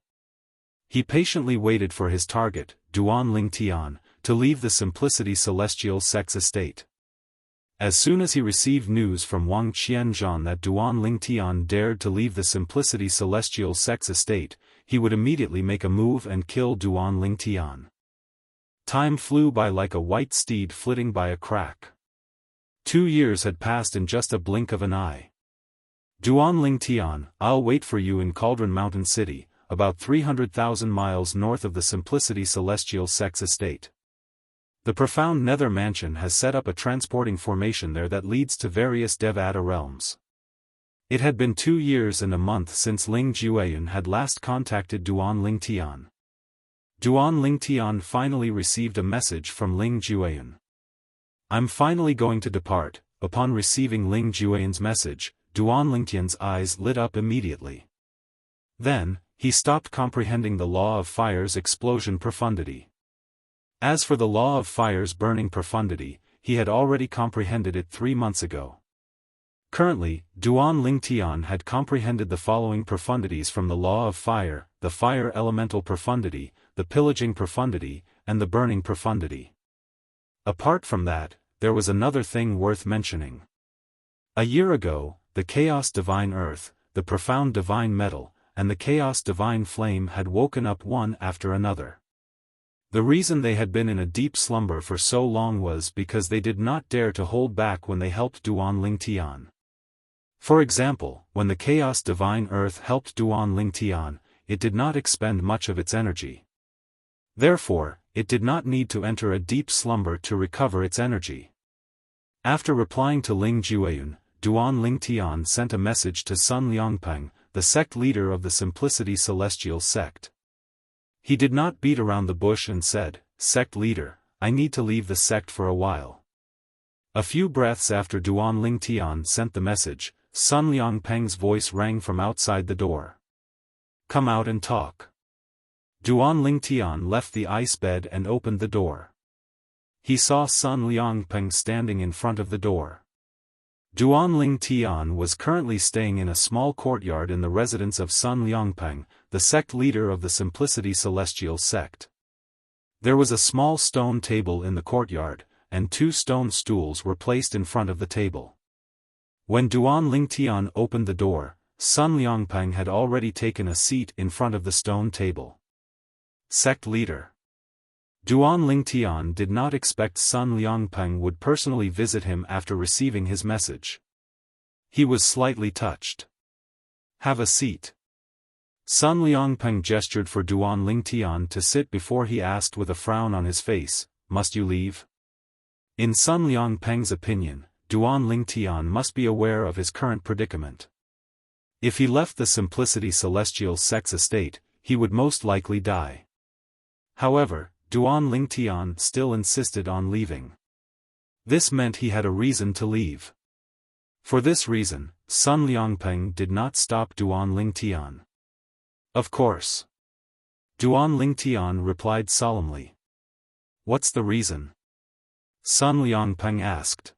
He patiently waited for his target, Duan Lingtian, to leave the Simplicity Celestial sect's estate. As soon as he received news from Wang Qianzhan that Duan Lingtian dared to leave the Simplicity Celestial sect's estate, he would immediately make a move and kill Duan Lingtian. Time flew by like a white steed flitting by a crack. 2 years had passed in just a blink of an eye. Duan Ling Tian, I'll wait for you in Cauldron Mountain City, about 300,000 miles north of the Simplicity Celestial Sect's estate. The profound Nether Mansion has set up a transporting formation there that leads to various Devata realms. It had been 2 years and a month since Ling Jueyun had last contacted Duan Ling Tian. Duan Ling Tian finally received a message from Ling Jueyun. I'm finally going to depart. Upon receiving Ling Jueyun's message, Duan Ling Tian's eyes lit up immediately. Then, he stopped comprehending the law of fire's explosion profundity. As for the law of fire's burning profundity, he had already comprehended it 3 months ago. Currently, Duan Ling Tian had comprehended the following profundities from the law of fire: the fire elemental profundity, the pillaging profundity, and the burning profundity. Apart from that, there was another thing worth mentioning. A year ago, the chaos divine earth, the profound divine metal, and the chaos divine flame had woken up one after another. The reason they had been in a deep slumber for so long was because they did not dare to hold back when they helped Duan Ling Tian. For example, when the chaos divine earth helped Duan Ling Tian, it did not expend much of its energy. Therefore, it did not need to enter a deep slumber to recover its energy. After replying to Ling Jueyun, Duan Ling Tian sent a message to Sun Liangpeng, the sect leader of the Simplicity Celestial Sect. He did not beat around the bush and said, "Sect leader, I need to leave the sect for a while." A few breaths after Duan Ling Tian sent the message, Sun Liangpeng's voice rang from outside the door. "Come out and talk." Duan Ling Tian left the ice bed and opened the door. He saw Sun Liangpeng standing in front of the door. Duan Ling Tian was currently staying in a small courtyard in the residence of Sun Liangpeng, the sect leader of the Simplicity Celestial Sect. There was a small stone table in the courtyard, and 2 stone stools were placed in front of the table. When Duan Ling Tian opened the door, Sun Liangpeng had already taken a seat in front of the stone table. Sect leader. Duan Ling Tian did not expect Sun Liangpeng would personally visit him after receiving his message. He was slightly touched. "Have a seat." Sun Liangpeng gestured for Duan Ling Tian to sit before he asked with a frown on his face, "Must you leave?" In Sun Liangpeng's opinion, Duan Ling Tian must be aware of his current predicament. If he left the Simplicity Celestial Sect's estate, he would most likely die. However, Duan Ling Tian still insisted on leaving. This meant he had a reason to leave. For this reason, Sun Liangpeng did not stop Duan Ling Tian. "Of course." Duan Ling Tian replied solemnly. "What's the reason?" Sun Liangpeng asked.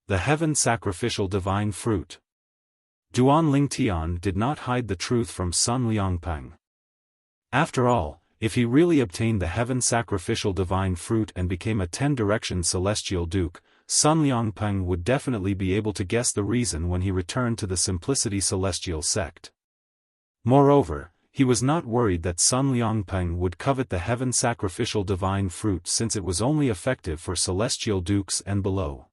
"The heaven sacrificial divine fruit." Duan Ling Tian did not hide the truth from Sun Liangpeng. After all, if he really obtained the heaven sacrificial divine fruit and became a 10-direction celestial duke, Sun Liangpeng would definitely be able to guess the reason when he returned to the Simplicity Celestial Sect. Moreover, he was not worried that Sun Liangpeng would covet the heaven sacrificial divine fruit since it was only effective for celestial dukes and below.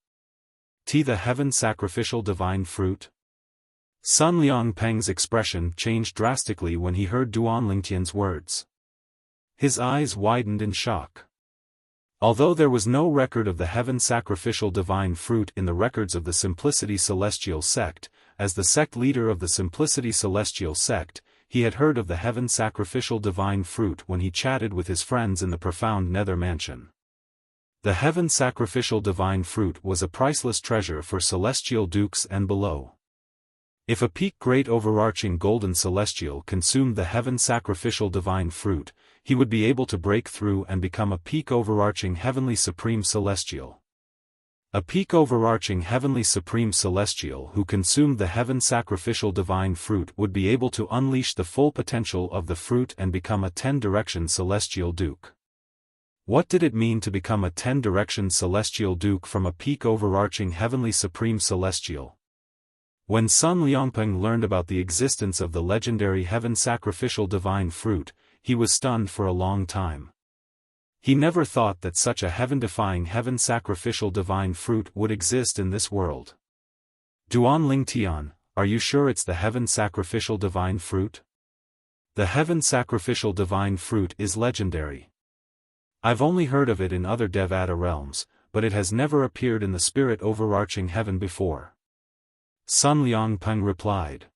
The heaven sacrificial divine fruit? Sun Liangpeng's expression changed drastically when he heard Duan Ling Tian's words. His eyes widened in shock. Although there was no record of the heaven sacrificial divine fruit in the records of the Simplicity Celestial Sect, as the sect leader of the Simplicity Celestial Sect, he had heard of the heaven sacrificial divine fruit when he chatted with his friends in the profound Nether Mansion. The heaven sacrificial divine fruit was a priceless treasure for celestial dukes and below. If a peak great overarching golden celestial consumed the heaven sacrificial divine fruit, he would be able to break through and become a peak overarching heavenly supreme celestial. A peak overarching heavenly supreme celestial who consumed the heaven sacrificial divine fruit would be able to unleash the full potential of the fruit and become a 10-direction celestial duke. What did it mean to become a 10-direction celestial duke from a peak overarching heavenly supreme celestial? When Sun Liangpeng learned about the existence of the legendary heaven sacrificial divine fruit, he was stunned for a long time. He never thought that such a heaven-defying heaven-sacrificial divine fruit would exist in this world. Duan Ling Tian, are you sure it's the heaven-sacrificial divine fruit? The heaven-sacrificial divine fruit is legendary. I've only heard of it in other Devata realms, but it has never appeared in the spirit overarching heaven before. Sun Liangpeng replied.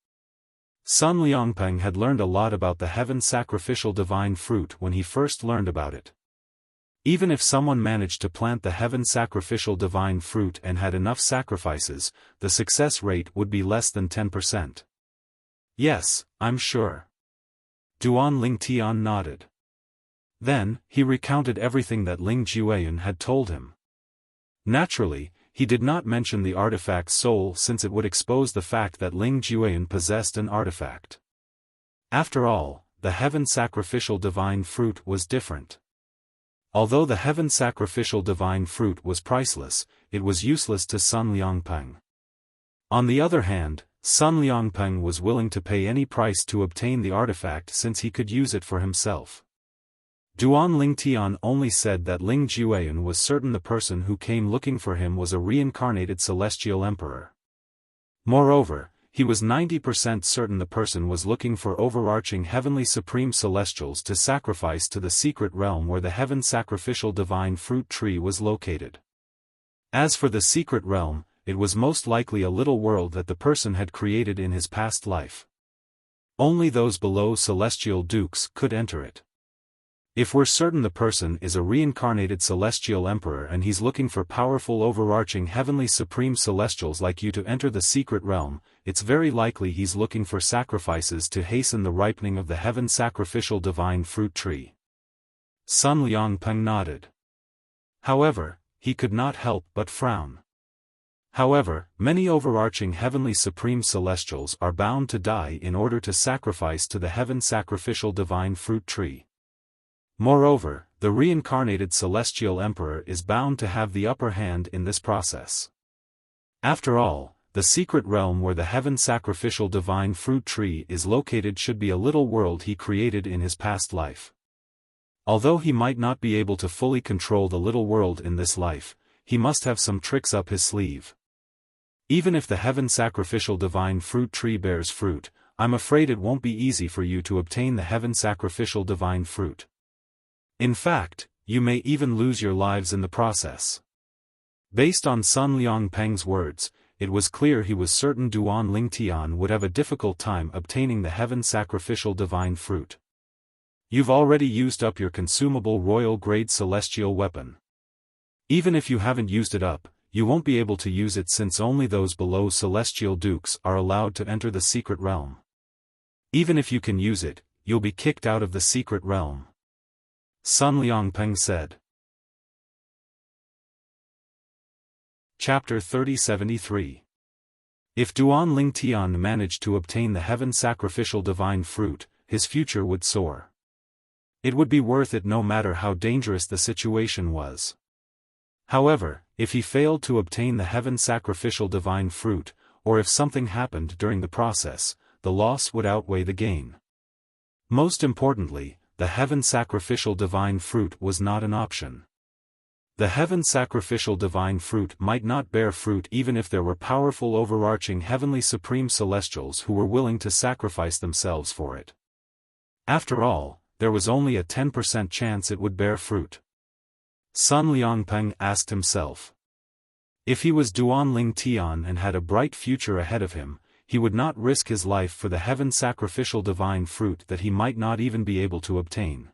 Sun Liangpeng had learned a lot about the heaven-sacrificial divine fruit when he first learned about it. Even if someone managed to plant the heaven-sacrificial divine fruit and had enough sacrifices, the success rate would be less than 10%. Yes, I'm sure. Duan Ling Tian nodded. Then, he recounted everything that Ling Jueyun had told him. Naturally, he did not mention the artifact's soul since it would expose the fact that Ling Jueyun possessed an artifact. After all, the heaven-sacrificial divine fruit was different. Although the heaven-sacrificial divine fruit was priceless, it was useless to Sun Liangpeng. On the other hand, Sun Liangpeng was willing to pay any price to obtain the artifact since he could use it for himself. Duan Ling Tian only said that Ling Jueyun was certain the person who came looking for him was a reincarnated celestial emperor. Moreover, he was 90% certain the person was looking for overarching heavenly supreme celestials to sacrifice to the secret realm where the heaven-sacrificial divine fruit tree was located. As for the secret realm, it was most likely a little world that the person had created in his past life. Only those below celestial dukes could enter it. If we're certain the person is a reincarnated celestial emperor and he's looking for powerful overarching heavenly supreme celestials like you to enter the secret realm, it's very likely he's looking for sacrifices to hasten the ripening of the heaven-sacrificial divine fruit tree. Sun Liangpeng nodded. However, he could not help but frown. However, many overarching heavenly supreme celestials are bound to die in order to sacrifice to the heaven-sacrificial divine fruit tree. Moreover, the reincarnated celestial emperor is bound to have the upper hand in this process. After all, the secret realm where the heaven-sacrificial divine fruit tree is located should be a little world he created in his past life. Although he might not be able to fully control the little world in this life, he must have some tricks up his sleeve. Even if the heaven-sacrificial divine fruit tree bears fruit, I'm afraid it won't be easy for you to obtain the heaven-sacrificial divine fruit. In fact, you may even lose your lives in the process. Based on Sun Liangpeng's words, it was clear he was certain Duan Ling Tian would have a difficult time obtaining the heaven-sacrificial divine fruit. You've already used up your consumable royal-grade celestial weapon. Even if you haven't used it up, you won't be able to use it since only those below celestial dukes are allowed to enter the secret realm. Even if you can use it, you'll be kicked out of the secret realm. Sun Liangpeng said. Chapter 3073. If Duan Ling Tian managed to obtain the heaven-sacrificial divine fruit, his future would soar. It would be worth it no matter how dangerous the situation was. However, if he failed to obtain the heaven-sacrificial divine fruit, or if something happened during the process, the loss would outweigh the gain. Most importantly, the heaven-sacrificial divine fruit was not an option. The heaven-sacrificial divine fruit might not bear fruit even if there were powerful overarching heavenly supreme celestials who were willing to sacrifice themselves for it. After all, there was only a 10% chance it would bear fruit. Sun Liangpeng asked himself. If he was Duan Ling Tian and had a bright future ahead of him, he would not risk his life for the heaven-sacrificial divine fruit that he might not even be able to obtain.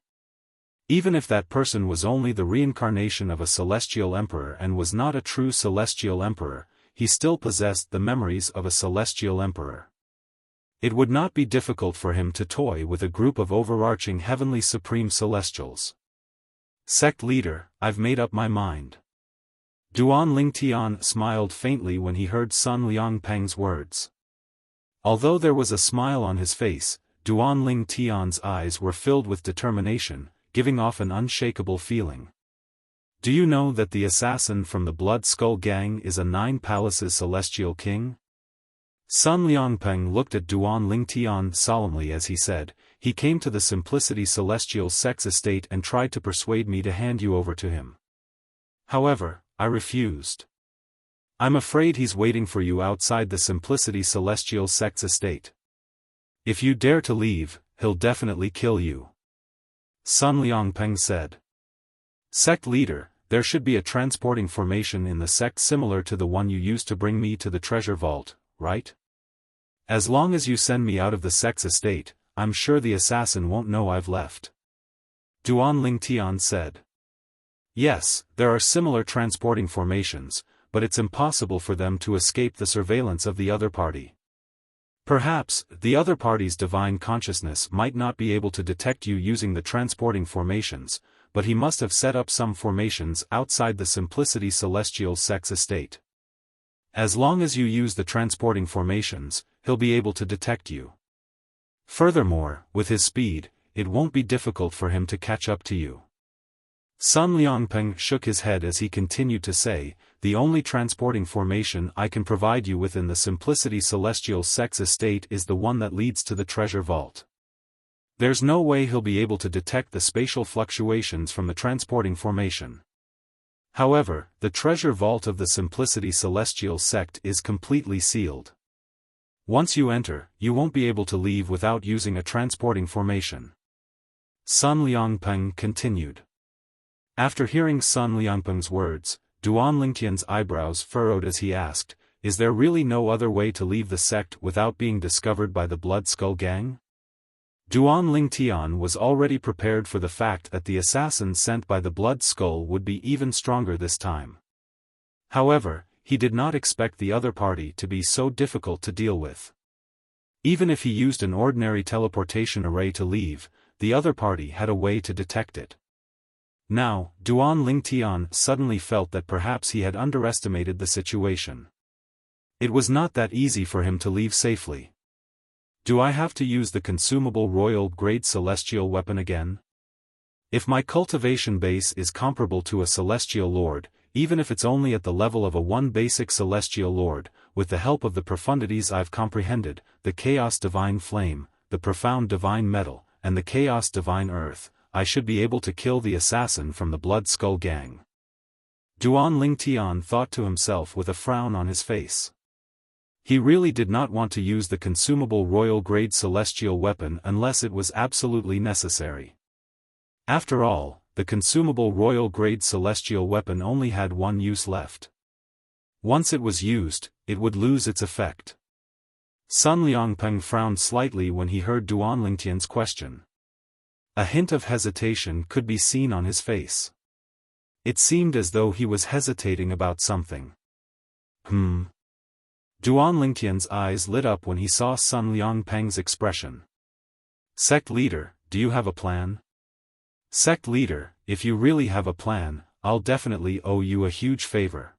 Even if that person was only the reincarnation of a celestial emperor and was not a true celestial emperor, he still possessed the memories of a celestial emperor. It would not be difficult for him to toy with a group of overarching heavenly supreme celestials. Sect leader, I've made up my mind. Duan Ling Tian smiled faintly when he heard Sun Liangpeng's words. Although there was a smile on his face, Duan Ling Tian's eyes were filled with determination, giving off an unshakable feeling. Do you know that the assassin from the Blood Skull Gang is a 9 Palaces celestial king? Sun Liangpeng looked at Duan Lingtian solemnly as he said, "He came to the Simplicity Celestial Sect's estate and tried to persuade me to hand you over to him. However, I refused. I'm afraid he's waiting for you outside the Simplicity Celestial Sect's estate. If you dare to leave, he'll definitely kill you." Sun Liangpeng said. "Sect leader, there should be a transporting formation in the sect similar to the one you used to bring me to the treasure vault, right? As long as you send me out of the sect's estate, I'm sure the assassin won't know I've left." Duan Lingtian said. "Yes, there are similar transporting formations, but it's impossible for them to escape the surveillance of the other party. Perhaps, the other party's divine consciousness might not be able to detect you using the transporting formations, but he must have set up some formations outside the Simplicity Celestial Sect's estate. As long as you use the transporting formations, he'll be able to detect you. Furthermore, with his speed, it won't be difficult for him to catch up to you." Sun Liangpeng shook his head as he continued to say, "The only transporting formation I can provide you with in the Simplicity Celestial Sect's estate is the one that leads to the treasure vault. There's no way he'll be able to detect the spatial fluctuations from the transporting formation. However, the treasure vault of the Simplicity Celestial Sect is completely sealed. Once you enter, you won't be able to leave without using a transporting formation." Sun Liangpeng continued. After hearing Sun Liangpeng's words, Duan Lingtian's eyebrows furrowed as he asked, "Is there really no other way to leave the sect without being discovered by the Blood Skull Gang?" Duan Lingtian was already prepared for the fact that the assassin sent by the Blood Skull would be even stronger this time. However, he did not expect the other party to be so difficult to deal with. Even if he used an ordinary teleportation array to leave, the other party had a way to detect it. Now, Duan Lingtian suddenly felt that perhaps he had underestimated the situation. It was not that easy for him to leave safely. "Do I have to use the consumable royal-grade celestial weapon again? If my cultivation base is comparable to a celestial lord, even if it's only at the level of a one basic celestial lord, with the help of the profundities I've comprehended, the chaos divine flame, the profound divine metal, and the chaos divine earth, I should be able to kill the assassin from the Blood Skull Gang." Duan Lingtian thought to himself with a frown on his face. He really did not want to use the consumable royal-grade celestial weapon unless it was absolutely necessary. After all, the consumable royal-grade celestial weapon only had one use left. Once it was used, it would lose its effect. Sun Liangpeng frowned slightly when he heard Duan Lingtian's question. A hint of hesitation could be seen on his face. It seemed as though he was hesitating about something. Duan Lingtian's eyes lit up when he saw Sun Liangpeng's expression. "Sect leader, do you have a plan?" "Sect leader, if you really have a plan, I'll definitely owe you a huge favor.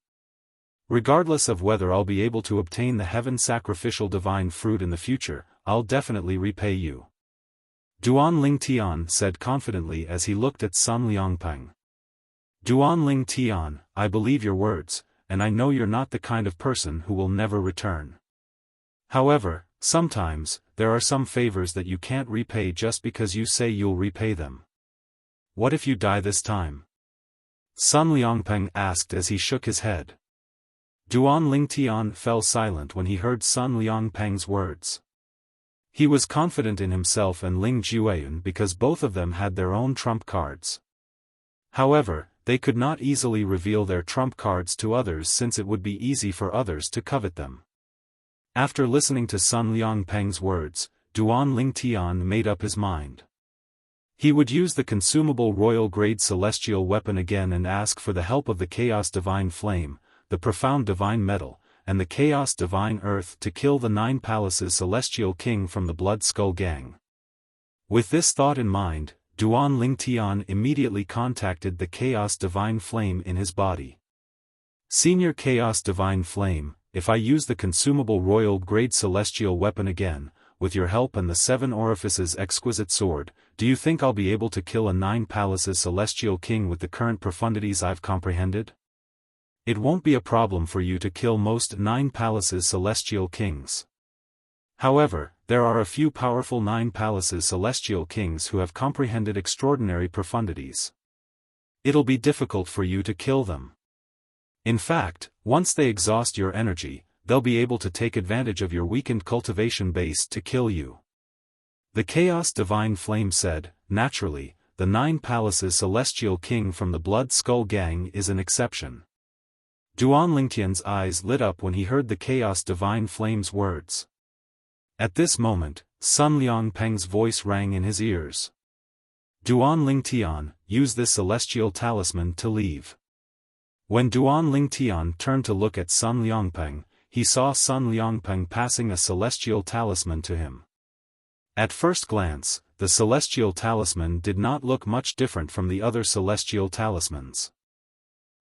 Regardless of whether I'll be able to obtain the heaven sacrificial divine fruit in the future, I'll definitely repay you," Duan Lingtian said confidently as he looked at Sun Liangpeng. "Duan Lingtian, I believe your words, and I know you're not the kind of person who will never return. However, sometimes, there are some favors that you can't repay just because you say you'll repay them. What if you die this time?" Sun Liangpeng asked as he shook his head. Duan Lingtian fell silent when he heard Sun Liangpeng's words. He was confident in himself and Ling Jueyun because both of them had their own trump cards. However, they could not easily reveal their trump cards to others since it would be easy for others to covet them. After listening to Sun Liangpeng's words, Duan Lingtian made up his mind. He would use the consumable royal-grade celestial weapon again and ask for the help of the chaos divine flame, the profound divine metal, and the chaos divine earth to kill the 9 palaces celestial king from the Blood Skull Gang. With this thought in mind, Duan Lingtian immediately contacted the chaos divine flame in his body. "Senior chaos divine flame, if I use the consumable royal-grade celestial weapon again, with your help and the 7 orifices exquisite sword, do you think I'll be able to kill a 9 palaces celestial king with the current profundities I've comprehended? It won't be a problem for you to kill most 9 palaces celestial kings. However, there are a few powerful 9 palaces celestial kings who have comprehended extraordinary profundities. It'll be difficult for you to kill them. In fact, once they exhaust your energy, they'll be able to take advantage of your weakened cultivation base to kill you. The Chaos Divine Flame said. Naturally, the 9 palaces celestial king from the Blood Skull Gang is an exception. Duan Lingtian's eyes lit up when he heard the Chaos Divine Flame's words. At this moment, Sun Liangpeng's voice rang in his ears. Duan Lingtian, use this celestial talisman to leave. When Duan Lingtian turned to look at Sun Liangpeng, he saw Sun Liangpeng passing a celestial talisman to him. At first glance, the celestial talisman did not look much different from the other celestial talismans.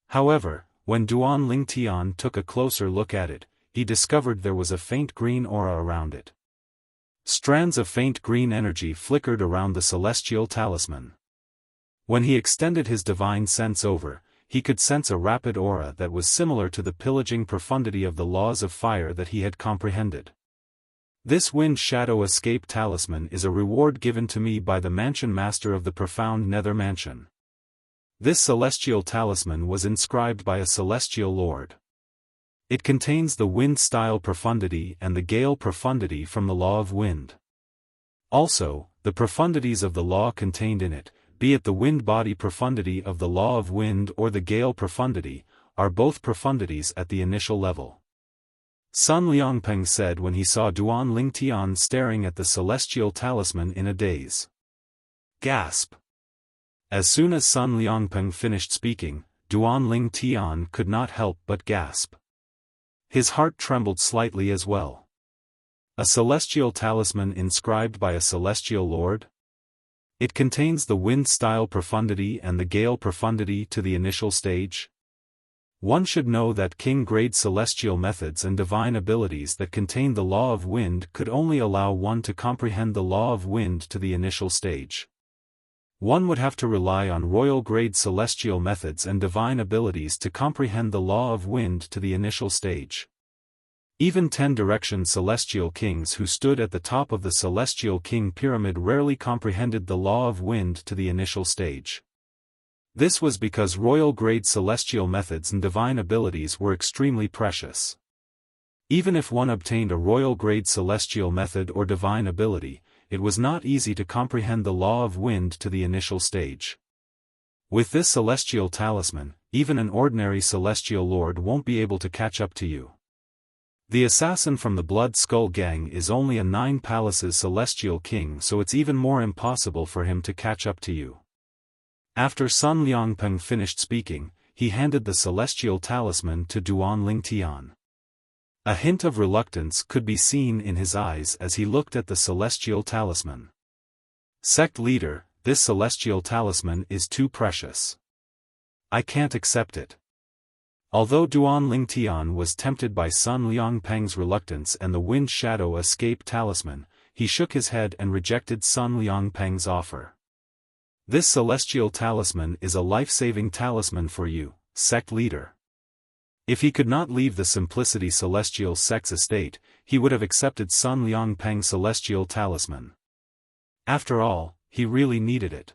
However, when Duan Lingtian took a closer look at it, he discovered there was a faint green aura around it. Strands of faint green energy flickered around the celestial talisman. When he extended his divine sense over, he could sense a rapid aura that was similar to the pillaging profundity of the laws of fire that he had comprehended. This Wind Shadow Escape Talisman is a reward given to me by the Mansion Master of the Profound Nether Mansion. This celestial talisman was inscribed by a celestial lord. It contains the wind-style profundity and the gale profundity from the law of wind. Also, the profundities of the law contained in it, be it the wind-body profundity of the law of wind or the gale profundity, are both profundities at the initial level. Sun Liangpeng said when he saw Duan Lingtian staring at the celestial talisman in a daze. Gasp! As soon as Sun Liangpeng finished speaking, Duan Lingtian could not help but gasp. His heart trembled slightly as well. A celestial talisman inscribed by a celestial lord? It contains the wind-style profundity and the gale profundity to the initial stage? One should know that king-grade celestial methods and divine abilities that contain the law of wind could only allow one to comprehend the law of wind to the initial stage. One would have to rely on royal-grade celestial methods and divine abilities to comprehend the law of wind to the initial stage. Even 10-direction celestial kings who stood at the top of the celestial king pyramid rarely comprehended the law of wind to the initial stage. This was because royal-grade celestial methods and divine abilities were extremely precious. Even if one obtained a royal-grade celestial method or divine ability, it was not easy to comprehend the law of wind to the initial stage. With this celestial talisman, even an ordinary celestial lord won't be able to catch up to you. The assassin from the Blood Skull Gang is only a 9 palaces celestial king, so it's even more impossible for him to catch up to you. After Sun Liangpeng finished speaking, he handed the celestial talisman to Duan Lingtian. A hint of reluctance could be seen in his eyes as he looked at the celestial talisman. Sect leader, this celestial talisman is too precious. I can't accept it. Although Duan Lingtian was tempted by Sun Liangpeng's reluctance and the Wind Shadow Escape Talisman, he shook his head and rejected Sun Liangpeng's offer. This celestial talisman is a life-saving talisman for you, sect leader. If he could not leave the Simplicity Celestial Sect's estate, he would have accepted Sun Liangpeng's celestial talisman. After all, he really needed it.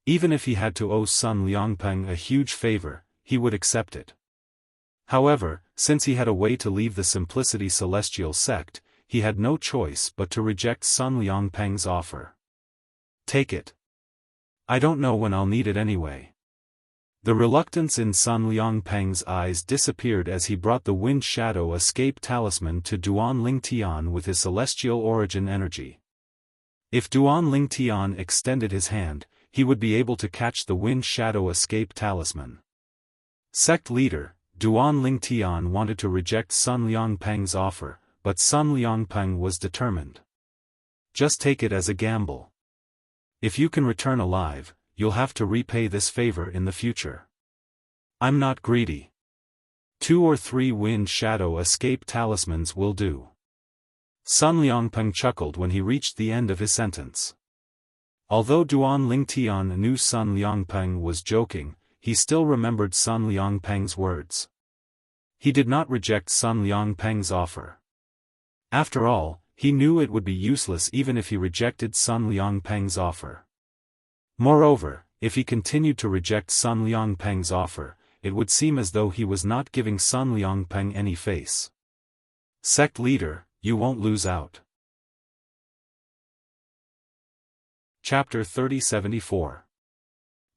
Even if he had to owe Sun Liangpeng a huge favor, he would accept it. However, since he had a way to leave the Simplicity Celestial Sect, he had no choice but to reject Sun Liangpeng's offer. Take it. I don't know when I'll need it anyway. The reluctance in Sun Liangpeng's eyes disappeared as he brought the Wind Shadow Escape Talisman to Duan Lingtian with his celestial origin energy. If Duan Lingtian extended his hand, he would be able to catch the Wind Shadow Escape Talisman. Sect leader, Duan Lingtian wanted to reject Sun Liangpeng's offer, but Sun Liangpeng was determined. Just take it as a gamble. If you can return alive, you'll have to repay this favor in the future. I'm not greedy. 2 or 3 Wind Shadow Escape Talismans will do. Sun Liangpeng chuckled when he reached the end of his sentence. Although Duan Lingtian knew Sun Liangpeng was joking, he still remembered Sun Liangpeng's words. He did not reject Sun Liangpeng's offer. After all, he knew it would be useless even if he rejected Sun Liangpeng's offer. Moreover, if he continued to reject Sun Liangpeng's offer, it would seem as though he was not giving Sun Liangpeng any face. Sect leader, you won't lose out. Chapter 3074.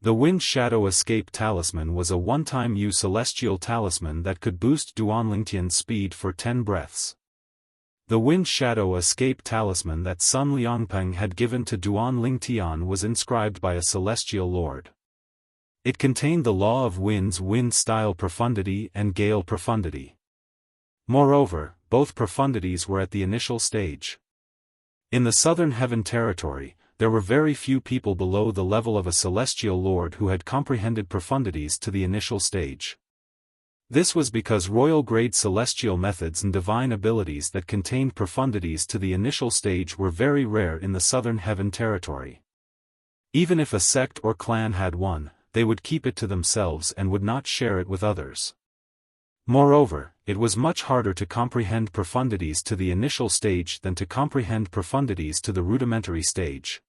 The Wind Shadow Escape Talisman was a one-time use celestial talisman that could boost Duan Lingtian's speed for 10 breaths. The Wind Shadow Escape Talisman that Sun Liangpeng had given to Duan Lingtian was inscribed by a celestial lord. It contained the law of winds, wind-style profundity and gale profundity. Moreover, both profundities were at the initial stage. In the Southern Heaven territory, there were very few people below the level of a celestial lord who had comprehended profundities to the initial stage. This was because royal-grade celestial methods and divine abilities that contained profundities to the initial stage were very rare in the Southern Heaven territory. Even if a sect or clan had one, they would keep it to themselves and would not share it with others. Moreover, it was much harder to comprehend profundities to the initial stage than to comprehend profundities to the rudimentary stage.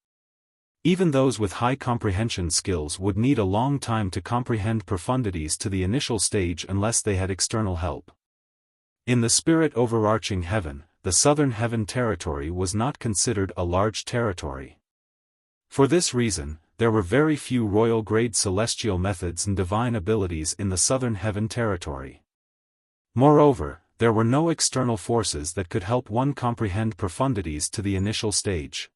Even those with high comprehension skills would need a long time to comprehend profundities to the initial stage unless they had external help. In the spirit overarching heaven, the Southern Heaven territory was not considered a large territory. For this reason, there were very few royal-grade celestial methods and divine abilities in the Southern Heaven territory. Moreover, there were no external forces that could help one comprehend profundities to the initial stage.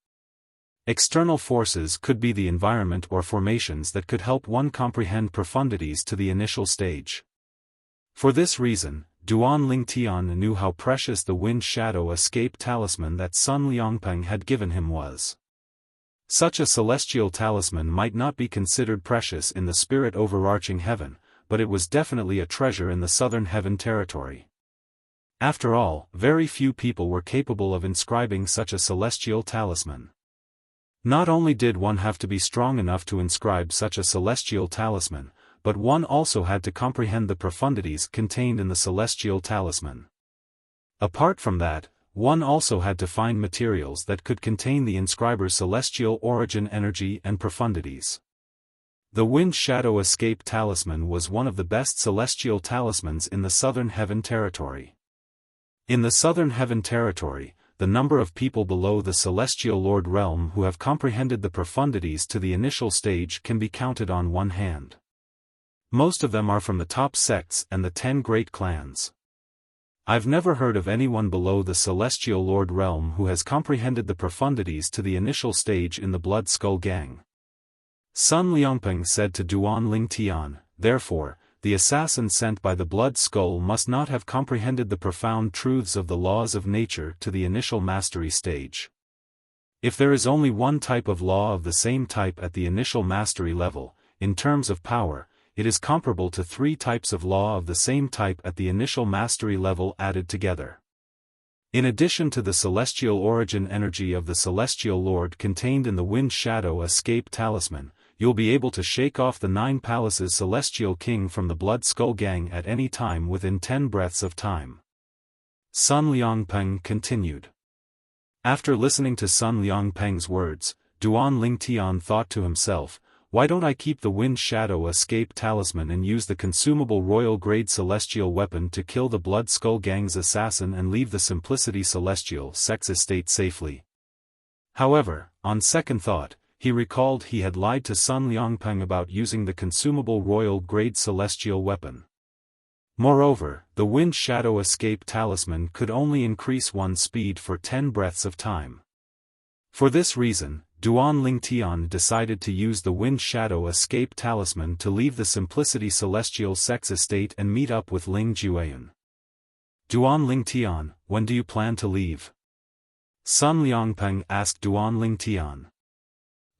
External forces could be the environment or formations that could help one comprehend profundities to the initial stage. For this reason, Duan Lingtian knew how precious the Wind Shadow Escape Talisman that Sun Liangpeng had given him was. Such a celestial talisman might not be considered precious in the spirit overarching heaven, but it was definitely a treasure in the Southern Heaven territory. After all, very few people were capable of inscribing such a celestial talisman. Not only did one have to be strong enough to inscribe such a celestial talisman, but one also had to comprehend the profundities contained in the celestial talisman. Apart from that, one also had to find materials that could contain the inscriber's celestial origin energy and profundities. The Wind Shadow Escape Talisman was one of the best celestial talismans in the Southern Heaven territory. In the Southern Heaven territory, the number of people below the Celestial Lord realm who have comprehended the profundities to the initial stage can be counted on one hand. Most of them are from the top sects and the 10 great clans. I've never heard of anyone below the Celestial Lord realm who has comprehended the profundities to the initial stage in the Blood Skull Gang. Sun Liangpeng said to Duan Lingtian, therefore, the assassin sent by the Blood Skull must not have comprehended the profound truths of the laws of nature to the initial mastery stage. If there is only one type of law of the same type at the initial mastery level, in terms of power, it is comparable to 3 types of law of the same type at the initial mastery level added together. In addition to the celestial origin energy of the Celestial Lord contained in the Wind Shadow Escape Talisman, you'll be able to shake off the 9 palaces Celestial King from the Blood Skull Gang at any time within 10 breaths of time. Sun Liangpeng continued. After listening to Sun Liangpeng's words, Duan Lingtian thought to himself, why don't I keep the Wind Shadow Escape Talisman and use the consumable royal-grade celestial weapon to kill the Blood Skull Gang's assassin and leave the Simplicity Celestial Sect's estate safely? However, on second thought, he recalled he had lied to Sun Liangpeng about using the consumable royal-grade celestial weapon. Moreover, the Wind Shadow Escape Talisman could only increase one's speed for 10 breaths of time. For this reason, Duan Lingtian decided to use the Wind Shadow Escape Talisman to leave the Simplicity Celestial Sect's estate and meet up with Ling Jueyun. Duan Lingtian, when do you plan to leave? Sun Liangpeng asked Duan Lingtian.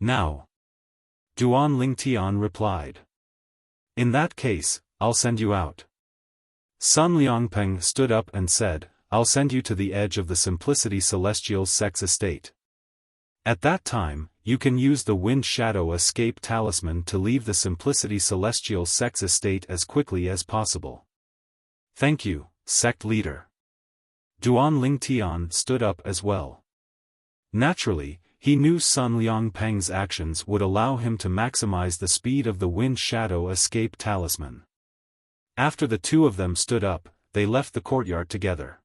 Now. Duan Lingtian replied. In that case, I'll send you out. Sun Liangpeng stood up and said, I'll send you to the edge of the Simplicity Celestial Sect's estate. At that time, you can use the Wind Shadow Escape Talisman to leave the Simplicity Celestial Sect's estate as quickly as possible. Thank you, Sect Leader. Duan Lingtian stood up as well. Naturally, he knew Sun Liangpeng's actions would allow him to maximize the speed of the Wind Shadow Escape Talisman. After the two of them stood up, they left the courtyard together.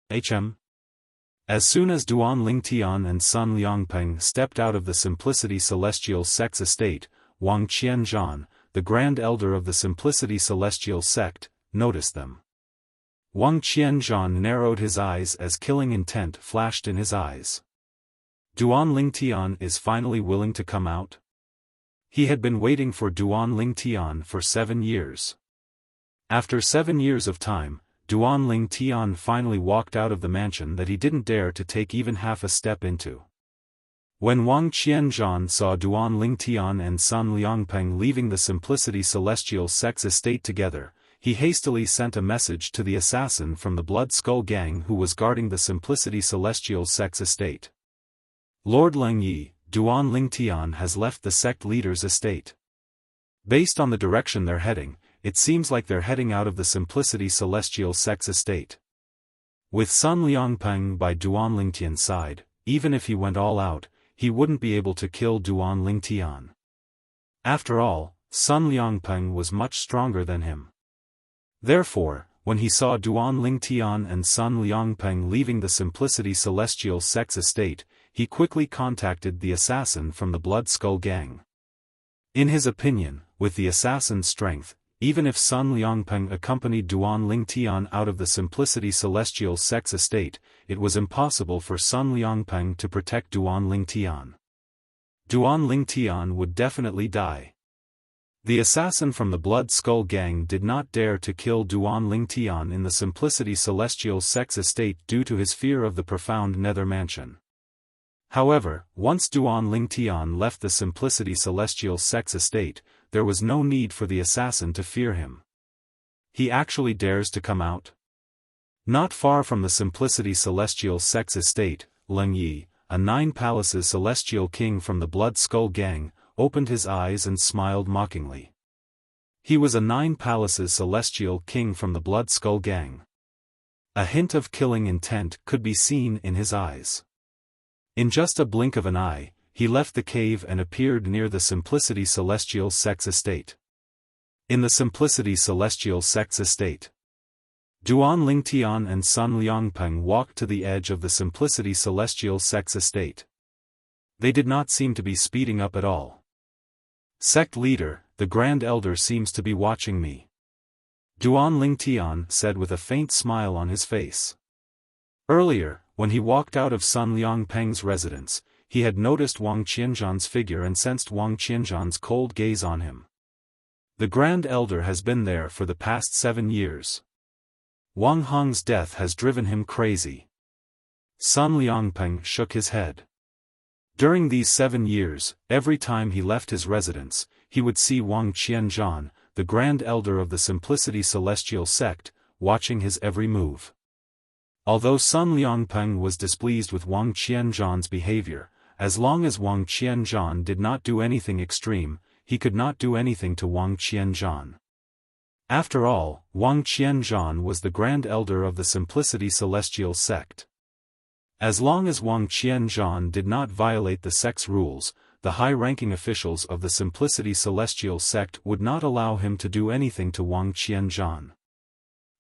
As soon as Duan Lingtian and Sun Liangpeng stepped out of the Simplicity Celestial Sect's estate, Wang Qianzhan, the Grand Elder of the Simplicity Celestial Sect, noticed them. Wang Qianzhan narrowed his eyes as killing intent flashed in his eyes. Duan Lingtian is finally willing to come out? He had been waiting for Duan Lingtian for 7 years. After 7 years of time, Duan Lingtian finally walked out of the mansion that he didn't dare to take even half a step into. When Wang Qianzhan saw Duan Lingtian and Sun Liangpeng leaving the Simplicity Celestial Sect's estate together, he hastily sent a message to the assassin from the Blood Skull Gang who was guarding the Simplicity Celestial Sect's estate. Lord Lengyi, Duan Lingtian has left the sect leader's estate. Based on the direction they're heading, it seems like they're heading out of the Simplicity Celestial Sect's estate. With Sun Liangpeng by Duan Lingtian's side, even if he went all out, he wouldn't be able to kill Duan Lingtian. After all, Sun Liangpeng was much stronger than him. Therefore, when he saw Duan Lingtian and Sun Liangpeng leaving the Simplicity Celestial Sect's estate, he quickly contacted the assassin from the Blood Skull Gang. In his opinion, with the assassin's strength, even if Sun Liangpeng accompanied Duan Lingtian out of the Simplicity Celestial Sect's estate, it was impossible for Sun Liangpeng to protect Duan Lingtian. Duan Lingtian would definitely die. The assassin from the Blood Skull Gang did not dare to kill Duan Lingtian in the Simplicity Celestial Sect's estate due to his fear of the profound Nether Mansion. However, once Duan Lingtian left the Simplicity Celestial Sect's estate, there was no need for the assassin to fear him. He actually dares to come out. Not far from the Simplicity Celestial Sect's estate, Lengyi, a 9 palaces celestial king from the Blood Skull Gang, opened his eyes and smiled mockingly. He was a 9 palaces celestial king from the Blood Skull Gang. A hint of killing intent could be seen in his eyes. In just a blink of an eye, he left the cave and appeared near the Simplicity Celestial Sect's estate. In the Simplicity Celestial Sect's estate, Duan Lingtian and Sun Liangpeng walked to the edge of the Simplicity Celestial Sect's estate. They did not seem to be speeding up at all. Sect leader, the Grand Elder seems to be watching me. Duan Lingtian said with a faint smile on his face. Earlier, when he walked out of Sun Liangpeng's residence, he had noticed Wang Qianzhan's figure and sensed Wang Qianzhan's cold gaze on him. The Grand Elder has been there for the past 7 years. Wang Hong's death has driven him crazy. Sun Liangpeng shook his head. During these 7 years, every time he left his residence, he would see Wang Qianzhan, the Grand Elder of the Simplicity Celestial Sect, watching his every move. Although Sun Liangpeng was displeased with Wang Qianzhan's behavior, as long as Wang Qianzhan did not do anything extreme, he could not do anything to Wang Qianzhan. After all, Wang Qianzhan was the Grand Elder of the Simplicity Celestial Sect. As long as Wang Qianzhan did not violate the sect's rules, the high-ranking officials of the Simplicity Celestial Sect would not allow him to do anything to Wang Qianzhan.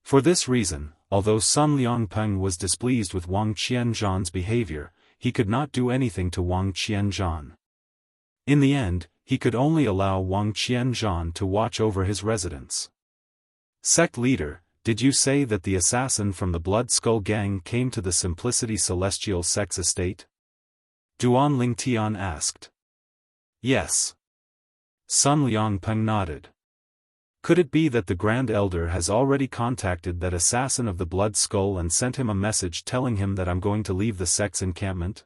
For this reason, although Sun Liangpeng was displeased with Wang Qianzhan's behavior, he could not do anything to Wang Qianzhan. In the end, he could only allow Wang Qianzhan to watch over his residence. Sect leader, did you say that the assassin from the Blood Skull Gang came to the Simplicity Celestial Sect's estate? Duan Lingtian asked. Yes. Sun Liangpeng nodded. Could it be that the Grand Elder has already contacted that assassin of the Blood Skull and sent him a message telling him that I'm going to leave the sect's encampment?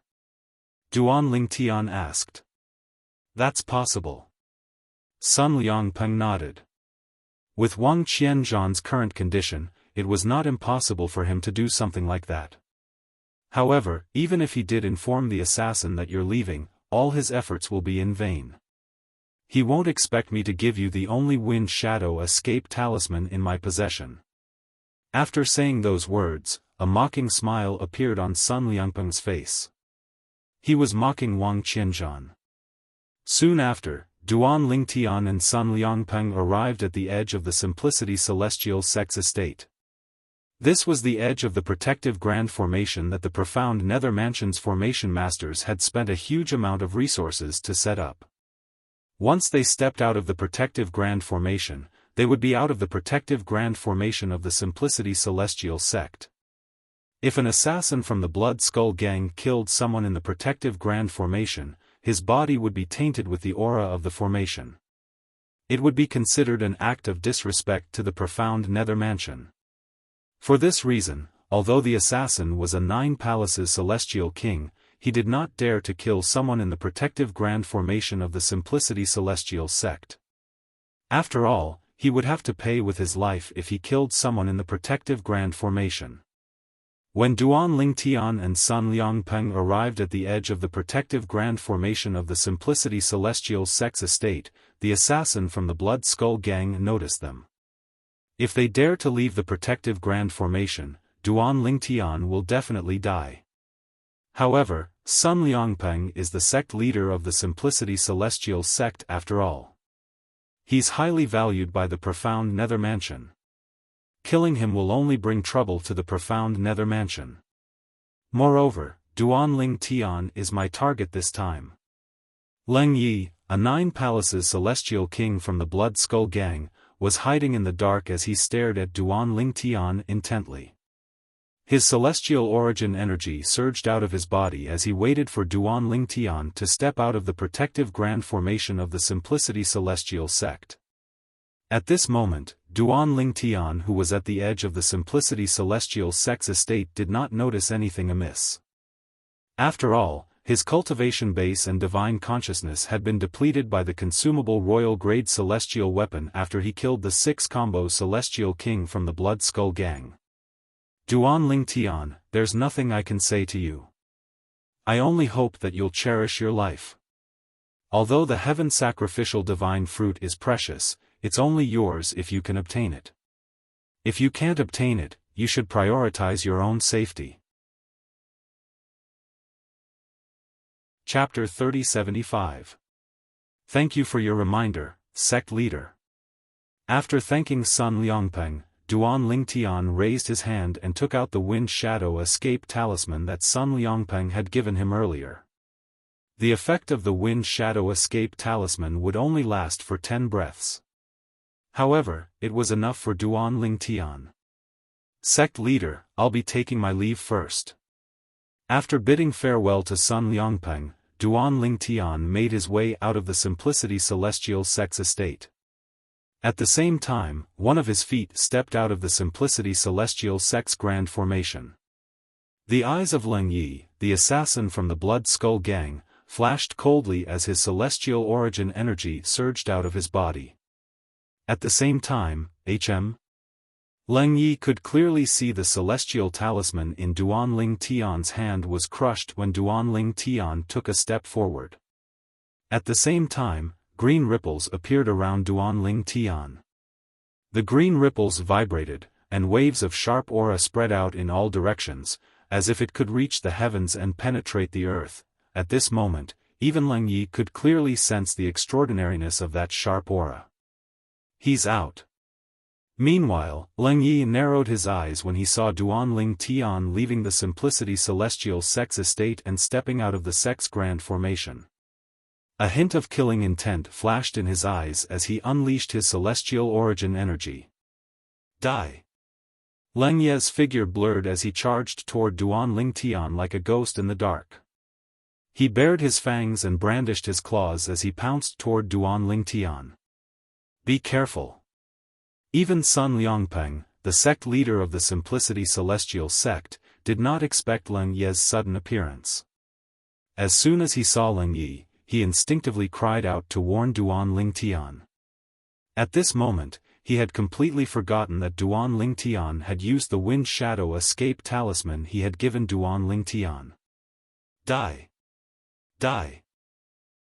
Duan Lingtian asked. That's possible. Sun Liangpeng nodded. With Wang Qianzhan's current condition, it was not impossible for him to do something like that. However, even if he did inform the assassin that you're leaving, all his efforts will be in vain. He won't expect me to give you the only Wind Shadow Escape Talisman in my possession. After saying those words, a mocking smile appeared on Sun Liangpeng's face. He was mocking Wang Qianzhan. Soon after, Duan Lingtian and Sun Liangpeng arrived at the edge of the Simplicity Celestial Sect's estate. This was the edge of the protective Grand Formation that the profound Nether Mansion's formation masters had spent a huge amount of resources to set up. Once they stepped out of the protective Grand Formation, they would be out of the protective Grand Formation of the Simplicity Celestial Sect. If an assassin from the Blood Skull Gang killed someone in the protective Grand Formation, his body would be tainted with the aura of the formation. It would be considered an act of disrespect to the profound Nether Mansion. For this reason, although the assassin was a 9 Palaces Celestial King, he did not dare to kill someone in the protective Grand Formation of the Simplicity Celestial Sect. After all, he would have to pay with his life if he killed someone in the protective Grand Formation. When Duan Lingtian and Sun Liangpeng arrived at the edge of the protective Grand Formation of the Simplicity Celestial Sect's estate, the assassin from the Blood Skull Gang noticed them. If they dare to leave the protective Grand Formation, Duan Lingtian will definitely die. However, Sun Liangpeng is the sect leader of the Simplicity Celestial Sect after all. He's highly valued by the profound Nether Mansion. Killing him will only bring trouble to the profound Nether Mansion. Moreover, Duan Lingtian is my target this time. Leng Yi, a 9 Palaces Celestial King from the Blood Skull Gang, was hiding in the dark as he stared at Duan Lingtian intently. His celestial origin energy surged out of his body as he waited for Duan Lingtian to step out of the protective Grand Formation of the Simplicity Celestial Sect. At this moment, Duan Lingtian, who was at the edge of the Simplicity Celestial Sect's estate, did not notice anything amiss. After all, his cultivation base and divine consciousness had been depleted by the consumable royal-grade celestial weapon after he killed the 6-combo Celestial King from the Blood Skull Gang. Duan Lingtian, there's nothing I can say to you. I only hope that you'll cherish your life. Although the heaven sacrificial divine fruit is precious, it's only yours if you can obtain it. If you can't obtain it, you should prioritize your own safety. Chapter 3075. Thank you for your reminder, Sect Leader. After thanking Sun Liangpeng, Duan Lingtian raised his hand and took out the Wind Shadow Escape Talisman that Sun Liangpeng had given him earlier. The effect of the Wind Shadow Escape Talisman would only last for 10 breaths. However, it was enough for Duan Lingtian. Sect Leader, I'll be taking my leave first. After bidding farewell to Sun Liangpeng, Duan Lingtian made his way out of the Simplicity Celestial Sect's estate. At the same time, one of his feet stepped out of the Simplicity Celestial Sect's Grand Formation. The eyes of Leng Yi, the assassin from the Blood Skull Gang, flashed coldly as his celestial origin energy surged out of his body. At the same time, Leng Yi could clearly see the celestial talisman in Duan Lingtian's hand was crushed when Duan Lingtian took a step forward. At the same time, green ripples appeared around Duan Lingtian. The green ripples vibrated, and waves of sharp aura spread out in all directions, as if it could reach the heavens and penetrate the earth. At this moment, even Leng Yi could clearly sense the extraordinariness of that sharp aura. He's out. Meanwhile, Leng Yi narrowed his eyes when he saw Duan Lingtian leaving the Simplicity Celestial Sect's estate and stepping out of the sect's Grand Formation. A hint of killing intent flashed in his eyes as he unleashed his celestial origin energy. Die! Leng Yi's figure blurred as he charged toward Duan Lingtian like a ghost in the dark. He bared his fangs and brandished his claws as he pounced toward Duan Lingtian. Be careful. Even Sun Liangpeng, the sect leader of the Simplicity Celestial Sect, did not expect Leng Yi's sudden appearance. As soon as he saw Leng Yi, he instinctively cried out to warn Duan Lingtian. At this moment, he had completely forgotten that Duan Lingtian had used the Wind Shadow Escape Talisman he had given Duan Lingtian. Die! Die!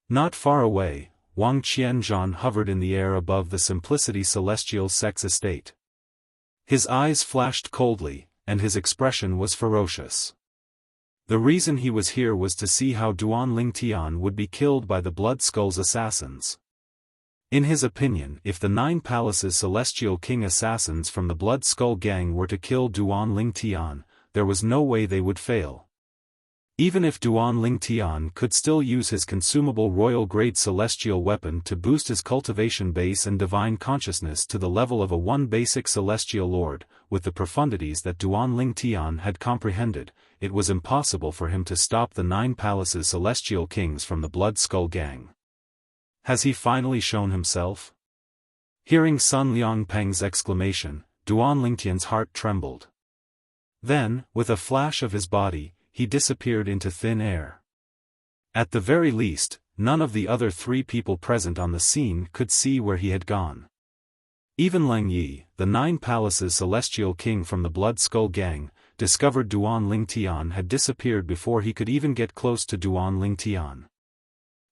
Not far away, Wang Qianzhan hovered in the air above the Simplicity Celestial Sect's estate. His eyes flashed coldly, and his expression was ferocious. The reason he was here was to see how Duan Lingtian would be killed by the Blood Skull's assassins. In his opinion, if the 9 Palaces Celestial King assassins from the Blood Skull gang were to kill Duan Lingtian, there was no way they would fail. Even if Duan Lingtian could still use his consumable royal-grade celestial weapon to boost his cultivation base and divine consciousness to the level of a 1 basic celestial lord, with the profundities that Duan Lingtian had comprehended, it was impossible for him to stop the 9 Palaces Celestial Kings from the Blood Skull gang. Has he finally shown himself? Hearing Sun Liangpeng's exclamation, Duan Lingtian's heart trembled. Then, with a flash of his body, he disappeared into thin air. At the very least, none of the other 3 people present on the scene could see where he had gone. Even Leng Yi, the 9 Palaces Celestial King from the Blood Skull gang, discovered Duan Lingtian had disappeared before he could even get close to Duan Lingtian.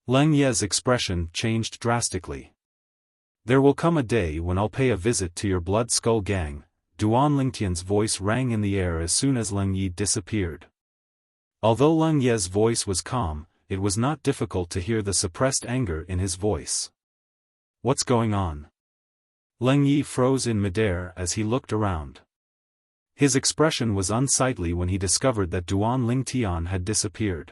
Leng Ye's expression changed drastically. "There will come a day when I'll pay a visit to your Blood Skull gang." Duan Lingtian's voice rang in the air as soon as Leng Yi disappeared. Although Leng Ye's voice was calm, it was not difficult to hear the suppressed anger in his voice. "What's going on?" Leng Yi froze in midair as he looked around. His expression was unsightly when he discovered that Duan Lingtian had disappeared.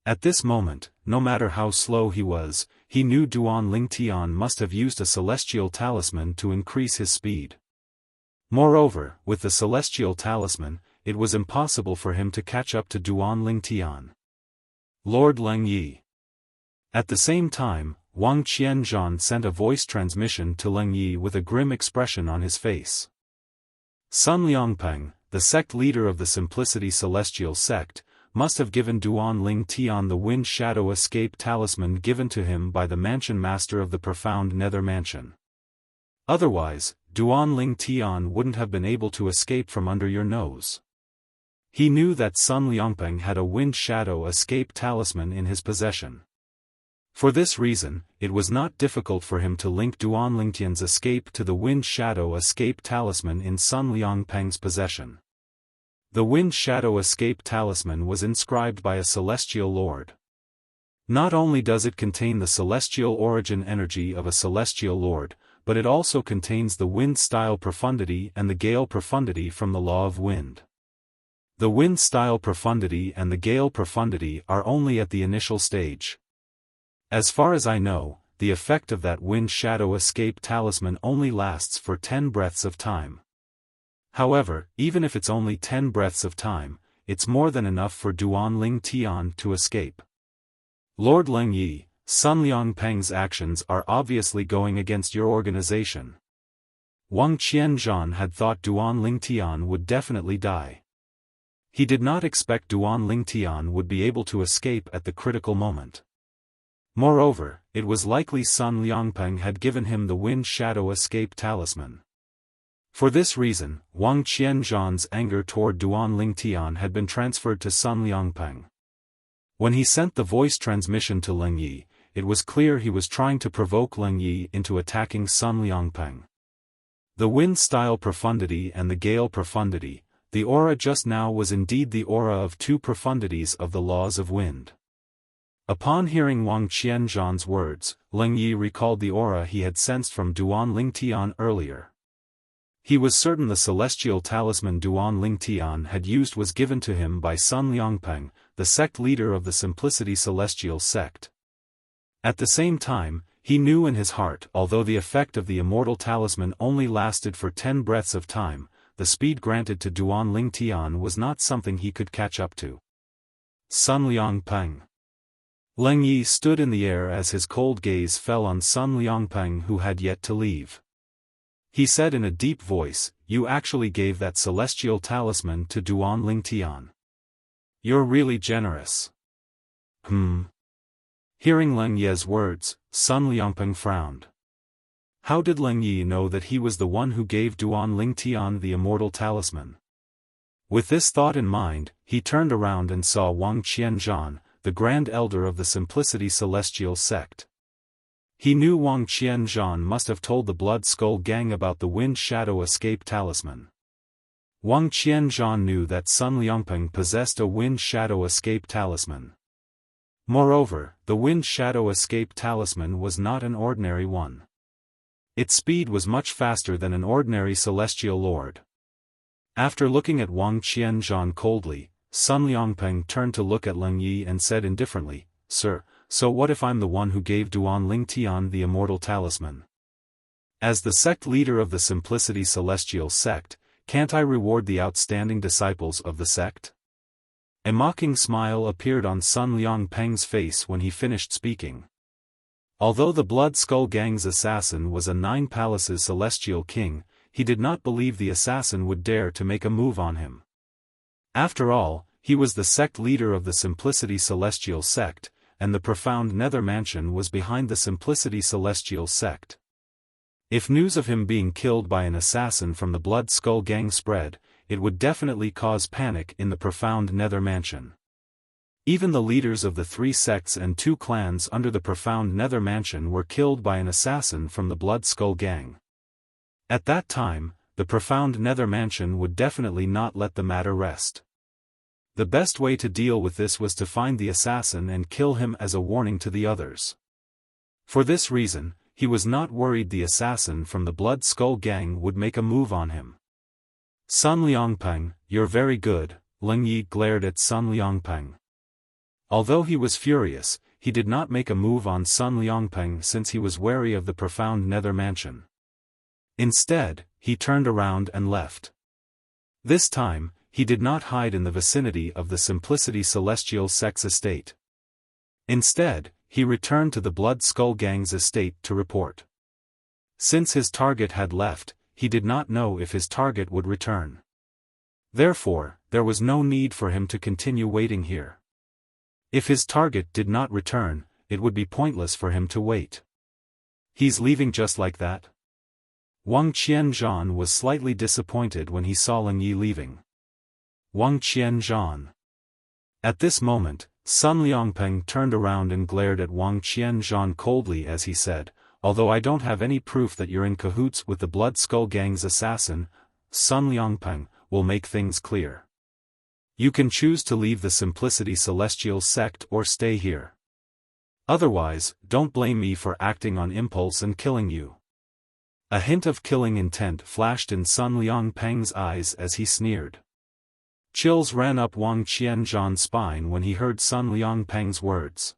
At this moment, no matter how slow he was, he knew Duan Lingtian must have used a celestial talisman to increase his speed. Moreover, with the celestial talisman, it was impossible for him to catch up to Duan Lingtian. Lord Leng Yi. At the same time, Wang Qianzhan sent a voice transmission to Leng Yi with a grim expression on his face. Sun Liangpeng, the sect leader of the Simplicity Celestial sect, must have given Duan Lingtian the Wind Shadow Escape Talisman given to him by the Mansion Master of the Profound Nether Mansion. Otherwise, Duan Lingtian wouldn't have been able to escape from under your nose. He knew that Sun Liangpeng had a Wind Shadow Escape Talisman in his possession. For this reason, it was not difficult for him to link Duan Lingtian's escape to the Wind Shadow Escape Talisman in Sun Liangpeng's possession. The Wind Shadow Escape Talisman was inscribed by a Celestial Lord. Not only does it contain the celestial origin energy of a Celestial Lord, but it also contains the Wind Style Profundity and the Gale Profundity from the Law of Wind. The Wind Style Profundity and the Gale Profundity are only at the initial stage. As far as I know, the effect of that Wind Shadow Escape Talisman only lasts for 10 breaths of time. However, even if it's only 10 breaths of time, it's more than enough for Duan Lingtian to escape. Lord Leng Yi, Sun Liangpeng's actions are obviously going against your organization. Wang Qianzhan had thought Duan Lingtian would definitely die. He did not expect Duan Lingtian would be able to escape at the critical moment. Moreover, it was likely Sun Liangpeng had given him the Wind Shadow Escape Talisman. For this reason, Wang Qianzhan's anger toward Duan Lingtian had been transferred to Sun Liangpeng. When he sent the voice transmission to Leng Yi, it was clear he was trying to provoke Leng Yi into attacking Sun Liangpeng. The Wind Style Profundity and the Gale Profundity, the aura just now was indeed the aura of 2 profundities of the laws of wind. Upon hearing Wang Qianzhan's words, Leng Yi recalled the aura he had sensed from Duan Lingtian earlier. He was certain the celestial talisman Duan Lingtian had used was given to him by Sun Liangpeng, the sect leader of the Simplicity Celestial sect. At the same time, he knew in his heart, although the effect of the immortal talisman only lasted for 10 breaths of time, the speed granted to Duan Lingtian was not something he could catch up to. Sun Liangpeng. Leng Yi stood in the air as his cold gaze fell on Sun Liangpeng, who had yet to leave. He said in a deep voice, "You actually gave that celestial talisman to Duan Lingtian. You're really generous." Hearing Leng Ye's words, Sun Liangpeng frowned. How did Leng Yi know that he was the one who gave Duan Lingtian the immortal talisman? With this thought in mind, he turned around and saw Wang Qianzhan, the Grand Elder of the Simplicity Celestial sect. He knew Wang Qianzhan must have told the Blood Skull Gang about the Wind Shadow Escape Talisman. Wang Qianzhan knew that Sun Liangpeng possessed a Wind Shadow Escape Talisman. Moreover, the Wind Shadow Escape Talisman was not an ordinary one. Its speed was much faster than an ordinary celestial lord. After looking at Wang Qianzhan coldly, Sun Liangpeng turned to look at Leng Yi and said indifferently, "Sir, so what if I'm the one who gave Duan Lingtian the immortal talisman? As the sect leader of the Simplicity Celestial sect, can't I reward the outstanding disciples of the sect?" A mocking smile appeared on Sun Liangpeng's face when he finished speaking. Although the Blood Skull Gang's assassin was a 9 Palaces celestial king, he did not believe the assassin would dare to make a move on him. After all, he was the sect leader of the Simplicity Celestial sect, and the profound Nether Mansion was behind the Simplicity Celestial sect. If news of him being killed by an assassin from the Blood Skull Gang spread, it would definitely cause panic in the profound Nether Mansion. Even the leaders of the 3 sects and 2 clans under the profound Nether Mansion were killed by an assassin from the Blood Skull Gang. At that time, the profound Nether Mansion would definitely not let the matter rest. The best way to deal with this was to find the assassin and kill him as a warning to the others. For this reason, he was not worried the assassin from the Blood Skull Gang would make a move on him. "Sun Liangpeng, you're very good," Leng Yi glared at Sun Liangpeng. Although he was furious, he did not make a move on Sun Liangpeng since he was wary of the profound Nether Mansion. Instead, he turned around and left. This time, he did not hide in the vicinity of the Simplicity Celestial sect's estate. Instead, he returned to the Blood Skull Gang's estate to report. Since his target had left, he did not know if his target would return. Therefore, there was no need for him to continue waiting here. If his target did not return, it would be pointless for him to wait. "He's leaving just like that?" Wang Qianzhan was slightly disappointed when he saw Leng Yi leaving. Wang Qianzhan. At this moment, Sun Liangpeng turned around and glared at Wang Qianzhan coldly as he said, "Although I don't have any proof that you're in cahoots with the Blood Skull Gang's assassin, Sun Liangpeng, will make things clear. You can choose to leave the Simplicity Celestial sect or stay here. Otherwise, don't blame me for acting on impulse and killing you." A hint of killing intent flashed in Sun Liangpeng's eyes as he sneered. Chills ran up Wang Qianzhan's spine when he heard Sun Liangpeng's words.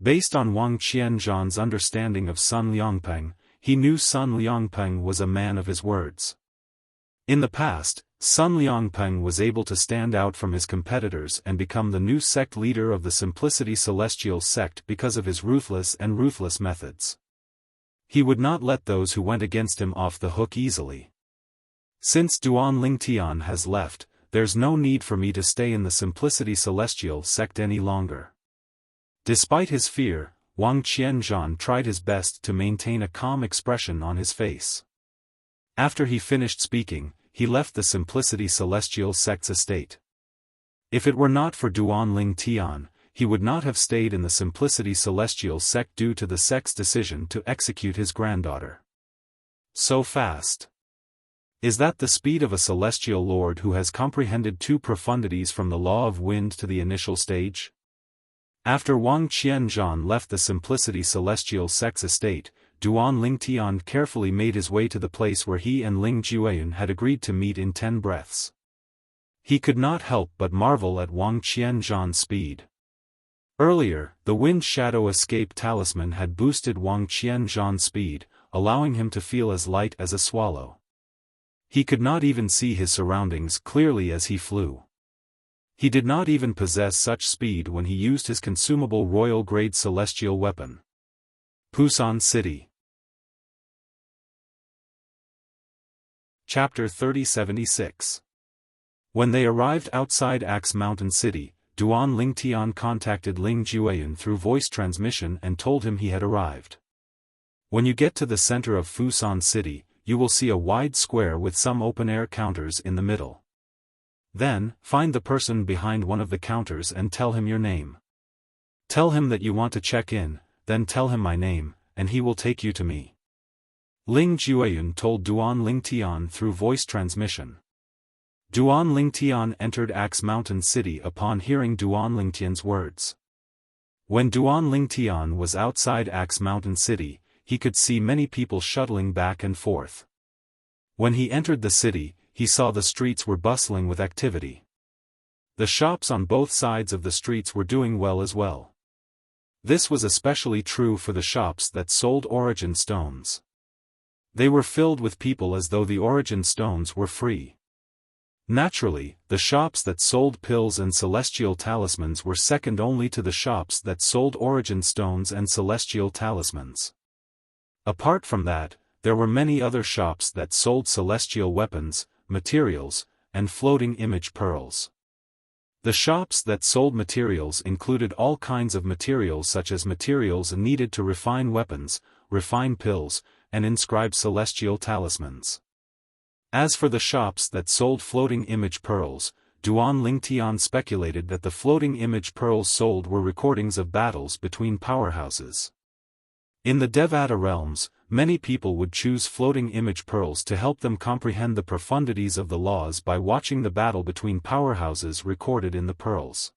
Based on Wang Qianzhan's understanding of Sun Liangpeng, he knew Sun Liangpeng was a man of his words. In the past, Sun Liangpeng was able to stand out from his competitors and become the new sect leader of the Simplicity Celestial sect because of his ruthless methods. He would not let those who went against him off the hook easily. "Since Duan Lingtian has left, there's no need for me to stay in the Simplicity Celestial sect any longer." Despite his fear, Wang Qianzhan tried his best to maintain a calm expression on his face. After he finished speaking, he left the Simplicity Celestial sect's estate. If it were not for Duan Lingtian, he would not have stayed in the Simplicity Celestial sect due to the sect's decision to execute his granddaughter. So fast. Is that the speed of a celestial lord who has comprehended 2 profundities from the law of wind to the initial stage? After Wang Qianzhan left the Simplicity Celestial sect's estate, Duan Lingtian carefully made his way to the place where he and Ling Jueyun had agreed to meet in 10 breaths. He could not help but marvel at Wang Qianzhan's speed. Earlier, the Wind Shadow Escape Talisman had boosted Wang Qianzhan's speed, allowing him to feel as light as a swallow. He could not even see his surroundings clearly as he flew. He did not even possess such speed when he used his consumable royal-grade celestial weapon. Pusan City. Chapter 3076. When they arrived outside Axe Mountain City, Duan Lingtian contacted Ling Jueyun through voice transmission and told him he had arrived. "When you get to the center of Pusan City, you will see a wide square with some open-air counters in the middle. Then, find the person behind one of the counters and tell him your name. Tell him that you want to check in, then tell him my name, and he will take you to me. Ling Jueyun told Duan Lingtian through voice transmission. Duan Lingtian entered Axe Mountain City upon hearing Duan Lingtian's words. When Duan Lingtian was outside Axe Mountain City, he could see many people shuttling back and forth. When he entered the city, he saw the streets were bustling with activity. The shops on both sides of the streets were doing well as well. This was especially true for the shops that sold origin stones. They were filled with people as though the origin stones were free. Naturally, the shops that sold pills and celestial talismans were second only to the shops that sold origin stones and celestial talismans. Apart from that, there were many other shops that sold celestial weapons, materials, and floating image pearls. The shops that sold materials included all kinds of materials such as materials needed to refine weapons, refine pills, and inscribe celestial talismans. As for the shops that sold floating image pearls, Duan Lingtian speculated that the floating image pearls sold were recordings of battles between powerhouses. In the Devata realms, many people would choose floating image pearls to help them comprehend the profundities of the laws by watching the battle between powerhouses recorded in the pearls.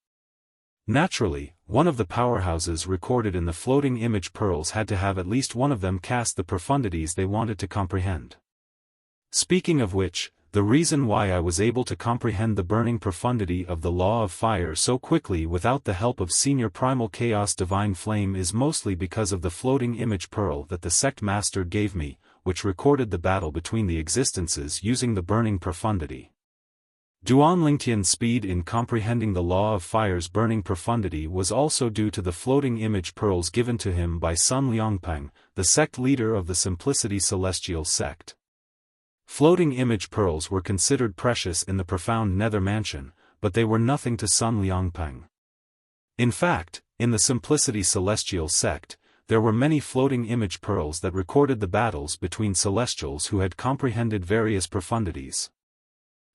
Naturally, one of the powerhouses recorded in the floating image pearls had to have at least one of them cast the profundities they wanted to comprehend. Speaking of which, the reason why I was able to comprehend the burning profundity of the law of fire so quickly without the help of Senior Primal Chaos Divine Flame is mostly because of the floating image pearl that the sect master gave me, which recorded the battle between the existences using the burning profundity. Duan Lingtian's speed in comprehending the law of fire's burning profundity was also due to the floating image pearls given to him by Sun Liangpeng, the sect leader of the Simplicity Celestial sect. Floating image pearls were considered precious in the profound nether mansion, but they were nothing to Sun Liangpeng. In fact, in the Simplicity Celestial sect, there were many floating image pearls that recorded the battles between celestials who had comprehended various profundities.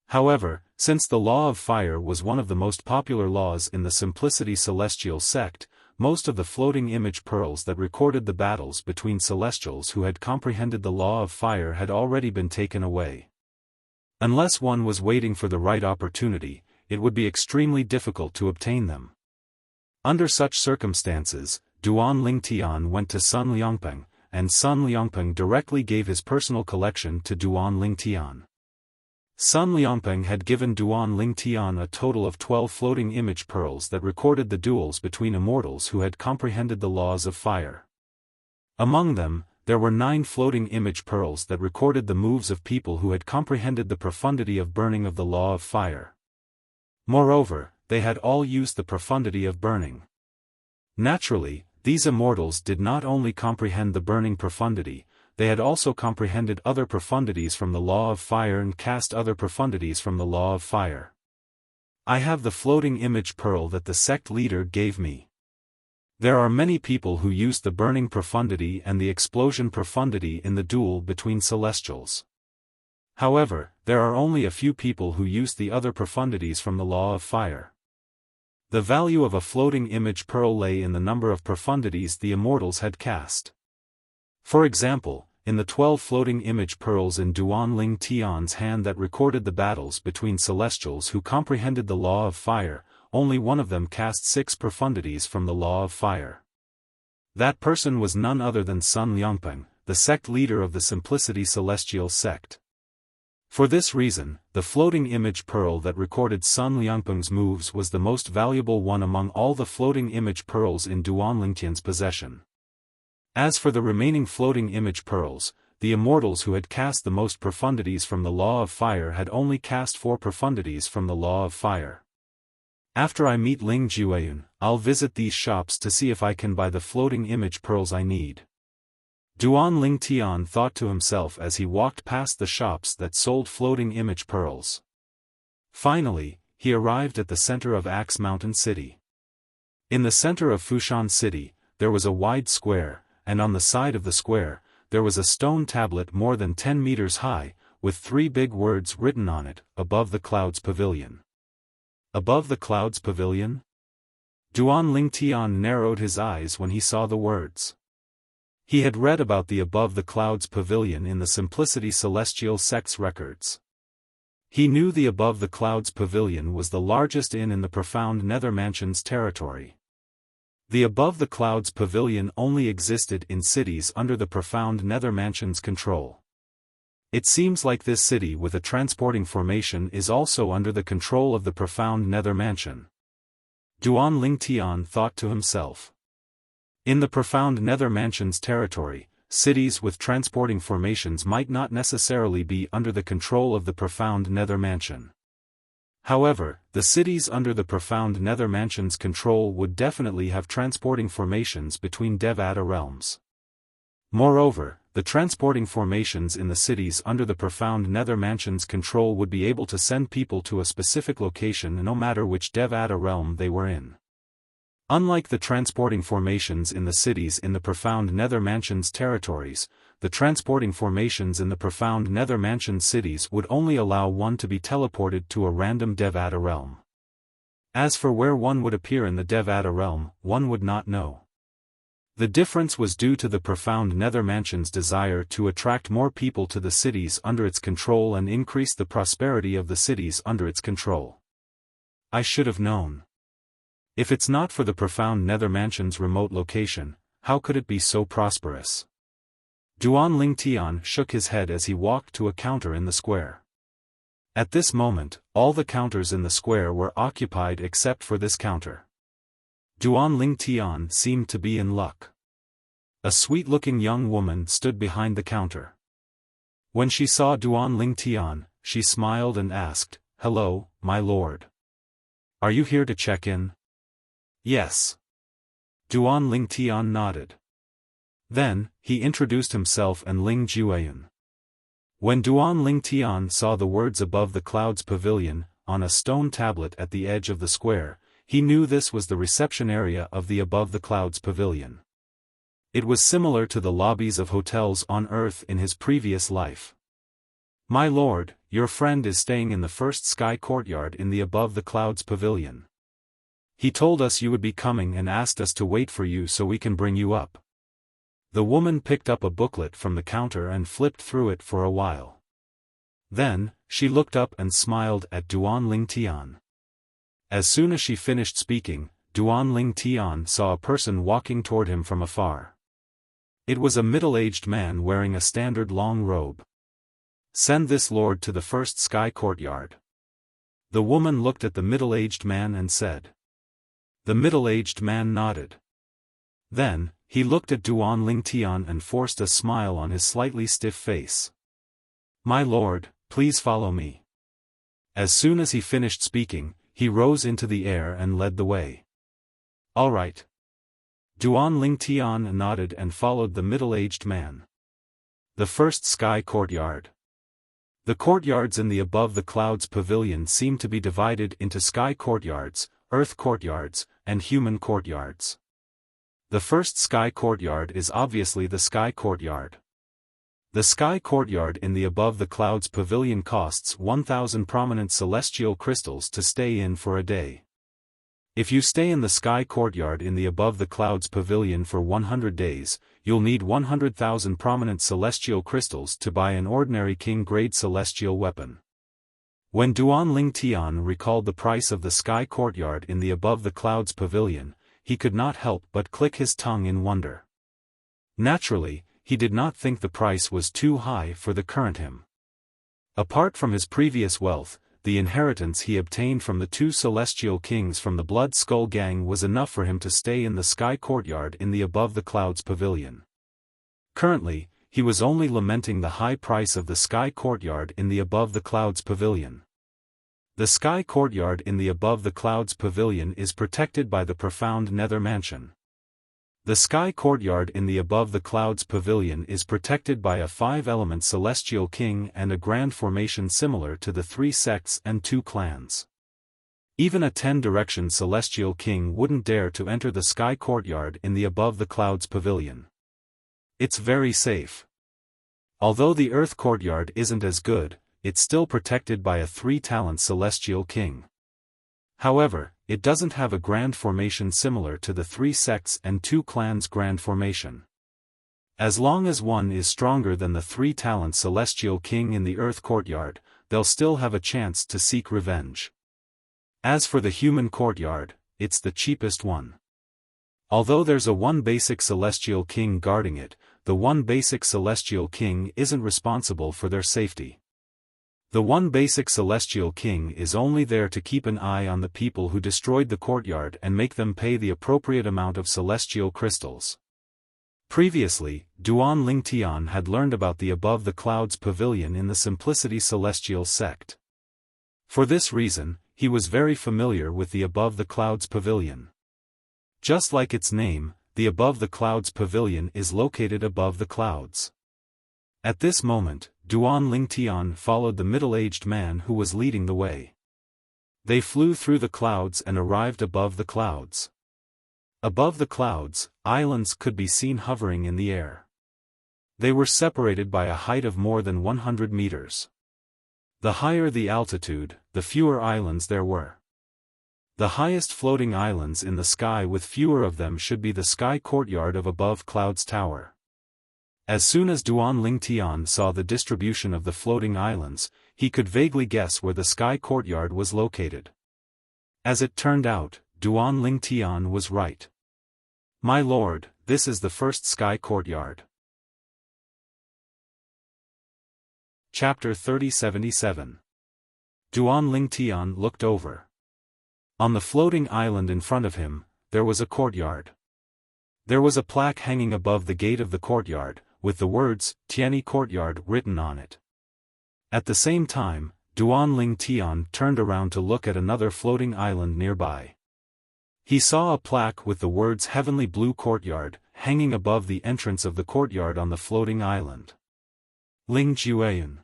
However, since the law of fire was one of the most popular laws in the Simplicity Celestial sect, most of the floating image pearls that recorded the battles between celestials who had comprehended the law of fire had already been taken away. Unless one was waiting for the right opportunity, it would be extremely difficult to obtain them. Under such circumstances, Duan Lingtian went to Sun Liangpeng, and Sun Liangpeng directly gave his personal collection to Duan Lingtian. Sun Liangpeng had given Duan Lingtian a total of 12 floating image pearls that recorded the duels between immortals who had comprehended the laws of fire. Among them, there were 9 floating image pearls that recorded the moves of people who had comprehended the profundity of burning of the law of fire. Moreover, they had all used the profundity of burning. Naturally, these immortals did not only comprehend the burning profundity, they had also comprehended other profundities from the law of fire and cast other profundities from the law of fire. I have the floating image pearl that the sect leader gave me. There are many people who used the burning profundity and the explosion profundity in the duel between celestials. However, there are only a few people who used the other profundities from the law of fire. The value of a floating image pearl lay in the number of profundities the immortals had cast. For example, in the 12 floating image pearls in Duan Lingtian's hand that recorded the battles between celestials who comprehended the law of fire, only one of them cast 6 profundities from the law of fire. That person was none other than Sun Liangpeng, the sect leader of the Simplicity Celestial sect. For this reason, the floating image pearl that recorded Sun Liangpeng's moves was the most valuable one among all the floating image pearls in Duan Lingtian's possession. As for the remaining floating image pearls, the immortals who had cast the most profundities from the law of fire had only cast 4 profundities from the law of fire. After I meet Ling Jueyun, I'll visit these shops to see if I can buy the floating image pearls I need. Duan Lingtian thought to himself as he walked past the shops that sold floating image pearls. Finally, he arrived at the center of Axe Mountain City. In the center of Fushan City, there was a wide square, and on the side of the square, there was a stone tablet more than 10 meters high, with 3 big words written on it, "Above the Clouds Pavilion." Above the Clouds Pavilion? Duan Lingtian narrowed his eyes when he saw the words. He had read about the Above the Clouds Pavilion in the Simplicity Celestial sect's records. He knew the Above the Clouds Pavilion was the largest inn in the profound Nether Mansion's territory. The Above the Clouds Pavilion only existed in cities under the profound Nether Mansion's control. It seems like this city with a transporting formation is also under the control of the profound Nether Mansion. Duan Lingtian thought to himself. In the profound Nether Mansion's territory, cities with transporting formations might not necessarily be under the control of the profound Nether Mansion. However, the cities under the profound Nether Mansion's control would definitely have transporting formations between Devata realms. Moreover, the transporting formations in the cities under the profound Nether Mansion's control would be able to send people to a specific location no matter which Devata realm they were in. Unlike the transporting formations in the cities in the profound Nether Mansion's territories, the transporting formations in the profound Nether Mansion cities would only allow one to be teleported to a random Devata realm. As for where one would appear in the Devata realm, one would not know. The difference was due to the profound Nether Mansion's desire to attract more people to the cities under its control and increase the prosperity of the cities under its control. I should have known. If it's not for the profound Nether Mansion's remote location, how could it be so prosperous? Duan Lingtian shook his head as he walked to a counter in the square. At this moment, all the counters in the square were occupied except for this counter. Duan Lingtian seemed to be in luck. A sweet-looking young woman stood behind the counter. When she saw Duan Lingtian, she smiled and asked, "Hello, my lord. Are you here to check in?" "Yes." Duan Lingtian nodded. Then, he introduced himself and Ling Jueyan. When Duan Lingtian saw the words Above the Clouds Pavilion, on a stone tablet at the edge of the square, he knew this was the reception area of the Above the Clouds Pavilion. It was similar to the lobbies of hotels on Earth in his previous life. "My lord, your friend is staying in the first sky courtyard in the Above the Clouds Pavilion. He told us you would be coming and asked us to wait for you so we can bring you up." The woman picked up a booklet from the counter and flipped through it for a while. Then, she looked up and smiled at Duan Lingtian. As soon as she finished speaking, Duan Lingtian saw a person walking toward him from afar. It was a middle-aged man wearing a standard long robe. "Send this lord to the first sky courtyard." The woman looked at the middle-aged man and said. The middle-aged man nodded. Then, he looked at Duan Lingtian and forced a smile on his slightly stiff face. "My lord, please follow me." As soon as he finished speaking, he rose into the air and led the way. "All right." Duan Lingtian nodded and followed the middle-aged man. The first sky courtyard. The courtyards in the Above the Clouds Pavilion seem to be divided into sky courtyards, earth courtyards, and human courtyards. The first sky courtyard is obviously the sky courtyard. The sky courtyard in the Above the Clouds Pavilion costs 1,000 prominent celestial crystals to stay in for a day. If you stay in the sky courtyard in the Above the Clouds Pavilion for 100 days, you'll need 100,000 prominent celestial crystals to buy an ordinary king-grade celestial weapon. When Duan Lingtian recalled the price of the sky courtyard in the Above the Clouds Pavilion, he could not help but click his tongue in wonder. Naturally, he did not think the price was too high for the current him. Apart from his previous wealth, the inheritance he obtained from the two celestial kings from the Blood Skull Gang was enough for him to stay in the sky courtyard in the Above the Clouds Pavilion. Currently, he was only lamenting the high price of the sky courtyard in the Above the Clouds Pavilion. The sky courtyard in the Above the Clouds Pavilion is protected by the profound Nether Mansion. The sky courtyard in the Above the Clouds Pavilion is protected by a 5-element celestial king and a grand formation similar to the 3 sects and 2 clans. Even a 10-direction celestial king wouldn't dare to enter the sky courtyard in the Above the Clouds Pavilion. It's very safe. Although the earth courtyard isn't as good, it's still protected by a 3-talent celestial king. However, it doesn't have a grand formation similar to the 3 sects and 2 clans grand formation. As long as one is stronger than the 3-talent celestial king in the earth courtyard, they'll still have a chance to seek revenge. As for the human courtyard, it's the cheapest one. Although there's a one basic celestial king guarding it, the one basic celestial king isn't responsible for their safety. The one basic celestial king is only there to keep an eye on the people who destroyed the courtyard and make them pay the appropriate amount of celestial crystals. Previously, Duan Lingtian had learned about the Above the Clouds pavilion in the Simplicity Celestial sect. For this reason, he was very familiar with the Above the Clouds pavilion. Just like its name, the Above the Clouds pavilion is located above the clouds. At this moment, Duan Lingtian followed the middle-aged man who was leading the way. They flew through the clouds and arrived above the clouds. Above the clouds, islands could be seen hovering in the air. They were separated by a height of more than 100 meters. The higher the altitude, the fewer islands there were. The highest floating islands in the sky with fewer of them should be the sky courtyard of Above Clouds Tower. As soon as Duan Lingtian saw the distribution of the floating islands, he could vaguely guess where the sky courtyard was located. As it turned out, Duan Lingtian was right. My lord, this is the first sky courtyard. Chapter 3077. Duan Lingtian looked over. On the floating island in front of him, there was a courtyard. There was a plaque hanging above the gate of the courtyard, with the words, Tianyi Courtyard written on it. At the same time, Duan Lingtian turned around to look at another floating island nearby. He saw a plaque with the words Heavenly Blue Courtyard, hanging above the entrance of the courtyard on the floating island. Ling Jiuyun.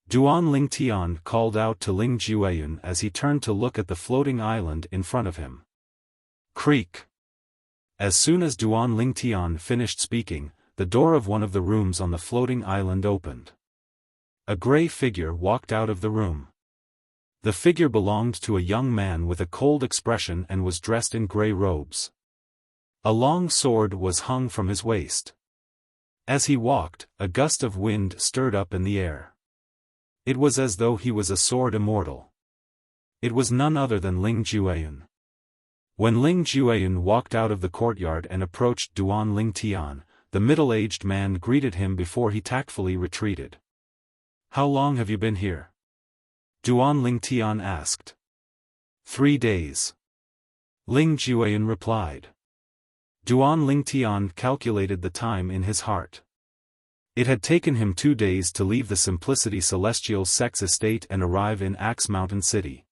Duan Lingtian called out to Ling Jiuyun as he turned to look at the floating island in front of him. Creak. As soon as Duan Lingtian finished speaking, the door of one of the rooms on the floating island opened. A gray figure walked out of the room. The figure belonged to a young man with a cold expression and was dressed in gray robes. A long sword was hung from his waist. As he walked, a gust of wind stirred up in the air. It was as though he was a sword immortal. It was none other than Ling Jiuyun. When Ling Jiuyun walked out of the courtyard and approached Duan Lingtian, the middle-aged man greeted him before he tactfully retreated. How long have you been here? Duan Lingtian asked. 3 days. Ling Jiuyun replied. Duan Lingtian calculated the time in his heart. It had taken him 2 days to leave the Simplicity Celestial Sect's estate and arrive in Axe Mountain City.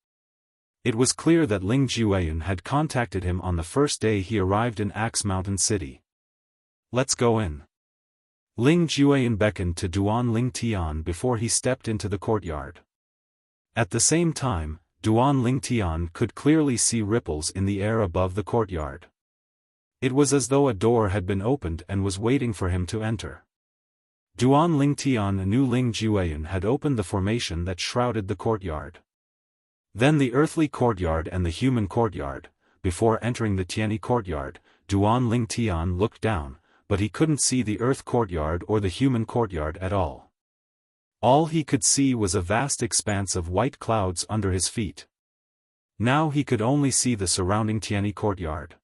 It was clear that Ling Jiuyun had contacted him on the first day he arrived in Axe Mountain City. Let's go in. Ling Jiuyun beckoned to Duan Lingtian before he stepped into the courtyard. At the same time, Duan Lingtian could clearly see ripples in the air above the courtyard. It was as though a door had been opened and was waiting for him to enter. Duan Lingtian knew Ling Jiuyun had opened the formation that shrouded the courtyard. Then the earthly courtyard and the human courtyard. Before entering the Tianyi courtyard, Duan Lingtian looked down, but he couldn't see the earth courtyard or the human courtyard at all. All he could see was a vast expanse of white clouds under his feet. Now he could only see the surrounding Tianyi courtyard.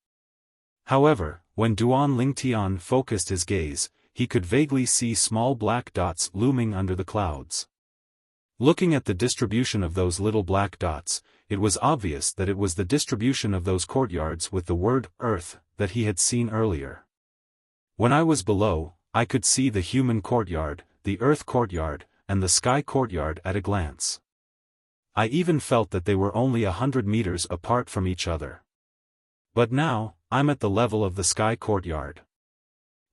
However, when Duan Lingtian focused his gaze, he could vaguely see small black dots looming under the clouds. Looking at the distribution of those little black dots, it was obvious that it was the distribution of those courtyards with the word Earth that he had seen earlier. When I was below, I could see the human courtyard, the earth courtyard, and the sky courtyard at a glance. I even felt that they were only 100 meters apart from each other. But now, I'm at the level of the sky courtyard.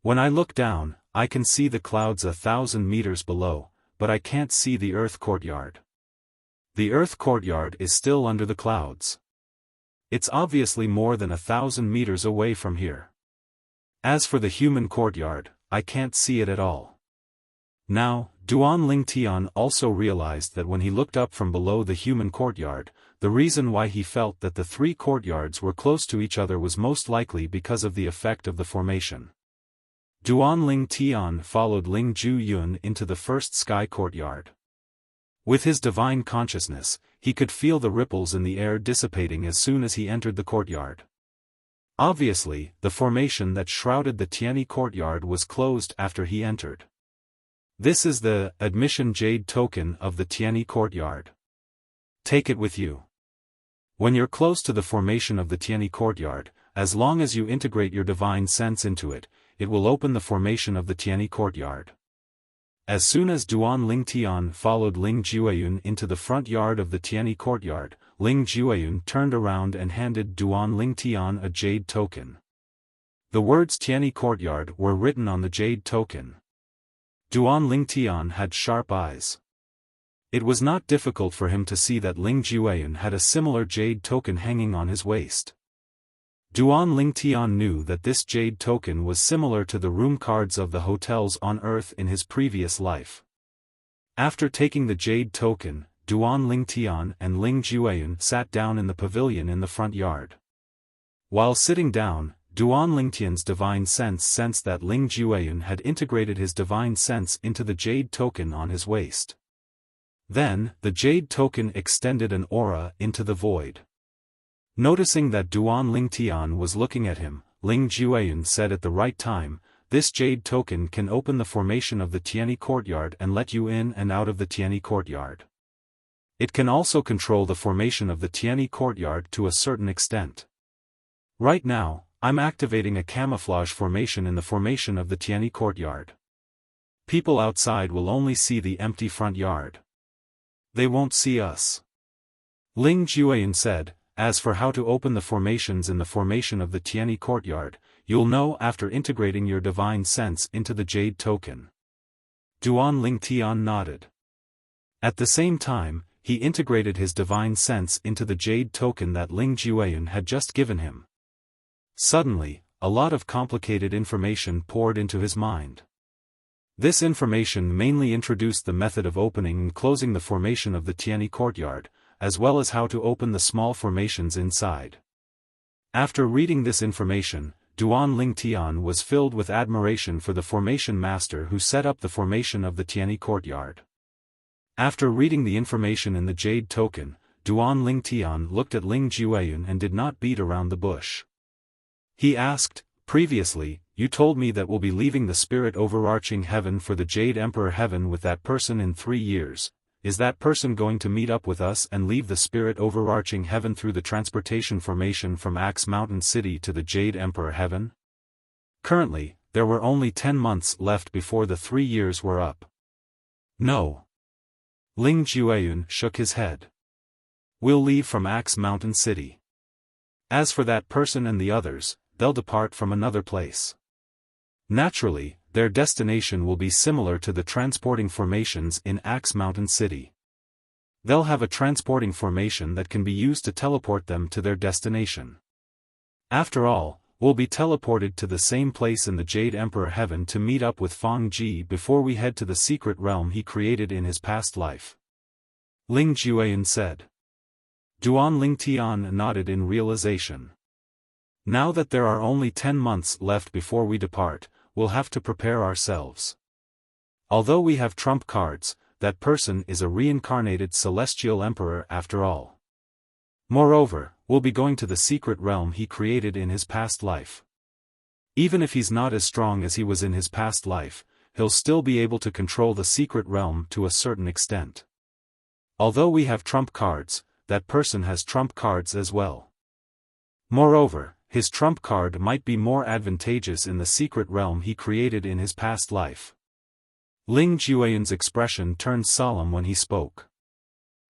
When I look down, I can see the clouds 1,000 meters below, but I can't see the earth courtyard. The earth courtyard is still under the clouds. It's obviously more than 1,000 meters away from here. As for the human courtyard, I can't see it at all. Now, Duan Lingtian also realized that when he looked up from below the human courtyard, the reason why he felt that the 3 courtyards were close to each other was most likely because of the effect of the formation. Duan Ling Tian followed Ling Ju Yun into the first sky courtyard. With his divine consciousness, he could feel the ripples in the air dissipating as soon as he entered the courtyard. Obviously, the formation that shrouded the Tianyi courtyard was closed after he entered. This is the admission jade token of the Tianyi courtyard. Take it with you. When you're close to the formation of the Tianyi courtyard, as long as you integrate your divine sense into it, it will open the formation of the Tianyi courtyard. As soon as Duan Ling Tian followed Ling Jueyun into the front yard of the Tianyi courtyard, Ling Jueyun turned around and handed Duan Ling Tian a jade token. The words Tianyi courtyard were written on the jade token. Duan Ling Tian had sharp eyes. It was not difficult for him to see that Ling Jueyun had a similar jade token hanging on his waist. Duan Ling Tian knew that this jade token was similar to the room cards of the hotels on Earth in his previous life. After taking the jade token, Duan Ling Tian and Ling Jueyun sat down in the pavilion in the front yard. While sitting down, Duan Ling Tian's divine sense sensed that Ling Jueyun had integrated his divine sense into the jade token on his waist. Then, the jade token extended an aura into the void. Noticing that Duan Ling Tian was looking at him, Ling Jueyun said at the right time, "This jade token can open the formation of the Tianyi courtyard and let you in and out of the Tianyi courtyard. It can also control the formation of the Tianyi courtyard to a certain extent. Right now, I'm activating a camouflage formation in the formation of the Tianyi courtyard. People outside will only see the empty front yard. They won't see us." Ling Jueyun said, "As for how to open the formations in the formation of the Tianyi courtyard, you'll know after integrating your divine sense into the jade token." Duan Ling Tian nodded. At the same time, he integrated his divine sense into the jade token that Ling Jueyun had just given him. Suddenly, a lot of complicated information poured into his mind. This information mainly introduced the method of opening and closing the formation of the Tianyi courtyard, as well as how to open the small formations inside. After reading this information, Duan Ling Tian was filled with admiration for the formation master who set up the formation of the Tianyi courtyard. After reading the information in the jade token, Duan Ling Tian looked at Ling Jueyun and did not beat around the bush. He asked, "Previously, you told me that we'll be leaving the spirit overarching heaven for the Jade Emperor heaven with that person in 3 years. Is that person going to meet up with us and leave the spirit overarching heaven through the transportation formation from Axe Mountain City to the Jade Emperor heaven?" Currently, there were only 10 months left before the 3 years were up. "No." Ling Jueyun shook his head. "We'll leave from Axe Mountain City. As for that person and the others, they'll depart from another place. Naturally, their destination will be similar to the transporting formations in Axe Mountain City. They'll have a transporting formation that can be used to teleport them to their destination. After all, we'll be teleported to the same place in the Jade Emperor heaven to meet up with Fang Ji before we head to the secret realm he created in his past life," Ling Jueyun said. Duan Ling Tian nodded in realization. "Now that there are only 10 months left before we depart, we'll have to prepare ourselves. Although we have trump cards, that person is a reincarnated celestial emperor after all. Moreover, we'll be going to the secret realm he created in his past life. Even if he's not as strong as he was in his past life, he'll still be able to control the secret realm to a certain extent. Although we have trump cards, that person has trump cards as well. Moreover, his trump card might be more advantageous in the secret realm he created in his past life." Ling Jueyun's expression turned solemn when he spoke.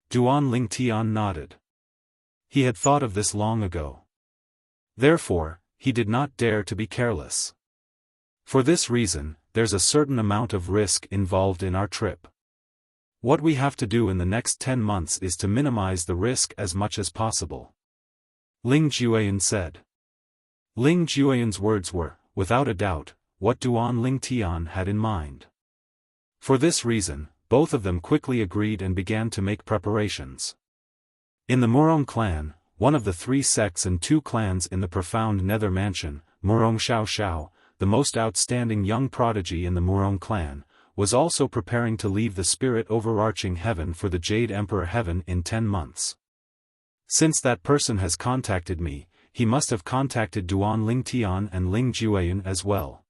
Duan Ling Tian nodded. He had thought of this long ago. Therefore, he did not dare to be careless. For this reason, there's a certain amount of risk involved in our trip. What we have to do in the next 10 months is to minimize the risk as much as possible," Ling Jueyun said. Ling Jueyun's words were, without a doubt, what Duan Ling Tian had in mind. For this reason, both of them quickly agreed and began to make preparations. In the Murong clan, one of the 3 sects and 2 clans in the profound Nether Mansion, Murong Xiao Xiao, the most outstanding young prodigy in the Murong clan, was also preparing to leave the spirit overarching heaven for the Jade Emperor Heaven in 10 months. Since that person has contacted me, he must have contacted Duan Lingtian and Ling Jueyan as well.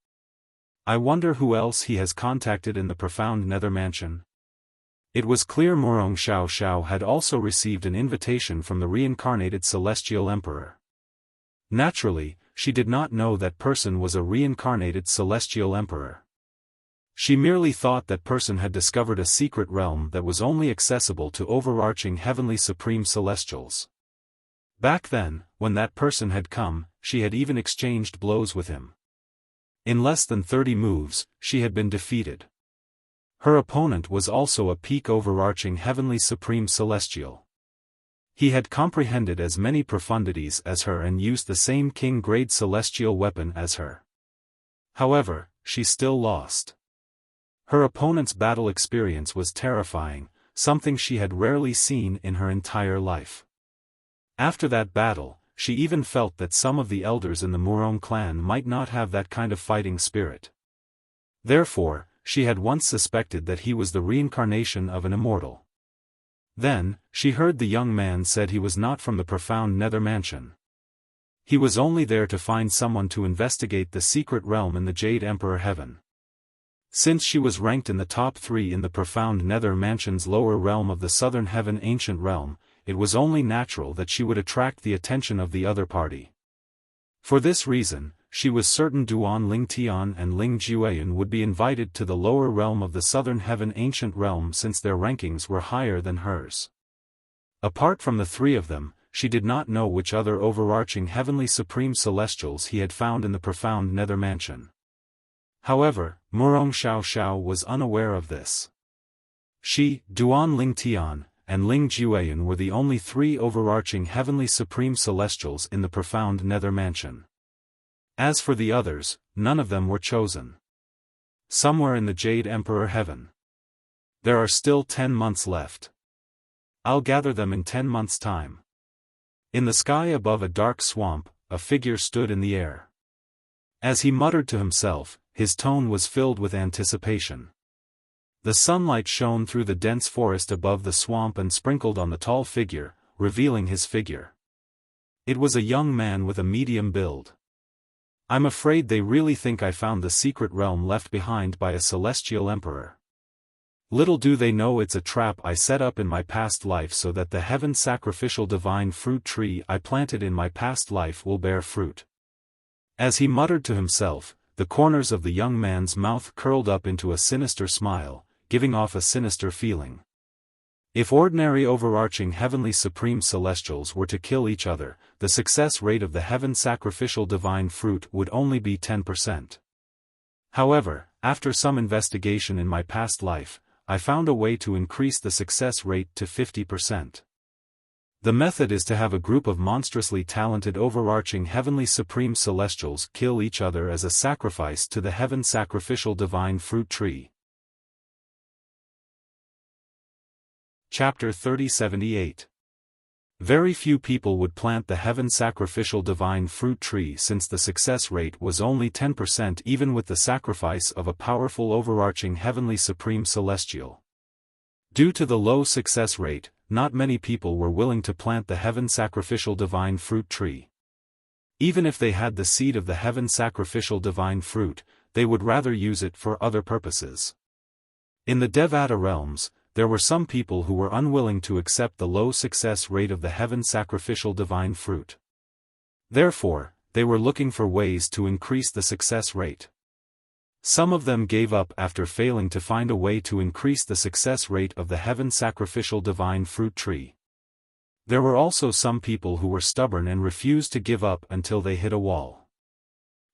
I wonder who else he has contacted in the profound nether mansion. It was clear Murong Xiao had also received an invitation from the reincarnated Celestial Emperor. Naturally, she did not know that person was a reincarnated Celestial Emperor. She merely thought that person had discovered a secret realm that was only accessible to overarching heavenly supreme celestials. Back then, when that person had come, she had even exchanged blows with him. In less than 30 moves, she had been defeated. Her opponent was also a peak overarching heavenly supreme celestial. He had comprehended as many profundities as her and used the same king-grade celestial weapon as her. However, she still lost. Her opponent's battle experience was terrifying, something she had rarely seen in her entire life. After that battle, she even felt that some of the elders in the Murong clan might not have that kind of fighting spirit. Therefore, she had once suspected that he was the reincarnation of an immortal. Then, she heard the young man said he was not from the profound nether mansion. He was only there to find someone to investigate the secret realm in the Jade Emperor Heaven. Since she was ranked in the top 3 in the profound nether mansion's lower realm of the southern heaven ancient realm, it was only natural that she would attract the attention of the other party. For this reason, she was certain Duan Lingtian and Ling Jueyan would be invited to the lower realm of the southern heaven ancient realm since their rankings were higher than hers. Apart from the 3 of them, she did not know which other overarching heavenly supreme celestials he had found in the profound nether mansion. However, Murong Xiao was unaware of this. She, Duan Lingtian, and Ling Jueyan were the only 3 overarching heavenly supreme celestials in the profound nether mansion. As for the others, none of them were chosen. Somewhere in the Jade Emperor Heaven. There are still 10 months left. I'll gather them in 10 months' time. In the sky above a dark swamp, a figure stood in the air. As he muttered to himself, his tone was filled with anticipation. The sunlight shone through the dense forest above the swamp and sprinkled on the tall figure, revealing his figure. It was a young man with a medium build. I'm afraid they really think I found the secret realm left behind by a celestial emperor. Little do they know it's a trap I set up in my past life so that the heaven sacrificial divine fruit tree I planted in my past life will bear fruit. As he muttered to himself, the corners of the young man's mouth curled up into a sinister smile, giving off a sinister feeling. If ordinary overarching heavenly supreme celestials were to kill each other, the success rate of the heaven sacrificial divine fruit would only be 10%. However, after some investigation in my past life, I found a way to increase the success rate to 50%. The method is to have a group of monstrously talented overarching heavenly supreme celestials kill each other as a sacrifice to the heaven sacrificial divine fruit tree. Chapter 3078. Very few people would plant the heaven sacrificial divine fruit tree since the success rate was only 10% even with the sacrifice of a powerful overarching heavenly supreme celestial. Due to the low success rate, not many people were willing to plant the heaven sacrificial divine fruit tree. Even if they had the seed of the heaven sacrificial divine fruit, they would rather use it for other purposes. In the Devata realms, there were some people who were unwilling to accept the low success rate of the heaven sacrificial divine fruit. Therefore, they were looking for ways to increase the success rate. Some of them gave up after failing to find a way to increase the success rate of the heaven sacrificial divine fruit tree. There were also some people who were stubborn and refused to give up until they hit a wall.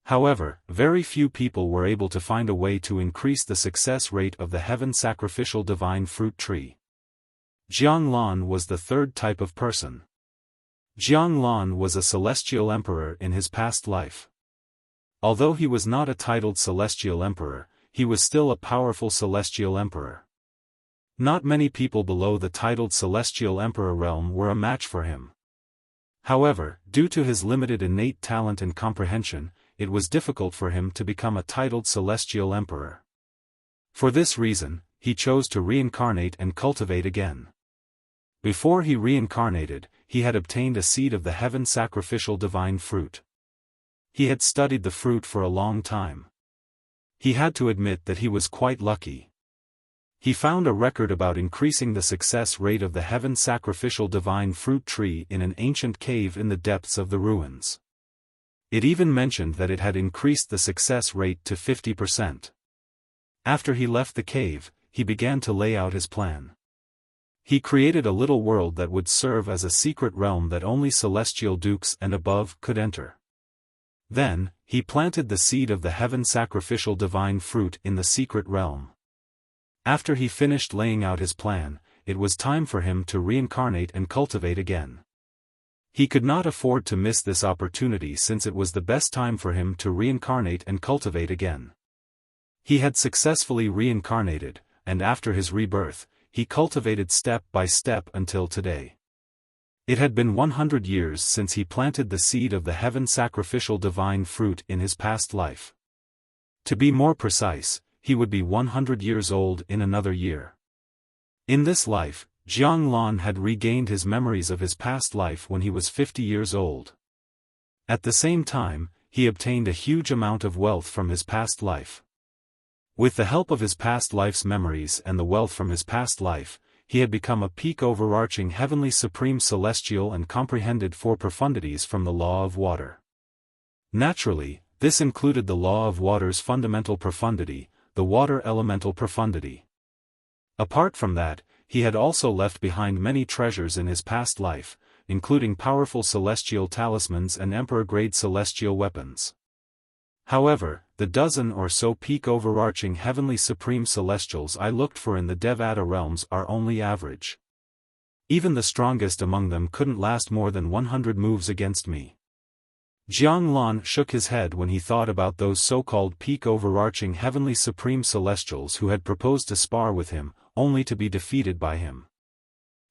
However, very few people were able to find a way to increase the success rate of the heaven sacrificial divine fruit tree. Jiang Lan was the 3rd type of person. Jiang Lan was a celestial emperor in his past life. Although he was not a titled celestial emperor, he was still a powerful celestial emperor. Not many people below the titled celestial emperor realm were a match for him. However, due to his limited innate talent and comprehension, it was difficult for him to become a titled celestial emperor. For this reason, he chose to reincarnate and cultivate again. Before he reincarnated, he had obtained a seed of the heaven sacrificial divine fruit. He had studied the fruit for a long time. He had to admit that he was quite lucky. He found a record about increasing the success rate of the heaven sacrificial divine fruit tree in an ancient cave in the depths of the ruins. It even mentioned that it had increased the success rate to 50%. After he left the cave, he began to lay out his plan. He created a little world that would serve as a secret realm that only celestial dukes and above could enter. Then, he planted the seed of the heaven sacrificial divine fruit in the secret realm. After he finished laying out his plan, it was time for him to reincarnate and cultivate again. He could not afford to miss this opportunity since it was the best time for him to reincarnate and cultivate again. He had successfully reincarnated, and after his rebirth, he cultivated step by step until today. It had been 100 years since he planted the seed of the heaven sacrificial divine fruit in his past life. To be more precise, he would be 100 years old in another year. In this life, Jiang Lan had regained his memories of his past life when he was 50 years old. At the same time, he obtained a huge amount of wealth from his past life. With the help of his past life's memories and the wealth from his past life, he had become a peak overarching heavenly supreme celestial and comprehended 4 profundities from the law of water. Naturally, this included the law of water's fundamental profundity, the water elemental profundity. Apart from that, he had also left behind many treasures in his past life, including powerful celestial talismans and emperor-grade celestial weapons. However, the dozen or so peak overarching heavenly supreme celestials I looked for in the Devata realms are only average. Even the strongest among them couldn't last more than 100 moves against me. Jiang Lan shook his head when he thought about those so-called peak overarching heavenly supreme celestials who had proposed to spar with him, only to be defeated by him.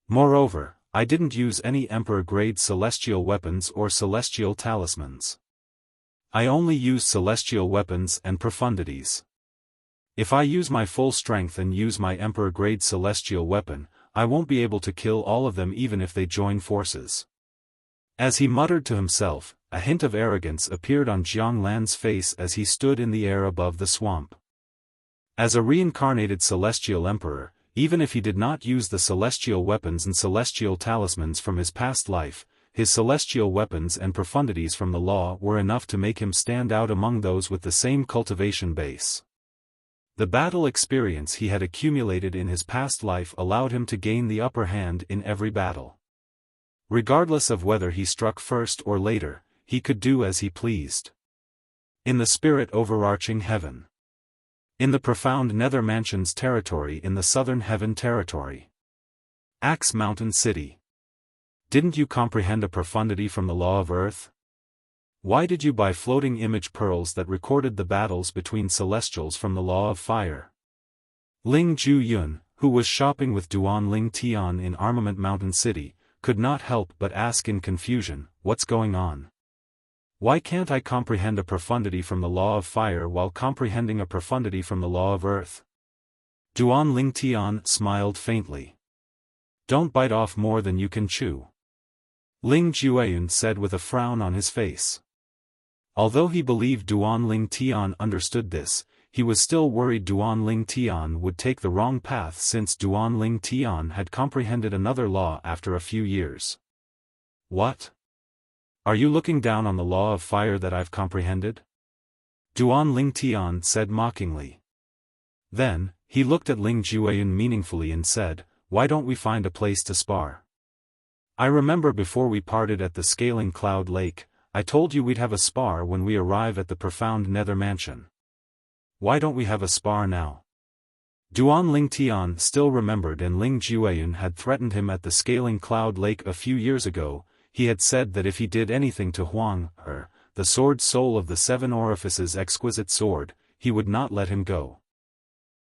Moreover, I didn't use any emperor-grade celestial weapons or celestial talismans. I only used celestial weapons and profundities. If I use my full strength and use my emperor-grade celestial weapon, I won't be able to kill all of them even if they join forces. As he muttered to himself, a hint of arrogance appeared on Jiang Lan's face as he stood in the air above the swamp. As a reincarnated celestial emperor, even if he did not use the celestial weapons and celestial talismans from his past life, his celestial weapons and profundities from the law were enough to make him stand out among those with the same cultivation base. The battle experience he had accumulated in his past life allowed him to gain the upper hand in every battle. Regardless of whether he struck first or later, he could do as he pleased. In the spirit overarching heaven. In the profound nether mansion's territory in the southern heaven territory. Axe Mountain City. Didn't you comprehend a profundity from the law of earth? Why did you buy floating image pearls that recorded the battles between celestials from the law of fire? Ling Ju-yun, who was shopping with Duan Ling Tian in Armament Mountain City, could not help but ask in confusion, what's going on? Why can't I comprehend a profundity from the law of fire while comprehending a profundity from the law of earth? Duan Ling Tian smiled faintly. Don't bite off more than you can chew. Ling Jueyun said with a frown on his face. Although he believed Duan Ling Tian understood this, he was still worried Duan Ling Tian would take the wrong path since Duan Ling Tian had comprehended another law after a few years. What? Are you looking down on the law of fire that I've comprehended? Duan Ling Tian said mockingly. Then, he looked at Ling Jueyun meaningfully and said, why don't we find a place to spar? I remember before we parted at the Scaling Cloud Lake, I told you we'd have a spar when we arrive at the profound nether mansion. Why don't we have a spar now? Duan Ling Tian still remembered, and Ling Jueyun had threatened him at the Scaling Cloud Lake a few years ago. He had said that if he did anything to Huang, the sword soul of the 7 orifices exquisite sword, he would not let him go.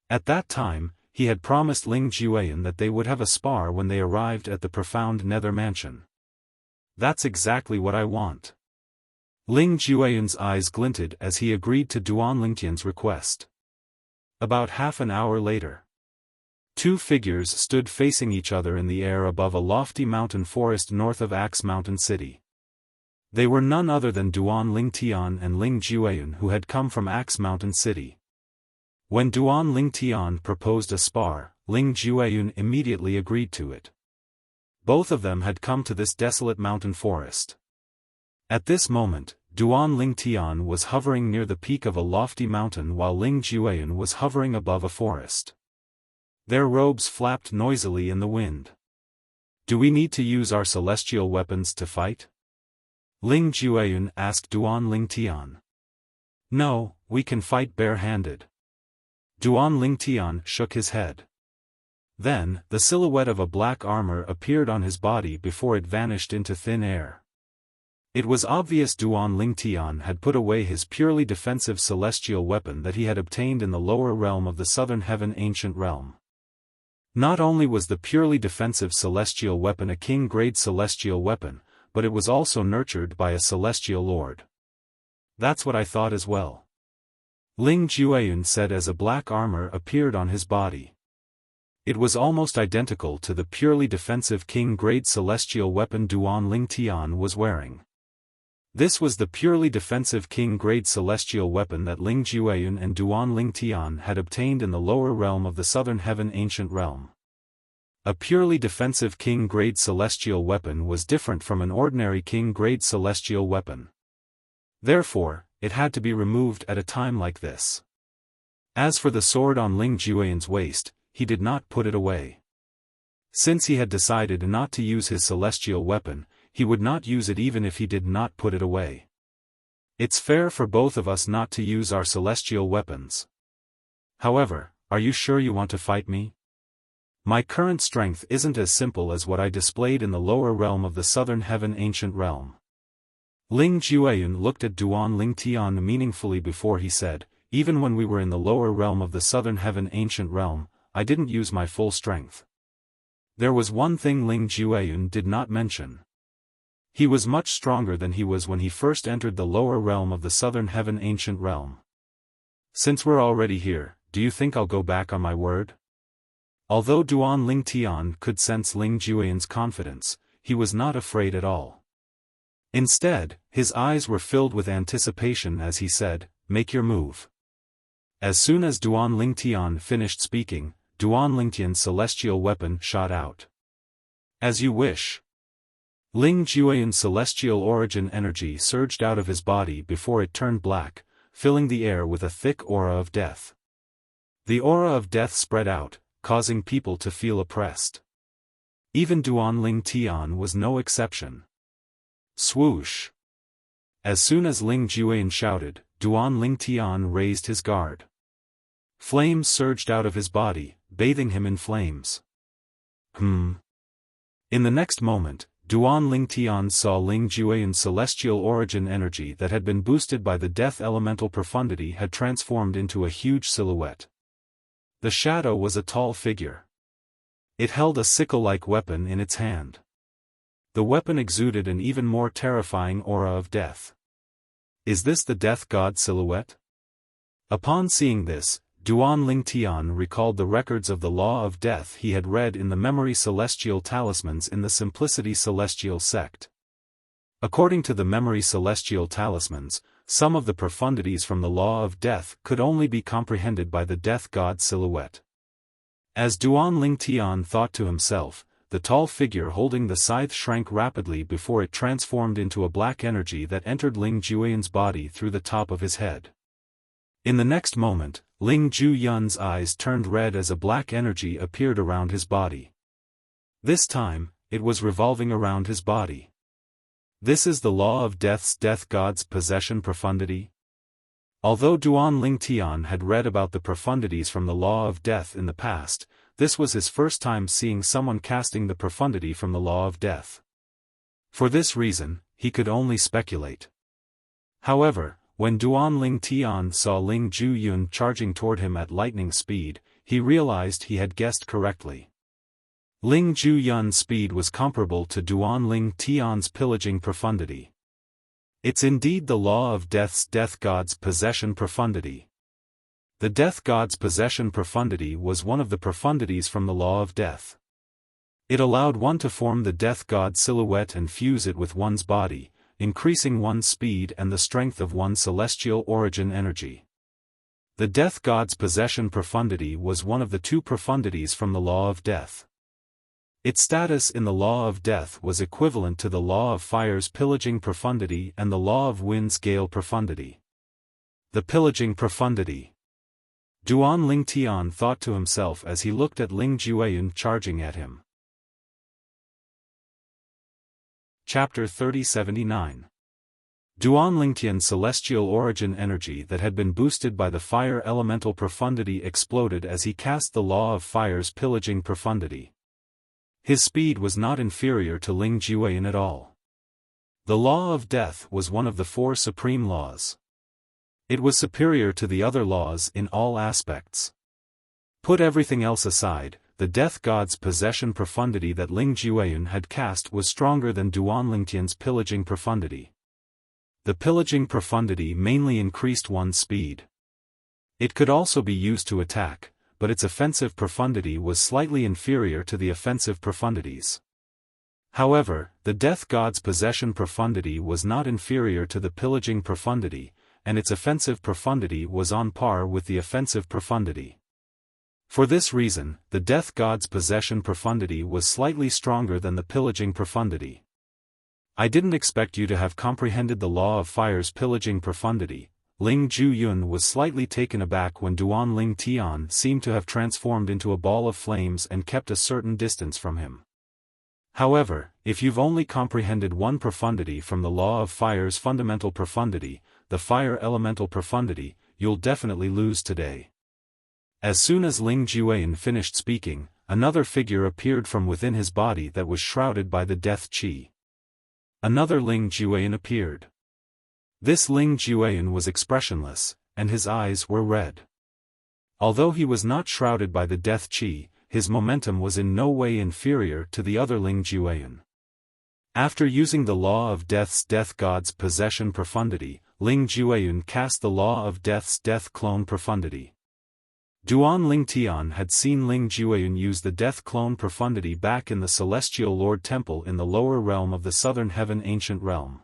At that time, he had promised Ling Jueyun that they would have a spar when they arrived at the profound nether mansion. That's exactly what I want. Ling Jueyun's eyes glinted as he agreed to Duan Lingtian's request. About half an hour later, two figures stood facing each other in the air above a lofty mountain forest north of Axe Mountain City. They were none other than Duan Lingtian and Ling Jueyun, who had come from Axe Mountain City. When Duan Lingtian proposed a spar, Ling Jueyun immediately agreed to it. Both of them had come to this desolate mountain forest. At this moment, Duan Lingtian was hovering near the peak of a lofty mountain while Ling Jueyun was hovering above a forest. Their robes flapped noisily in the wind. "Do we need to use our celestial weapons to fight?" Ling Jueyun asked Duan Lingtian. "No, we can fight bare-handed." Duan Lingtian shook his head. Then, the silhouette of a black armor appeared on his body before it vanished into thin air. It was obvious Duan Lingtian had put away his purely defensive celestial weapon that he had obtained in the lower realm of the Southern Heaven Ancient Realm. Not only was the purely defensive celestial weapon a king-grade celestial weapon, but it was also nurtured by a celestial lord. "That's what I thought as well," Ling Jueyun said as a black armor appeared on his body. It was almost identical to the purely defensive king-grade celestial weapon Duan Lingtian was wearing. This was the purely defensive king-grade celestial weapon that Ling Jueyun and Duan Lingtian had obtained in the lower realm of the Southern Heaven Ancient Realm. A purely defensive king-grade celestial weapon was different from an ordinary king-grade celestial weapon. Therefore, it had to be removed at a time like this. As for the sword on Ling Jueyun's waist, he did not put it away. Since he had decided not to use his celestial weapon, he would not use it even if he did not put it away. "It's fair for both of us not to use our celestial weapons. However, are you sure you want to fight me? My current strength isn't as simple as what I displayed in the lower realm of the Southern Heaven Ancient Realm." Ling Jueyun looked at Duan Lingtian meaningfully before he said, "Even when we were in the lower realm of the Southern Heaven Ancient Realm, I didn't use my full strength." There was one thing Ling Jueyun did not mention. He was much stronger than he was when he first entered the lower realm of the Southern Heaven Ancient Realm. "Since we're already here, do you think I'll go back on my word?" Although Duan Lingtian could sense Ling Jueyun's confidence, he was not afraid at all. Instead, his eyes were filled with anticipation as he said, "Make your move." As soon as Duan Lingtian finished speaking, Duan Lingtian's celestial weapon shot out. "As you wish." Ling Jueyun's celestial origin energy surged out of his body before it turned black, filling the air with a thick aura of death. The aura of death spread out, causing people to feel oppressed. Even Duan Lingtian was no exception. Swoosh! As soon as Ling Jueyun shouted, Duan Lingtian raised his guard. Flames surged out of his body, bathing him in flames. In the next moment, Duan Lingtian saw Ling Jueyun's celestial origin energy that had been boosted by the death elemental profundity had transformed into a huge silhouette. The shadow was a tall figure. It held a sickle-like weapon in its hand. The weapon exuded an even more terrifying aura of death. Is this the death god silhouette? Upon seeing this, Duan Lingtian recalled the records of the law of death he had read in the memory celestial talismans in the Simplicity Celestial sect. According to the memory celestial talismans, some of the profundities from the law of death could only be comprehended by the death god silhouette. As Duan Lingtian thought to himself, the tall figure holding the scythe shrank rapidly before it transformed into a black energy that entered Ling Jueyun's body through the top of his head. In the next moment, Ling Jueyun's eyes turned red as a black energy appeared around his body. This time, it was revolving around his body. This is the law of death's death god's possession profundity? Although Duan Lingtian had read about the profundities from the law of death in the past, this was his first time seeing someone casting the profundity from the law of death. For this reason, he could only speculate. However, when Duan Lingtian saw Ling Jueyun charging toward him at lightning speed, he realized he had guessed correctly. Ling Jueyun's speed was comparable to Duan Lingtian's pillaging profundity. It's indeed the law of death's death god's possession profundity. The death god's possession profundity was one of the profundities from the law of death. It allowed one to form the death god silhouette and fuse it with one's body, increasing one's speed and the strength of one's celestial origin energy. The death god's possession profundity was one of the two profundities from the law of death. Its status in the law of death was equivalent to the law of fire's pillaging profundity and the law of wind's gale profundity. The pillaging profundity. Duan Ling Tian thought to himself as he looked at Ling Jueyun charging at him. Chapter 3079. Duan Lingtian's celestial origin energy that had been boosted by the fire elemental profundity exploded as he cast the law of fire's pillaging profundity. His speed was not inferior to Ling Jueyun at all. The law of death was one of the four supreme laws. It was superior to the other laws in all aspects. Put everything else aside, the death god's possession profundity that Ling Jueyun had cast was stronger than Duan Lingtian's pillaging profundity. The pillaging profundity mainly increased one's speed. It could also be used to attack, but its offensive profundity was slightly inferior to the offensive profundities. However, the death god's possession profundity was not inferior to the pillaging profundity, and its offensive profundity was on par with the offensive profundity. For this reason, the death god's possession profundity was slightly stronger than the pillaging profundity. I didn't expect you to have comprehended the law of fire's pillaging profundity. Ling Jueyun was slightly taken aback when Duan Ling Tian seemed to have transformed into a ball of flames and kept a certain distance from him. However, if you've only comprehended one profundity from the law of fire's fundamental profundity, the fire elemental profundity, you'll definitely lose today. As soon as Ling Jueyun finished speaking, another figure appeared from within his body that was shrouded by the death qi. Another Ling Jueyun appeared. This Ling Jueyun was expressionless, and his eyes were red. Although he was not shrouded by the death qi, his momentum was in no way inferior to the other Ling Jueyun. After using the law of death's death god's possession profundity, Ling Jueyun cast the law of death's death clone profundity. Duan Ling Tian had seen Ling Jueyun use the death clone profundity back in the Celestial Lord Temple in the lower realm of the Southern Heaven Ancient Realm.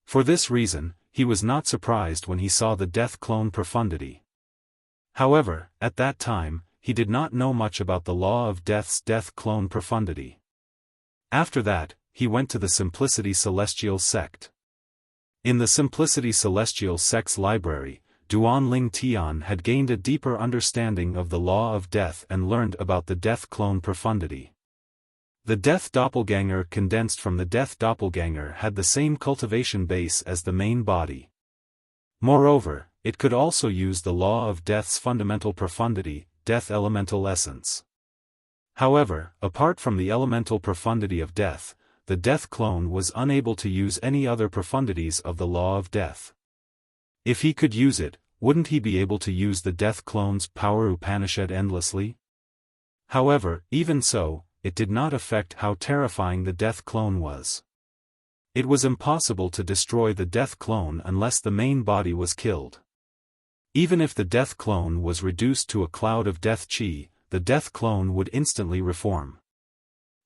For this reason, he was not surprised when he saw the death clone profundity. However, at that time, he did not know much about the law of death's death clone profundity. After that, he went to the Simplicity Celestial Sect. In the Simplicity Celestial Sect's library, Duan Ling Tian had gained a deeper understanding of the law of death and learned about the death clone profundity. The death doppelganger condensed from the death doppelganger had the same cultivation base as the main body. Moreover, it could also use the law of death's fundamental profundity, death elemental essence. However, apart from the elemental profundity of death, the death clone was unable to use any other profundities of the law of death. If he could use it, wouldn't he be able to use the death clone's power Upanishad endlessly? However, even so, it did not affect how terrifying the death clone was. It was impossible to destroy the death clone unless the main body was killed. Even if the death clone was reduced to a cloud of death qi, the death clone would instantly reform.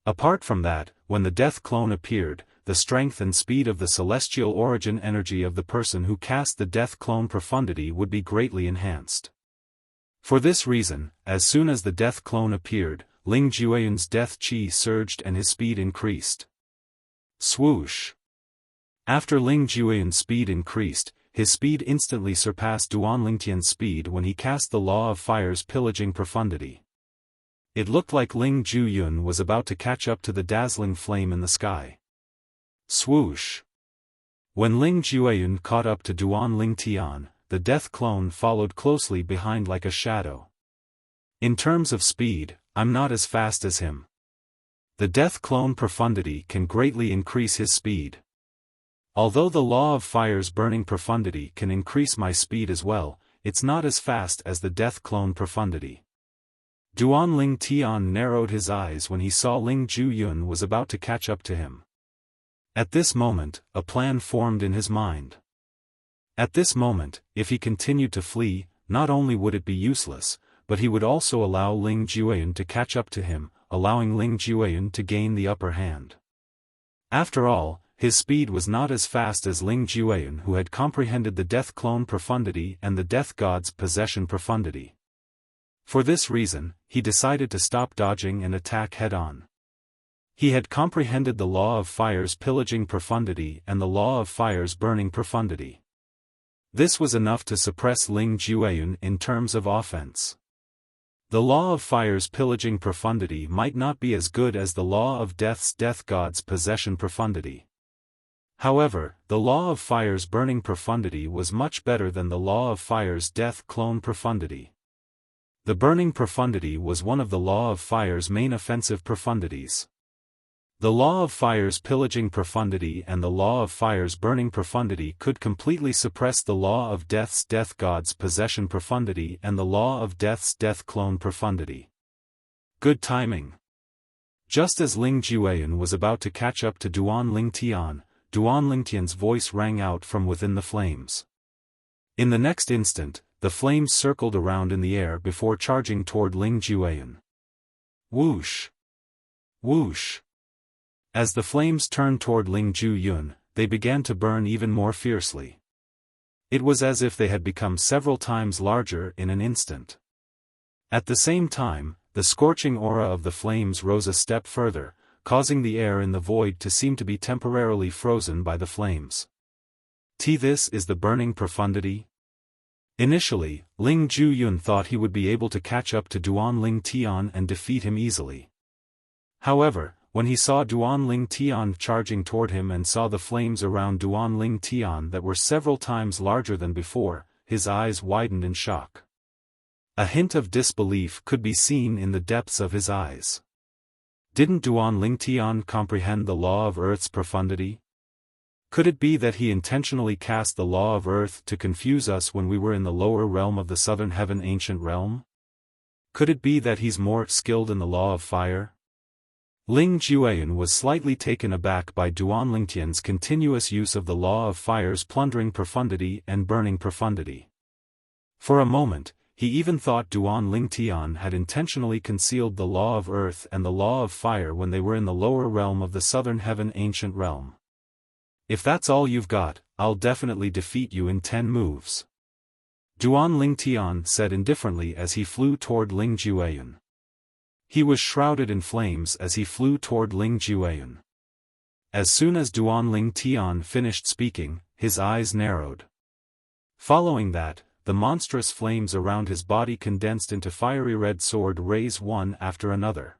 Apart from that, when the death clone appeared, the strength and speed of the celestial origin energy of the person who cast the death clone profundity would be greatly enhanced. For this reason, as soon as the death clone appeared, Ling Jueyun's death qi surged and his speed increased. Swoosh! After Ling Jueyun's speed increased, his speed instantly surpassed Duan Lingtian's speed when he cast the law of fire's pillaging profundity. It looked like Ling Jueyun was about to catch up to the dazzling flame in the sky. Swoosh! When Ling Jueyun caught up to Duan Ling Tian, the death clone followed closely behind like a shadow. In terms of speed, I'm not as fast as him. The death clone profundity can greatly increase his speed. Although the law of fire's burning profundity can increase my speed as well, it's not as fast as the death clone profundity. Duan Ling Tian narrowed his eyes when he saw Ling Jueyun was about to catch up to him. At this moment, a plan formed in his mind. At this moment, if he continued to flee, not only would it be useless, but he would also allow Ling Jueyun to catch up to him, allowing Ling Jueyun to gain the upper hand. After all, his speed was not as fast as Ling Jueyun, who had comprehended the Death Clone profundity and the Death God's possession profundity. For this reason, he decided to stop dodging and attack head-on. He had comprehended the law of fire's pillaging profundity and the law of fire's burning profundity. This was enough to suppress Ling Jueyun in terms of offense. The law of fire's pillaging profundity might not be as good as the law of death's Death God's possession profundity. However, the law of fire's burning profundity was much better than the law of fire's Death Clone profundity. The burning profundity was one of the law of fire's main offensive profundities. The law of fire's pillaging profundity and the law of fire's burning profundity could completely suppress the law of death's Death God's possession profundity and the law of death's Death Clone profundity. Good timing. Just as Ling Jueyun was about to catch up to Duan Lingtian, Duan Lingtian's voice rang out from within the flames. In the next instant, the flames circled around in the air before charging toward Ling Jueyun. Whoosh! Whoosh! As the flames turned toward Ling Jueyun, they began to burn even more fiercely. It was as if they had become several times larger in an instant. At the same time, the scorching aura of the flames rose a step further, causing the air in the void to seem to be temporarily frozen by the flames. This is the burning profundity? Initially, Ling Jueyun thought he would be able to catch up to Duan Lingtian and defeat him easily. However, when he saw Duan Lingtian charging toward him and saw the flames around Duan Lingtian that were several times larger than before, his eyes widened in shock. A hint of disbelief could be seen in the depths of his eyes. Didn't Duan Lingtian comprehend the law of Earth's profundity? Could it be that he intentionally cast the law of Earth to confuse us when we were in the lower realm of the Southern Heaven ancient realm? Could it be that he's more skilled in the law of fire? Ling Jueyun was slightly taken aback by Duan Lingtian's continuous use of the law of fire's plundering profundity and burning profundity. For a moment, he even thought Duan Lingtian had intentionally concealed the law of earth and the law of fire when they were in the lower realm of the Southern Heaven ancient realm. If that's all you've got, I'll definitely defeat you in 10 moves. Duan Lingtian said indifferently as he flew toward Ling Jueyun. He was shrouded in flames as he flew toward Ling Jueyun. As soon as Duan Lingtian finished speaking, his eyes narrowed. Following that, the monstrous flames around his body condensed into fiery red sword rays one after another.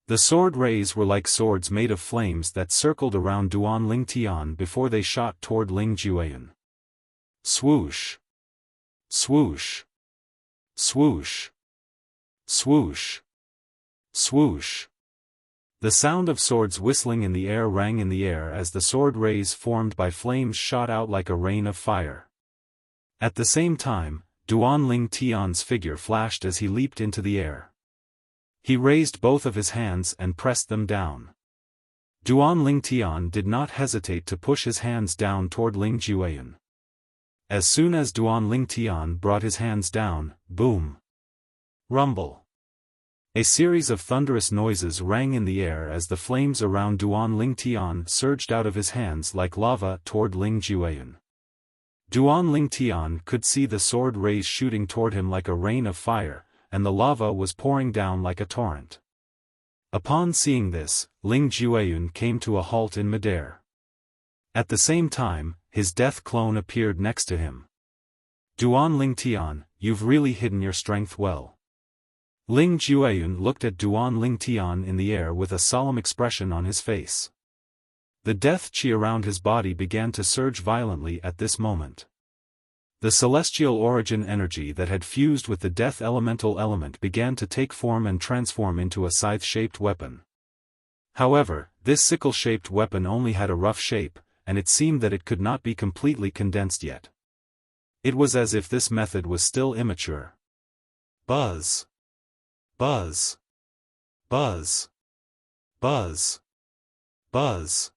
The sword rays were like swords made of flames that circled around Duan Lingtian before they shot toward Ling Jueyun. Swoosh! Swoosh! Swoosh! Swoosh! Swoosh! The sound of swords whistling in the air rang in the air as the sword rays formed by flames shot out like a rain of fire. At the same time, Duan Lingtian's figure flashed as he leaped into the air. He raised both of his hands and pressed them down. Duan Lingtian did not hesitate to push his hands down toward Ling Jueyun. As soon as Duan Lingtian brought his hands down, boom! Rumble! A series of thunderous noises rang in the air as the flames around Duan Lingtian surged out of his hands like lava toward Ling Jueyun. Duan Lingtian could see the sword rays shooting toward him like a rain of fire, and the lava was pouring down like a torrent. Upon seeing this, Ling Jueyun came to a halt in midair. At the same time, his death clone appeared next to him. Duan Lingtian, you've really hidden your strength well. Ling Jueyun looked at Duan Lingtian in the air with a solemn expression on his face. The death chi around his body began to surge violently at this moment. The celestial origin energy that had fused with the death elemental element began to take form and transform into a scythe-shaped weapon. However, this sickle-shaped weapon only had a rough shape, and it seemed that it could not be completely condensed yet. It was as if this method was still immature. Buzz! Buzz! Buzz! Buzz! Buzz!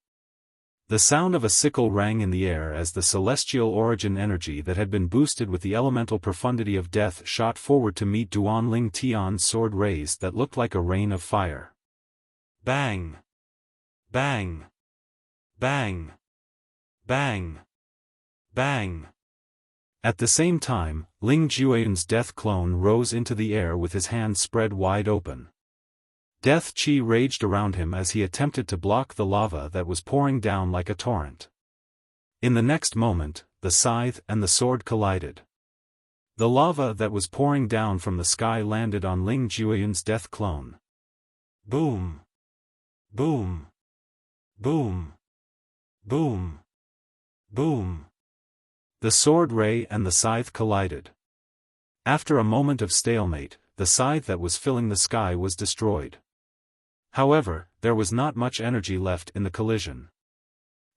The sound of a sickle rang in the air as the celestial origin energy that had been boosted with the elemental profundity of death shot forward to meet Duanling Tian's sword rays that looked like a rain of fire. Bang! Bang! Bang! Bang! Bang! At the same time, Ling Jueyun's death clone rose into the air with his hands spread wide open. Death chi raged around him as he attempted to block the lava that was pouring down like a torrent. In the next moment, the scythe and the sword collided. The lava that was pouring down from the sky landed on Ling Jueyun's death clone. Boom! Boom! Boom! Boom! Boom! The sword ray and the scythe collided. After a moment of stalemate, the scythe that was filling the sky was destroyed. However, there was not much energy left in the collision.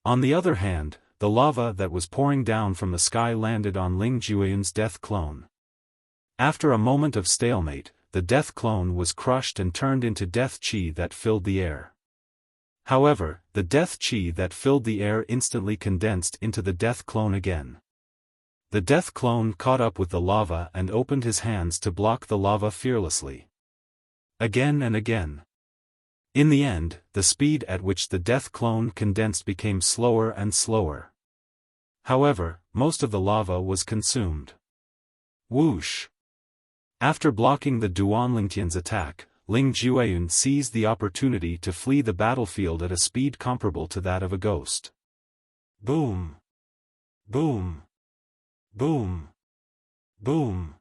On the other hand, the lava that was pouring down from the sky landed on Ling Jueyun's death clone. After a moment of stalemate, the death clone was crushed and turned into death chi that filled the air. However, the death chi that filled the air instantly condensed into the death clone again. The death clone caught up with the lava and opened his hands to block the lava fearlessly. Again and again. In the end, the speed at which the death clone condensed became slower and slower. However, most of the lava was consumed. Whoosh! After blocking the Duanlingtian's attack, Ling Jueyun seized the opportunity to flee the battlefield at a speed comparable to that of a ghost. Boom! Boom! Boom! Boom!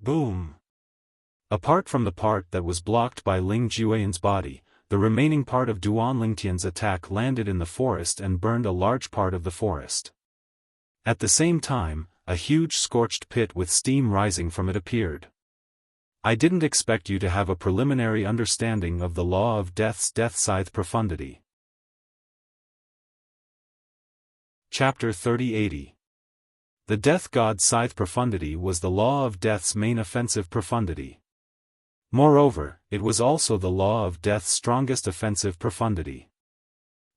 Boom! Apart from the part that was blocked by Ling Jueyun's body, the remaining part of Duanlingtian's attack landed in the forest and burned a large part of the forest. At the same time, a huge scorched pit with steam rising from it appeared. I didn't expect you to have a preliminary understanding of the law of death's death scythe profundity. Chapter 3080. The death god scythe profundity was the law of death's main offensive profundity. Moreover, it was also the law of death's strongest offensive profundity.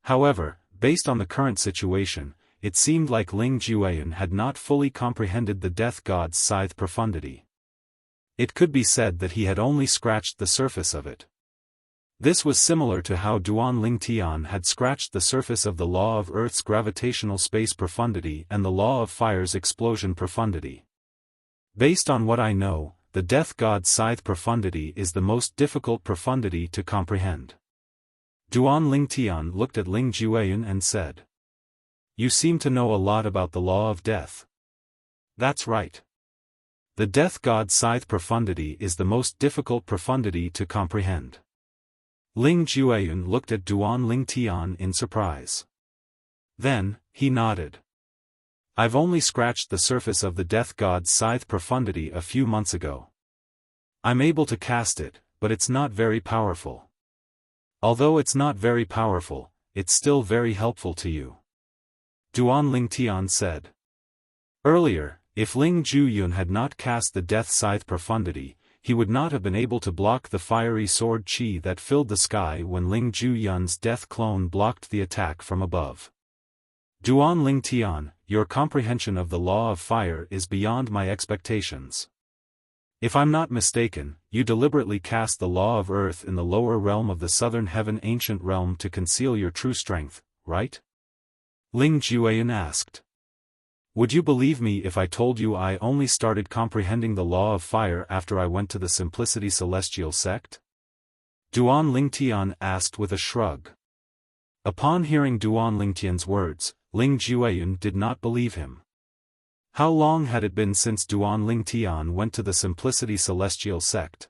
However, based on the current situation, it seemed like Ling Jueyun had not fully comprehended the death god's scythe profundity. It could be said that he had only scratched the surface of it. This was similar to how Duanling Tian had scratched the surface of the law of Earth's gravitational space profundity and the law of fire's explosion profundity. Based on what I know, the death god's scythe profundity is the most difficult profundity to comprehend. Duanling Tian looked at Ling Jueyun and said, "You seem to know a lot about the law of death." "That's right. The death god's scythe profundity is the most difficult profundity to comprehend." Ling Jueyun looked at Duanling Tian in surprise. Then, he nodded. "I've only scratched the surface of the death god's scythe profundity a few months ago. I'm able to cast it, but it's not very powerful. Although it's not very powerful, it's still very helpful to you," Duanling Tian said. Earlier, if Ling Jueyun had not cast the death scythe profundity, he would not have been able to block the fiery sword chi that filled the sky when Ling Jueyun's death clone blocked the attack from above. "Duanling Tian, your comprehension of the law of fire is beyond my expectations. If I'm not mistaken, you deliberately cast the law of earth in the lower realm of the southern heaven ancient realm to conceal your true strength, right?" Ling Jueyun asked. "Would you believe me if I told you I only started comprehending the law of fire after I went to the Simplicity Celestial sect?" Duanling Tian asked with a shrug. Upon hearing Duanling Tian's words, Ling Jueyun did not believe him. How long had it been since Duanling Tian went to the Simplicity Celestial sect?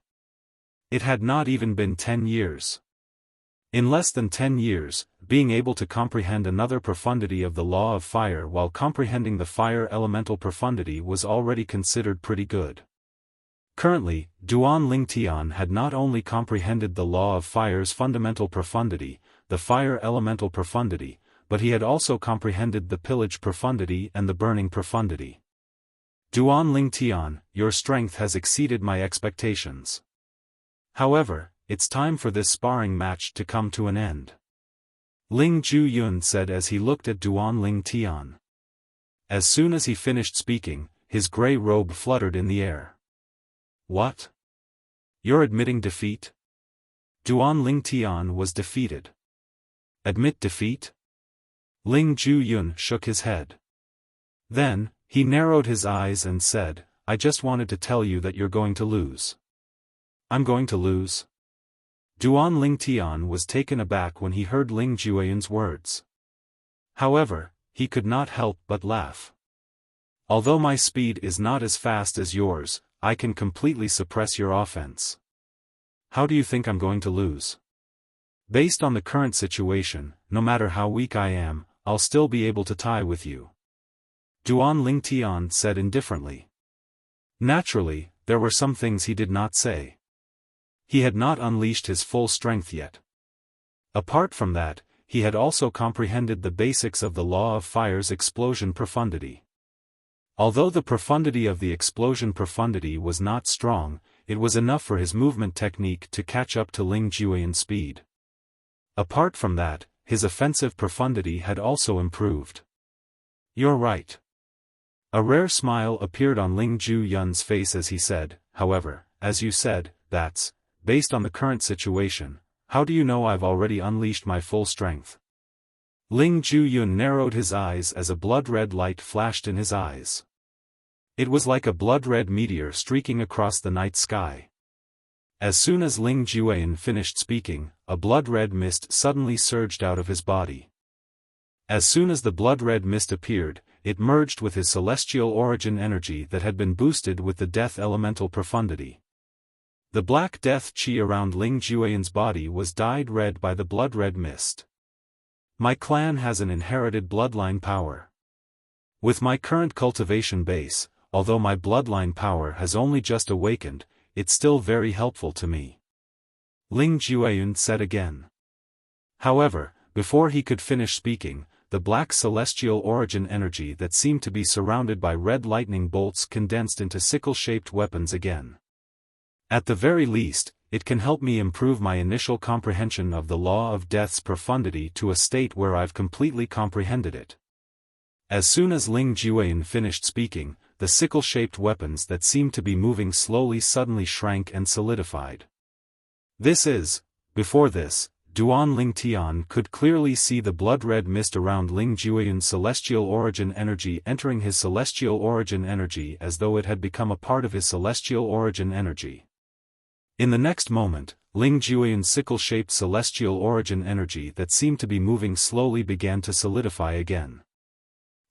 It had not even been 10 years. In less than 10 years, being able to comprehend another profundity of the law of fire while comprehending the fire elemental profundity was already considered pretty good. Currently, Duanling Tian had not only comprehended the law of fire's fundamental profundity, the fire elemental profundity, but he had also comprehended the pillage profundity and the burning profundity. "Duanling Tian, your strength has exceeded my expectations. However, it's time for this sparring match to come to an end." Ling Ju-yun said as he looked at Duan Ling Tian. As soon as he finished speaking, his grey robe fluttered in the air. What? You're admitting defeat? Duan Ling Tian was defeated. Admit defeat? Ling Ju-yun shook his head. Then, he narrowed his eyes and said, I just wanted to tell you that you're going to lose. I'm going to lose? Duan Ling Tian was taken aback when he heard Ling Jueyun's words. However, he could not help but laugh. Although my speed is not as fast as yours, I can completely suppress your offense. How do you think I'm going to lose? Based on the current situation, no matter how weak I am, I'll still be able to tie with you. Duan Ling Tian said indifferently. Naturally, there were some things he did not say. He had not unleashed his full strength yet. Apart from that, he had also comprehended the basics of the law of fire's explosion profundity. Although the profundity of the explosion profundity was not strong, it was enough for his movement technique to catch up to Ling Jueyun's speed. Apart from that, his offensive profundity had also improved. You're right. A rare smile appeared on Ling Ju-yun's face as he said, however, as you said, that's, based on the current situation, how do you know I've already unleashed my full strength? Ling Ju-yun narrowed his eyes as a blood-red light flashed in his eyes. It was like a blood-red meteor streaking across the night sky. As soon as Ling Jueyun finished speaking, a blood-red mist suddenly surged out of his body. As soon as the blood-red mist appeared, it merged with his celestial origin energy that had been boosted with the death elemental profundity. The black death chi around Ling Jueyun's body was dyed red by the blood-red mist. My clan has an inherited bloodline power. With my current cultivation base, although my bloodline power has only just awakened, it's still very helpful to me. Ling Jueyun said again. However, before he could finish speaking, the black celestial origin energy that seemed to be surrounded by red lightning bolts condensed into sickle-shaped weapons again. At the very least, it can help me improve my initial comprehension of the law of death's profundity to a state where I've completely comprehended it. As soon as Ling Jueyun finished speaking, the sickle-shaped weapons that seemed to be moving slowly suddenly shrank and solidified. Before this, Duan Ling Tian could clearly see the blood-red mist around Ling Jueyun's celestial origin energy entering his celestial origin energy as though it had become a part of his celestial origin energy. In the next moment, Ling Jueyun's sickle-shaped celestial origin energy that seemed to be moving slowly began to solidify again.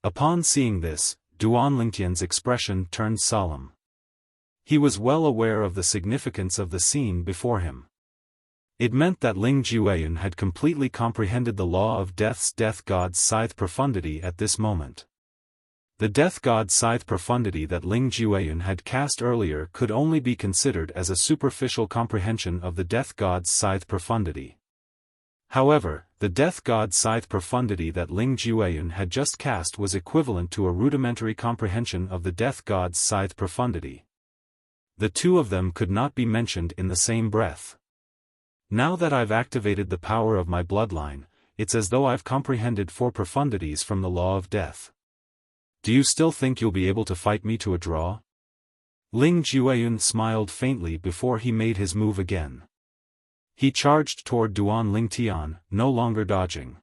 Upon seeing this, Duan Lingtian's expression turned solemn. He was well aware of the significance of the scene before him. It meant that Ling Jueyun had completely comprehended the law of death's death god's scythe profundity at this moment. The death god's scythe profundity that Ling Jueyun had cast earlier could only be considered as a superficial comprehension of the death god's scythe profundity. However, the death god's scythe profundity that Ling Jueyun had just cast was equivalent to a rudimentary comprehension of the death god's scythe profundity. The two of them could not be mentioned in the same breath. Now that I've activated the power of my bloodline, it's as though I've comprehended 4 profundities from the law of death. Do you still think you'll be able to fight me to a draw? Ling Jueyun smiled faintly before he made his move again. He charged toward Duan Ling Tian, no longer dodging.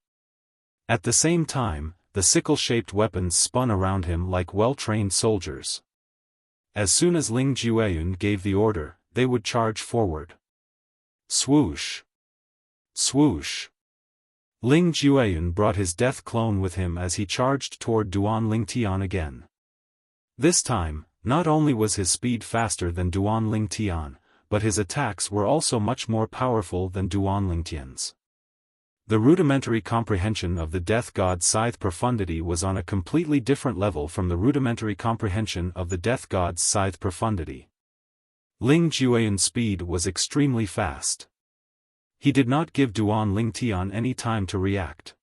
At the same time, the sickle-shaped weapons spun around him like well-trained soldiers. As soon as Ling Jueyun gave the order, they would charge forward. Swoosh! Swoosh! Ling Jueyun brought his death clone with him as he charged toward Duan Ling Tian again. This time, not only was his speed faster than Duan Ling Tian, but his attacks were also much more powerful than Duan Ling Tian's. The rudimentary comprehension of the death god's scythe profundity was on a completely different level from the rudimentary comprehension of the death god's scythe profundity. Ling Jueyun's speed was extremely fast. He did not give Duan Ling Tian any time to react.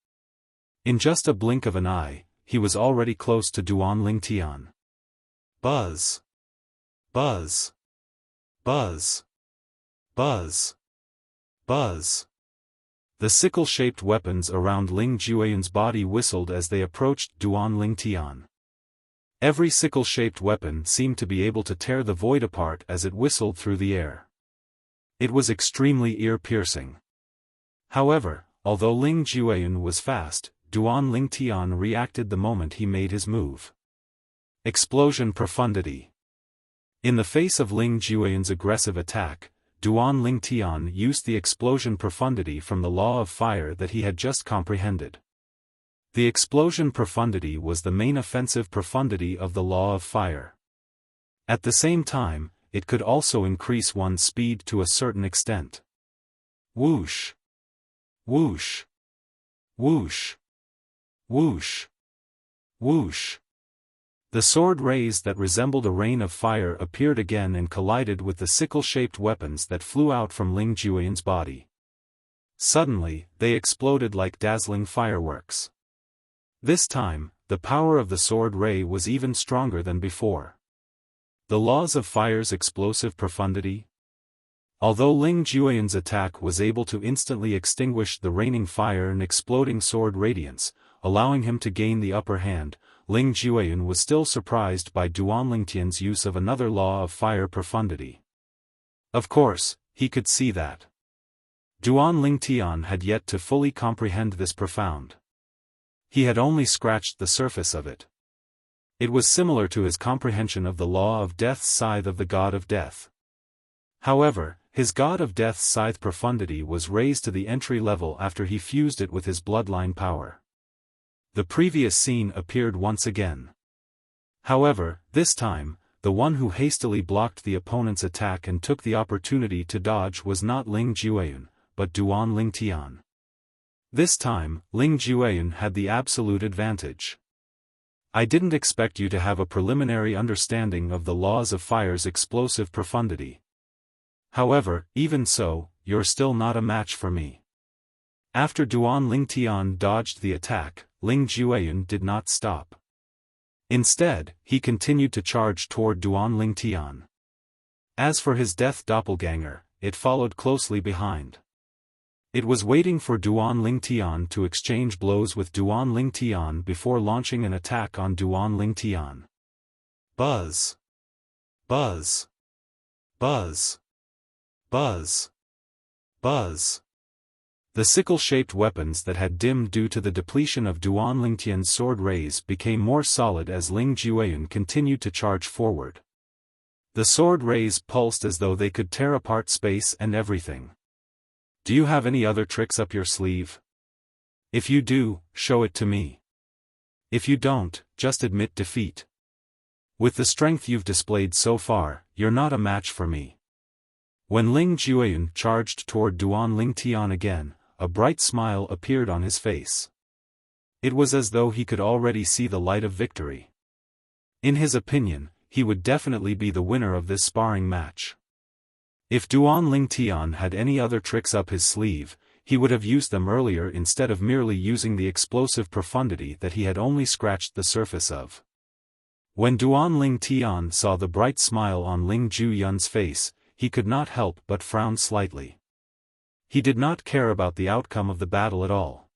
In just a blink of an eye, he was already close to Duan Ling Tian. Buzz! Buzz! Buzz! Buzz! Buzz! The sickle-shaped weapons around Ling Jueyun's body whistled as they approached Duan Lingtian. Every sickle-shaped weapon seemed to be able to tear the void apart as it whistled through the air. It was extremely ear-piercing. However, although Ling Jueyun was fast, Duan Lingtian reacted the moment he made his move. Explosion Profundity. In the face of Ling Jueyun's aggressive attack, Duan Lingtian used the explosion profundity from the law of fire that he had just comprehended. The explosion profundity was the main offensive profundity of the law of fire. At the same time, it could also increase one's speed to a certain extent. Whoosh! Whoosh! Whoosh! Whoosh! Whoosh! The sword rays that resembled a rain of fire appeared again and collided with the sickle-shaped weapons that flew out from Ling Jueyun's body. Suddenly, they exploded like dazzling fireworks. This time, the power of the sword ray was even stronger than before. The laws of fire's explosive profundity. Although Ling Jueyun's attack was able to instantly extinguish the raining fire and exploding sword radiance, allowing him to gain the upper hand, Ling Jueyun was still surprised by Duan Lingtian's use of another law of fire profundity. Of course, he could see that Duan Lingtian had yet to fully comprehend this profound. He had only scratched the surface of it. It was similar to his comprehension of the law of death's scythe of the god of death. However, his god of death's scythe profundity was raised to the entry level after he fused it with his bloodline power. The previous scene appeared once again. However, this time, the one who hastily blocked the opponent's attack and took the opportunity to dodge was not Ling Jueyun, but Duan Lingtian. This time, Ling Jueyun had the absolute advantage. I didn't expect you to have a preliminary understanding of the laws of fire's explosive profundity. However, even so, you're still not a match for me. After Duan Lingtian dodged the attack, Ling Jueyun did not stop. Instead, he continued to charge toward Duan Lingtian. As for his death doppelganger, it followed closely behind. It was waiting for Duan Lingtian to exchange blows with Duan Lingtian before launching an attack on Duan Lingtian. Buzz! Buzz! Buzz! Buzz! Buzz! The sickle-shaped weapons that had dimmed due to the depletion of Duan Lingtian's sword rays became more solid as Ling Jueyun continued to charge forward. The sword rays pulsed as though they could tear apart space and everything. Do you have any other tricks up your sleeve? If you do, show it to me. If you don't, just admit defeat. With the strength you've displayed so far, you're not a match for me. When Ling Jueyun charged toward Duan Lingtian again, a bright smile appeared on his face. It was as though he could already see the light of victory. In his opinion, he would definitely be the winner of this sparring match. If Duan Lingtian had any other tricks up his sleeve, he would have used them earlier instead of merely using the explosive profundity that he had only scratched the surface of. When Duan Lingtian saw the bright smile on Ling Jueyun's face, he could not help but frown slightly. He did not care about the outcome of the battle at all.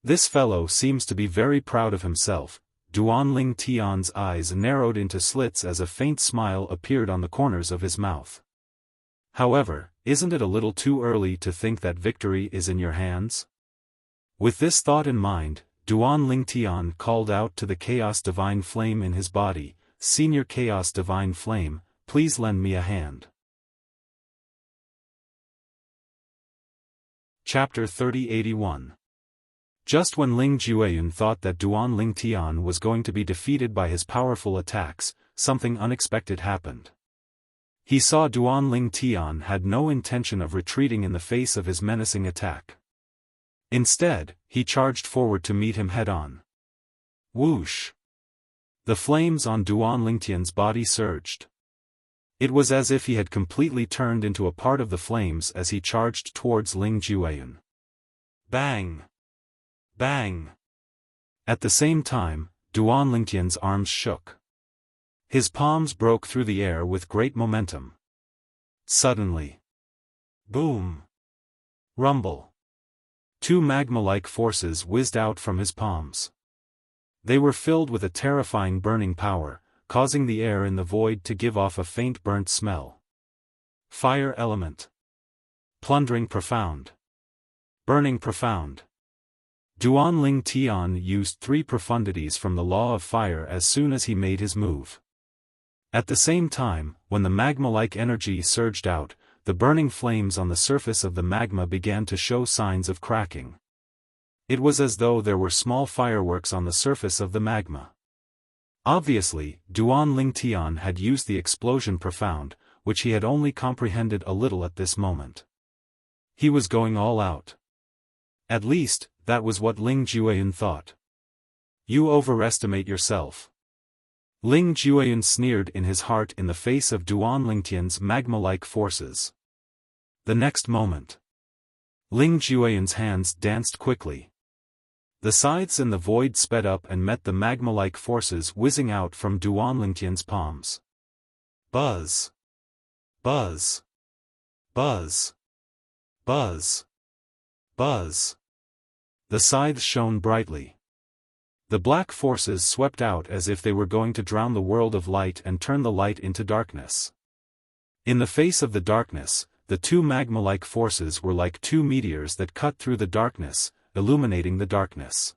This fellow seems to be very proud of himself. Duan Lingtian's eyes narrowed into slits as a faint smile appeared on the corners of his mouth. However, isn't it a little too early to think that victory is in your hands? With this thought in mind, Duan Lingtian called out to the Chaos Divine Flame in his body, "Senior Chaos Divine Flame, please lend me a hand." Chapter 3081. Just when Ling Jueyun thought that Duan Lingtian was going to be defeated by his powerful attacks, something unexpected happened. He saw Duan Lingtian had no intention of retreating in the face of his menacing attack. Instead, he charged forward to meet him head-on. Whoosh! The flames on Duan Lingtian's body surged. It was as if he had completely turned into a part of the flames as he charged towards Ling Jueyun. Bang! Bang! At the same time, Duan Lingtian's arms shook. His palms broke through the air with great momentum. Suddenly. Boom! Rumble! 2 magma-like forces whizzed out from his palms. They were filled with a terrifying burning power, causing the air in the void to give off a faint burnt smell. Fire element. Plundering profound. Burning profound. Duanling Tian used 3 profundities from the law of fire as soon as he made his move. At the same time, when the magma-like energy surged out, the burning flames on the surface of the magma began to show signs of cracking. It was as though there were small fireworks on the surface of the magma. Obviously, Duanling Tian had used the explosion profound, which he had only comprehended a little at this moment. He was going all out. At least, that was what Ling Jueyun thought. You overestimate yourself. Ling Jueyun sneered in his heart in the face of Duanling Tian's magma-like forces. The next moment, Ling Jueyun's hands danced quickly. The scythes in the void sped up and met the magma-like forces whizzing out from Duanling Tian's palms. Buzz. Buzz. Buzz. Buzz. Buzz. The scythes shone brightly. The black forces swept out as if they were going to drown the world of light and turn the light into darkness. In the face of the darkness, the 2 magma-like forces were like 2 meteors that cut through the darkness, illuminating the darkness.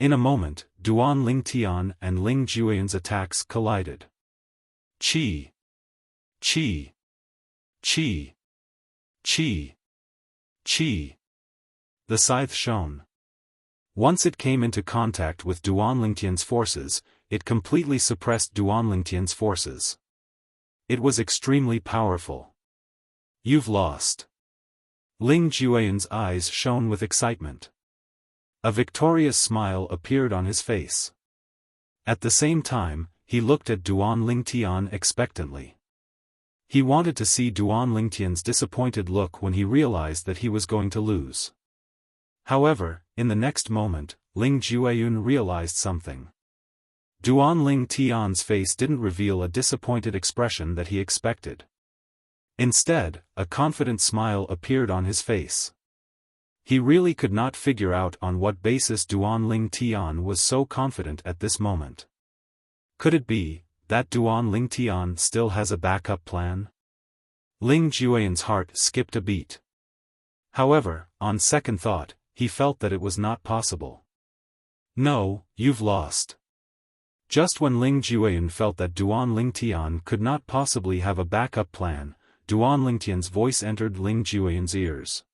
In a moment, Duanling Tian and Ling Jueyun's attacks collided. Qi. Qi. Qi. Qi. Qi. The scythe shone. Once it came into contact with Duanling Tian's forces, it completely suppressed Duanling Tian's forces. It was extremely powerful. You've lost. Ling Jueyun's eyes shone with excitement. A victorious smile appeared on his face. At the same time, he looked at Duanling Tian expectantly. He wanted to see Duanling Tian's disappointed look when he realized that he was going to lose. However, in the next moment, Ling Jueyun realized something. Duanling Tian's face didn't reveal a disappointed expression that he expected. Instead, a confident smile appeared on his face. He really could not figure out on what basis Duanling Tian was so confident at this moment. Could it be that Duanling Tian still has a backup plan? Ling Jueyun's heart skipped a beat. However, on second thought, he felt that it was not possible. No, you've lost. Just when Ling Jueyun felt that Duanling Tian could not possibly have a backup plan, Duanling Tian's voice entered Ling Jueyun's ears.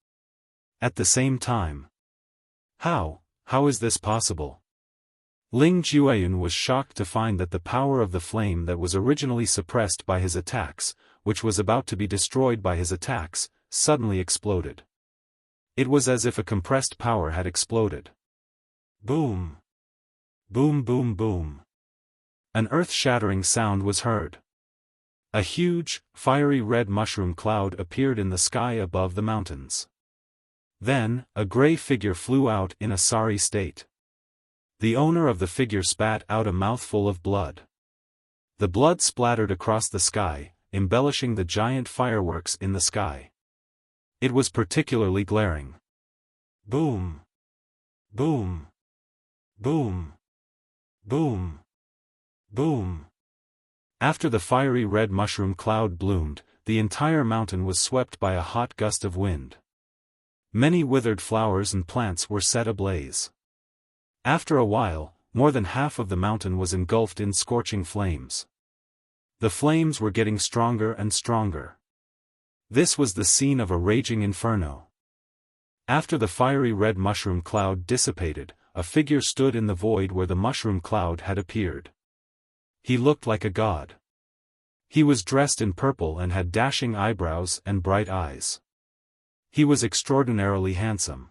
At the same time. How is this possible? Ling Jueyun was shocked to find that the power of the flame that was originally suppressed by his attacks, which was about to be destroyed by his attacks, suddenly exploded. It was as if a compressed power had exploded. Boom. Boom boom boom. An earth-shattering sound was heard. A huge, fiery red mushroom cloud appeared in the sky above the mountains. Then, a gray figure flew out in a sorry state. The owner of the figure spat out a mouthful of blood. The blood splattered across the sky, embellishing the giant fireworks in the sky. It was particularly glaring. Boom. Boom. Boom. Boom. Boom. After the fiery red mushroom cloud bloomed, the entire mountain was swept by a hot gust of wind. Many withered flowers and plants were set ablaze. After a while, more than half of the mountain was engulfed in scorching flames. The flames were getting stronger and stronger. This was the scene of a raging inferno. After the fiery red mushroom cloud dissipated, a figure stood in the void where the mushroom cloud had appeared. He looked like a god. He was dressed in purple and had dashing eyebrows and bright eyes. He was extraordinarily handsome.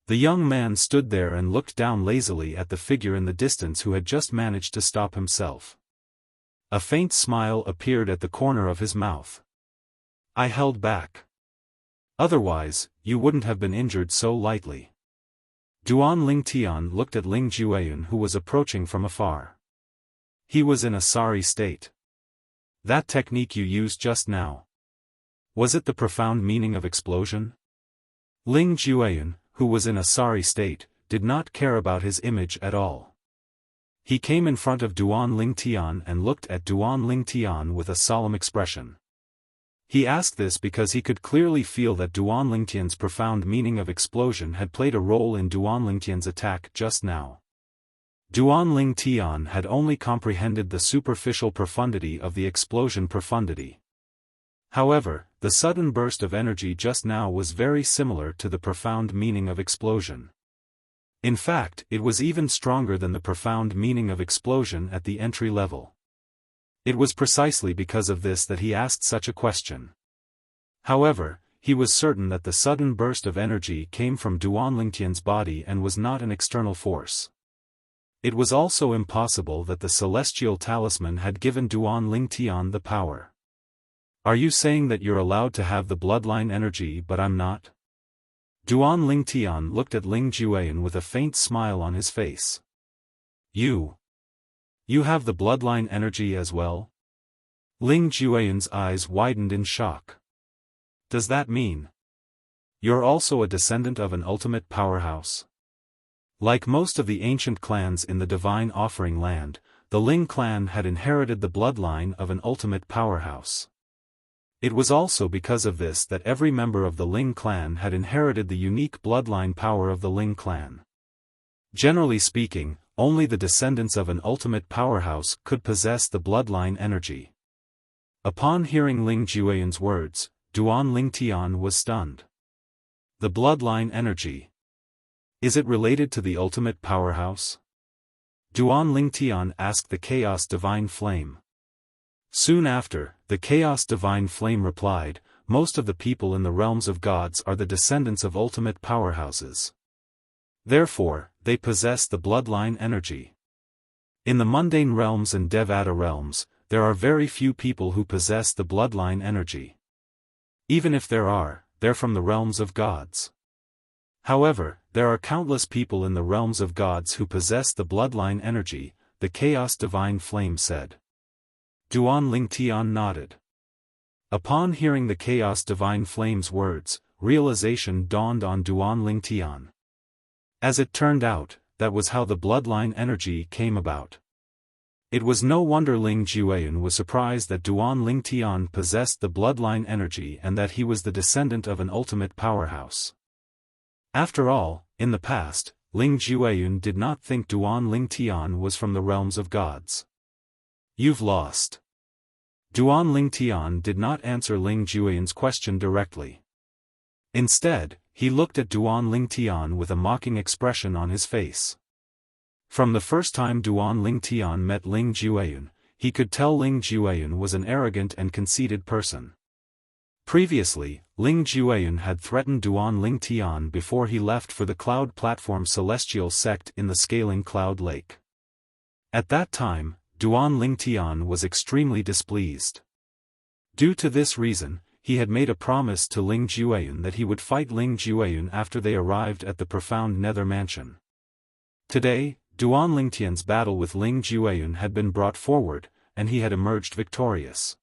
The young man stood there and looked down lazily at the figure in the distance who had just managed to stop himself. A faint smile appeared at the corner of his mouth. I held back. Otherwise, you wouldn't have been injured so lightly. Duanling Tian looked at Ling Jueyun who was approaching from afar. He was in a sorry state. That technique you used just now. Was it the profound meaning of explosion? Ling Jueyun, who was in a sorry state, did not care about his image at all. He came in front of Duan Lingtian and looked at Duan Lingtian with a solemn expression. He asked this because he could clearly feel that Duan Lingtian's profound meaning of explosion had played a role in Duan Lingtian's attack just now. Duan Lingtian had only comprehended the superficial profundity of the explosion profundity. However, the sudden burst of energy just now was very similar to the profound meaning of explosion. In fact, it was even stronger than the profound meaning of explosion at the entry level. It was precisely because of this that he asked such a question. However, he was certain that the sudden burst of energy came from Duan Lingtian's body and was not an external force. It was also impossible that the celestial talisman had given Duan Lingtian the power. Are you saying that you're allowed to have the bloodline energy but I'm not? Duan Lingtian looked at Ling Jueyan with a faint smile on his face. You have the bloodline energy as well? Ling Jueyan's eyes widened in shock. Does that mean you're also a descendant of an ultimate powerhouse? Like most of the ancient clans in the Divine Offering Land, the Ling clan had inherited the bloodline of an ultimate powerhouse. It was also because of this that every member of the Ling clan had inherited the unique bloodline power of the Ling clan. Generally speaking, only the descendants of an ultimate powerhouse could possess the bloodline energy. Upon hearing Ling Jueyan's words, Duan Lingtian was stunned. The bloodline energy. Is it related to the ultimate powerhouse? Duan Lingtian asked the Chaos Divine Flame. Soon after, the Chaos Divine Flame replied, most of the people in the realms of gods are the descendants of ultimate powerhouses. Therefore, they possess the bloodline energy. In the mundane realms and Devata realms, there are very few people who possess the bloodline energy. Even if there are, they're from the realms of gods. However, there are countless people in the realms of gods who possess the bloodline energy, the Chaos Divine Flame said. Duan Lingtian nodded. Upon hearing the Chaos Divine Flame's words, realization dawned on Duan Lingtian. As it turned out, that was how the bloodline energy came about. It was no wonder Ling Jueyan was surprised that Duan Lingtian possessed the bloodline energy and that he was the descendant of an ultimate powerhouse. After all, in the past, Ling Jueyan did not think Duan Lingtian was from the realms of gods. You've lost. Duan Lingtian did not answer Ling Jueyan's question directly. Instead, he looked at Duan Lingtian with a mocking expression on his face. From the first time Duan Lingtian met Ling Jueyan, he could tell Ling Jueyan was an arrogant and conceited person. Previously, Ling Jueyan had threatened Duan Lingtian before he left for the Cloud Platform Celestial Sect in the Scaling Cloud Lake. At that time, Duan Lingtian was extremely displeased. Due to this reason, he had made a promise to Ling Jueyan that he would fight Ling Jueyan after they arrived at the profound Nether Mansion. Today, Duan Lingtian's battle with Ling Jueyan had been brought forward, and he had emerged victorious.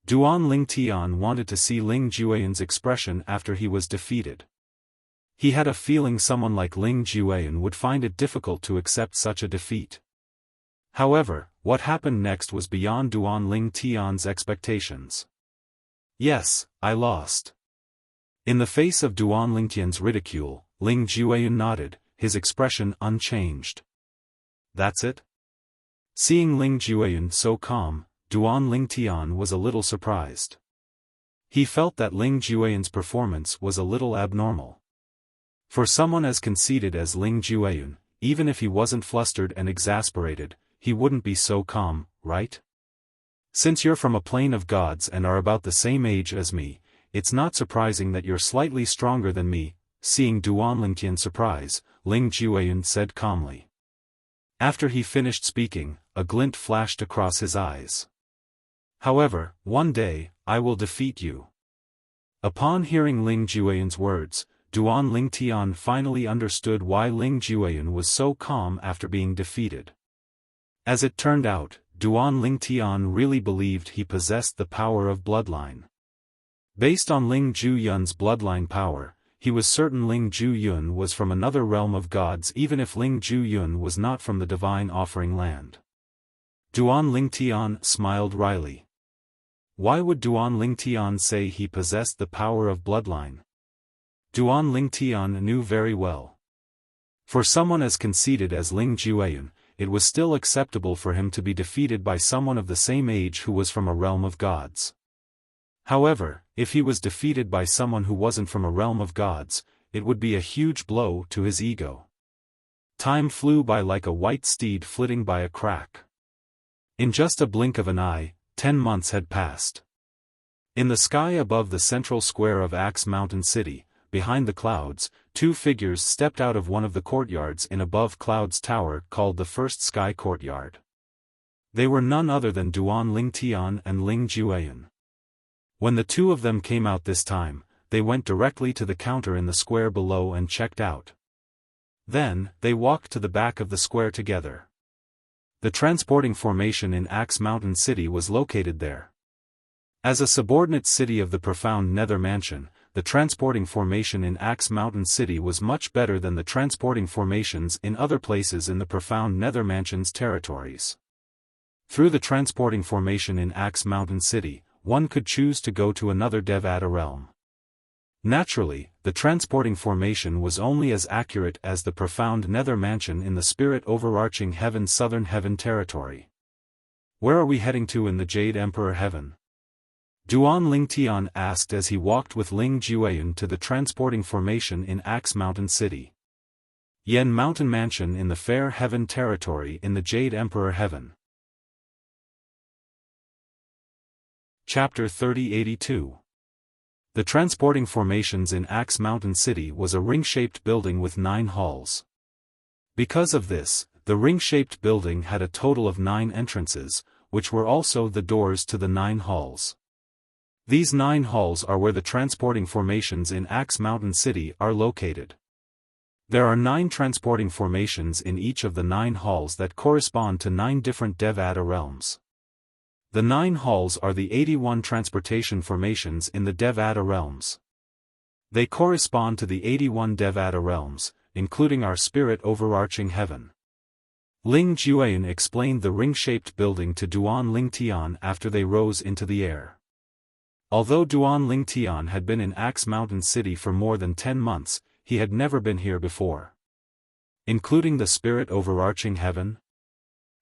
Duan Lingtian wanted to see Ling Jueyan's expression after he was defeated. He had a feeling someone like Ling Jueyan would find it difficult to accept such a defeat. However, what happened next was beyond Duan Lingtian's expectations. Yes, I lost. In the face of Duan Lingtian's ridicule, Ling Jueyan nodded, his expression unchanged. That's it? Seeing Ling Jueyan so calm, Duan Lingtian was a little surprised. He felt that Ling Jueyan's performance was a little abnormal. For someone as conceited as Ling Jueyan, even if he wasn't flustered and exasperated, he wouldn't be so calm, right? Since you're from a plane of gods and are about the same age as me, it's not surprising that you're slightly stronger than me. Seeing Duan Lingtian's surprise, Ling Jueyan said calmly. After he finished speaking, a glint flashed across his eyes. However, one day, I will defeat you. Upon hearing Ling Jueyan's words, Duan Lingtian finally understood why Ling Jueyan was so calm after being defeated. As it turned out, Duan Lingtian really believed he possessed the power of bloodline. Based on Ling Jueyan's bloodline power, he was certain Ling Ju Yun was from another realm of gods even if Ling Ju Yun was not from the divine offering land. Duan Lingtian smiled wryly. Why would Duan Lingtian say he possessed the power of bloodline? Duan Lingtian knew very well. For someone as conceited as Ling Jueyun, it was still acceptable for him to be defeated by someone of the same age who was from a realm of gods. However, if he was defeated by someone who wasn't from a realm of gods, it would be a huge blow to his ego. Time flew by like a white steed flitting by a crack. In just a blink of an eye, 10 months had passed. In the sky above the central square of Axe Mountain City, behind the clouds, 2 figures stepped out of one of the courtyards in above Cloud's tower called the First Sky Courtyard. They were none other than Duan Lingtian and Ling Jueyun. When the 2 of them came out this time, they went directly to the counter in the square below and checked out. Then, they walked to the back of the square together. The transporting formation in Axe Mountain City was located there. As a subordinate city of the profound Nether Mansion, the transporting formation in Axe Mountain City was much better than the transporting formations in other places in the profound Nether Mansion's territories. Through the transporting formation in Axe Mountain City, one could choose to go to another Devata realm. Naturally, the transporting formation was only as accurate as the profound Nether Mansion in the Spirit Overarching Heaven Southern Heaven territory. Where are we heading to in the Jade Emperor Heaven? Duan Lingtian asked as he walked with Ling Jueyun to the transporting formation in Axe Mountain City. Yen Mountain Mansion in the Fair Heaven territory in the Jade Emperor Heaven. Chapter 3082. The transporting formations in Axe Mountain City was a ring-shaped building with 9 halls. Because of this, the ring-shaped building had a total of 9 entrances, which were also the doors to the 9 halls. These 9 halls are where the transporting formations in Axe Mountain City are located. There are 9 transporting formations in each of the 9 halls that correspond to 9 different Devata realms. The 9 halls are the 81 transportation formations in the Devata realms. They correspond to the 81 Devata realms, including our Spirit Overarching Heaven. Ling Jueyun explained the ring-shaped building to Duan Lingtian after they rose into the air. Although Duan Lingtian had been in Axe Mountain City for more than 10 months, he had never been here before. Including the Spirit Overarching Heaven?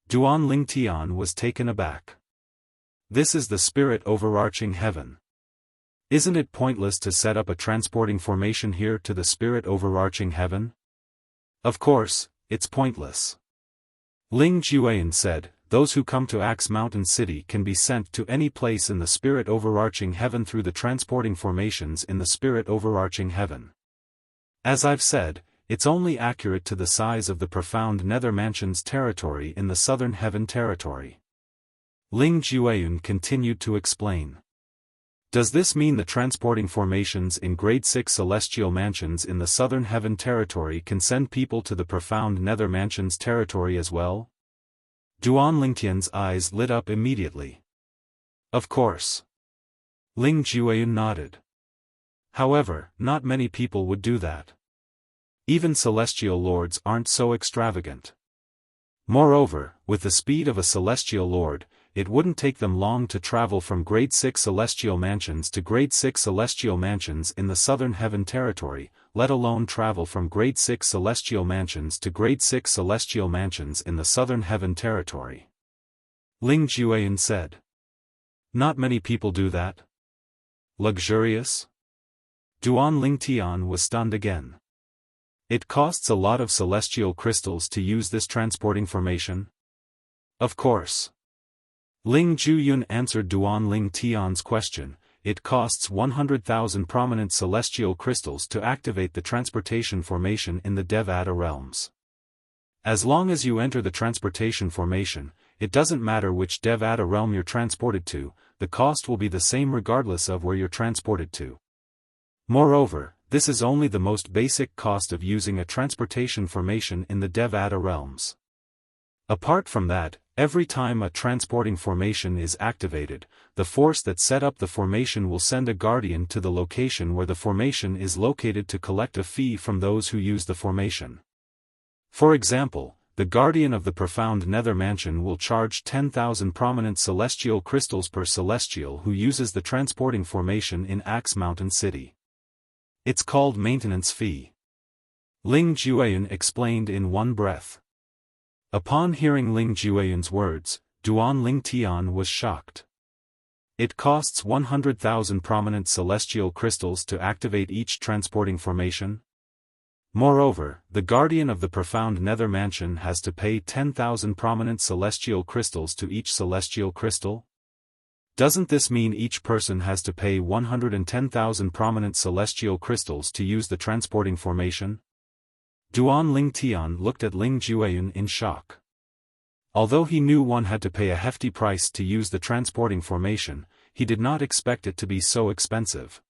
Duan Lingtian was taken aback. This is the Spirit Overarching Heaven. Isn't it pointless to set up a transporting formation here to the Spirit Overarching Heaven? Of course, it's pointless. Ling Jueyun said, those who come to Axe Mountain City can be sent to any place in the Spirit Overarching Heaven through the transporting formations in the Spirit Overarching Heaven. As I've said, it's only accurate to the size of the profound Nether Mansion's territory in the Southern Heaven territory. Ling Jueyun continued to explain. Does this mean the transporting formations in Grade 6 celestial mansions in the Southern Heaven territory can send people to the profound Nether Mansion's territory as well? Duan Lingtian's eyes lit up immediately. Of course. Ling Jueyun nodded. However, not many people would do that. Even celestial lords aren't so extravagant. Moreover, with the speed of a celestial lord, it wouldn't take them long to travel from Grade 6 celestial mansions to Grade 6 celestial mansions in the Southern Heaven territory, let alone travel from Grade 6 celestial mansions to Grade 6 celestial mansions in the Southern Heaven territory. Ling Jueyun said. Not many people do that. Luxurious? Duan Lingtian was stunned again. It costs a lot of celestial crystals to use this transporting formation? Of course. Ling Jueyun answered Duan Lingtian's question. It costs 100,000 prominent celestial crystals to activate the transportation formation in the Devata realms. As long as you enter the transportation formation, it doesn't matter which Devata realm you're transported to, the cost will be the same regardless of where you're transported to. Moreover, this is only the most basic cost of using a transportation formation in the Devata realms. Apart from that, every time a transporting formation is activated, the force that set up the formation will send a guardian to the location where the formation is located to collect a fee from those who use the formation. For example, the guardian of the profound nether mansion will charge 10,000 prominent celestial crystals per celestial who uses the transporting formation in Axe Mountain City. It's called maintenance fee. Ling Jueyun explained in one breath. Upon hearing Ling Jueyun's words, Duan Ling Tian was shocked. It costs 100,000 prominent celestial crystals to activate each transporting formation. Moreover, the guardian of the profound nether mansion has to pay 10,000 prominent celestial crystals to each celestial crystal? Doesn't this mean each person has to pay 110,000 prominent celestial crystals to use the transporting formation? Duan Ling Tian looked at Ling Jueyun in shock. Although he knew one had to pay a hefty price to use the transporting formation, he did not expect it to be so expensive.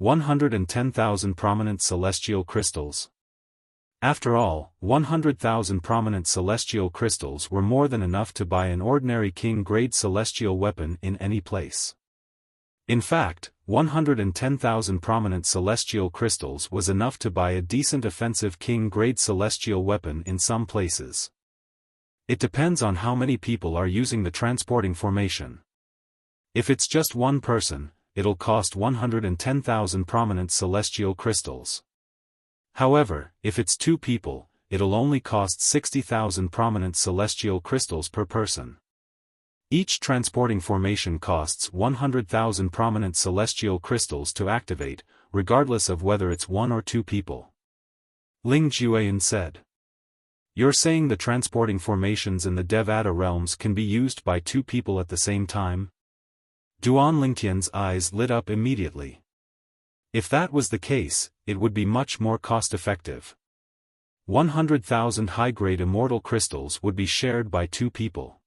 110,000 prominent celestial crystals. After all, 100,000 prominent celestial crystals were more than enough to buy an ordinary king-grade celestial weapon in any place. In fact, 110,000 prominent celestial crystals was enough to buy a decent offensive king-grade celestial weapon in some places. It depends on how many people are using the transporting formation. If it's just one person, it'll cost 110,000 prominent celestial crystals. However, if it's two people, it'll only cost 60,000 prominent celestial crystals per person. Each transporting formation costs 100,000 prominent celestial crystals to activate, regardless of whether it's one or two people. Ling Jueyun said. You're saying the transporting formations in the Devata realms can be used by two people at the same time? Duan Lingtian's eyes lit up immediately. If that was the case, it would be much more cost-effective. 100,000 high-grade immortal crystals would be shared by two people.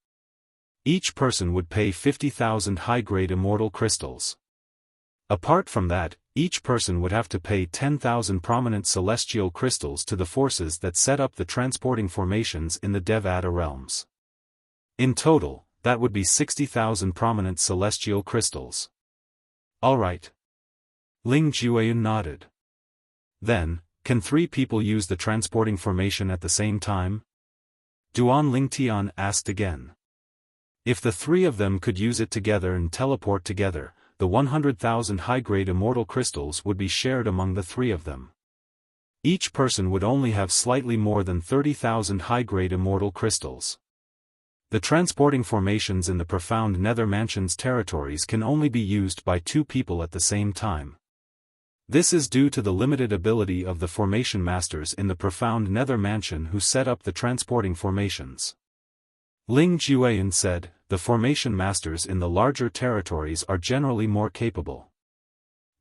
Each person would pay 50,000 high-grade immortal crystals. Apart from that, each person would have to pay 10,000 prominent celestial crystals to the forces that set up the transporting formations in the Devata realms. In total, that would be 60,000 prominent celestial crystals. Alright. Ling Jueyun nodded. Then, can three people use the transporting formation at the same time? Duan Ling Tian asked again. If the three of them could use it together and teleport together, the 100,000 high-grade immortal crystals would be shared among the three of them. Each person would only have slightly more than 30,000 high-grade immortal crystals. The transporting formations in the profound nether mansion's territories can only be used by two people at the same time. This is due to the limited ability of the formation masters in the profound nether mansion who set up the transporting formations. Ling Jueyun said, the formation masters in the larger territories are generally more capable.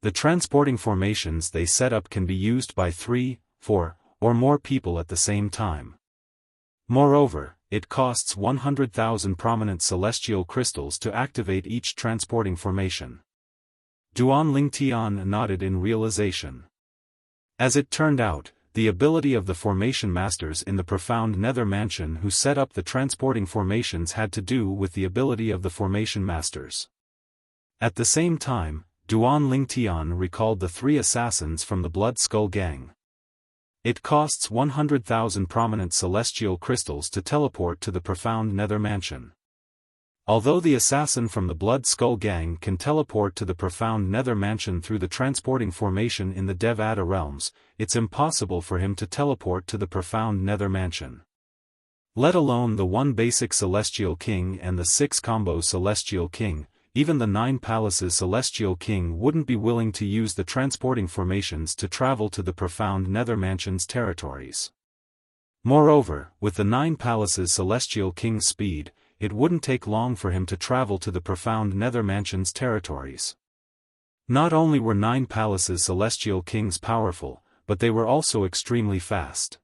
The transporting formations they set up can be used by 3, 4, or more people at the same time. Moreover, it costs 100,000 prominent celestial crystals to activate each transporting formation. Duan Ling Tian nodded in realization. As it turned out, the ability of the formation masters in the profound nether mansion who set up the transporting formations had to do with the ability of the formation masters. At the same time, Duan Ling Tian recalled the three assassins from the Blood Skull Gang. It costs 100,000 prominent celestial crystals to teleport to the profound nether mansion. Although the assassin from the Blood Skull Gang can teleport to the profound nether mansion through the transporting formation in the Devata realms, it's impossible for him to teleport to the profound nether mansion. Let alone the one basic celestial king and the 6 combo celestial king, even the 9 palaces celestial king wouldn't be willing to use the transporting formations to travel to the profound nether mansion's territories. Moreover, with the 9 palaces celestial king's speed, it wouldn't take long for him to travel to the profound nether mansion's territories. Not only were 9 palaces celestial kings powerful, but they were also extremely fast.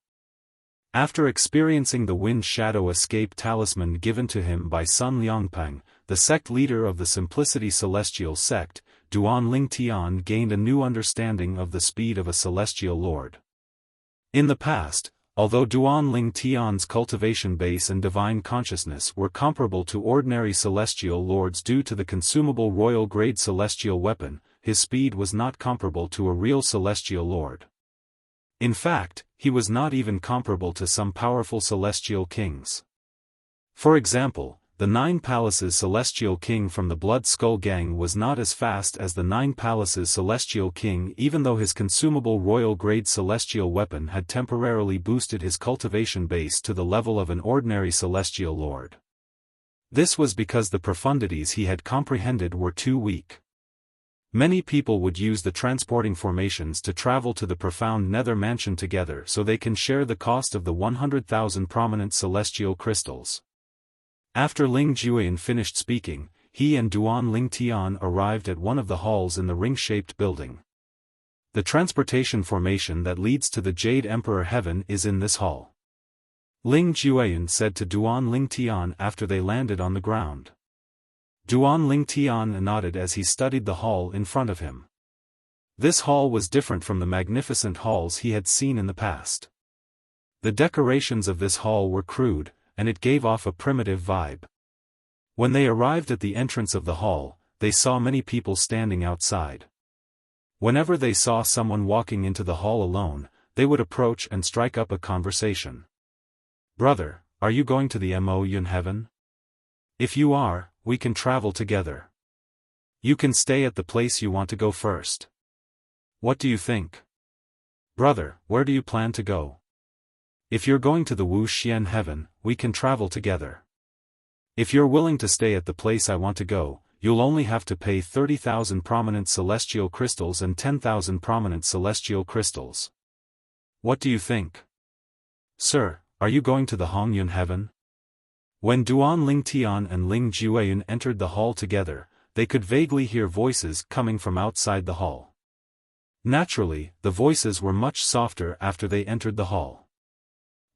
After experiencing the Wind Shadow Escape talisman given to him by Sun Liangpeng, the sect leader of the Simplicity Celestial sect, Duan Ling Tian gained a new understanding of the speed of a celestial lord. In the past, Although Duan Ling Tian's cultivation base and divine consciousness were comparable to ordinary celestial lords due to the consumable royal-grade celestial weapon, his speed was not comparable to a real celestial lord. In fact, he was not even comparable to some powerful celestial kings. For example, the Nine Palaces Celestial King from the Blood Skull Gang was not as fast as the Nine Palaces Celestial King, even though his consumable royal-grade celestial weapon had temporarily boosted his cultivation base to the level of an ordinary celestial lord. This was because the profundities he had comprehended were too weak. Many people would use the transporting formations to travel to the profound nether mansion together so they can share the cost of the 100,000 prominent celestial crystals. After Ling Jueyan finished speaking, he and Duan Ling Tian arrived at one of the halls in the ring-shaped building. The transportation formation that leads to the Jade Emperor Heaven is in this hall. Ling Jueyan said to Duan Ling Tian after they landed on the ground. Duan Ling Tian nodded as he studied the hall in front of him. This hall was different from the magnificent halls he had seen in the past. The decorations of this hall were crude, and it gave off a primitive vibe. When they arrived at the entrance of the hall, they saw many people standing outside. Whenever they saw someone walking into the hall alone, they would approach and strike up a conversation. "Brother, are you going to the Mo Yun Heaven? If you are, we can travel together. You can stay at the place you want to go first. What do you think? Brother, where do you plan to go? If you're going to the Wuxia Heaven, we can travel together. If you're willing to stay at the place I want to go, you'll only have to pay 30,000 prominent celestial crystals and 10,000 prominent celestial crystals. What do you think? Sir, are you going to the Hongyun Heaven?" When Duan Ling Tian and Ling Jueyan entered the hall together, they could vaguely hear voices coming from outside the hall. Naturally, the voices were much softer after they entered the hall.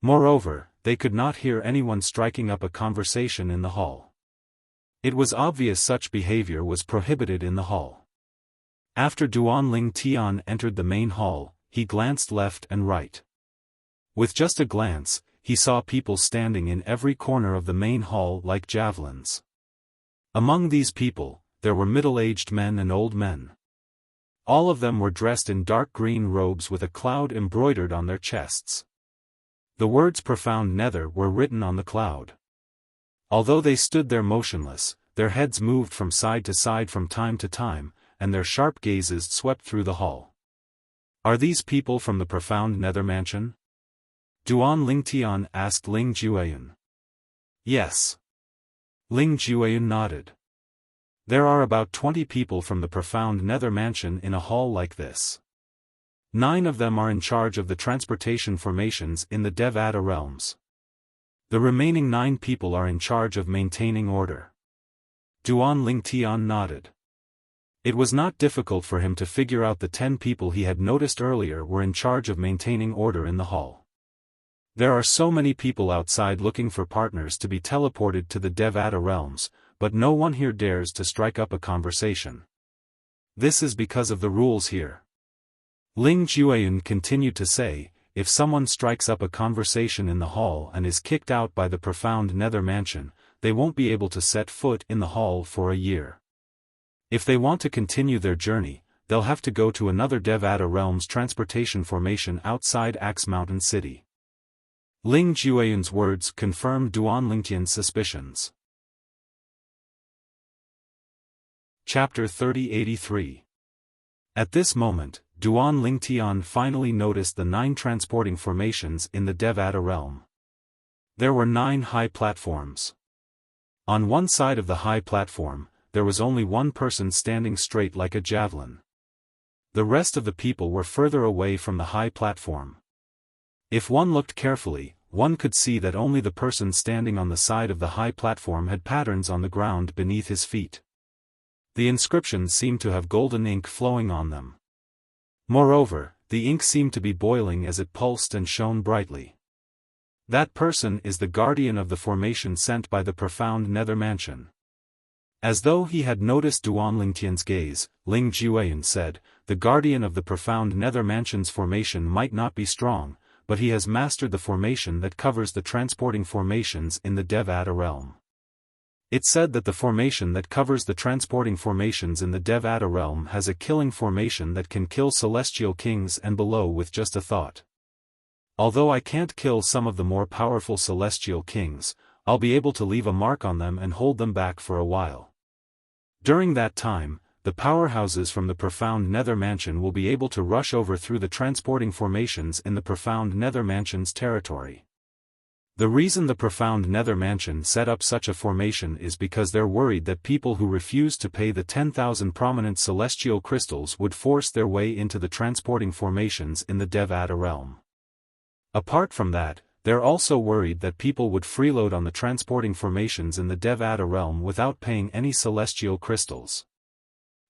Moreover, they could not hear anyone striking up a conversation in the hall. It was obvious such behavior was prohibited in the hall. After Duan Ling Tian entered the main hall, he glanced left and right. With just a glance, he saw people standing in every corner of the main hall like javelins. Among these people, there were middle-aged men and old men. All of them were dressed in dark green robes with a cloud embroidered on their chests. The words "Profound Nether" were written on the cloud. Although they stood there motionless, their heads moved from side to side from time to time, and their sharp gazes swept through the hall. "Are these people from the Profound Nether Mansion?" Duan Ling Tian asked Ling Jueyan. "Yes." Ling Jueyan nodded. "There are about 20 people from the Profound Nether Mansion in a hall like this. 9 of them are in charge of the transportation formations in the Devata realms. The remaining 9 people are in charge of maintaining order." Duan Ling Tian nodded. It was not difficult for him to figure out the 10 people he had noticed earlier were in charge of maintaining order in the hall. There are so many people outside looking for partners to be teleported to the Devata realms, but no one here dares to strike up a conversation. This is because of the rules here. Ling Jueyan continued to say, "If someone strikes up a conversation in the hall and is kicked out by the Profound Nether Mansion, they won't be able to set foot in the hall for a year. If they want to continue their journey, they'll have to go to another Devata Realms transportation formation outside Axe Mountain City." Ling Jueyan's words confirmed Duan Lingtian's suspicions. Chapter 3083. At this moment, Duan Ling Tian finally noticed the 9 transporting formations in the Devata realm. There were 9 high platforms. On one side of the high platform, there was only one person standing straight like a javelin. The rest of the people were further away from the high platform. If one looked carefully, one could see that only the person standing on the side of the high platform had patterns on the ground beneath his feet. The inscriptions seemed to have golden ink flowing on them. Moreover, the ink seemed to be boiling as it pulsed and shone brightly. That person is the guardian of the formation sent by the Profound Nether Mansion. As though he had noticed Duan Lingtian's gaze, Ling Jueyan said, "The guardian of the Profound Nether Mansion's formation might not be strong, but he has mastered the formation that covers the transporting formations in the Devata realm. It's said that the formation that covers the transporting formations in the Devata realm has a killing formation that can kill celestial kings and below with just a thought. Although I can't kill some of the more powerful celestial kings, I'll be able to leave a mark on them and hold them back for a while. During that time, the powerhouses from the profound Nether Mansion will be able to rush over through the transporting formations in the profound Nether Mansion's territory. The reason the profound Nether Mansion set up such a formation is because they're worried that people who refuse to pay the 10,000 prominent celestial crystals would force their way into the transporting formations in the Devata realm. Apart from that, they're also worried that people would freeload on the transporting formations in the Devata realm without paying any celestial crystals.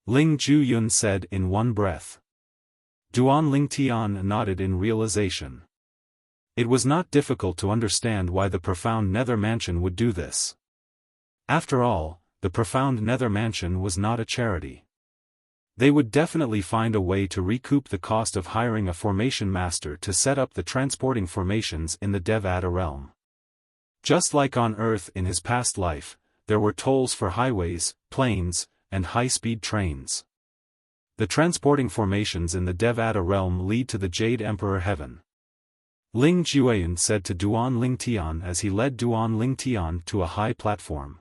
Ling Juyun said in one breath. Duan Lingtian nodded in realization. It was not difficult to understand why the profound Nether Mansion would do this. After all, the profound Nether Mansion was not a charity. They would definitely find a way to recoup the cost of hiring a formation master to set up the transporting formations in the Devata realm. Just like on Earth in his past life, there were tolls for highways, planes, and high-speed trains. The transporting formations in the Devata realm lead to the Jade Emperor Heaven. Ling Jueyan said to Duan Lingtian as he led Duan Lingtian to a high platform.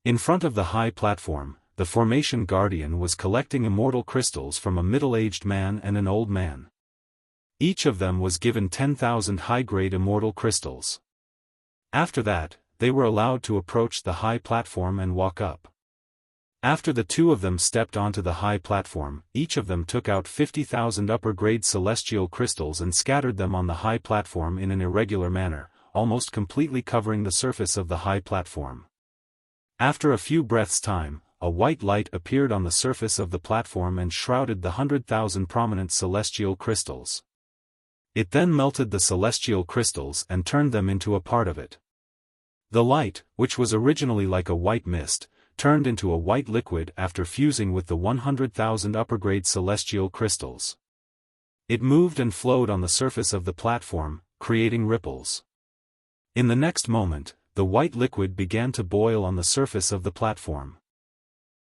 In front of the high platform, the formation guardian was collecting immortal crystals from a middle-aged man and an old man. Each of them was given 10,000 high-grade immortal crystals. After that, they were allowed to approach the high platform and walk up. After the two of them stepped onto the high platform, each of them took out 50,000 upper-grade celestial crystals and scattered them on the high platform in an irregular manner, almost completely covering the surface of the high platform. After a few breaths' time, a white light appeared on the surface of the platform and shrouded the 100,000 prominent celestial crystals. It then melted the celestial crystals and turned them into a part of it. The light, which was originally like a white mist, turned into a white liquid after fusing with the 100,000 upper-grade celestial crystals. It moved and flowed on the surface of the platform, creating ripples. In the next moment, the white liquid began to boil on the surface of the platform.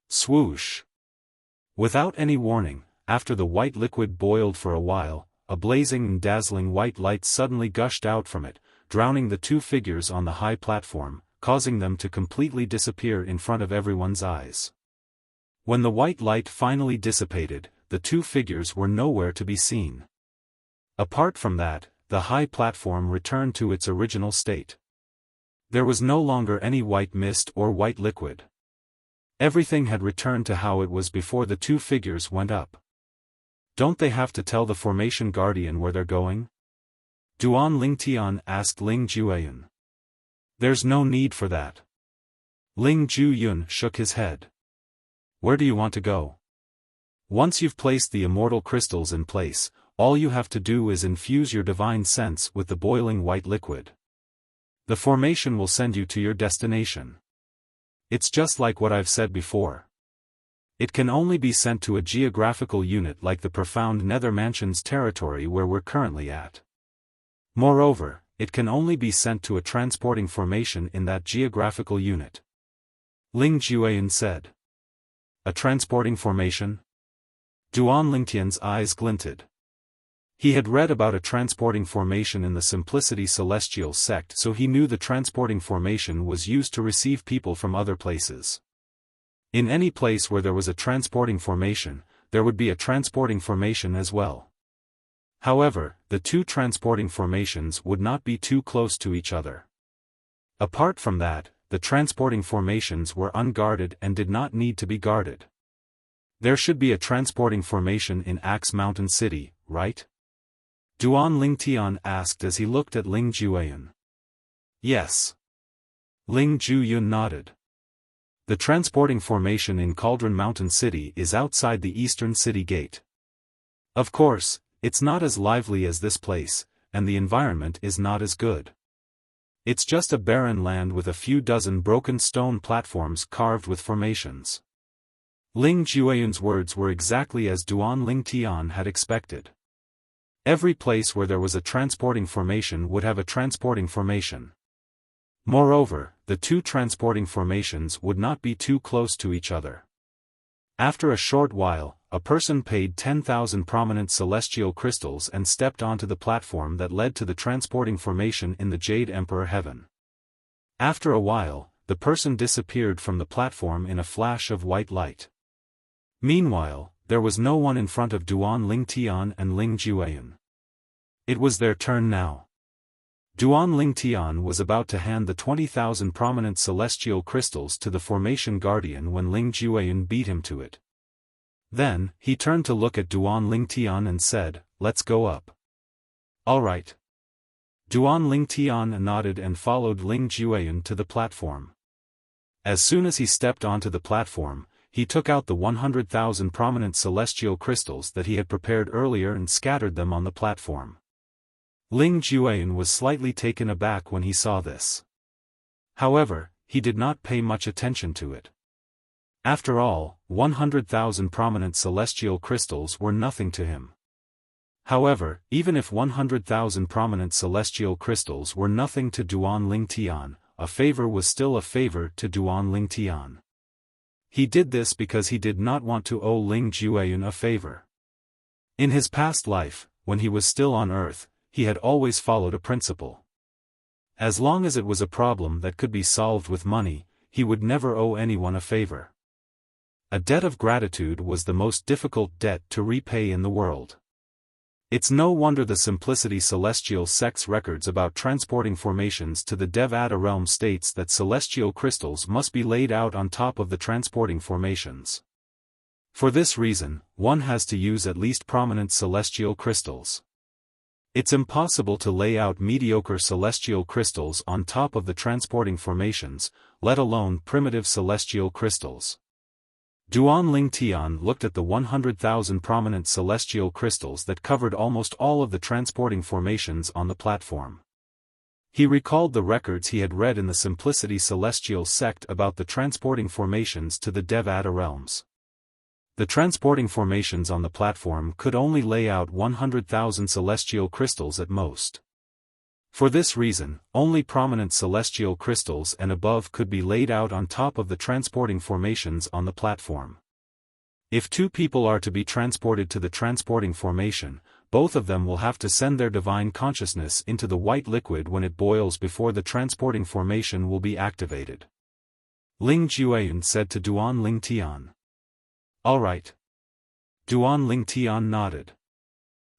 Swoosh! Without any warning, after the white liquid boiled for a while, a blazing and dazzling white light suddenly gushed out from it, drowning the two figures on the high platform, causing them to completely disappear in front of everyone's eyes. When the white light finally dissipated, the two figures were nowhere to be seen. Apart from that, the high platform returned to its original state. There was no longer any white mist or white liquid. Everything had returned to how it was before the two figures went up. Don't they have to tell the formation guardian where they're going? Duan Lingtian asked Ling Jueyan. There's no need for that. Ling Juyun shook his head. Where do you want to go? Once you've placed the immortal crystals in place, all you have to do is infuse your divine sense with the boiling white liquid. The formation will send you to your destination. It's just like what I've said before. It can only be sent to a geographical unit like the profound Nether Mansion's territory where we're currently at. Moreover, it can only be sent to a transporting formation in that geographical unit. Ling Jueyan said. A transporting formation? Duan Lingtian's eyes glinted. He had read about a transporting formation in the Simplicity Celestial sect, so he knew the transporting formation was used to receive people from other places. In any place where there was a transporting formation, there would be a transporting formation as well. However, the two transporting formations would not be too close to each other. Apart from that, the transporting formations were unguarded and did not need to be guarded. There should be a transporting formation in Axe Mountain City, right? Duan Lingtian asked as he looked at Ling Jueyan. Yes. Ling Juyun nodded. The transporting formation in Cauldron Mountain City is outside the eastern city gate. Of course, it's not as lively as this place, and the environment is not as good. It's just a barren land with a few dozen broken stone platforms carved with formations. Ling Jueyan's words were exactly as Duan Lingtian had expected. Every place where there was a transporting formation would have a transporting formation. Moreover, the two transporting formations would not be too close to each other. After a short while, a person paid 10,000 prominent celestial crystals and stepped onto the platform that led to the transporting formation in the Jade Emperor Heaven. After a while, the person disappeared from the platform in a flash of white light. Meanwhile, there was no one in front of Duan Lingtian and Ling Jueyan. It was their turn now. Duan Lingtian was about to hand the 20,000 prominent celestial crystals to the formation guardian when Ling Jueyan beat him to it. Then, he turned to look at Duan Lingtian and said, "Let's go up." "All right." Duan Lingtian nodded and followed Ling Jueyan to the platform. As soon as he stepped onto the platform, he took out the 100,000 prominent celestial crystals that he had prepared earlier and scattered them on the platform. Ling Jueyan was slightly taken aback when he saw this. However, he did not pay much attention to it. After all, 100,000 prominent celestial crystals were nothing to him. However, even if 100,000 prominent celestial crystals were nothing to Duan Lingtian, a favor was still a favor to Duan Lingtian. He did this because he did not want to owe Ling Jueyan a favor. In his past life, when he was still on Earth, he had always followed a principle. As long as it was a problem that could be solved with money, he would never owe anyone a favor. A debt of gratitude was the most difficult debt to repay in the world. It's no wonder the Simplicity Celestial Sect's records about transporting formations to the Devata realm states that celestial crystals must be laid out on top of the transporting formations. For this reason, one has to use at least prominent celestial crystals. It's impossible to lay out mediocre celestial crystals on top of the transporting formations, let alone primitive celestial crystals. Duan Lingtian looked at the 100,000 prominent celestial crystals that covered almost all of the transporting formations on the platform. He recalled the records he had read in the Simplicity Celestial Sect about the transporting formations to the Devata realms. The transporting formations on the platform could only lay out 100,000 celestial crystals at most. For this reason, only prominent celestial crystals and above could be laid out on top of the transporting formations on the platform. If two people are to be transported to the transporting formation, both of them will have to send their divine consciousness into the white liquid when it boils before the transporting formation will be activated. Ling Jueyan said to Duan Lingtian. "All right." Duan Lingtian nodded.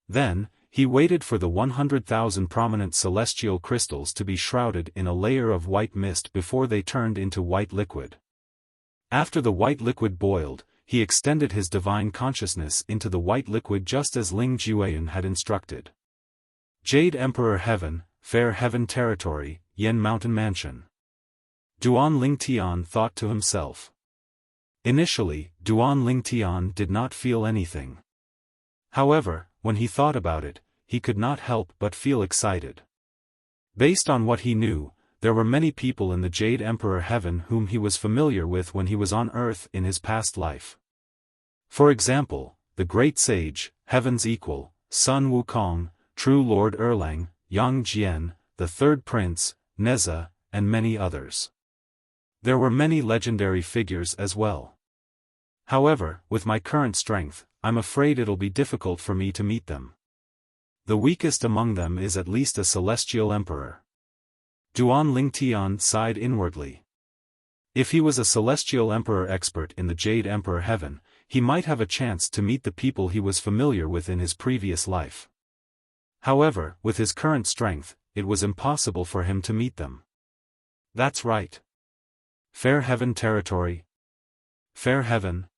Then, he waited for the 100,000 prominent celestial crystals to be shrouded in a layer of white mist before they turned into white liquid. After the white liquid boiled, he extended his divine consciousness into the white liquid just as Ling Jueyan had instructed. Jade Emperor Heaven, Fair Heaven Territory, Yen Mountain Mansion. Duan Lingtian thought to himself. Initially, Duan Lingtian did not feel anything. However, when he thought about it, he could not help but feel excited. Based on what he knew, there were many people in the Jade Emperor Heaven whom he was familiar with when he was on Earth in his past life. For example, the Great Sage, Heaven's Equal, Sun Wukong, True Lord Erlang, Yang Jian, the Third Prince, Neza, and many others. There were many legendary figures as well. However, with my current strength, I'm afraid it'll be difficult for me to meet them. The weakest among them is at least a celestial emperor. Duan Lingtian sighed inwardly. If he was a celestial emperor expert in the Jade Emperor Heaven, he might have a chance to meet the people he was familiar with in his previous life. However, with his current strength, it was impossible for him to meet them. That's right. Fair Heaven Territory. Fair Heaven.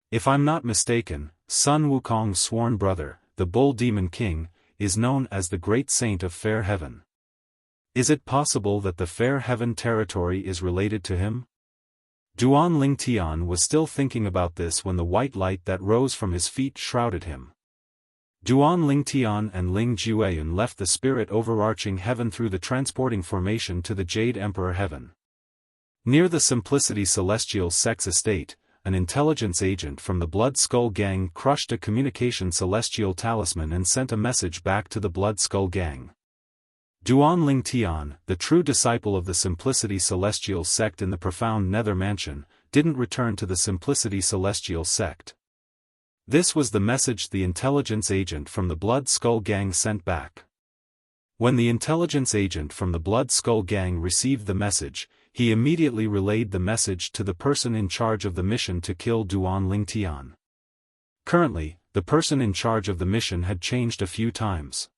If I'm not mistaken, Sun Wukong's sworn brother, the Bull Demon King, is known as the Great Saint of Fair Heaven. Is it possible that the Fair Heaven Territory is related to him? Duan Lingtian was still thinking about this when the white light that rose from his feet shrouded him. Duan Lingtian and Ling Jueyan left the spirit overarching heaven through the transporting formation to the Jade Emperor Heaven. Near the Simplicity Celestial Sect's estate, an intelligence agent from the Blood Skull Gang crushed a communication celestial talisman and sent a message back to the Blood Skull Gang. Duan Tian, the true disciple of the Simplicity Celestial sect in the profound Nether Mansion, didn't return to the Simplicity Celestial sect. This was the message the intelligence agent from the Blood Skull Gang sent back. When the intelligence agent from the Blood Skull Gang received the message, he immediately relayed the message to the person in charge of the mission to kill Duan Tian. Currently, the person in charge of the mission had changed a few times.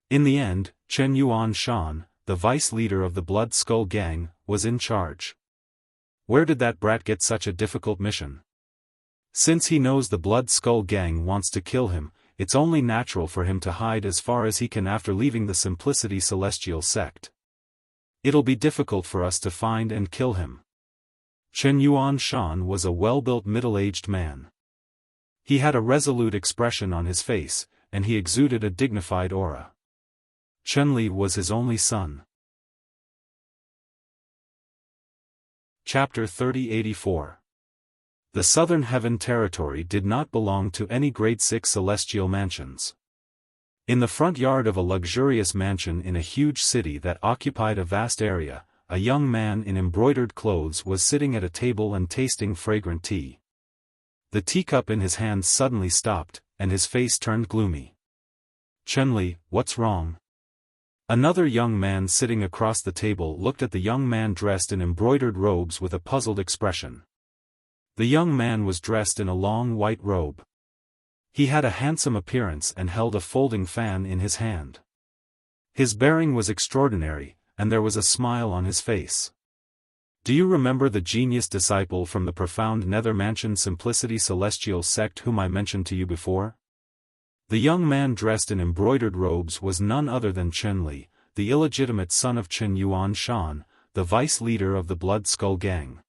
In the end, Chen Yuanshan, the vice leader of the Blood Skull Gang, was in charge. Where did that brat get such a difficult mission? Since he knows the Blood Skull Gang wants to kill him, it's only natural for him to hide as far as he can after leaving the Simplicity Celestial sect. It'll be difficult for us to find and kill him. Chen Yuanshan was a well-built middle-aged man. He had a resolute expression on his face, and he exuded a dignified aura. Chenli was his only son. Chapter 3084. The Southern Heaven Territory did not belong to any Grade 6 celestial mansions. In the front yard of a luxurious mansion in a huge city that occupied a vast area, a young man in embroidered clothes was sitting at a table and tasting fragrant tea. The teacup in his hand suddenly stopped, and his face turned gloomy. Chenli, what's wrong? Another young man sitting across the table looked at the young man dressed in embroidered robes with a puzzled expression. The young man was dressed in a long white robe. He had a handsome appearance and held a folding fan in his hand. His bearing was extraordinary, and there was a smile on his face. Do you remember the genius disciple from the profound Nether Mansion Simplicity Celestial sect whom I mentioned to you before? The young man dressed in embroidered robes was none other than Chenli, the illegitimate son of Chen Yuanshan, the vice leader of the Blood Skull Gang.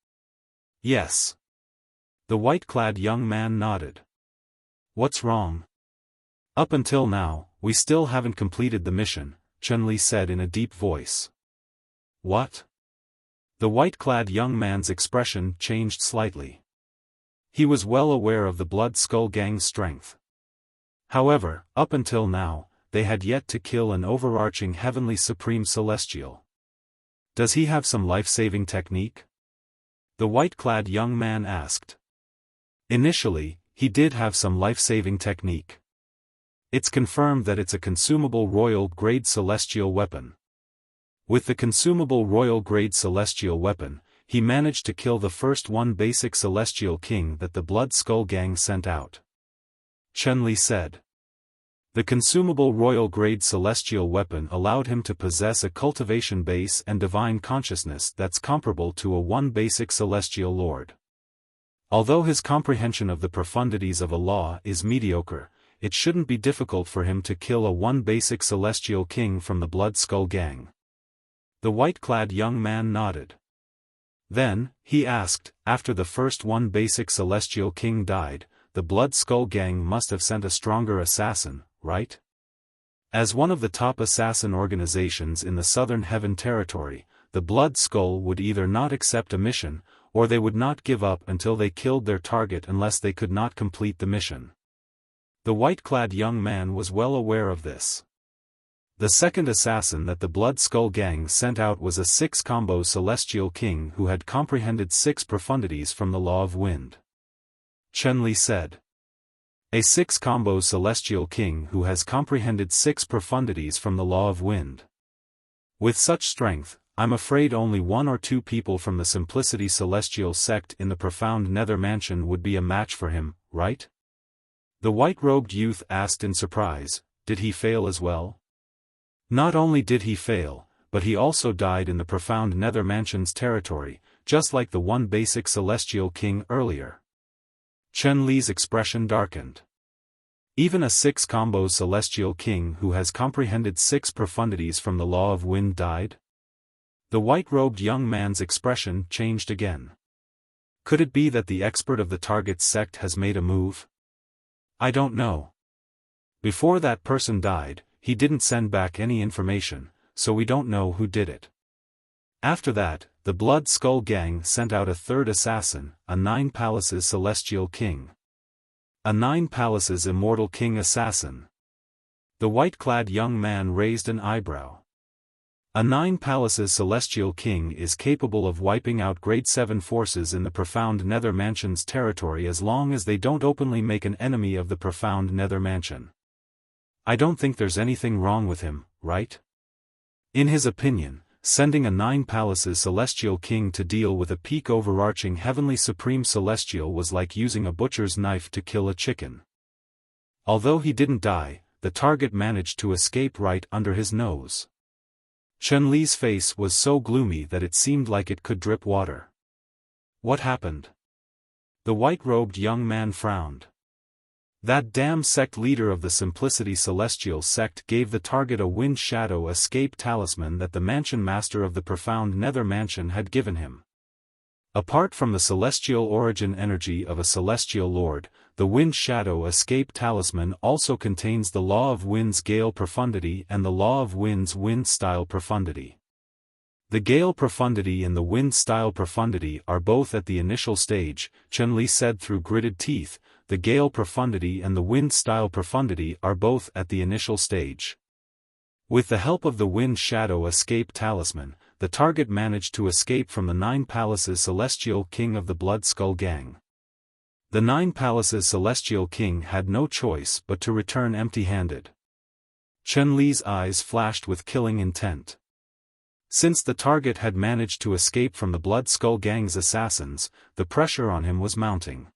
Yes. The white-clad young man nodded. What's wrong? Up until now, we still haven't completed the mission, Chenli said in a deep voice. What? The white-clad young man's expression changed slightly. He was well aware of the Blood Skull Gang's strength. However, up until now, they had yet to kill an overarching heavenly supreme celestial. Does he have some life-saving technique? The white-clad young man asked. Initially, he did have some life-saving technique. It's confirmed that it's a consumable royal-grade celestial weapon. With the consumable royal-grade celestial weapon, he managed to kill the first one basic celestial king that the Blood Skull Gang sent out. Chenli said. The consumable royal-grade celestial weapon allowed him to possess a cultivation base and divine consciousness that's comparable to a one basic celestial lord. Although his comprehension of the profundities of a law is mediocre, it shouldn't be difficult for him to kill a one basic celestial king from the Blood Skull Gang. The white-clad young man nodded. Then, he asked, after the first one basic celestial king died, the Blood Skull Gang must have sent a stronger assassin, right? As one of the top assassin organizations in the Southern Heaven Territory, the Blood Skull would either not accept a mission, or they would not give up until they killed their target unless they could not complete the mission. The white-clad young man was well aware of this. The second assassin that the Blood Skull Gang sent out was a 6-combo celestial king who had comprehended 6 profundities from the Law of Wind. Chenli said. A 6-combo celestial king who has comprehended 6 profundities from the Law of Wind. With such strength, I'm afraid only 1 or 2 people from the Simplicity Celestial sect in the profound Nether Mansion would be a match for him, right? The white-robed youth asked in surprise, did he fail as well? Not only did he fail, but he also died in the profound Nether Mansion's territory, just like the one basic celestial king earlier. Chenli's expression darkened. Even a 6-combo celestial king who has comprehended 6 profundities from the Law of Wind died? The white-robed young man's expression changed again. Could it be that the expert of the target sect has made a move? I don't know. Before that person died, he didn't send back any information, so we don't know who did it. After that, the Blood Skull Gang sent out a third assassin, a 9 Palaces Celestial King. A 9 Palaces Immortal King Assassin. The white-clad young man raised an eyebrow. A 9 Palaces Celestial King is capable of wiping out Grade 7 forces in the Profound Nether Mansion's territory as long as they don't openly make an enemy of the Profound Nether Mansion. I don't think there's anything wrong with him, right? In his opinion, sending a 9 Palaces Celestial King to deal with a peak overarching Heavenly Supreme Celestial was like using a butcher's knife to kill a chicken. Although he didn't die, the target managed to escape right under his nose. Chun-Li's face was so gloomy that it seemed like it could drip water. What happened? The white-robed young man frowned. That damn sect leader of the Simplicity Celestial sect gave the target a Wind Shadow Escape talisman that the Mansion Master of the Profound Nether Mansion had given him. Apart from the celestial origin energy of a Celestial Lord, the Wind Shadow Escape talisman also contains the Law of Wind's Gale Profundity and the Law of Wind's Wind-Style Profundity. The Gale Profundity and the Wind-Style Profundity are both at the initial stage, Chun-Li said through gritted teeth. The Gale Profundity and the Wind-Style Profundity are both at the initial stage. With the help of the Wind Shadow Escape talisman, the target managed to escape from the 9 Palaces Celestial King of the Blood Skull Gang. The 9 Palaces Celestial King had no choice but to return empty-handed. Chun-Li's eyes flashed with killing intent. Since the target had managed to escape from the Blood Skull Gang's assassins, the pressure on him was mounting.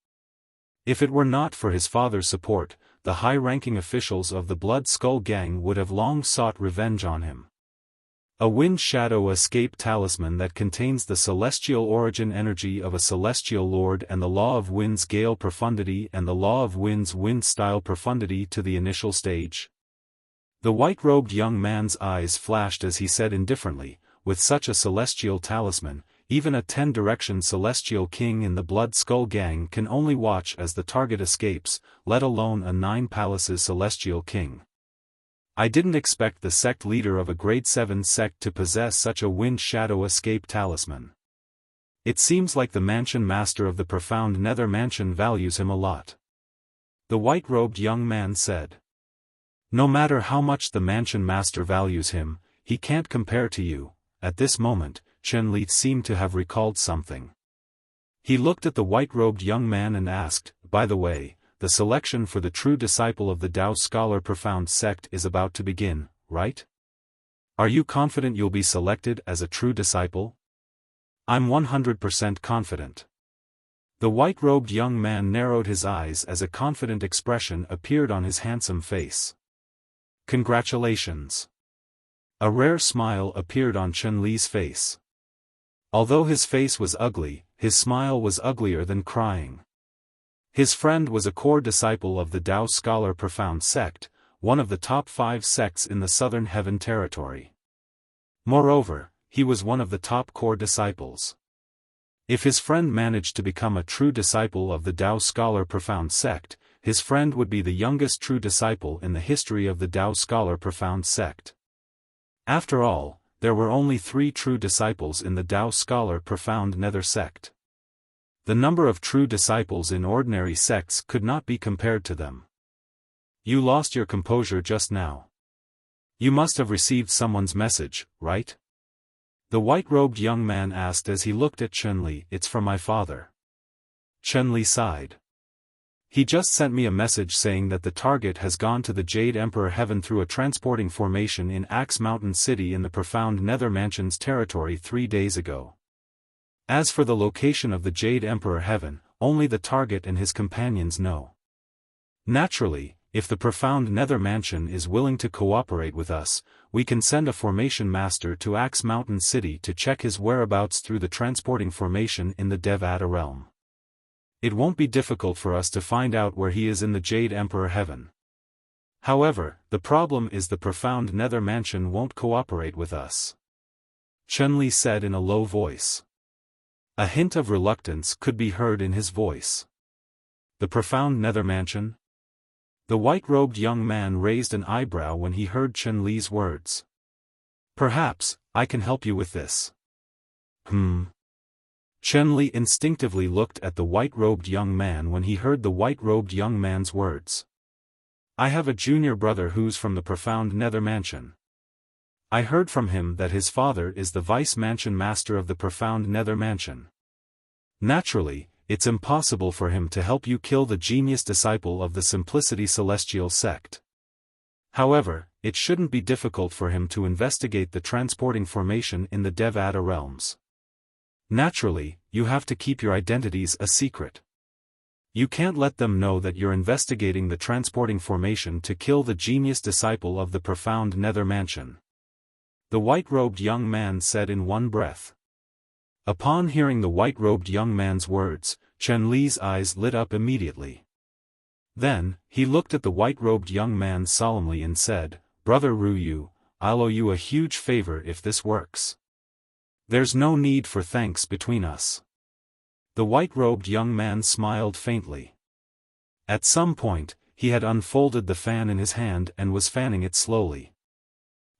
If it were not for his father's support, the high-ranking officials of the Blood Skull Gang would have long sought revenge on him. A Wind Shadow Escape talisman that contains the celestial origin energy of a Celestial Lord and the Law of Wind's Gale Profundity and the Law of Wind's Wind-Style Profundity to the initial stage. The white-robed young man's eyes flashed as he said indifferently, with such a celestial talisman, even a 10-direction Celestial King in the Blood Skull Gang can only watch as the target escapes, let alone a 9 Palaces Celestial King. I didn't expect the sect leader of a Grade 7 sect to possess such a Wind Shadow Escape talisman. It seems like the Mansion Master of the Profound Nether Mansion values him a lot. The white-robed young man said. No matter how much the Mansion Master values him, he can't compare to you. At this moment, Chun-Li seemed to have recalled something. He looked at the white-robed young man and asked, by the way, the selection for the true disciple of the Tao Scholar Profound sect is about to begin, right? Are you confident you'll be selected as a true disciple? I'm 100% confident. The white-robed young man narrowed his eyes as a confident expression appeared on his handsome face. Congratulations. A rare smile appeared on Chun-Li's face. Although his face was ugly, his smile was uglier than crying. His friend was a core disciple of the Tao Scholar Profound sect, one of the top 5 sects in the Southern Heaven territory. Moreover, he was one of the top core disciples. If his friend managed to become a true disciple of the Tao Scholar Profound sect, his friend would be the youngest true disciple in the history of the Tao Scholar Profound sect. After all, there were only 3 true disciples in the Tao Scholar Profound Nether sect. The number of true disciples in ordinary sects could not be compared to them. You lost your composure just now. You must have received someone's message, right? The white-robed young man asked as he looked at Chun-Li. It's from my father. Chun-Li sighed. He just sent me a message saying that the target has gone to the Jade Emperor Heaven through a transporting formation in Axe Mountain City in the Profound Nether Mansion's territory 3 days ago. As for the location of the Jade Emperor Heaven, only the target and his companions know. Naturally, if the Profound Nether Mansion is willing to cooperate with us, we can send a formation master to Axe Mountain City to check his whereabouts through the transporting formation in the Devata realm. It won't be difficult for us to find out where he is in the Jade Emperor Heaven. However, the problem is the Profound Nether Mansion won't cooperate with us. Chun-Li said in a low voice. A hint of reluctance could be heard in his voice. The Profound Nether Mansion? The white-robed young man raised an eyebrow when he heard Chun-Li's words. Perhaps, I can help you with this. Chen Li instinctively looked at the white-robed young man when he heard the white-robed young man's words. I have a junior brother who's from the profound Nether Mansion. I heard from him that his father is the Vice Mansion Master of the profound Nether Mansion. Naturally, it's impossible for him to help you kill the genius disciple of the Simplicity Celestial sect. However, it shouldn't be difficult for him to investigate the transporting formation in the Devata realms. Naturally, you have to keep your identities a secret. You can't let them know that you're investigating the transporting formation to kill the genius disciple of the profound Nether Mansion. The white-robed young man said in one breath. Upon hearing the white-robed young man's words, Chen Li's eyes lit up immediately. Then, he looked at the white-robed young man solemnly and said, Brother Ruyu, I'll owe you a huge favor if this works. There's no need for thanks between us. The white-robed young man smiled faintly. At some point, he had unfolded the fan in his hand and was fanning it slowly.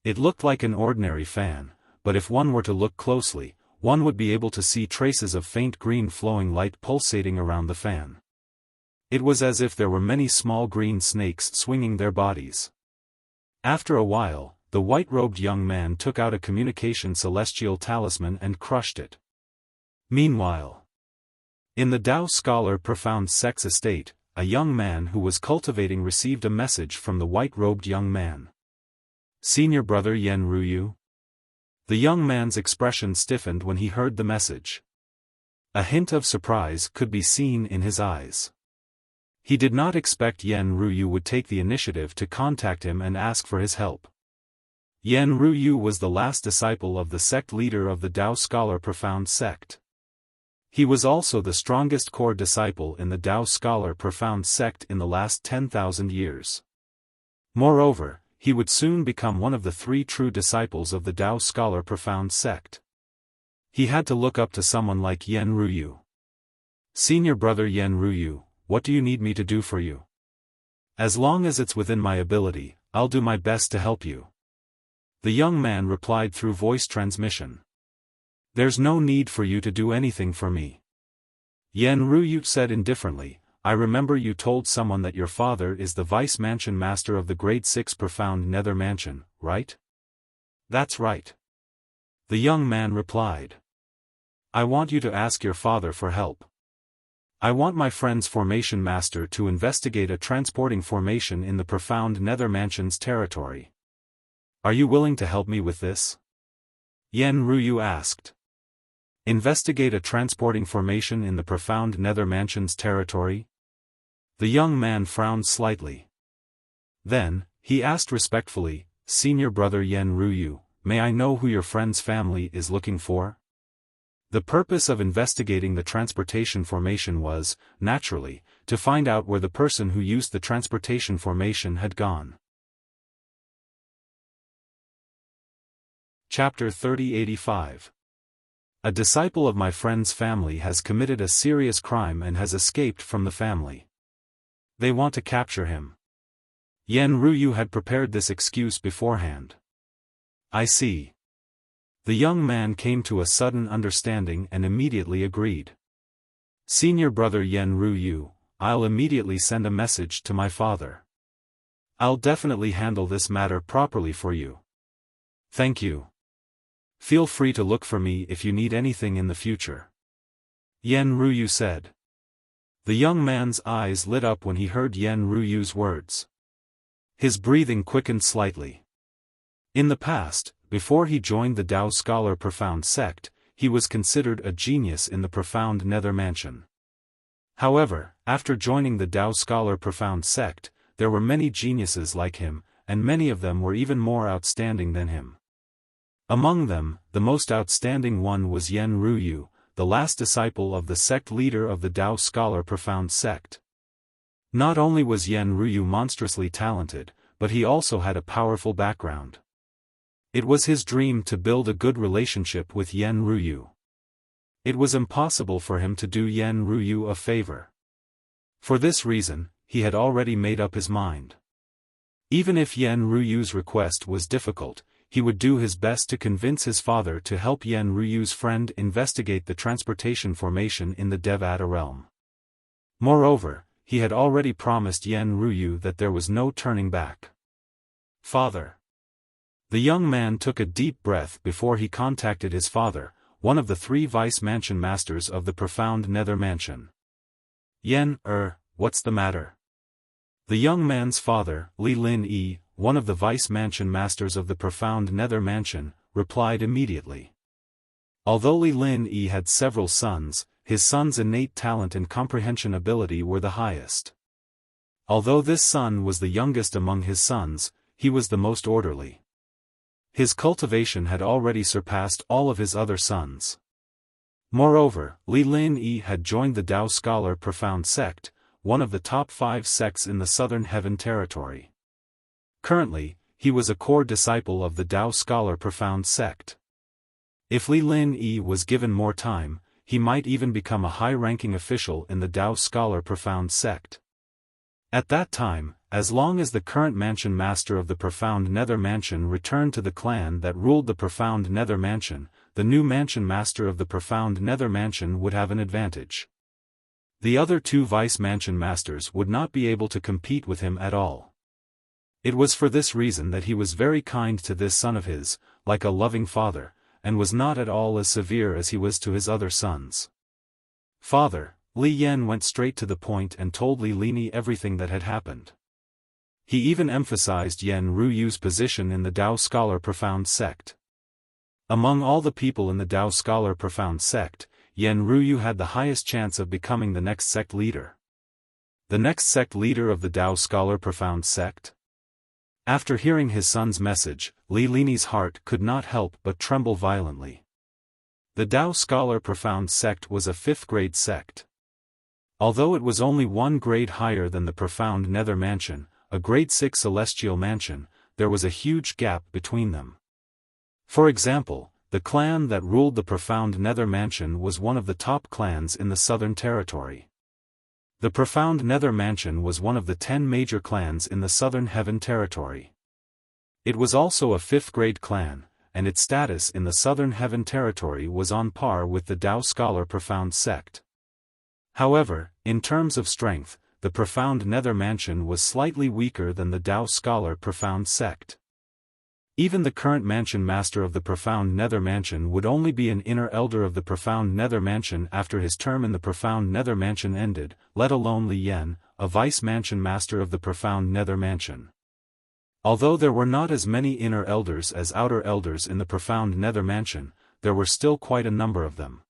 It looked like an ordinary fan, but if one were to look closely, one would be able to see traces of faint green flowing light pulsating around the fan. It was as if there were many small green snakes swinging their bodies. After a while, the white-robed young man took out a communication celestial talisman and crushed it. Meanwhile, in the Tao Scholar Profound Sect's estate, a young man who was cultivating received a message from the white-robed young man. Senior brother Yen Ruyu? The young man's expression stiffened when he heard the message. A hint of surprise could be seen in his eyes. He did not expect Yen Ruyu would take the initiative to contact him and ask for his help. Yen Ruyu was the last disciple of the sect leader of the Tao Scholar Profound Sect. He was also the strongest core disciple in the Tao Scholar Profound Sect in the last 10,000 years. Moreover, he would soon become one of the 3 true disciples of the Tao Scholar Profound Sect. He had to look up to someone like Yen Ruyu. Senior brother Yen Ruyu, what do you need me to do for you? As long as it's within my ability, I'll do my best to help you. The young man replied through voice transmission. There's no need for you to do anything for me. Yen Ruyu said indifferently, I remember you told someone that your father is the Vice Mansion Master of the Grade 6 Profound Nether Mansion, right? That's right. The young man replied. I want you to ask your father for help. I want my friend's formation master to investigate a transporting formation in the Profound Nether Mansion's territory. Are you willing to help me with this? Yen Ruyu asked. Investigate a transporting formation in the Profound Nether Mansion's territory? The young man frowned slightly. Then, he asked respectfully, Senior brother Yen Ruyu, may I know who your friend's family is looking for? The purpose of investigating the transportation formation was, naturally, to find out where the person who used the transportation formation had gone. Chapter 3085. A disciple of my friend's family has committed a serious crime and has escaped from the family. They want to capture him. Yen Ruyu had prepared this excuse beforehand. I see. The young man came to a sudden understanding and immediately agreed. Senior brother Yen Ruyu, I'll immediately send a message to my father. I'll definitely handle this matter properly for you. Thank you. Feel free to look for me if you need anything in the future. Yen Ruyu said. The young man's eyes lit up when he heard Yen Ruyu's words. His breathing quickened slightly. In the past, before he joined the Tao Scholar Profound Sect, he was considered a genius in the Profound Nether Mansion. However, after joining the Tao Scholar Profound Sect, there were many geniuses like him, and many of them were even more outstanding than him. Among them, the most outstanding one was Yen Ruyu, the last disciple of the sect leader of the Tao Scholar Profound Sect. Not only was Yen Ruyu monstrously talented, but he also had a powerful background. It was his dream to build a good relationship with Yen Ruyu. It was impossible for him to do Yen Ruyu a favor. For this reason, he had already made up his mind. Even if Yen Ruyu's request was difficult, he would do his best to convince his father to help Yen Ruyu's friend investigate the transportation formation in the Devata realm. Moreover, he had already promised Yen Ruyu that there was no turning back. Father. The young man took a deep breath before he contacted his father, one of the 3 vice mansion masters of the profound nether mansion. Yen, what's the matter? The young man's father, Li Lin Yi, one of the vice mansion masters of the profound nether mansion, replied immediately. Although Li Lin Yi had several sons, his son's innate talent and comprehension ability were the highest. Although this son was the youngest among his sons, he was the most orderly. His cultivation had already surpassed all of his other sons. Moreover, Li Lin Yi had joined the Tao Scholar Profound Sect, one of the top 5 sects in the Southern Heaven Territory. Currently, he was a core disciple of the Tao Scholar Profound Sect. If Li Lin Yi was given more time, he might even become a high-ranking official in the Tao Scholar Profound Sect. At that time, as long as the current mansion master of the Profound Nether Mansion returned to the clan that ruled the Profound Nether Mansion, the new mansion master of the Profound Nether Mansion would have an advantage. The other 2 vice mansion masters would not be able to compete with him at all. It was for this reason that he was very kind to this son of his, like a loving father, and was not at all as severe as he was to his other sons. Father, Li Yen went straight to the point and told Li Lini everything that had happened. He even emphasized Yen Ruyu's position in the Tao Scholar Profound Sect. Among all the people in the Tao Scholar Profound Sect, Yen Ruyu had the highest chance of becoming the next sect leader. The next sect leader of the Tao Scholar Profound Sect? After hearing his son's message, Li Lini's heart could not help but tremble violently. The Tao Scholar Profound Sect was a 5th-grade sect. Although it was only 1 grade higher than the Profound Nether Mansion, a grade 6 celestial mansion, there was a huge gap between them. For example, the clan that ruled the Profound Nether Mansion was one of the top clans in the Southern Territory. The Profound Nether Mansion was one of the 10 major clans in the Southern Heaven Territory. It was also a 5th-grade clan, and its status in the Southern Heaven Territory was on par with the Tao Scholar Profound Sect. However, in terms of strength, the Profound Nether Mansion was slightly weaker than the Tao Scholar Profound Sect. Even the current mansion master of the Profound Nether Mansion would only be an inner elder of the Profound Nether Mansion after his term in the Profound Nether Mansion ended, let alone Li Yen, a vice mansion master of the Profound Nether Mansion. Although there were not as many inner elders as outer elders in the Profound Nether Mansion, there were still quite a number of them.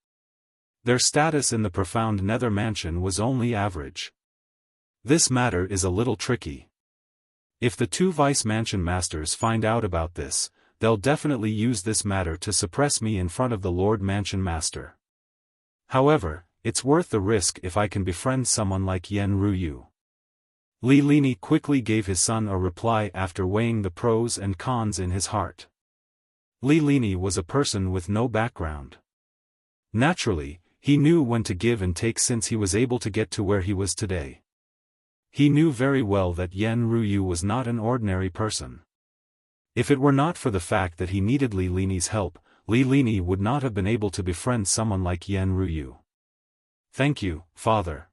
Their status in the Profound Nether Mansion was only average. This matter is a little tricky. If the 2 vice mansion masters find out about this, they'll definitely use this matter to suppress me in front of the Lord Mansion Master. However, it's worth the risk if I can befriend someone like Yen Ruyu. Li Lini quickly gave his son a reply after weighing the pros and cons in his heart. Li Lini was a person with no background. Naturally, he knew when to give and take since he was able to get to where he was today. He knew very well that Yen Ruyu was not an ordinary person. If it were not for the fact that he needed Li Lini's help, Li Lini would not have been able to befriend someone like Yen Ruyu. Thank you, father.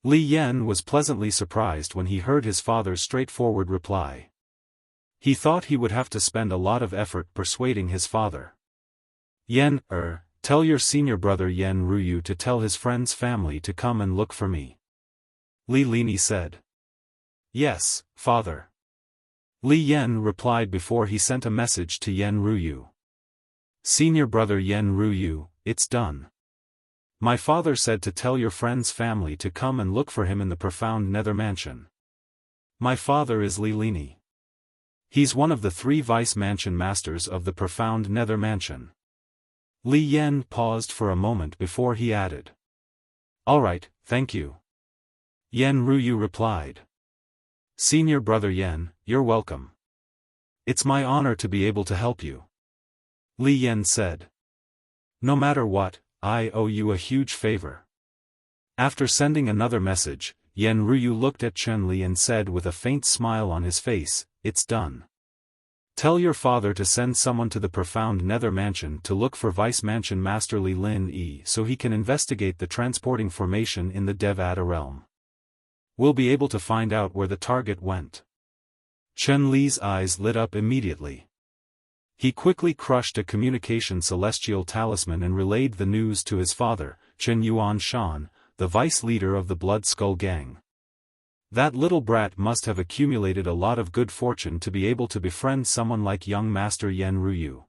Li Yen was pleasantly surprised when he heard his father's straightforward reply. He thought he would have to spend a lot of effort persuading his father. Yen, tell your senior brother Yen Ruyu to tell his friend's family to come and look for me. Li Lini said. Yes, father. Li Yen replied before he sent a message to Yen Ruyu. Senior brother Yen Ruyu, it's done. My father said to tell your friend's family to come and look for him in the Profound Nether Mansion. My father is Li Lini. He's one of the 3 vice mansion masters of the Profound Nether Mansion. Li Yen paused for a moment before he added. Alright, thank you. Yen Ruyu replied. Senior brother Yen, you're welcome. It's my honor to be able to help you. Li Yen said. No matter what, I owe you a huge favor. After sending another message, Yen Ruyu looked at Chun Li and said with a faint smile on his face, it's done. Tell your father to send someone to the profound nether mansion to look for Vice Mansion Master Li Lin Yi so he can investigate the transporting formation in the Devata realm. We'll be able to find out where the target went. Chen Li's eyes lit up immediately. He quickly crushed a communication celestial talisman and relayed the news to his father, Chen Yuanshan, the vice leader of the Blood Skull Gang. That little brat must have accumulated a lot of good fortune to be able to befriend someone like young Master Yen Ruyu.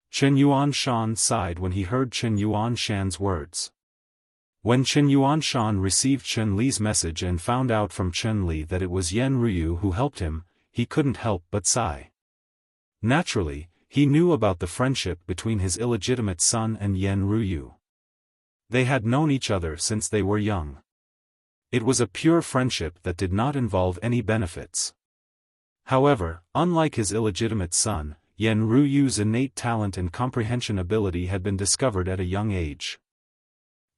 Chen Yuanshan sighed when he heard Chen Yuanshan's words. When Chen Yuanshan received Chen Li's message and found out from Chen Li that it was Yen Ruyu who helped him, he couldn't help but sigh. Naturally, he knew about the friendship between his illegitimate son and Yen Ruyu. They had known each other since they were young. It was a pure friendship that did not involve any benefits. However, unlike his illegitimate son, Yen Ruyu's innate talent and comprehension ability had been discovered at a young age.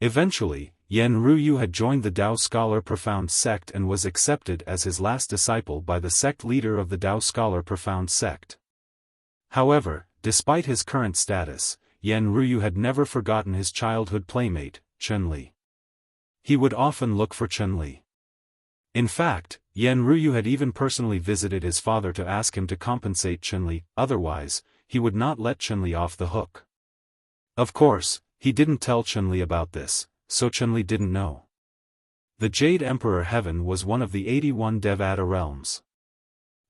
Eventually, Yen Ruyu had joined the Dao Scholar Profound sect and was accepted as his last disciple by the sect leader of the Dao Scholar Profound sect. However, despite his current status, Yen Ruyu had never forgotten his childhood playmate, Chen Li. He would often look for Chen Li. In fact, Yen Ruyu had even personally visited his father to ask him to compensate Chen Li, otherwise, he would not let Chen Li off the hook. Of course, he didn't tell Chen Li about this, so Chen Li didn't know. The Jade Emperor Heaven was one of the 81 Devata realms.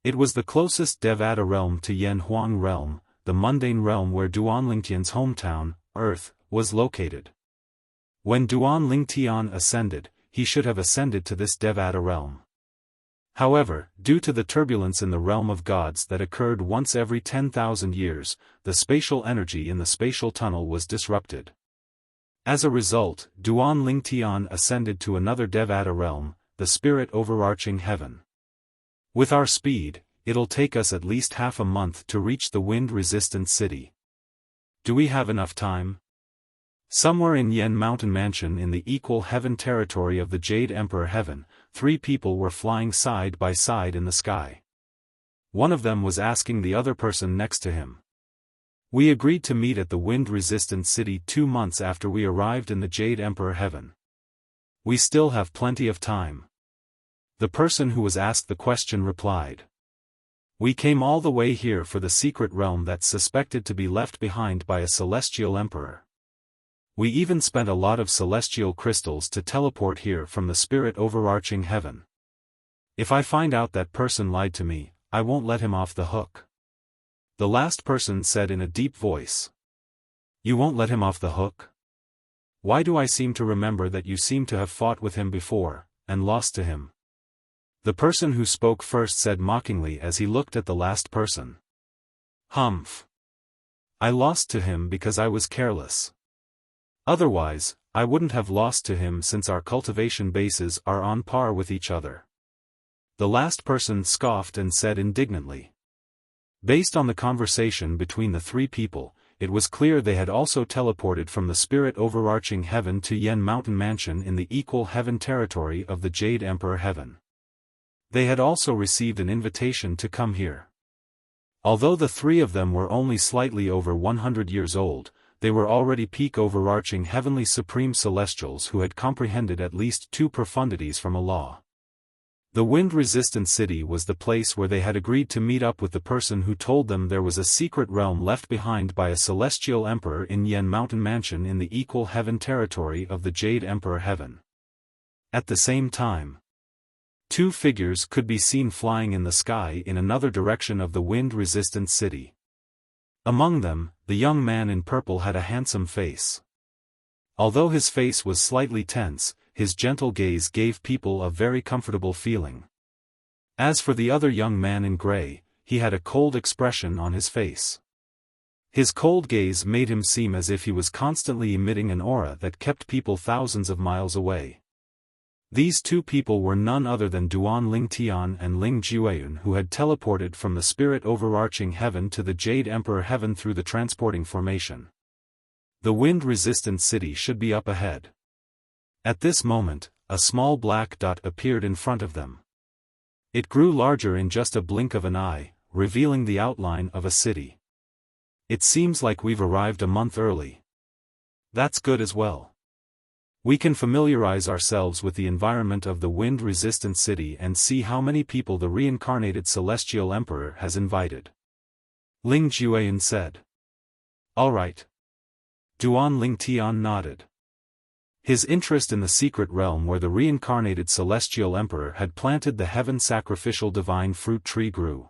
It was the closest Devata realm to Yen Huang realm, the mundane realm where Duan Lingtian's hometown, Earth, was located. When Duan Lingtian ascended, he should have ascended to this Devata realm. However, due to the turbulence in the realm of gods that occurred once every 10,000 years, the spatial energy in the spatial tunnel was disrupted. As a result, Duan Lingtian ascended to another Devata realm, the spirit overarching heaven. With our speed, it'll take us at least half a month to reach the wind-resistant city. Do we have enough time? Somewhere in Yen Mountain Mansion in the equal heaven territory of the Jade Emperor Heaven, 3 people were flying side by side in the sky. One of them was asking the other person next to him. We agreed to meet at the wind-resistant city 2 months after we arrived in the Jade Emperor Heaven. We still have plenty of time. The person who was asked the question replied. We came all the way here for the secret realm that's suspected to be left behind by a celestial emperor. We even spent a lot of celestial crystals to teleport here from the spirit overarching heaven. If I find out that person lied to me, I won't let him off the hook. The last person said in a deep voice. You won't let him off the hook? Why do I seem to remember that you seem to have fought with him before, and lost to him? The person who spoke first said mockingly as he looked at the last person. Humph. I lost to him because I was careless. Otherwise, I wouldn't have lost to him since our cultivation bases are on par with each other. The last person scoffed and said indignantly. Based on the conversation between the 3 people, it was clear they had also teleported from the spirit overarching heaven to Yen Mountain Mansion in the equal heaven territory of the Jade Emperor Heaven. They had also received an invitation to come here. Although the 3 of them were only slightly over 100 years old, they were already peak overarching heavenly supreme celestials who had comprehended at least 2 profundities from a law. The wind-resistant city was the place where they had agreed to meet up with the person who told them there was a secret realm left behind by a celestial emperor in Yen Mountain Mansion in the equal heaven territory of the Jade Emperor Heaven. At the same time, 2 figures could be seen flying in the sky in another direction of the wind-resistant city. Among them, the young man in purple had a handsome face. Although his face was slightly tense, his gentle gaze gave people a very comfortable feeling. As for the other young man in gray, he had a cold expression on his face. His cold gaze made him seem as if he was constantly emitting an aura that kept people thousands of miles away. These 2 people were none other than Duan Lingtian and Ling Jiuyun, who had teleported from the spirit overarching heaven to the Jade Emperor Heaven through the transporting formation. The wind-resistant city should be up ahead. At this moment, a small black dot appeared in front of them. It grew larger in just a blink of an eye, revealing the outline of a city. It seems like we've arrived a month early. That's good as well. We can familiarize ourselves with the environment of the wind-resistant city and see how many people the reincarnated celestial emperor has invited. Ling Jueyun said. All right. Duan Lingtian nodded. His interest in the secret realm where the reincarnated celestial emperor had planted the heaven sacrificial divine fruit tree grew.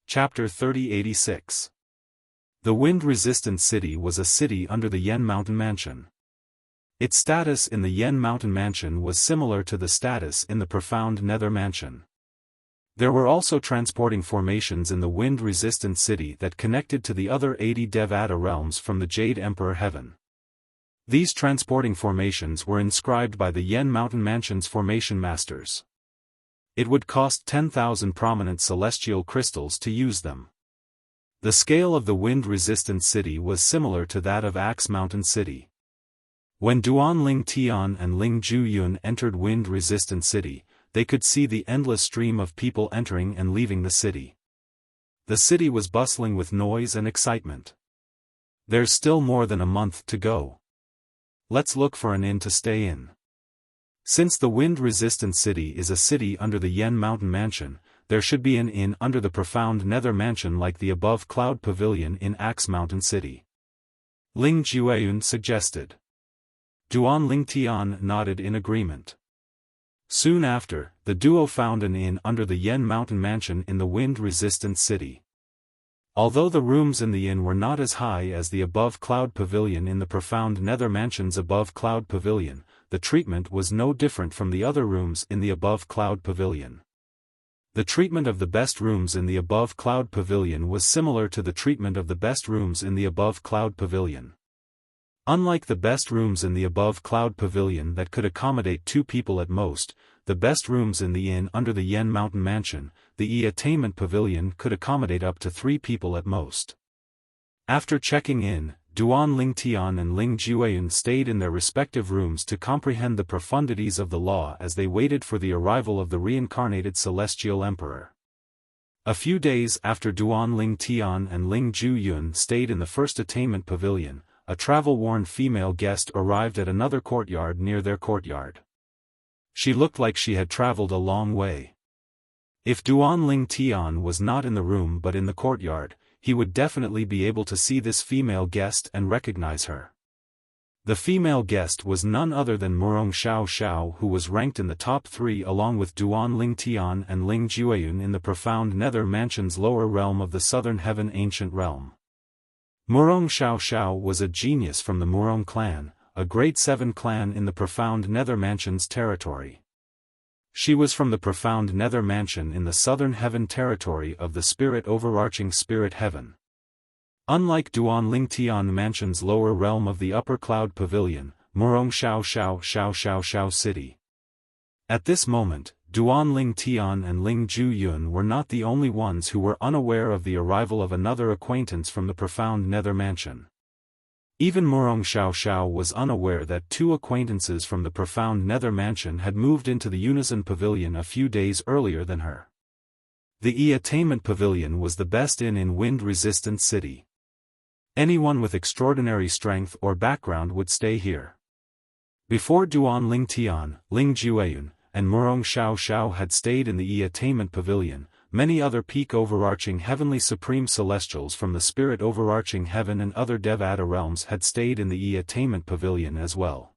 Chapter 3086. The wind-resistant city was a city under the Yen Mountain Mansion. Its status in the Yen Mountain Mansion was similar to the status in the profound Nether Mansion. There were also transporting formations in the wind-resistant city that connected to the other 80 Devata realms from the Jade Emperor Heaven. These transporting formations were inscribed by the Yen Mountain Mansion's formation masters. It would cost 10,000 prominent celestial crystals to use them. The scale of the wind-resistant city was similar to that of Axe Mountain City. When Duan Ling Tian and Ling Juyun entered wind-resistant city, they could see the endless stream of people entering and leaving the city. The city was bustling with noise and excitement. There's still more than a month to go. Let's look for an inn to stay in. Since the wind-resistant city is a city under the Yen Mountain Mansion, there should be an inn under the profound Nether Mansion like the above Cloud Pavilion in Axe Mountain City. Ling Jueyun suggested. Duan Lingtian nodded in agreement. Soon after, the duo found an inn under the Yen Mountain Mansion in the wind-resistant city. Although the rooms in the inn were not as high as the above Cloud Pavilion in the profound Nether Mansion's above Cloud Pavilion, the treatment was no different from the other rooms in the above Cloud Pavilion. The treatment of the best rooms in the above Cloud Pavilion was similar to the treatment of the best rooms in the above Cloud Pavilion. Unlike the best rooms in the above Cloud Pavilion that could accommodate 2 people at most, the best rooms in the inn under the Yen Mountain Mansion, the E-Attainment Pavilion could accommodate up to 3 people at most. After checking in, Duan Lingtian and Ling Jueyun stayed in their respective rooms to comprehend the profundities of the law as they waited for the arrival of the reincarnated celestial emperor. A few days after Duan Lingtian and Ling Juyun stayed in the first attainment pavilion, a travel-worn female guest arrived at another courtyard near their courtyard. She looked like she had traveled a long way. If Duan Lingtian was not in the room but in the courtyard, he would definitely be able to see this female guest and recognize her. The female guest was none other than Murong Xiao, who was ranked in the top 3 along with Duan Lingtian and Ling Jueyun in the profound Nether Mansion's lower realm of the Southern Heaven Ancient Realm. Murong Xiao was a genius from the Murong clan, a grade 7 clan in the profound Nether Mansion's territory. She was from the profound Nether Mansion in the Southern Heaven territory of the overarching Spirit Heaven. Unlike Duan Lingtian Mansion's lower realm of the Upper Cloud Pavilion, Murong Xiao City. At this moment, Duan Lingtian and Ling Juyun were not the only ones who were unaware of the arrival of another acquaintance from the profound Nether Mansion. Even Murong Xiao was unaware that 2 acquaintances from the profound Nether Mansion had moved into the Unison Pavilion a few days earlier than her. The E-Attainment Pavilion was the best inn in wind-resistant city. Anyone with extraordinary strength or background would stay here. Before Duan Lingtian, Ling Jueyun, and Murong Xiao had stayed in the E-Attainment Pavilion, many other peak overarching heavenly supreme celestials from the spirit overarching heaven and other Devata realms had stayed in the E-Attainment Pavilion as well.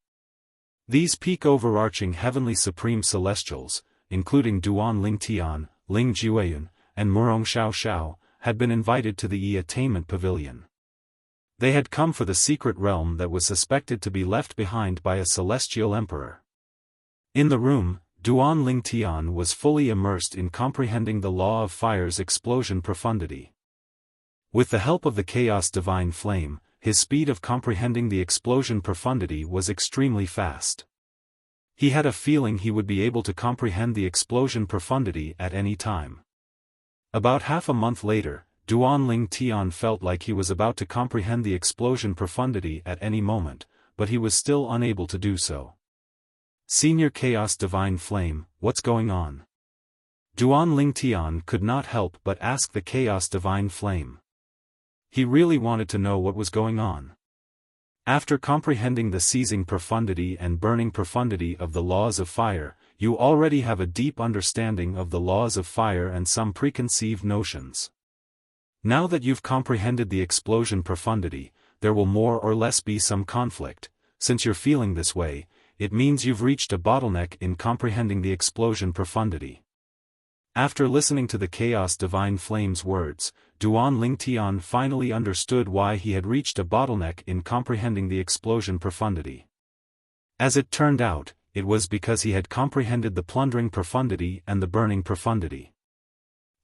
These peak overarching heavenly supreme celestials, including Duan Lingtian, Ling Jueyun, and Murong Xiao, had been invited to the E-Attainment Pavilion. They had come for the secret realm that was suspected to be left behind by a celestial emperor. In the room, Duan Lingtian was fully immersed in comprehending the law of fire's explosion profundity. With the help of the chaos divine flame, his speed of comprehending the explosion profundity was extremely fast. He had a feeling he would be able to comprehend the explosion profundity at any time. About half a month later, Duan Lingtian felt like he was about to comprehend the explosion profundity at any moment, but he was still unable to do so. Senior Chaos Divine Flame, what's going on? Duan Lingtian could not help but ask the Chaos Divine Flame. He really wanted to know what was going on. After comprehending the seizing profundity and burning profundity of the laws of fire, you already have a deep understanding of the laws of fire and some preconceived notions. Now that you've comprehended the explosion profundity, there will more or less be some conflict. Since you're feeling this way, it means you've reached a bottleneck in comprehending the explosion profundity. After listening to the Chaos Divine Flame's words, Duan Lingtian finally understood why he had reached a bottleneck in comprehending the explosion profundity. As it turned out, it was because he had comprehended the plundering profundity and the burning profundity.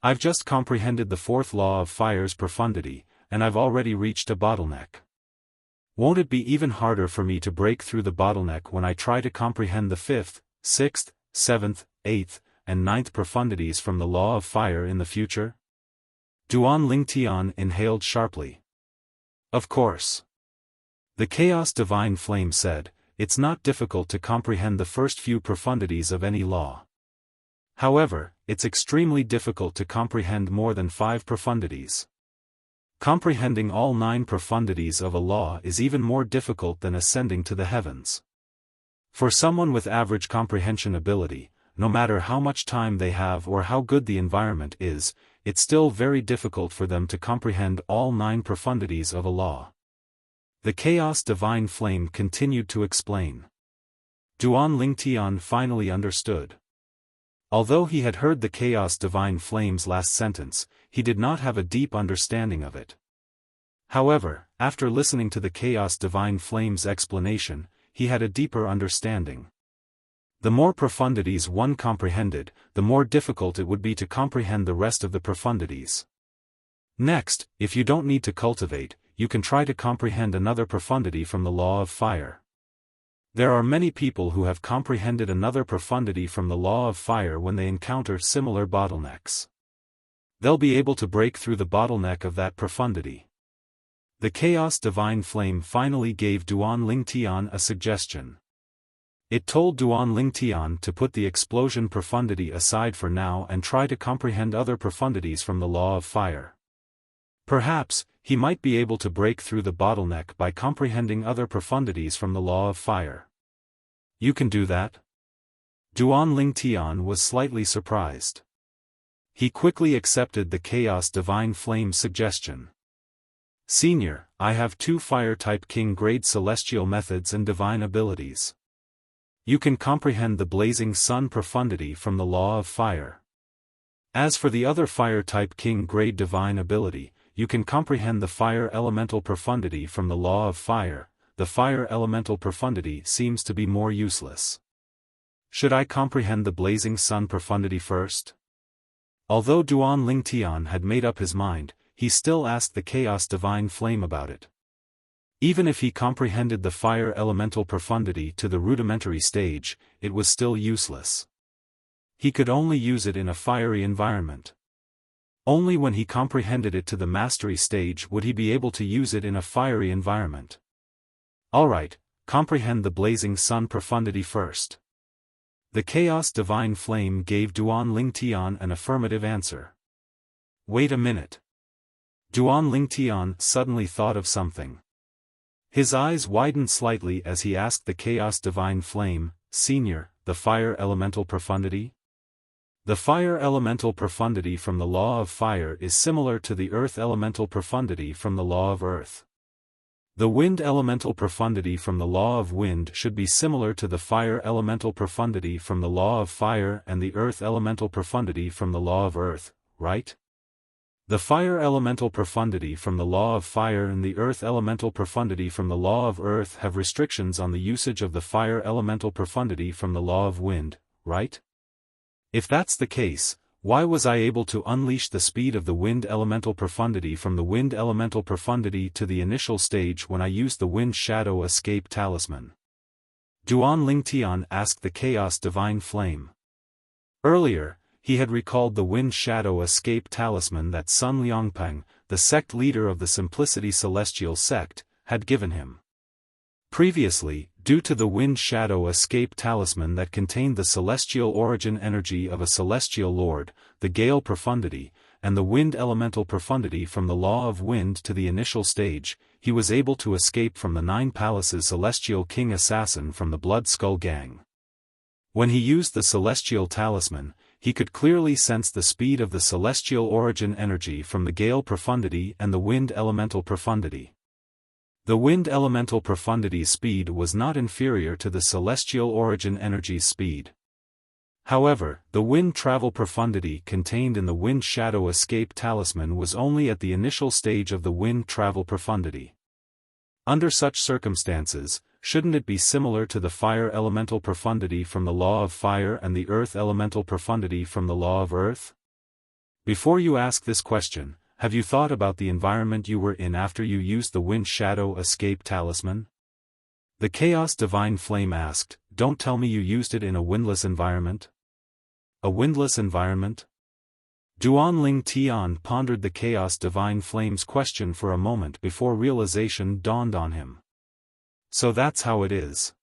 I've just comprehended the fourth law of fire's profundity, and I've already reached a bottleneck. Won't it be even harder for me to break through the bottleneck when I try to comprehend the fifth, sixth, seventh, eighth, and ninth profundities from the law of fire in the future? Duan Lingtian inhaled sharply. Of course. The Chaos Divine Flame said, it's not difficult to comprehend the first few profundities of any law. However, it's extremely difficult to comprehend more than 5 profundities. Comprehending all 9 profundities of a law is even more difficult than ascending to the heavens. For someone with average comprehension ability, no matter how much time they have or how good the environment is, it's still very difficult for them to comprehend all 9 profundities of a law. The Chaos Divine Flame continued to explain. Duan Lingtian finally understood. Although he had heard the Chaos Divine Flame's last sentence, he did not have a deep understanding of it. However, after listening to the Chaos Divine Flame's explanation, he had a deeper understanding. The more profundities one comprehended, the more difficult it would be to comprehend the rest of the profundities. Next, if you don't need to cultivate, you can try to comprehend another profundity from the law of fire. There are many people who have comprehended another profundity from the law of fire when they encounter similar bottlenecks. They'll be able to break through the bottleneck of that profundity. The Chaos Divine Flame finally gave Duan Lingtian a suggestion. It told Duan Lingtian to put the explosion profundity aside for now and try to comprehend other profundities from the law of fire. Perhaps, he might be able to break through the bottleneck by comprehending other profundities from the law of fire. You can do that? Duan Lingtian was slightly surprised. He quickly accepted the Chaos Divine Flame suggestion. Senior, I have 2 fire-type king-grade celestial methods and divine abilities. You can comprehend the blazing sun profundity from the law of fire. As for the other fire-type king-grade divine ability, you can comprehend the fire elemental profundity from the law of fire. The fire elemental profundity seems to be more useless. Should I comprehend the blazing sun profundity first? Although Duan Lingtian had made up his mind, he still asked the Chaos Divine Flame about it. Even if he comprehended the fire elemental profundity to the rudimentary stage, it was still useless. He could only use it in a fiery environment. Only when he comprehended it to the mastery stage would he be able to use it in a fiery environment. Alright, comprehend the blazing sun profundity first. The Chaos Divine Flame gave Duan Lingtian an affirmative answer. Wait a minute. Duan Lingtian suddenly thought of something. His eyes widened slightly as he asked the Chaos Divine Flame, Senior, the fire elemental profundity? The fire elemental profundity from the law of fire is similar to the earth elemental profundity from the law of earth. The wind elemental profundity from the law of wind should be similar to the fire elemental profundity from the law of fire and the earth elemental profundity from the law of earth, right? The fire elemental profundity from the law of fire and the earth elemental profundity from the law of earth have restrictions on the usage of the fire elemental profundity from the law of wind, right? If that's the case, why was I able to unleash the speed of the wind elemental profundity from the wind elemental profundity to the initial stage when I used the wind shadow escape talisman? Duan Lingtian asked the Chaos Divine Flame. Earlier, he had recalled the wind shadow escape talisman that Sun Liangpeng, the sect leader of the Simplicity Celestial sect, had given him. Previously, due to the wind shadow escape talisman that contained the celestial origin energy of a celestial lord, the gale profundity, and the wind elemental profundity from the law of wind to the initial stage, he was able to escape from the 9 palaces celestial king assassin from the Blood Skull gang. When he used the celestial talisman, he could clearly sense the speed of the celestial origin energy from the gale profundity and the wind elemental profundity. The wind elemental profundity's speed was not inferior to the celestial origin energy's speed. However, the wind travel profundity contained in the wind shadow escape talisman was only at the initial stage of the wind travel profundity. Under such circumstances, shouldn't it be similar to the fire elemental profundity from the law of fire and the earth elemental profundity from the law of earth? Before you ask this question, have you thought about the environment you were in after you used the wind shadow escape talisman? The Chaos Divine Flame asked, "Don't tell me you used it in a windless environment?" A windless environment? Duanling Tian pondered the Chaos Divine Flame's question for a moment before realization dawned on him. So that's how it is.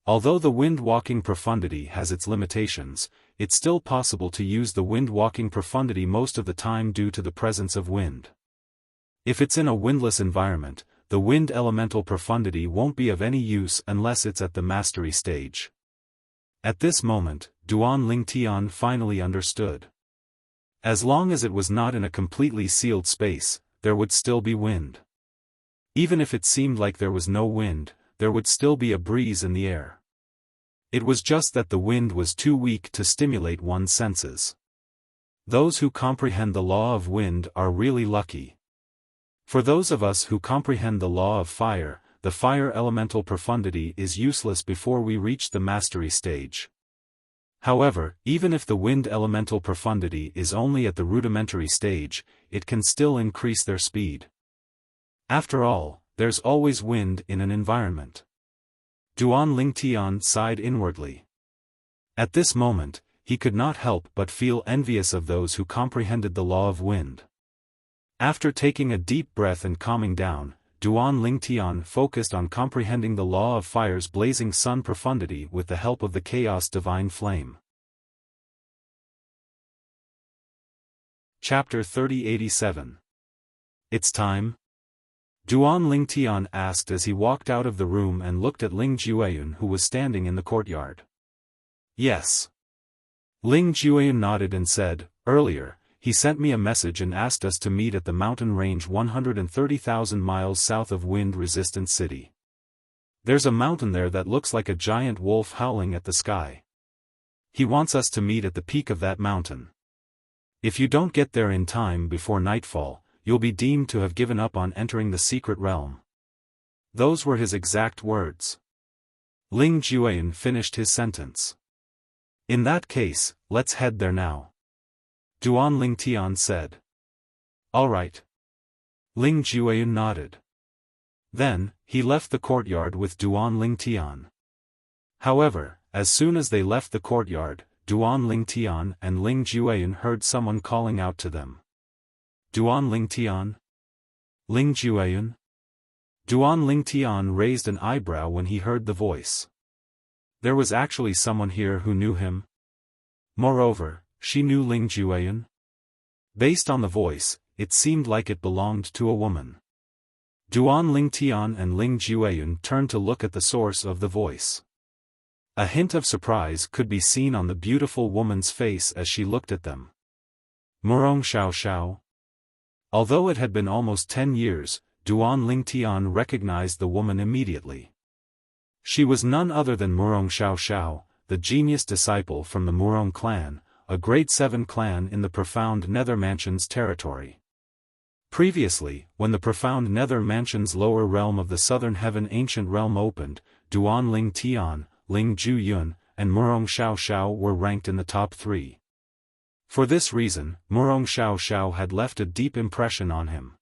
Although the wind-walking profundity has its limitations, it's still possible to use the wind-walking profundity most of the time due to the presence of wind. If it's in a windless environment, the wind elemental profundity won't be of any use unless it's at the mastery stage. At this moment, Duanling Tian finally understood. As long as it was not in a completely sealed space, there would still be wind. Even if it seemed like there was no wind, there would still be a breeze in the air. It was just that the wind was too weak to stimulate one's senses. Those who comprehend the law of wind are really lucky. For those of us who comprehend the law of fire, the fire elemental profundity is useless before we reach the mastery stage. However, even if the wind elemental profundity is only at the rudimentary stage, it can still increase their speed. After all, there's always wind in an environment. Duanling Tian sighed inwardly. At this moment, he could not help but feel envious of those who comprehended the law of wind. After taking a deep breath and calming down, Duanling Tian focused on comprehending the law of fire's blazing sun profundity with the help of the Chaos Divine Flame. Chapter 3087. It's time? Duanling Tian asked as he walked out of the room and looked at Ling Jueyun who was standing in the courtyard. Yes. Ling Jueyun nodded and said, "Earlier, he sent me a message and asked us to meet at the mountain range 130,000 miles south of wind-resistant city. There's a mountain there that looks like a giant wolf howling at the sky. He wants us to meet at the peak of that mountain. If you don't get there in time before nightfall, you'll be deemed to have given up on entering the secret realm." Those were his exact words. Ling Jueyun finished his sentence. "In that case, let's head there now," Duanling Tian said. "All right." Ling Jueyun nodded. Then, he left the courtyard with Duanling Tian. However, as soon as they left the courtyard, Duanling Tian and Ling Jueyun heard someone calling out to them. "Duanling Tian? Ling Jueyun?" Duanling Tian raised an eyebrow when he heard the voice. There was actually someone here who knew him. Moreover, she knew Ling Jueyun. Based on the voice, it seemed like it belonged to a woman. Duanling Tian and Ling Jueyun turned to look at the source of the voice. A hint of surprise could be seen on the beautiful woman's face as she looked at them. Murong Xiao Xiao? Although it had been almost 10 years, Duanling Tian recognized the woman immediately. She was none other than Murong Xiao Xiao, the genius disciple from the Murong clan, a grade 7 clan in the Profound Nether Mansion's territory. Previously, when the Profound Nether Mansion's lower realm of the Southern Heaven Ancient Realm opened, Duanling Tian, Ling Jueyun, and Murong Xiao Xiao were ranked in the top 3. For this reason, Murong Xiao Xiao had left a deep impression on him.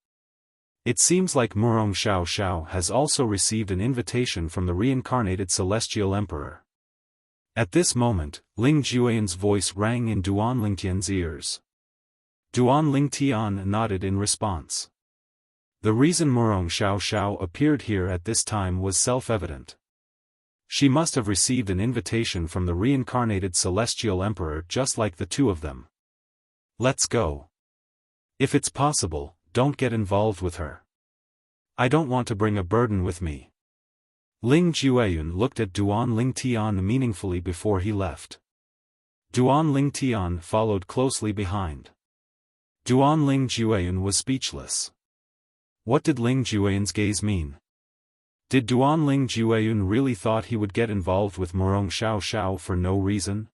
It seems like Murong Xiao Xiao has also received an invitation from the reincarnated Celestial Emperor. At this moment, Ling Jueyun's voice rang in Duanling Tian's ears. Duanling Tian nodded in response. The reason Murong Xiao appeared here at this time was self-evident. She must have received an invitation from the reincarnated Celestial Emperor just like the two of them. Let's go. If it's possible, don't get involved with her. I don't want to bring a burden with me. Ling Jueyun looked at Duan Lingtian meaningfully before he left. Duan Lingtian followed closely behind. Duan Ling Jueyun was speechless. What did Ling Jueyun's gaze mean? Did Duan Ling Jueyun really thought he would get involved with Murong Xiao for no reason?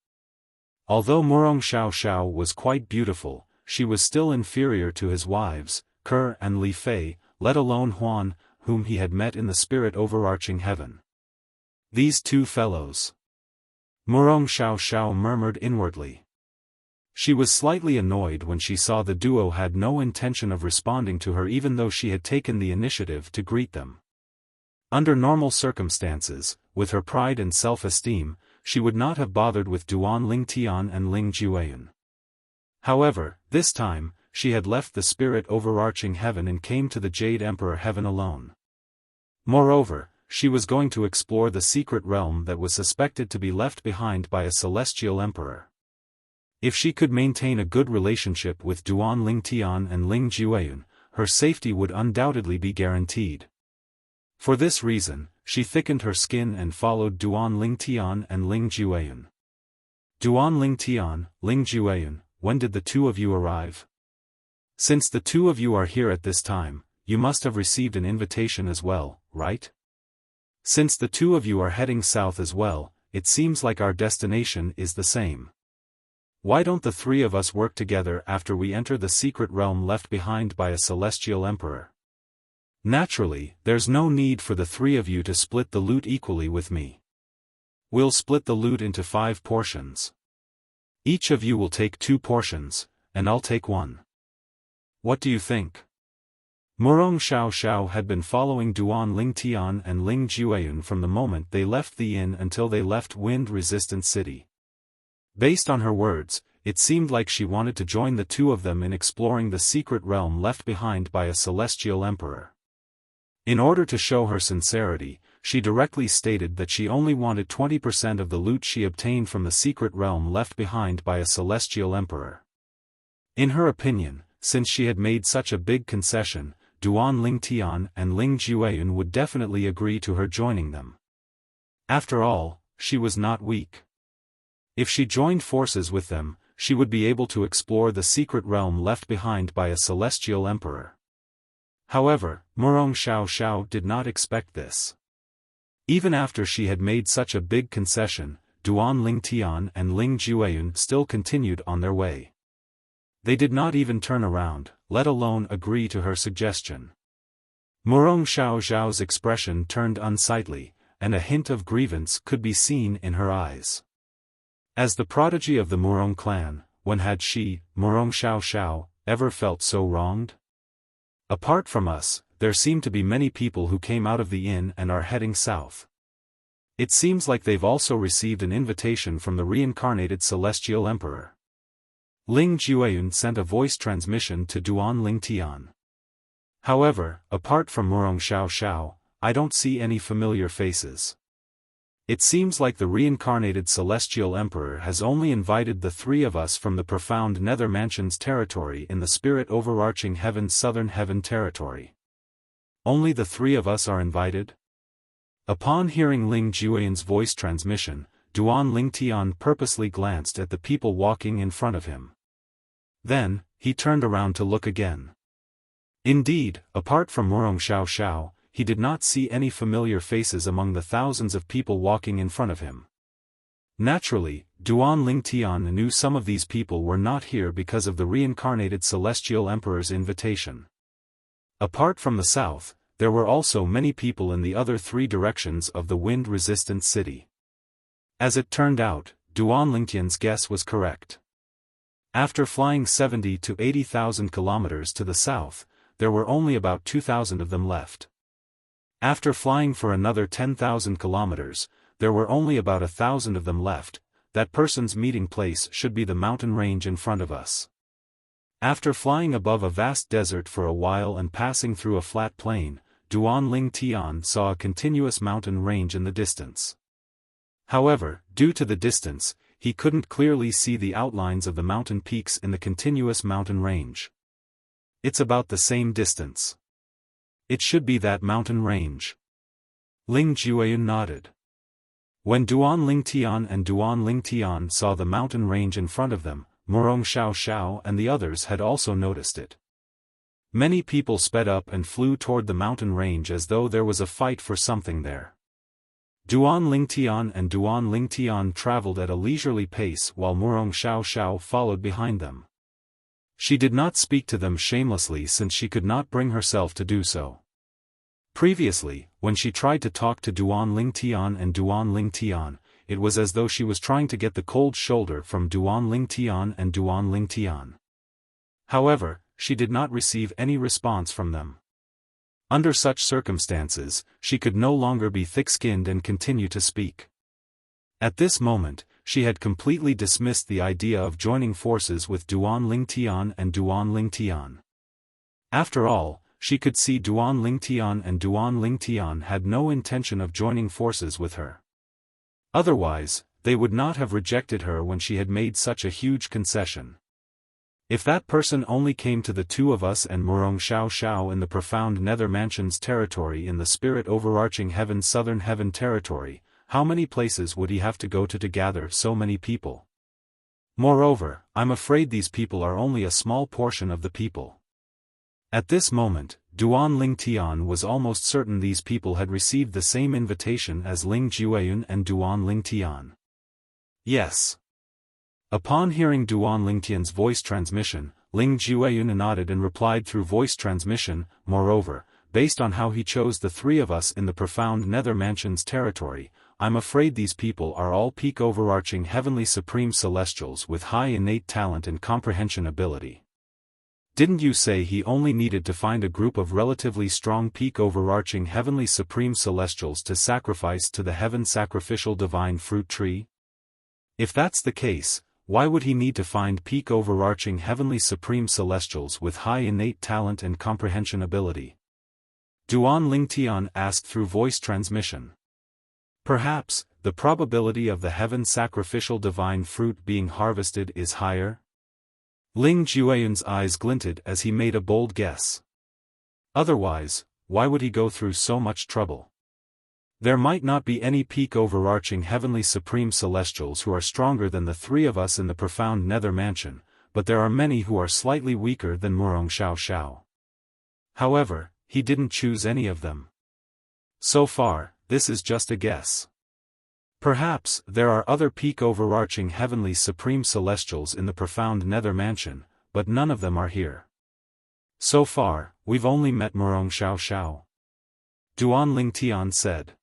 Although Murong Xiao was quite beautiful, she was still inferior to his wives, Ke and Li Fei, let alone Huan, whom he had met in the spirit overarching heaven. These two fellows. Murong Xiao murmured inwardly. She was slightly annoyed when she saw the duo had no intention of responding to her even though she had taken the initiative to greet them. Under normal circumstances, with her pride and self-esteem, she would not have bothered with Duan Lingtian and Ling Jueyun. However, this time, she had left the spirit overarching heaven and came to the Jade Emperor heaven alone. Moreover, she was going to explore the secret realm that was suspected to be left behind by a celestial emperor. If she could maintain a good relationship with Duan Lingtian and Ling Jueyun, her safety would undoubtedly be guaranteed. For this reason, she thickened her skin and followed Duan Lingtian and Ling Jueyun. Duan Lingtian, Ling Jueyun, when did the two of you arrive? Since the two of you are here at this time, you must have received an invitation as well, right? Since the two of you are heading south as well, it seems like our destination is the same. Why don't the three of us work together after we enter the secret realm left behind by a celestial emperor? Naturally, there's no need for the three of you to split the loot equally with me. We'll split the loot into 5 portions. Each of you will take 2 portions, and I'll take 1. What do you think? Murong Xiao had been following Duan Lingtian and Ling Jueyun from the moment they left the inn until they left wind-resistant city. Based on her words, it seemed like she wanted to join the two of them in exploring the secret realm left behind by a celestial emperor. In order to show her sincerity, she directly stated that she only wanted 20% of the loot she obtained from the secret realm left behind by a celestial emperor. In her opinion, since she had made such a big concession, Duan Lingtian and Ling Jueyun would definitely agree to her joining them. After all, she was not weak. If she joined forces with them, she would be able to explore the secret realm left behind by a celestial emperor. However, Murong Xiao did not expect this. Even after she had made such a big concession, Duan Lingtian and Ling Jueyun still continued on their way. They did not even turn around, let alone agree to her suggestion. Murong Xiao's expression turned unsightly, and a hint of grievance could be seen in her eyes. As the prodigy of the Murong clan, when had she, Murong Xiao, ever felt so wronged? Apart from us, there seem to be many people who came out of the inn and are heading south. It seems like they've also received an invitation from the reincarnated Celestial Emperor. Ling Jueyun sent a voice transmission to Duan Lingtian. However, apart from Murong Xiao, I don't see any familiar faces. It seems like the reincarnated Celestial Emperor has only invited the three of us from the profound Nether Mansion's territory in the spirit overarching heaven's southern heaven territory. Only the three of us are invited? Upon hearing Ling Jueyun's voice transmission, Duan Lingtian purposely glanced at the people walking in front of him. Then, he turned around to look again. Indeed, apart from Murong Xiao, he did not see any familiar faces among the thousands of people walking in front of him. Naturally, Duan Lingtian knew some of these people were not here because of the reincarnated Celestial Emperor's invitation. Apart from the south, there were also many people in the other 3 directions of the wind-resistant city. As it turned out, Duan Lingtian's guess was correct. After flying 70 to 80,000 kilometers to the south, there were only about 2,000 of them left. After flying for another 10,000 kilometers, there were only about 1,000 of them left. That person's meeting place should be the mountain range in front of us. After flying above a vast desert for a while and passing through a flat plain, Duan Ling Tian saw a continuous mountain range in the distance. However, due to the distance, he couldn't clearly see the outlines of the mountain peaks in the continuous mountain range. It's about the same distance. It should be that mountain range. Ling Jueyun nodded. When Duan Ling Tian and Duan Ling Tian saw the mountain range in front of them, Murong Xiao Xiao and the others had also noticed it. Many people sped up and flew toward the mountain range as though there was a fight for something there. Duan Ling Tian and Duan Ling Tian traveled at a leisurely pace while Murong Xiao Xiao followed behind them. She did not speak to them shamelessly since she could not bring herself to do so. Previously, when she tried to talk to Duan Ling Tian and Duan Ling Tian, it was as though she was trying to get the cold shoulder from Duan Ling Tian and Duan Ling Tian. However, she did not receive any response from them. Under such circumstances, she could no longer be thick-skinned and continue to speak. At this moment, she had completely dismissed the idea of joining forces with Duan Ling Tian and Duan Ling Tian. After all, she could see Duan Ling Tian and Duan Ling Tian had no intention of joining forces with her. Otherwise, they would not have rejected her when she had made such a huge concession. If that person only came to the two of us and Murong Xiao Xiao in the profound nether mansion's territory in the spirit overarching heaven southern heaven territory, how many places would he have to go to gather so many people? Moreover, I'm afraid these people are only a small portion of the people. At this moment, Duan Ling Tian was almost certain these people had received the same invitation as Ling Jueyun and Duan Ling Tian. Yes. Upon hearing Duan Ling Tian's voice transmission, Ling Jueyun nodded and replied through voice transmission, moreover, based on how he chose the three of us in the profound nether mansion's territory, I'm afraid these people are all peak overarching heavenly supreme celestials with high innate talent and comprehension ability. Didn't you say he only needed to find a group of relatively strong peak overarching heavenly supreme celestials to sacrifice to the heaven sacrificial divine fruit tree? If that's the case, why would he need to find peak overarching heavenly supreme celestials with high innate talent and comprehension ability? Duan Ling Tian asked through voice transmission. Perhaps, the probability of the heaven sacrificial divine fruit being harvested is higher? Ling Jueyun's eyes glinted as he made a bold guess. Otherwise, why would he go through so much trouble? There might not be any peak overarching heavenly supreme celestials who are stronger than the three of us in the profound nether mansion, but there are many who are slightly weaker than Murong Xiao Xiao. However, he didn't choose any of them. So far, this is just a guess. Perhaps there are other peak overarching heavenly supreme celestials in the profound nether mansion, but none of them are here. So far, we've only met Murong Xiao Xiao. Duan Ling Tian said.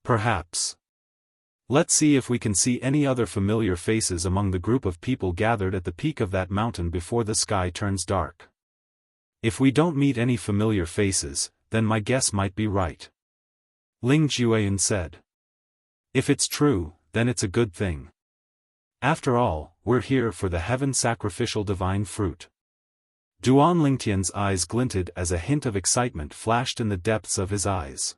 Perhaps. Let's see if we can see any other familiar faces among the group of people gathered at the peak of that mountain before the sky turns dark. If we don't meet any familiar faces, then my guess might be right. Ling Jueyun said. If it's true, then it's a good thing. After all, we're here for the heaven sacrificial divine fruit. Duan Lingtian's eyes glinted as a hint of excitement flashed in the depths of his eyes.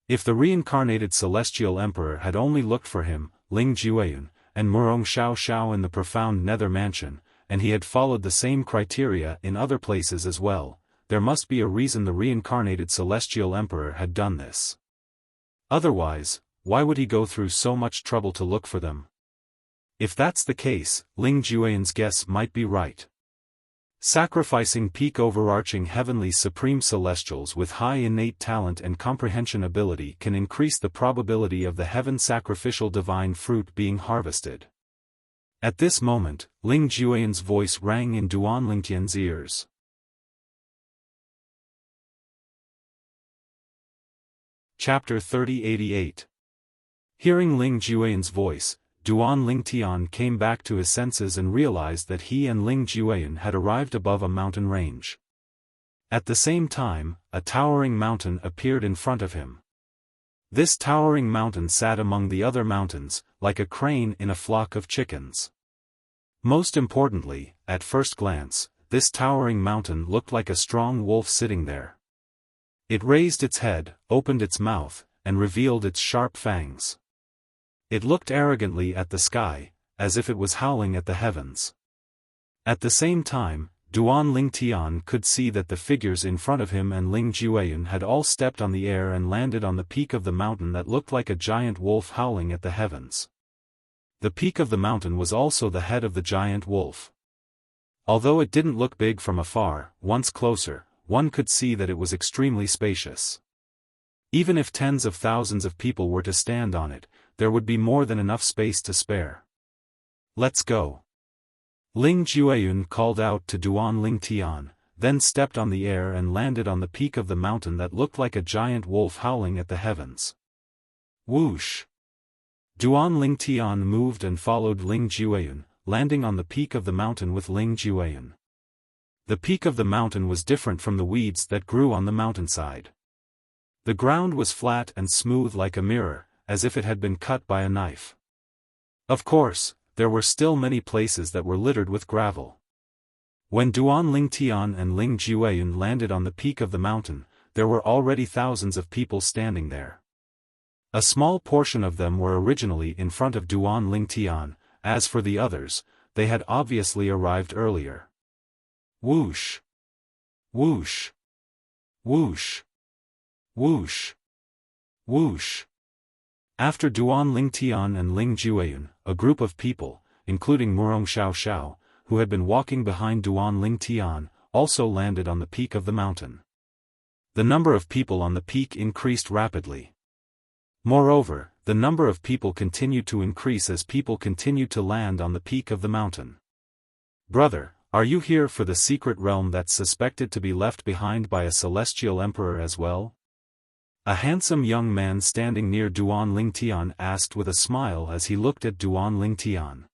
If the reincarnated celestial emperor had only looked for him, Ling Jueyun, and Murong Xiao Xiao in the profound nether mansion, and he had followed the same criteria in other places as well, there must be a reason the reincarnated celestial emperor had done this. Otherwise, why would he go through so much trouble to look for them? If that's the case, Ling Jueyun's guess might be right. Sacrificing peak overarching heavenly supreme celestials with high innate talent and comprehension ability can increase the probability of the heaven sacrificial divine fruit being harvested. At this moment, Ling Jueyun's voice rang in Duan Lingtian's ears. Chapter 3088. Hearing Ling Jueyun's voice, Duan Lingtian came back to his senses and realized that he and Ling Jueyun had arrived above a mountain range. At the same time, a towering mountain appeared in front of him. This towering mountain sat among the other mountains, like a crane in a flock of chickens. Most importantly, at first glance, this towering mountain looked like a strong wolf sitting there. It raised its head, opened its mouth, and revealed its sharp fangs. It looked arrogantly at the sky, as if it was howling at the heavens. At the same time, Duan Lingtian could see that the figures in front of him and Ling Jueyun had all stepped on the air and landed on the peak of the mountain that looked like a giant wolf howling at the heavens. The peak of the mountain was also the head of the giant wolf. Although it didn't look big from afar, once closer, one could see that it was extremely spacious. Even if tens of thousands of people were to stand on it, there would be more than enough space to spare. "Let's go." Ling Jueyun called out to Duan Lingtian, then stepped on the air and landed on the peak of the mountain that looked like a giant wolf howling at the heavens. Whoosh! Duan Lingtian moved and followed Ling Jueyun, landing on the peak of the mountain with Ling Jueyun. The peak of the mountain was different from the weeds that grew on the mountainside. The ground was flat and smooth like a mirror, as if it had been cut by a knife. Of course, there were still many places that were littered with gravel. When Duan Lingtian and Ling Jueyun landed on the peak of the mountain, there were already thousands of people standing there. A small portion of them were originally in front of Duan Lingtian. As for the others, they had obviously arrived earlier. Whoosh! Whoosh! Whoosh! Whoosh! Whoosh! After Duan Lingtian and Ling Jueyun, a group of people, including Murong Xiao, who had been walking behind Duan Lingtian, also landed on the peak of the mountain. The number of people on the peak increased rapidly. Moreover, the number of people continued to increase as people continued to land on the peak of the mountain. "Brother, are you here for the secret realm that's suspected to be left behind by a celestial emperor as well?" A handsome young man standing near Duan Lingtian asked with a smile as he looked at Duan Lingtian.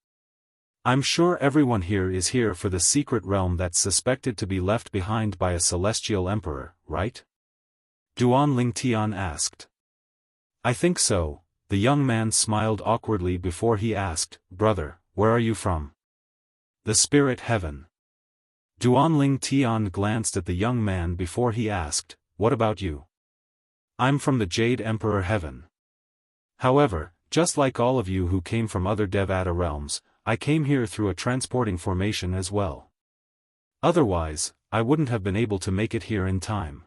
"I'm sure everyone here is here for the secret realm that's suspected to be left behind by a celestial emperor, right?" Duan Lingtian asked. "I think so." The young man smiled awkwardly before he asked, "Brother, where are you from?" "The spirit heaven." Duan Lingtian glanced at the young man before he asked, "What about you?" "I'm from the Jade Emperor Heaven. However, just like all of you who came from other Devata realms, I came here through a transporting formation as well. Otherwise, I wouldn't have been able to make it here in time."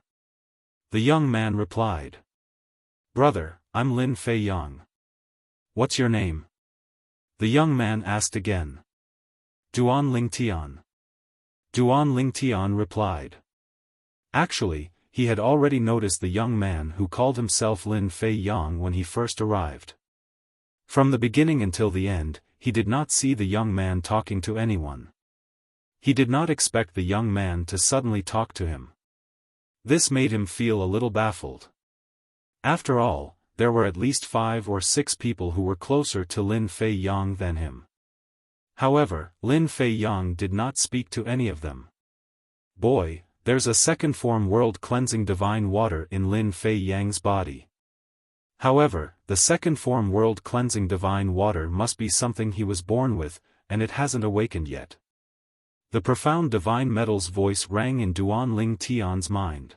The young man replied. "Brother, I'm Lin Fei Yang. What's your name?" The young man asked again. "Duan Lingtian." Duan Lingtian replied. Actually, he had already noticed the young man who called himself Lin Fei Yang when he first arrived. From the beginning until the end, he did not see the young man talking to anyone. He did not expect the young man to suddenly talk to him. This made him feel a little baffled. After all, there were at least 5 or 6 people who were closer to Lin Fei Yang than him. However, Lin Fei Yang did not speak to any of them. "Boy, there's a second form world-cleansing divine water in Lin Fei Yang's body. However, the second form world-cleansing divine water must be something he was born with, and it hasn't awakened yet." The profound divine metal's voice rang in Duan Lingtian's mind.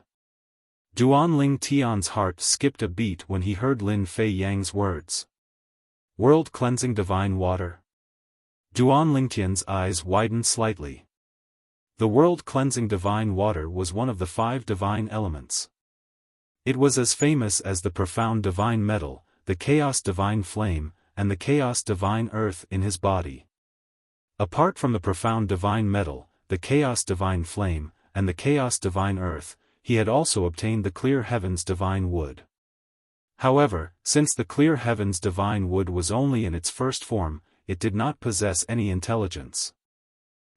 Duan Lingtian's heart skipped a beat when he heard Lin Fei Yang's words. World-cleansing divine water? Duan Lingtian's eyes widened slightly. The world-cleansing divine water was one of the 5 divine elements. It was as famous as the profound divine metal, the chaos divine flame, and the chaos divine earth in his body. Apart from the profound divine metal, the chaos divine flame, and the chaos divine earth, he had also obtained the clear heavens divine wood. However, since the clear heavens divine wood was only in its first form, it did not possess any intelligence.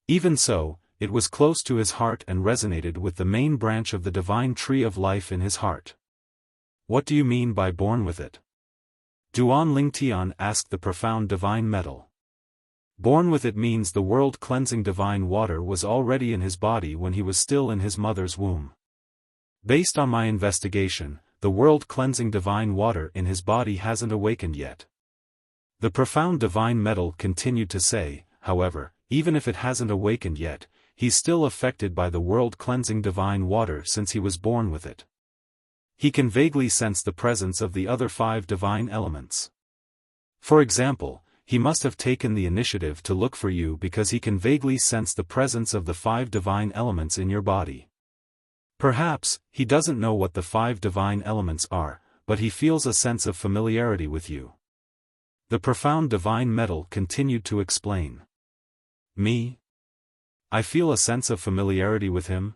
Even so, it was close to his heart and resonated with the main branch of the divine tree of life in his heart. "What do you mean by born with it?" Duan Lingtian asked the profound divine metal. "Born with it means the world-cleansing divine water was already in his body when he was still in his mother's womb. Based on my investigation, the world-cleansing divine water in his body hasn't awakened yet." The profound divine metal continued to say, "However, even if it hasn't awakened yet, he's still affected by the world-cleansing divine water since he was born with it. He can vaguely sense the presence of the other 5 divine elements. For example, he must have taken the initiative to look for you because he can vaguely sense the presence of the 5 divine elements in your body. Perhaps, he doesn't know what the 5 divine elements are, but he feels a sense of familiarity with you. The profound divine metal continued to explain. Me? I feel a sense of familiarity with him?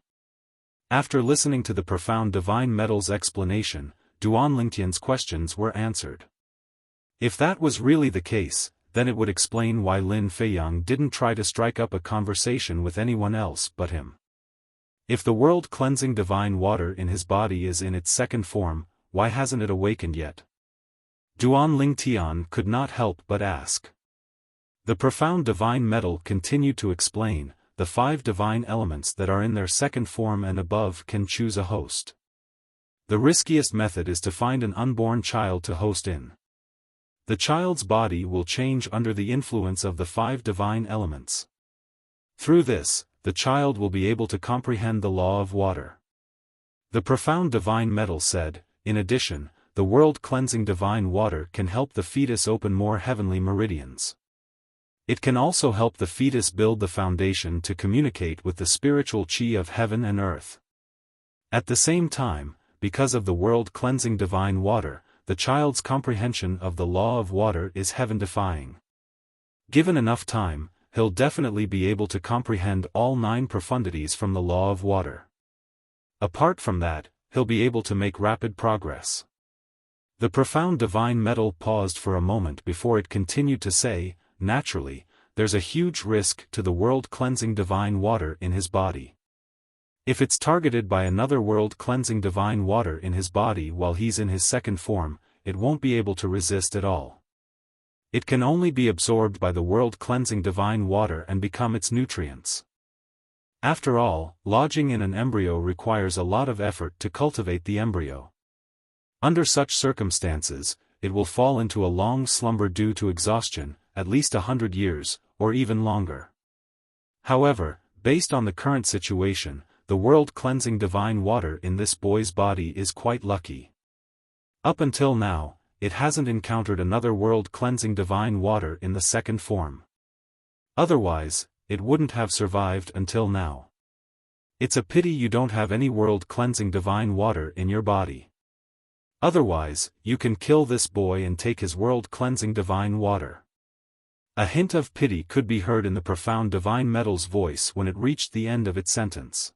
After listening to the profound divine metal's explanation, Duanlingtian's questions were answered. If that was really the case, then it would explain why Lin Feiyang didn't try to strike up a conversation with anyone else but him. If the world-cleansing divine water in his body is in its second form, why hasn't it awakened yet? Duanlingtian could not help but ask. The profound divine metal continued to explain, the 5 divine elements that are in their second form and above can choose a host. The riskiest method is to find an unborn child to host in. The child's body will change under the influence of the 5 divine elements. Through this, the child will be able to comprehend the law of water. The profound divine metal said, in addition, the world-cleansing divine water can help the fetus open more heavenly meridians. It can also help the fetus build the foundation to communicate with the spiritual chi of heaven and earth. At the same time, because of the world-cleansing divine water, the child's comprehension of the law of water is heaven-defying. Given enough time, he'll definitely be able to comprehend all 9 profundities from the law of water. Apart from that, he'll be able to make rapid progress. The profound divine metal paused for a moment before it continued to say, naturally, there's a huge risk to the world-cleansing divine water in his body. If it's targeted by another world-cleansing divine water in his body while he's in his second form, it won't be able to resist at all. It can only be absorbed by the world-cleansing divine water and become its nutrients. After all, lodging in an embryo requires a lot of effort to cultivate the embryo. Under such circumstances, it will fall into a long slumber due to exhaustion, at least 100 years, or even longer. However, based on the current situation, the world-cleansing divine water in this boy's body is quite lucky. Up until now, it hasn't encountered another world-cleansing divine water in the second form. Otherwise, it wouldn't have survived until now. It's a pity you don't have any world-cleansing divine water in your body. Otherwise, you can kill this boy and take his world-cleansing divine water. A hint of pity could be heard in the profound divine metal's voice when it reached the end of its sentence.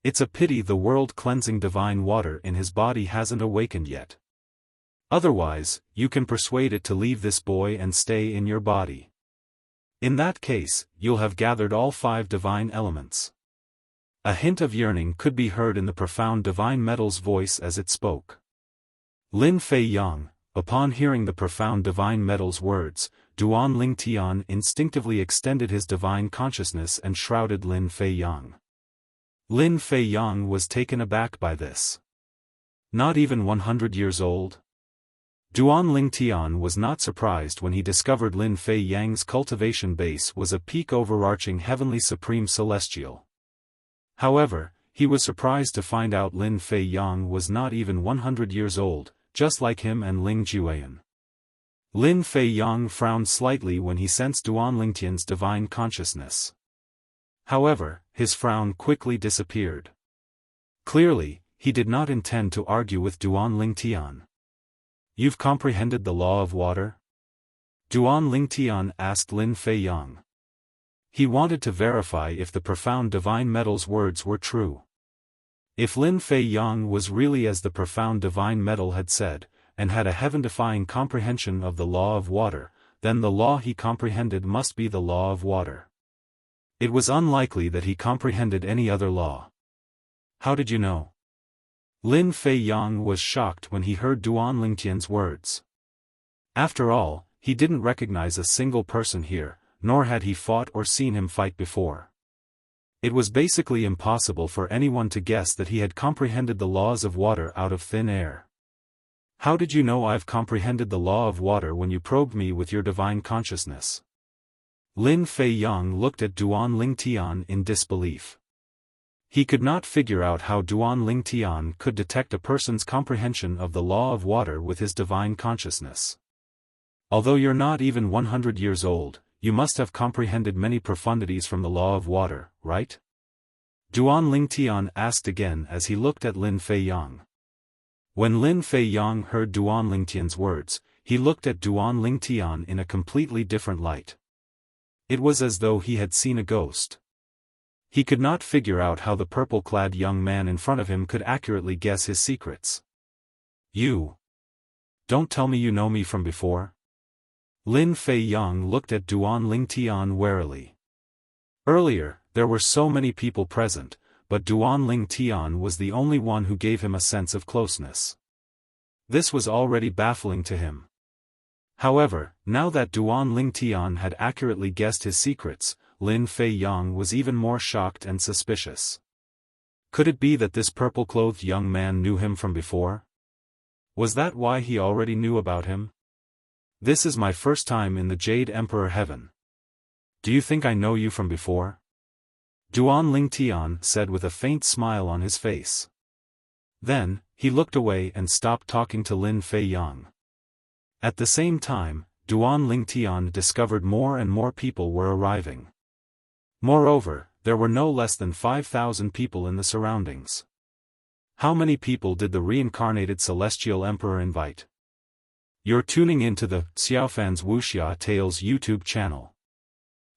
It's a pity the world-cleansing divine water in his body hasn't awakened yet. Otherwise, you can persuade it to leave this boy and stay in your body. In that case, you'll have gathered all 5 divine elements. A hint of yearning could be heard in the profound divine metal's voice as it spoke. Lin Feiyang, upon hearing the profound divine metal's words, Duanlingtian instinctively extended his divine consciousness and shrouded Lin Feiyang. Lin Feiyang was taken aback by this. Not even 100 years old? Duanlingtian was not surprised when he discovered Lin Feiyang's cultivation base was a peak overarching heavenly supreme celestial. However, he was surprised to find out Lin Feiyang was not even 100 years old, just like him and Ling Jueyan. Lin Feiyang frowned slightly when he sensed Duanlingtian's divine consciousness. However, his frown quickly disappeared. Clearly, he did not intend to argue with Duanlingtian. You've comprehended the law of water? Duanlingtian asked Lin Feiyang. He wanted to verify if the profound divine metal's words were true. If Lin Feiyang was really as the profound divine metal had said, and had a heaven-defying comprehension of the law of water, then the law he comprehended must be the law of water. It was unlikely that he comprehended any other law. How did you know? Lin Feiyang was shocked when he heard Duanlingtian's words. After all, he didn't recognize a single person here, nor had he fought or seen him fight before. It was basically impossible for anyone to guess that he had comprehended the laws of water out of thin air. How did you know I've comprehended the law of water when you probed me with your divine consciousness? Lin Fei Yang looked at Duan Lingtian in disbelief. He could not figure out how Duan Lingtian could detect a person's comprehension of the law of water with his divine consciousness. Although you're not even 100 years old, you must have comprehended many profundities from the law of water, right? Duan Lingtian asked again as he looked at Lin Fei Yang. When Lin Fei Yang heard Duan Lingtian's words, he looked at Duan Lingtian in a completely different light. It was as though he had seen a ghost. He could not figure out how the purple-clad young man in front of him could accurately guess his secrets. You. Don't tell me you know me from before? Lin Fei Yang looked at Duan Lingtian warily. Earlier, there were so many people present, but Duan Lingtian was the only one who gave him a sense of closeness. This was already baffling to him. However, now that Duan Lingtian had accurately guessed his secrets, Lin Fei Yang was even more shocked and suspicious. Could it be that this purple-clothed young man knew him from before? Was that why he already knew about him? This is my first time in the Jade Emperor Heaven. Do you think I know you from before? Duan Lingtian said with a faint smile on his face. Then, he looked away and stopped talking to Lin Fei Yang. At the same time, Duan Lingtian discovered more and more people were arriving. Moreover, there were no less than 5,000 people in the surroundings. How many people did the reincarnated Celestial Emperor invite? You're tuning into the Xiaofan's Wuxia Tales YouTube channel.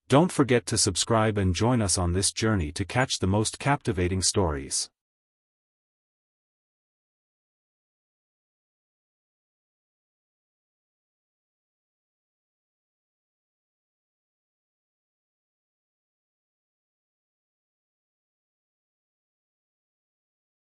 Don't forget to subscribe and join us on this journey to catch the most captivating stories.